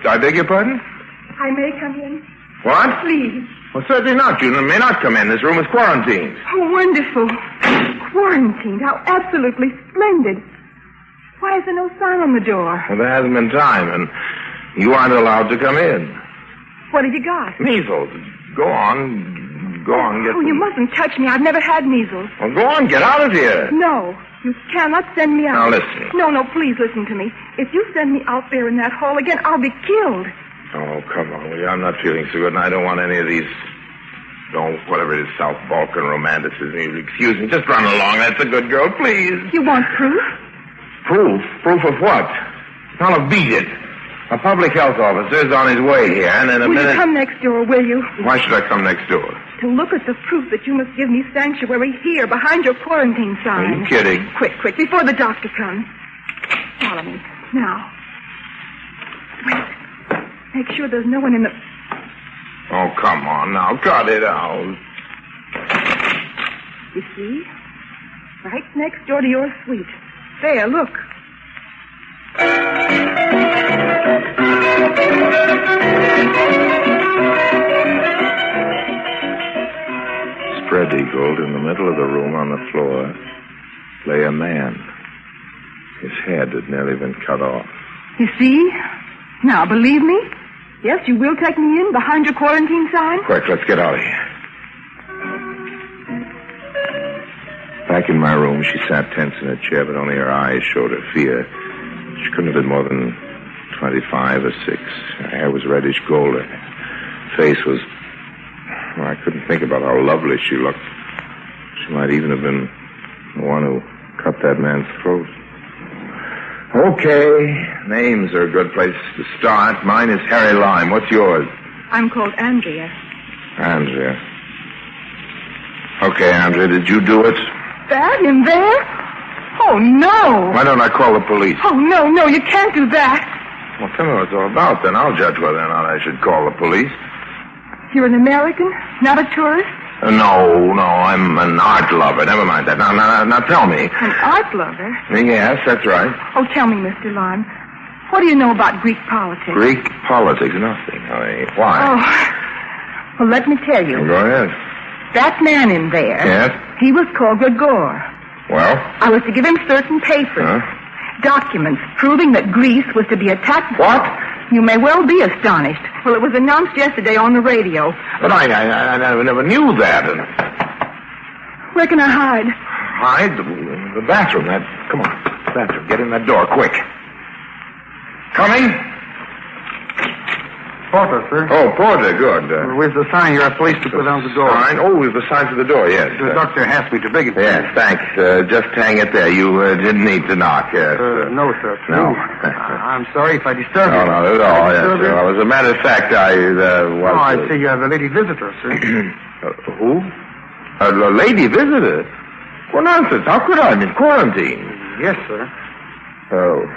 I beg your pardon?
I may come in?
What?
Please.
Well, certainly not. You may not come in. This room is quarantined.
Oh, wonderful. Quarantined. How absolutely splendid. Why is there no sign on the door?
Well, there hasn't been time, and you aren't allowed to come in.
What have you got?
Measles. Go on. Go on. Get
Oh, you mustn't touch me. I've never had measles.
Well, go on. Get out of here.
No. You cannot send me out.
Now, listen.
No, please listen to me. If you send me out there in that hall again, I'll be killed.
Oh, come on, will you? I'm not feeling so good, and I don't want any of these, whatever it is, South Balkan romanticism. Excuse me, just run along. That's a good girl, please.
You want proof?
Proof? Proof of what? Now, look, beat it. A public health officer is on his way here, and in a
Will
minute...
you come next door, will you?
Why should I come next door?
To look at the proof that you must give me sanctuary here, behind your quarantine sign.
Are you kidding?
Quick, before the doctor comes. Follow me. Now. Wait. Make sure there's no one in the...
Oh, come on now. Cut it out.
You see? Right next door to your suite. There, look.
Spread eagled in the middle of the room on the floor lay a man. His head had nearly been cut off.
You see? Now, believe me? Yes, you will take me in behind your quarantine sign?
Quick, let's get out of here. Back in my room, she sat tense in a chair, but only her eyes showed her fear. She couldn't have been more than 25 or 6. Her hair was reddish gold. Her face was... Well, I couldn't think about how lovely she looked. She might even have been the one who cut that man's throat. Okay, names are a good place to start. Mine is Harry Lime. What's yours?
I'm called Andrea.
Andrea. Okay, Andrea, did you do it?
That in there? Oh, no.
Why don't I call the police?
Oh, no, you can't do that.
Well, tell me what it's all about, then I'll judge whether or not I should call the police.
You're an American, not a tourist?
No, I'm an art lover. Never mind that. Now tell me.
An art lover?
Yes, that's right.
Oh, tell me, Mr. Lime. What do you know about Greek politics?
Greek politics? Nothing. Why?
Oh, well, let me tell you.
Go ahead.
That man in there.
Yes?
He was called Gregor.
Well?
I was to give him certain papers. Documents proving that Greece was to be attacked.
What?
You may well be astonished. Well, it was announced yesterday on the radio.
But I never knew that.
Where can I hide?
Hide? The bathroom. Come on. Bathroom. Get in that door, quick. Coming?
Porter, sir.
Oh, Porter, good.
Where's the sign you're police to put on the door?
Sign? Oh, the sign to the door, yes.
The doctor asked me to beg it.
Yes, thanks. Just hang it there. You didn't need to knock, yes.
No, sir.
No.
I'm sorry if I disturbed you.
No, not at all, yes. Well, as a matter of fact, I was...
Oh, I see you have a lady visitor, sir.
Who? A lady visitor? Well, nonsense. How could I? I'm in quarantine.
Yes, sir.
Oh.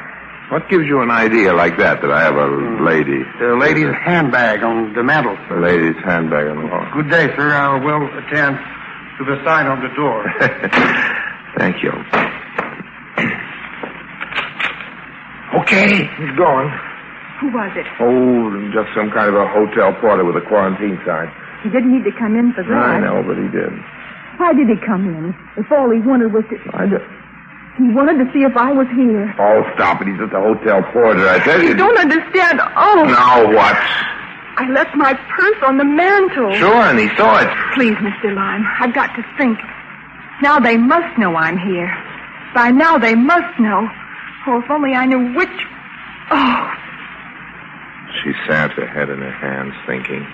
What gives you an idea like that I have a lady?
The lady's handbag on the mantel, sir.
The lady's handbag on the wall.
Good day, sir. I will attend to the sign on the door.
Thank you. Okay, he's gone.
Who was it?
Oh, just some kind of a hotel porter with a quarantine sign.
He didn't need to come in for that.
I know, but he did.
Why did he come in? If all he wanted was to... He wanted to see if I was here.
Oh, stop it. He's at the hotel porter. I tell you.
You don't understand. Oh.
Now what?
I left my purse on the mantel.
Sure, and he saw it.
Please, Mr. Lime, I've got to think. Now they must know I'm here. By now they must know. Oh, if only I knew which... Oh.
She sat, her head in her hands, thinking.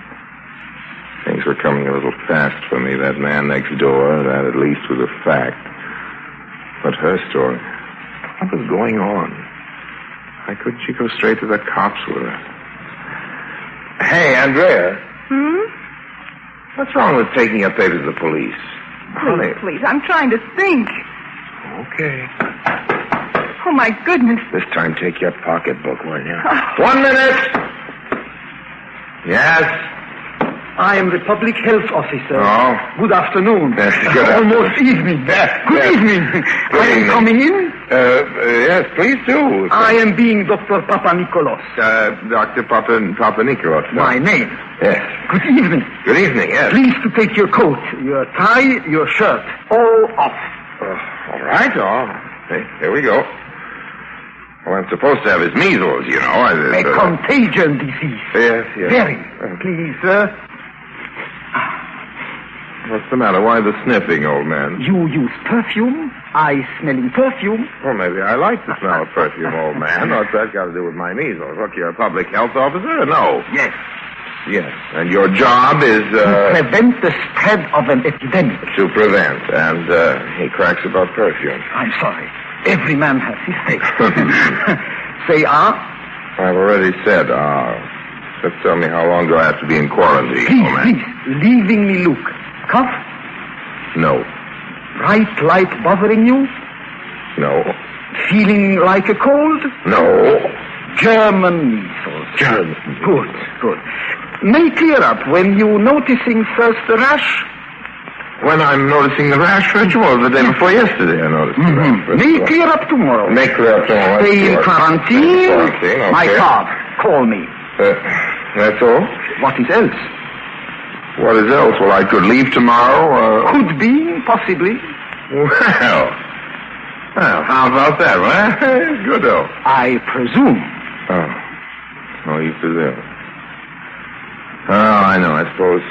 Things were coming a little fast for me. That man next door, that at least was a fact. But her story, what was going on? Why couldn't she go straight to the cops with her? Hey, Andrea. What's wrong with taking your papers to the police?
Please, I'm trying to think.
Okay.
Oh, my goodness.
This time, take your pocketbook, will you? 1 minute. Yes?
I am the public health officer.
Oh.
Good afternoon.
Good
Almost evening. Good evening. I am coming in?
Yes, please do.
I am being Dr. Papanikolaos.
Dr. Papanikolaos.
My name.
Yes.
Good evening.
Good evening, yes.
Please to take your coat, your tie, your shirt, all off.
All right, okay, here we go. Well, I'm supposed to have his measles, you know.
A contagion disease.
Yes.
Very. Please, sir.
What's the matter? Why the sniffing, old man?
You use perfume. I smelling perfume.
Well, maybe I like the smell of perfume, old man. What's that got to do with my measles? Look, you're a public health officer? No.
Yes.
Yes. And your job is,
to prevent the spread of an epidemic.
To prevent. And, he cracks about perfume.
I'm sorry. Every man has his say. Say,
I've already said, Just tell me how long do I have to be in quarantine, old man?
Please, leaving me look. Cough?
No.
Bright light bothering you?
No.
Feeling like a cold?
No.
German measles.
German.
Good. May clear up when you noticing first the rash?
When I'm noticing the rash, first of all, the day before yesterday I noticed the rash.
May clear up tomorrow.
May clear up tomorrow.
Stay in quarantine.
Okay.
My card. Call me.
That's all?
What is else?
What is else? Well, I could leave tomorrow.
Could be, possibly.
Well, how about that, right? Good, though.
I presume.
Oh, you presume. Oh, I know. I suppose,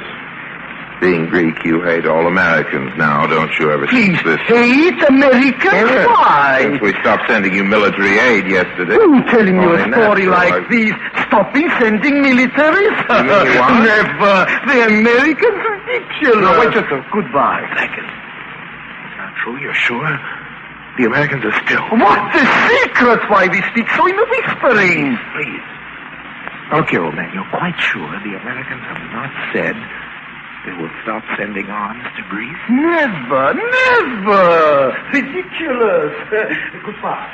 being Greek, you hate all Americans now, don't you? Ever since this...
hate Americans?
Yes.
Why?
Since we stopped sending you military aid yesterday.
Who's telling you a story like this? Stopping sending militaries? Never. The Americans are ridiculous.
No, wait just a...
Goodbye.
Second. Not true, you're sure? The Americans are still...
What's the secret? Why we speak so in a whispering?
Please. Okay, old man, you're quite sure the Americans have not said they will stop sending arms to Greece?
Never. Ridiculous. Goodbye.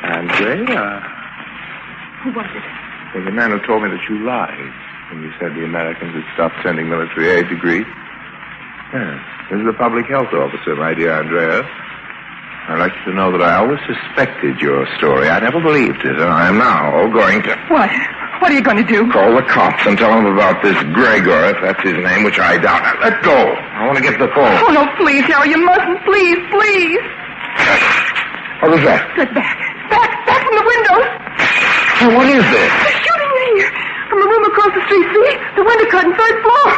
Andrea?
Who was it?
Well, the man who told me that you lied when you said the Americans had stopped sending military aid to Greece. Yes. This is the public health officer, my dear Andrea. I'd like you to know that I always suspected your story. I never believed it, and I am now going to...
What? What are you going to do?
Call the cops and tell them about this Gregor, if that's his name, which I doubt. Now, let go. I want to get the phone.
Oh, no, please, Harry, you mustn't. Please.
What was that?
Get back. Back from the windows.
Well, what is this?
They're shooting in here. From the room across the street, see? The window curtain, third floor.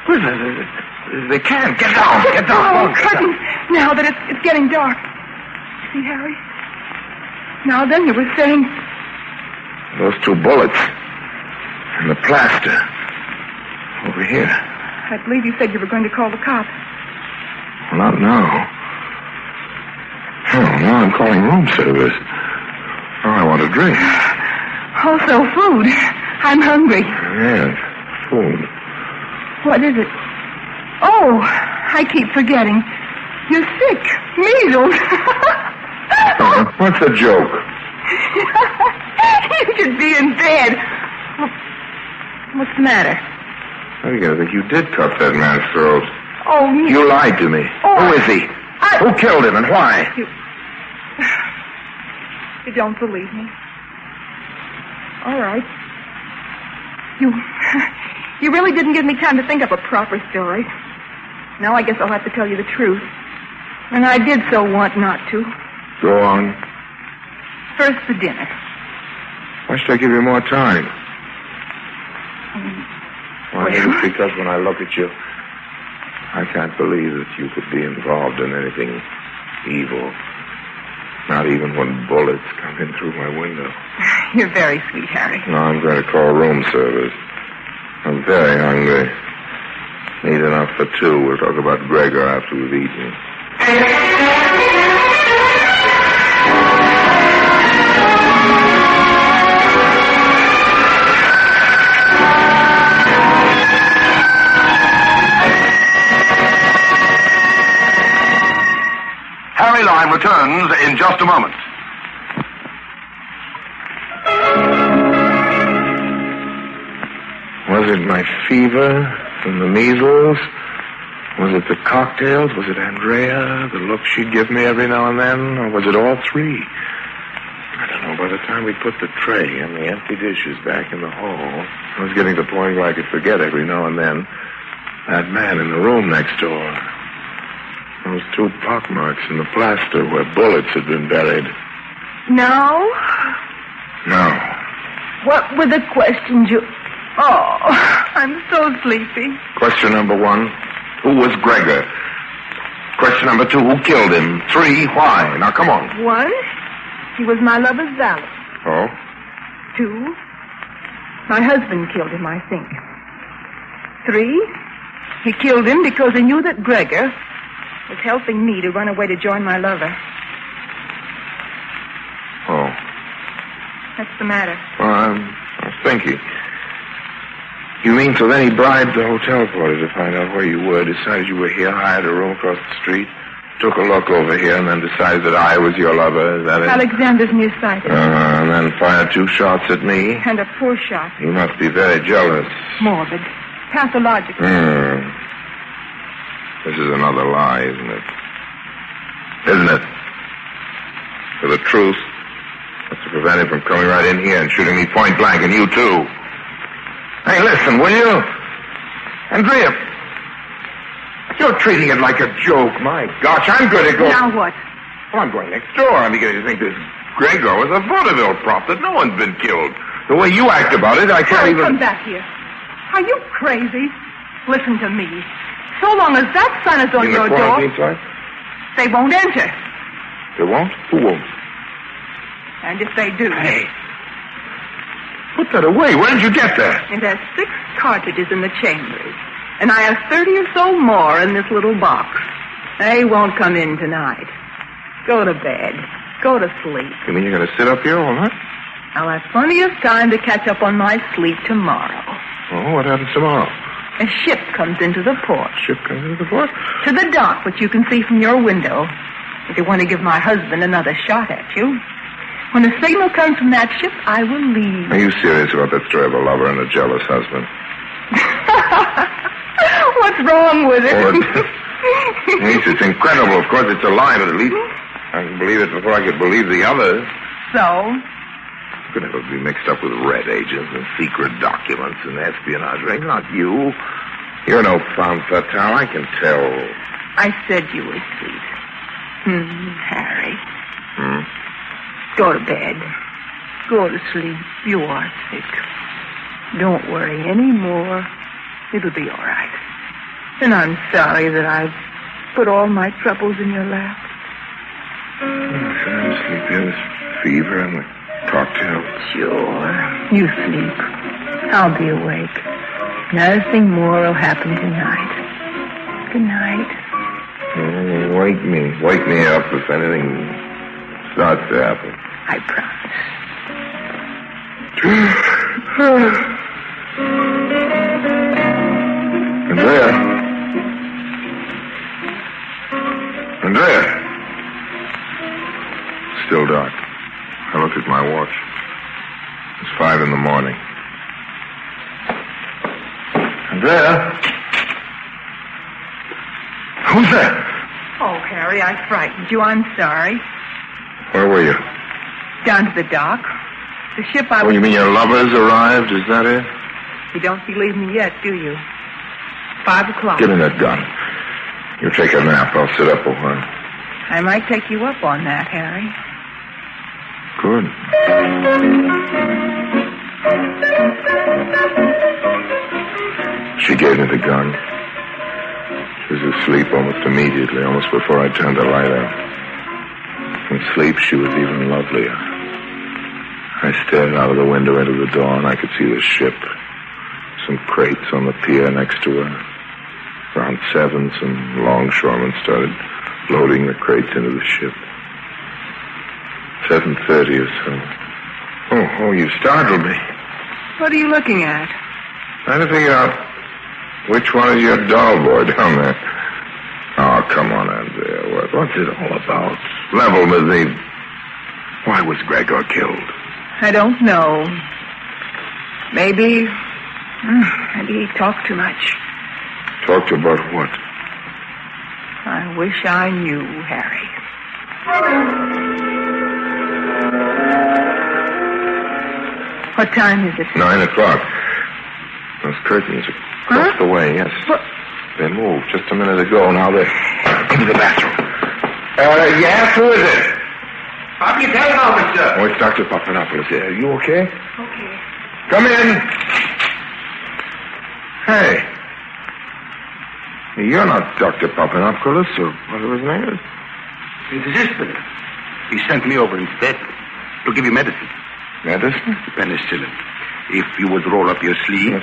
What is this? They can't. Get down.
Oh, curtain. Now that it's getting dark. See, Harry? Now then, you were saying...
Those 2 bullets. And the plaster. Over here.
I believe you said you were going to call the cops.
Well, not now. Oh, now I'm calling room service. Oh, I want a drink.
Also food. I'm hungry.
Yes, food.
What is it? Oh, I keep forgetting. You're sick. Measles.
What's the joke?
You should be in bed. What's the matter?
How are you going to think you did cut that man's throat?
Oh, no.
You lied to me.
Oh,
who is he? Who killed him and why?
You don't believe me. All right. You really didn't give me time to think up a proper story. Now I guess I'll have to tell you the truth. And I did so want not to.
Go on.
First, the dinner.
Why should I give you more time? Well, it's because when I look at you, I can't believe that you could be involved in anything evil. Not even when bullets come in through my window.
You're very sweet, Harry.
No, I'm going to call room service. I'm very hungry. Need enough for 2. We'll talk about Gregor after we've eaten.
Harry Lime returns in just a moment.
Was it my fever and the measles? Was it the cocktails? Was it Andrea? The look she'd give me every now and then? Or was it all three? I don't know. By the time we put the tray and the empty dishes back in the hall, I was getting to the point where I could forget every now and then that man in the room next door. Those 2 pockmarks in the plaster where bullets had been buried.
No?
No.
What were the questions you... Oh, I'm so sleepy.
Question number 1, who was Gregor? Question number 2, who killed him? 3, why? Now, come on.
1, he was my lover's valet.
Oh?
2, my husband killed him, I think. 3, he killed him because he knew that Gregor was helping me to run away to join my lover.
Oh.
What's the matter?
Well, I'm thinking. You mean so then he bribed the hotel porter to find out where you were, decided you were here, hired a room across the street, took a look over here, and then decided that I was your lover, is that it?
Alexander's nearsighted.
And then fired 2 shots at me?
And a poor shot.
You must be very jealous.
Morbid. Pathological.
This is another lie, isn't it? Isn't it? For the truth. That's to prevent him from coming right in here and shooting me point blank, and you too. Hey, listen, will you? Andrea, you're treating it like a joke. My gosh, I'm going to go...
Now what?
Well, I'm going next door. I'm beginning to think this Gregor was a vaudeville prop, that no one's been killed. The way you act about it, I can't even...
Come back here. Are you crazy? Listen to me. So long as that sign is on your door... They won't enter.
They won't? Who won't?
And if they do...
Hey. Put that away. Where did you get that?
It has 6 cartridges in the chambers. And I have 30 or so more in this little box. They won't come in tonight. Go to bed. Go to sleep.
You mean you're going to sit up here all night?
I'll have plenty of time to catch up on my sleep tomorrow.
Oh, what happens tomorrow?
A ship comes into the port.
Ship comes into the port?
To the dock, which you can see from your window. If you want to give my husband another shot at you. When a signal comes from that ship, I will leave.
Are you serious about that story of a lover and a jealous husband?
What's wrong with it?
Yes, it's incredible. Of course, it's a lie, but at least I can believe it before I could believe the others.
So?
You could never be mixed up with red agents and secret documents and espionage rings. Not you. You're no femme fatale, I can tell.
I said you were sweet. Harry. Go to bed. Go to sleep. You are sick. Don't worry any more. It'll be all right. And I'm sorry that I've put all my troubles in your lap.
I'm sleepy. This fever and the cocktail.
Sure. You sleep. I'll be awake. Nothing more will happen tonight. Good night.
Oh, wake me. Wake me up if anything starts to happen.
I promise.
Andrea. Still dark. I looked at my watch. It's 5 a.m. Andrea? Who's that?
Oh, Harry, I frightened you. I'm sorry.
Where were you?
Down to the dock. The ship I was...
Oh, you mean your lover's arrived? Is that it?
You don't believe me yet, do you? 5 o'clock.
Give me that gun. You take a nap. I'll sit up a while.
I might take you up on that, Harry.
Good. She gave me the gun. She was asleep almost immediately, almost before I turned the light out. In sleep, she was even lovelier. I stared out of the window into the dawn. I could see the ship. Some crates on the pier next to her. Around 7, some longshoremen started loading the crates into the ship. 7:30 or so. Oh, you startled me.
What are you looking at?
Trying to figure out which one is your doll boy down there. Oh, come on, Andrea. What's it all about? Level with the... Why was Gregor killed?
I don't know. Maybe he talked too much.
Talked about what?
I wish I knew, Harry. What time is it?
9 o'clock. Those curtains across the way, yes.
What?
They moved just a minute ago. Now they're into the bathroom.
Yes, who is it? Public health officer.
Oh, it's Dr. Papanopoulos. Are you okay?
Okay.
Come in. Hey. You're not Dr. Papanopoulos, or whatever his name is.
His assistant. He sent me over instead to give you medicine.
Medicine?
Penicillin. If you would roll up your sleeve.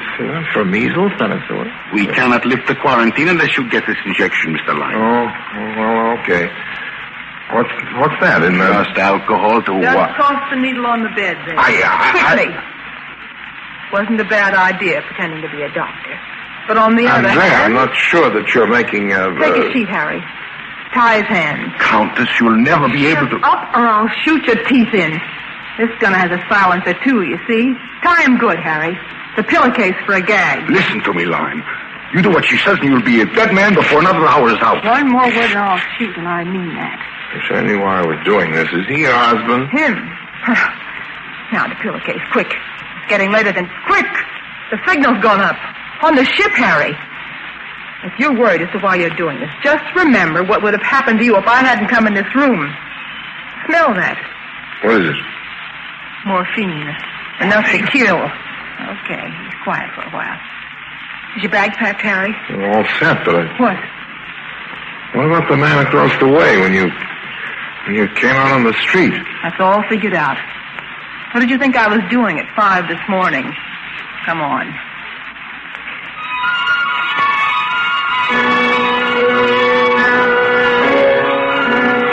For measles, penicillin?
We cannot lift the quarantine unless you get this injection, Mr. Lyme.
Oh, well, okay. What's that in there?
Just alcohol to
Just
what?
toss the needle on the bed there. Quickly. Wasn't a bad idea pretending to be a doctor. But on the other hand...
I'm not sure that you're making a...
Take a sheet, Harry. Tie his hands.
Countess, you'll never be able to...
Up or I'll shoot your teeth in. This gun has a silencer, too, you see. Tie him good, Harry. The pillowcase for a gag.
Listen to me, Lyme. You do what she says and you'll be a dead man before another hour is out.
One more word and I'll shoot, and I mean that.
Wish I knew why I was doing this. Is he your husband?
Him. Now, the pillowcase, quick. It's getting later than... Quick! The signal's gone up. On the ship, Harry. If you're worried as to why you're doing this, just remember what would have happened to you if I hadn't come in this room. Smell that.
What is it?
Morphine. Enough to kill. Okay, he's quiet for a while. Is your bag packed, Harry?
You're all set, but
What?
What about the man across the way when you came out on the street?
That's all figured out. What did you think I was doing at 5 this morning? Come on.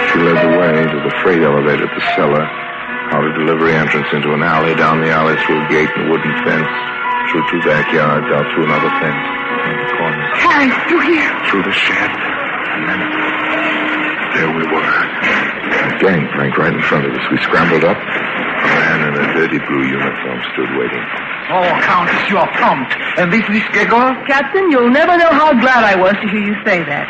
She led the way to the freight elevator at the cellar, out a delivery entrance into an alley, down the alley through a gate and a wooden fence, through 2 backyards, out through another fence, around the corner.
Harry, through here.
Through the shed. And then there we were. A gangplank right in front of us. We scrambled up. A man in a dirty blue uniform stood waiting.
Oh, Countess, you are prompt. And this is Gregor?
Captain, you'll never know how glad I was to hear you say that.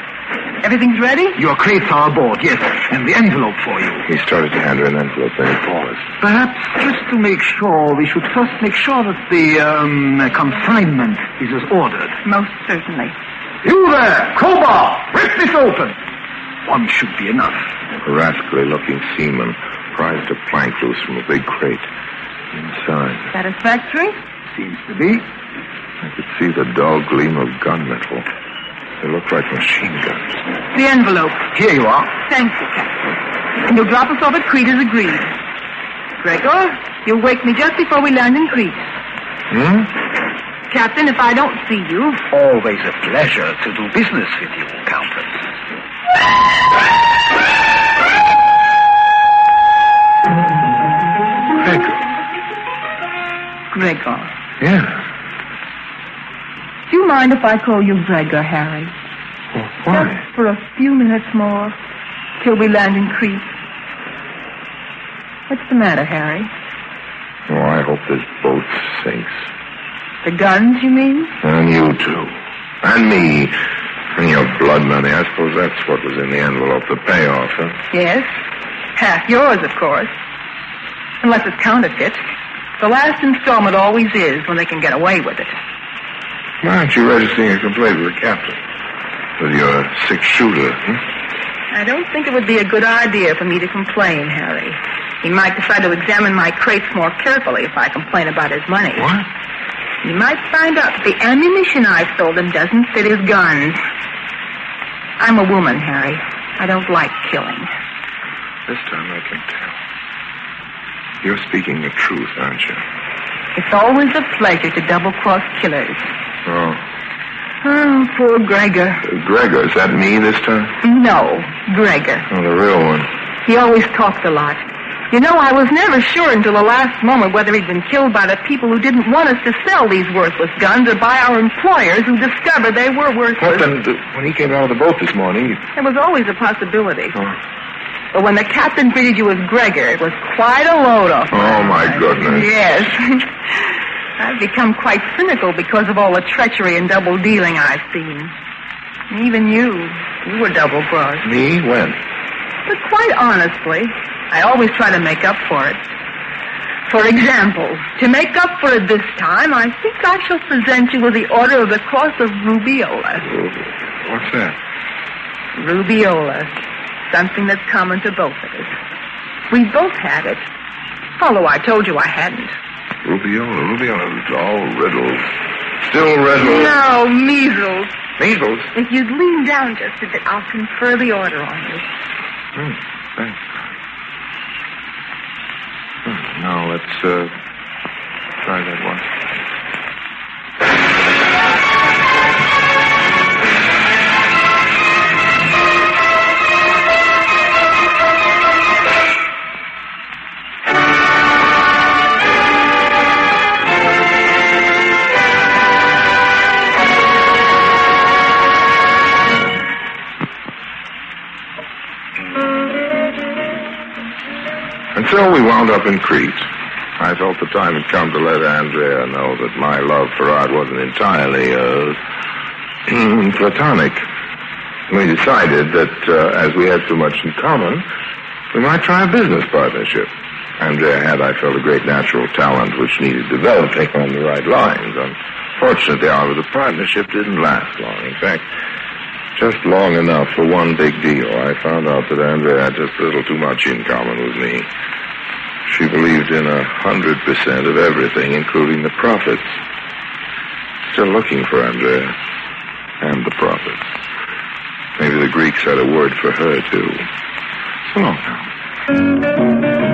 Everything's ready?
Your crates are aboard, yes. And the envelope for you.
He started to hand her an envelope, then he paused.
Perhaps just to make sure, we should first make sure that the consignment is as ordered.
Most certainly.
You there! Crowbar! Rip this open! One should be enough.
A rascally-looking seaman prized a plank loose from a big crate. Inside.
Satisfactory?
Seems to be.
I could see the dull gleam of gunmetal. They looked like machine guns.
The envelope.
Here you are.
Thank you, Captain. And you'll drop us off at Crete as agreed. Gregor, you'll wake me just before we land in Crete. Captain, if I don't see you...
Always a pleasure to do business with you, Countess.
Gregor.
Yeah.
Do you mind if I call you Gregor, Harry?
Well, why?
Just for a few minutes more, till we land in Crete. What's the matter, Harry?
Oh, I hope this boat sinks.
The guns, you mean?
And you, too. And me. And your blood money. I suppose that's what was in the envelope, the payoff, huh?
Yes. Half yours, of course. Unless it's counterfeit. The last installment always is when they can get away with it.
Why aren't you registering a complaint with the captain? With your 6-shooter,
I don't think it would be a good idea for me to complain, Harry. He might decide to examine my crates more carefully if I complain about his money.
What?
He might find out that the ammunition I sold him doesn't fit his guns. I'm a woman, Harry. I don't like killing.
This time I can tell. You're speaking the truth, aren't you?
It's always a pleasure to double-cross killers.
Oh.
Oh, poor Gregor.
Gregor, is that me this time?
No, Gregor.
Oh, the real one.
He always talked a lot. You know, I was never sure until the last moment whether he'd been killed by the people who didn't want us to sell these worthless guns or by our employers who discovered they were worthless.
Well, then, when he came out of the boat this morning...
There was always a possibility.
Oh.
But when the captain greeted you as Gregor, it was quite a load off.
Oh, my goodness.
Yes. I've become quite cynical because of all the treachery and double-dealing I've seen. Even you were double-crossed.
Me? When?
But quite honestly, I always try to make up for it. For example, to make up for it this time, I think I shall present you with the Order of the Cross of Rubiola.
What's that?
Rubiola. Something that's common to both of us. We both had it. Although I told you I hadn't.
Rubiola. It's all riddles. Still riddles.
No, measles.
Measles?
If you'd lean down just a bit, I'll confer the order on you.
Thanks. Now, let's try that one. And so we wound up in Crete. I felt the time had come to let Andrea know that my love for art wasn't entirely platonic. We decided that as we had so much in common, we might try a business partnership. Andrea had, I felt, a great natural talent which needed developing on the right lines. Unfortunately, however, the partnership didn't last long. In fact, just long enough for one big deal. I found out that Andrea had just a little too much in common with me. She believed in 100% of everything, including the profits. Still looking for Andrea and the profits. Maybe the Greeks had a word for her, too. So long now.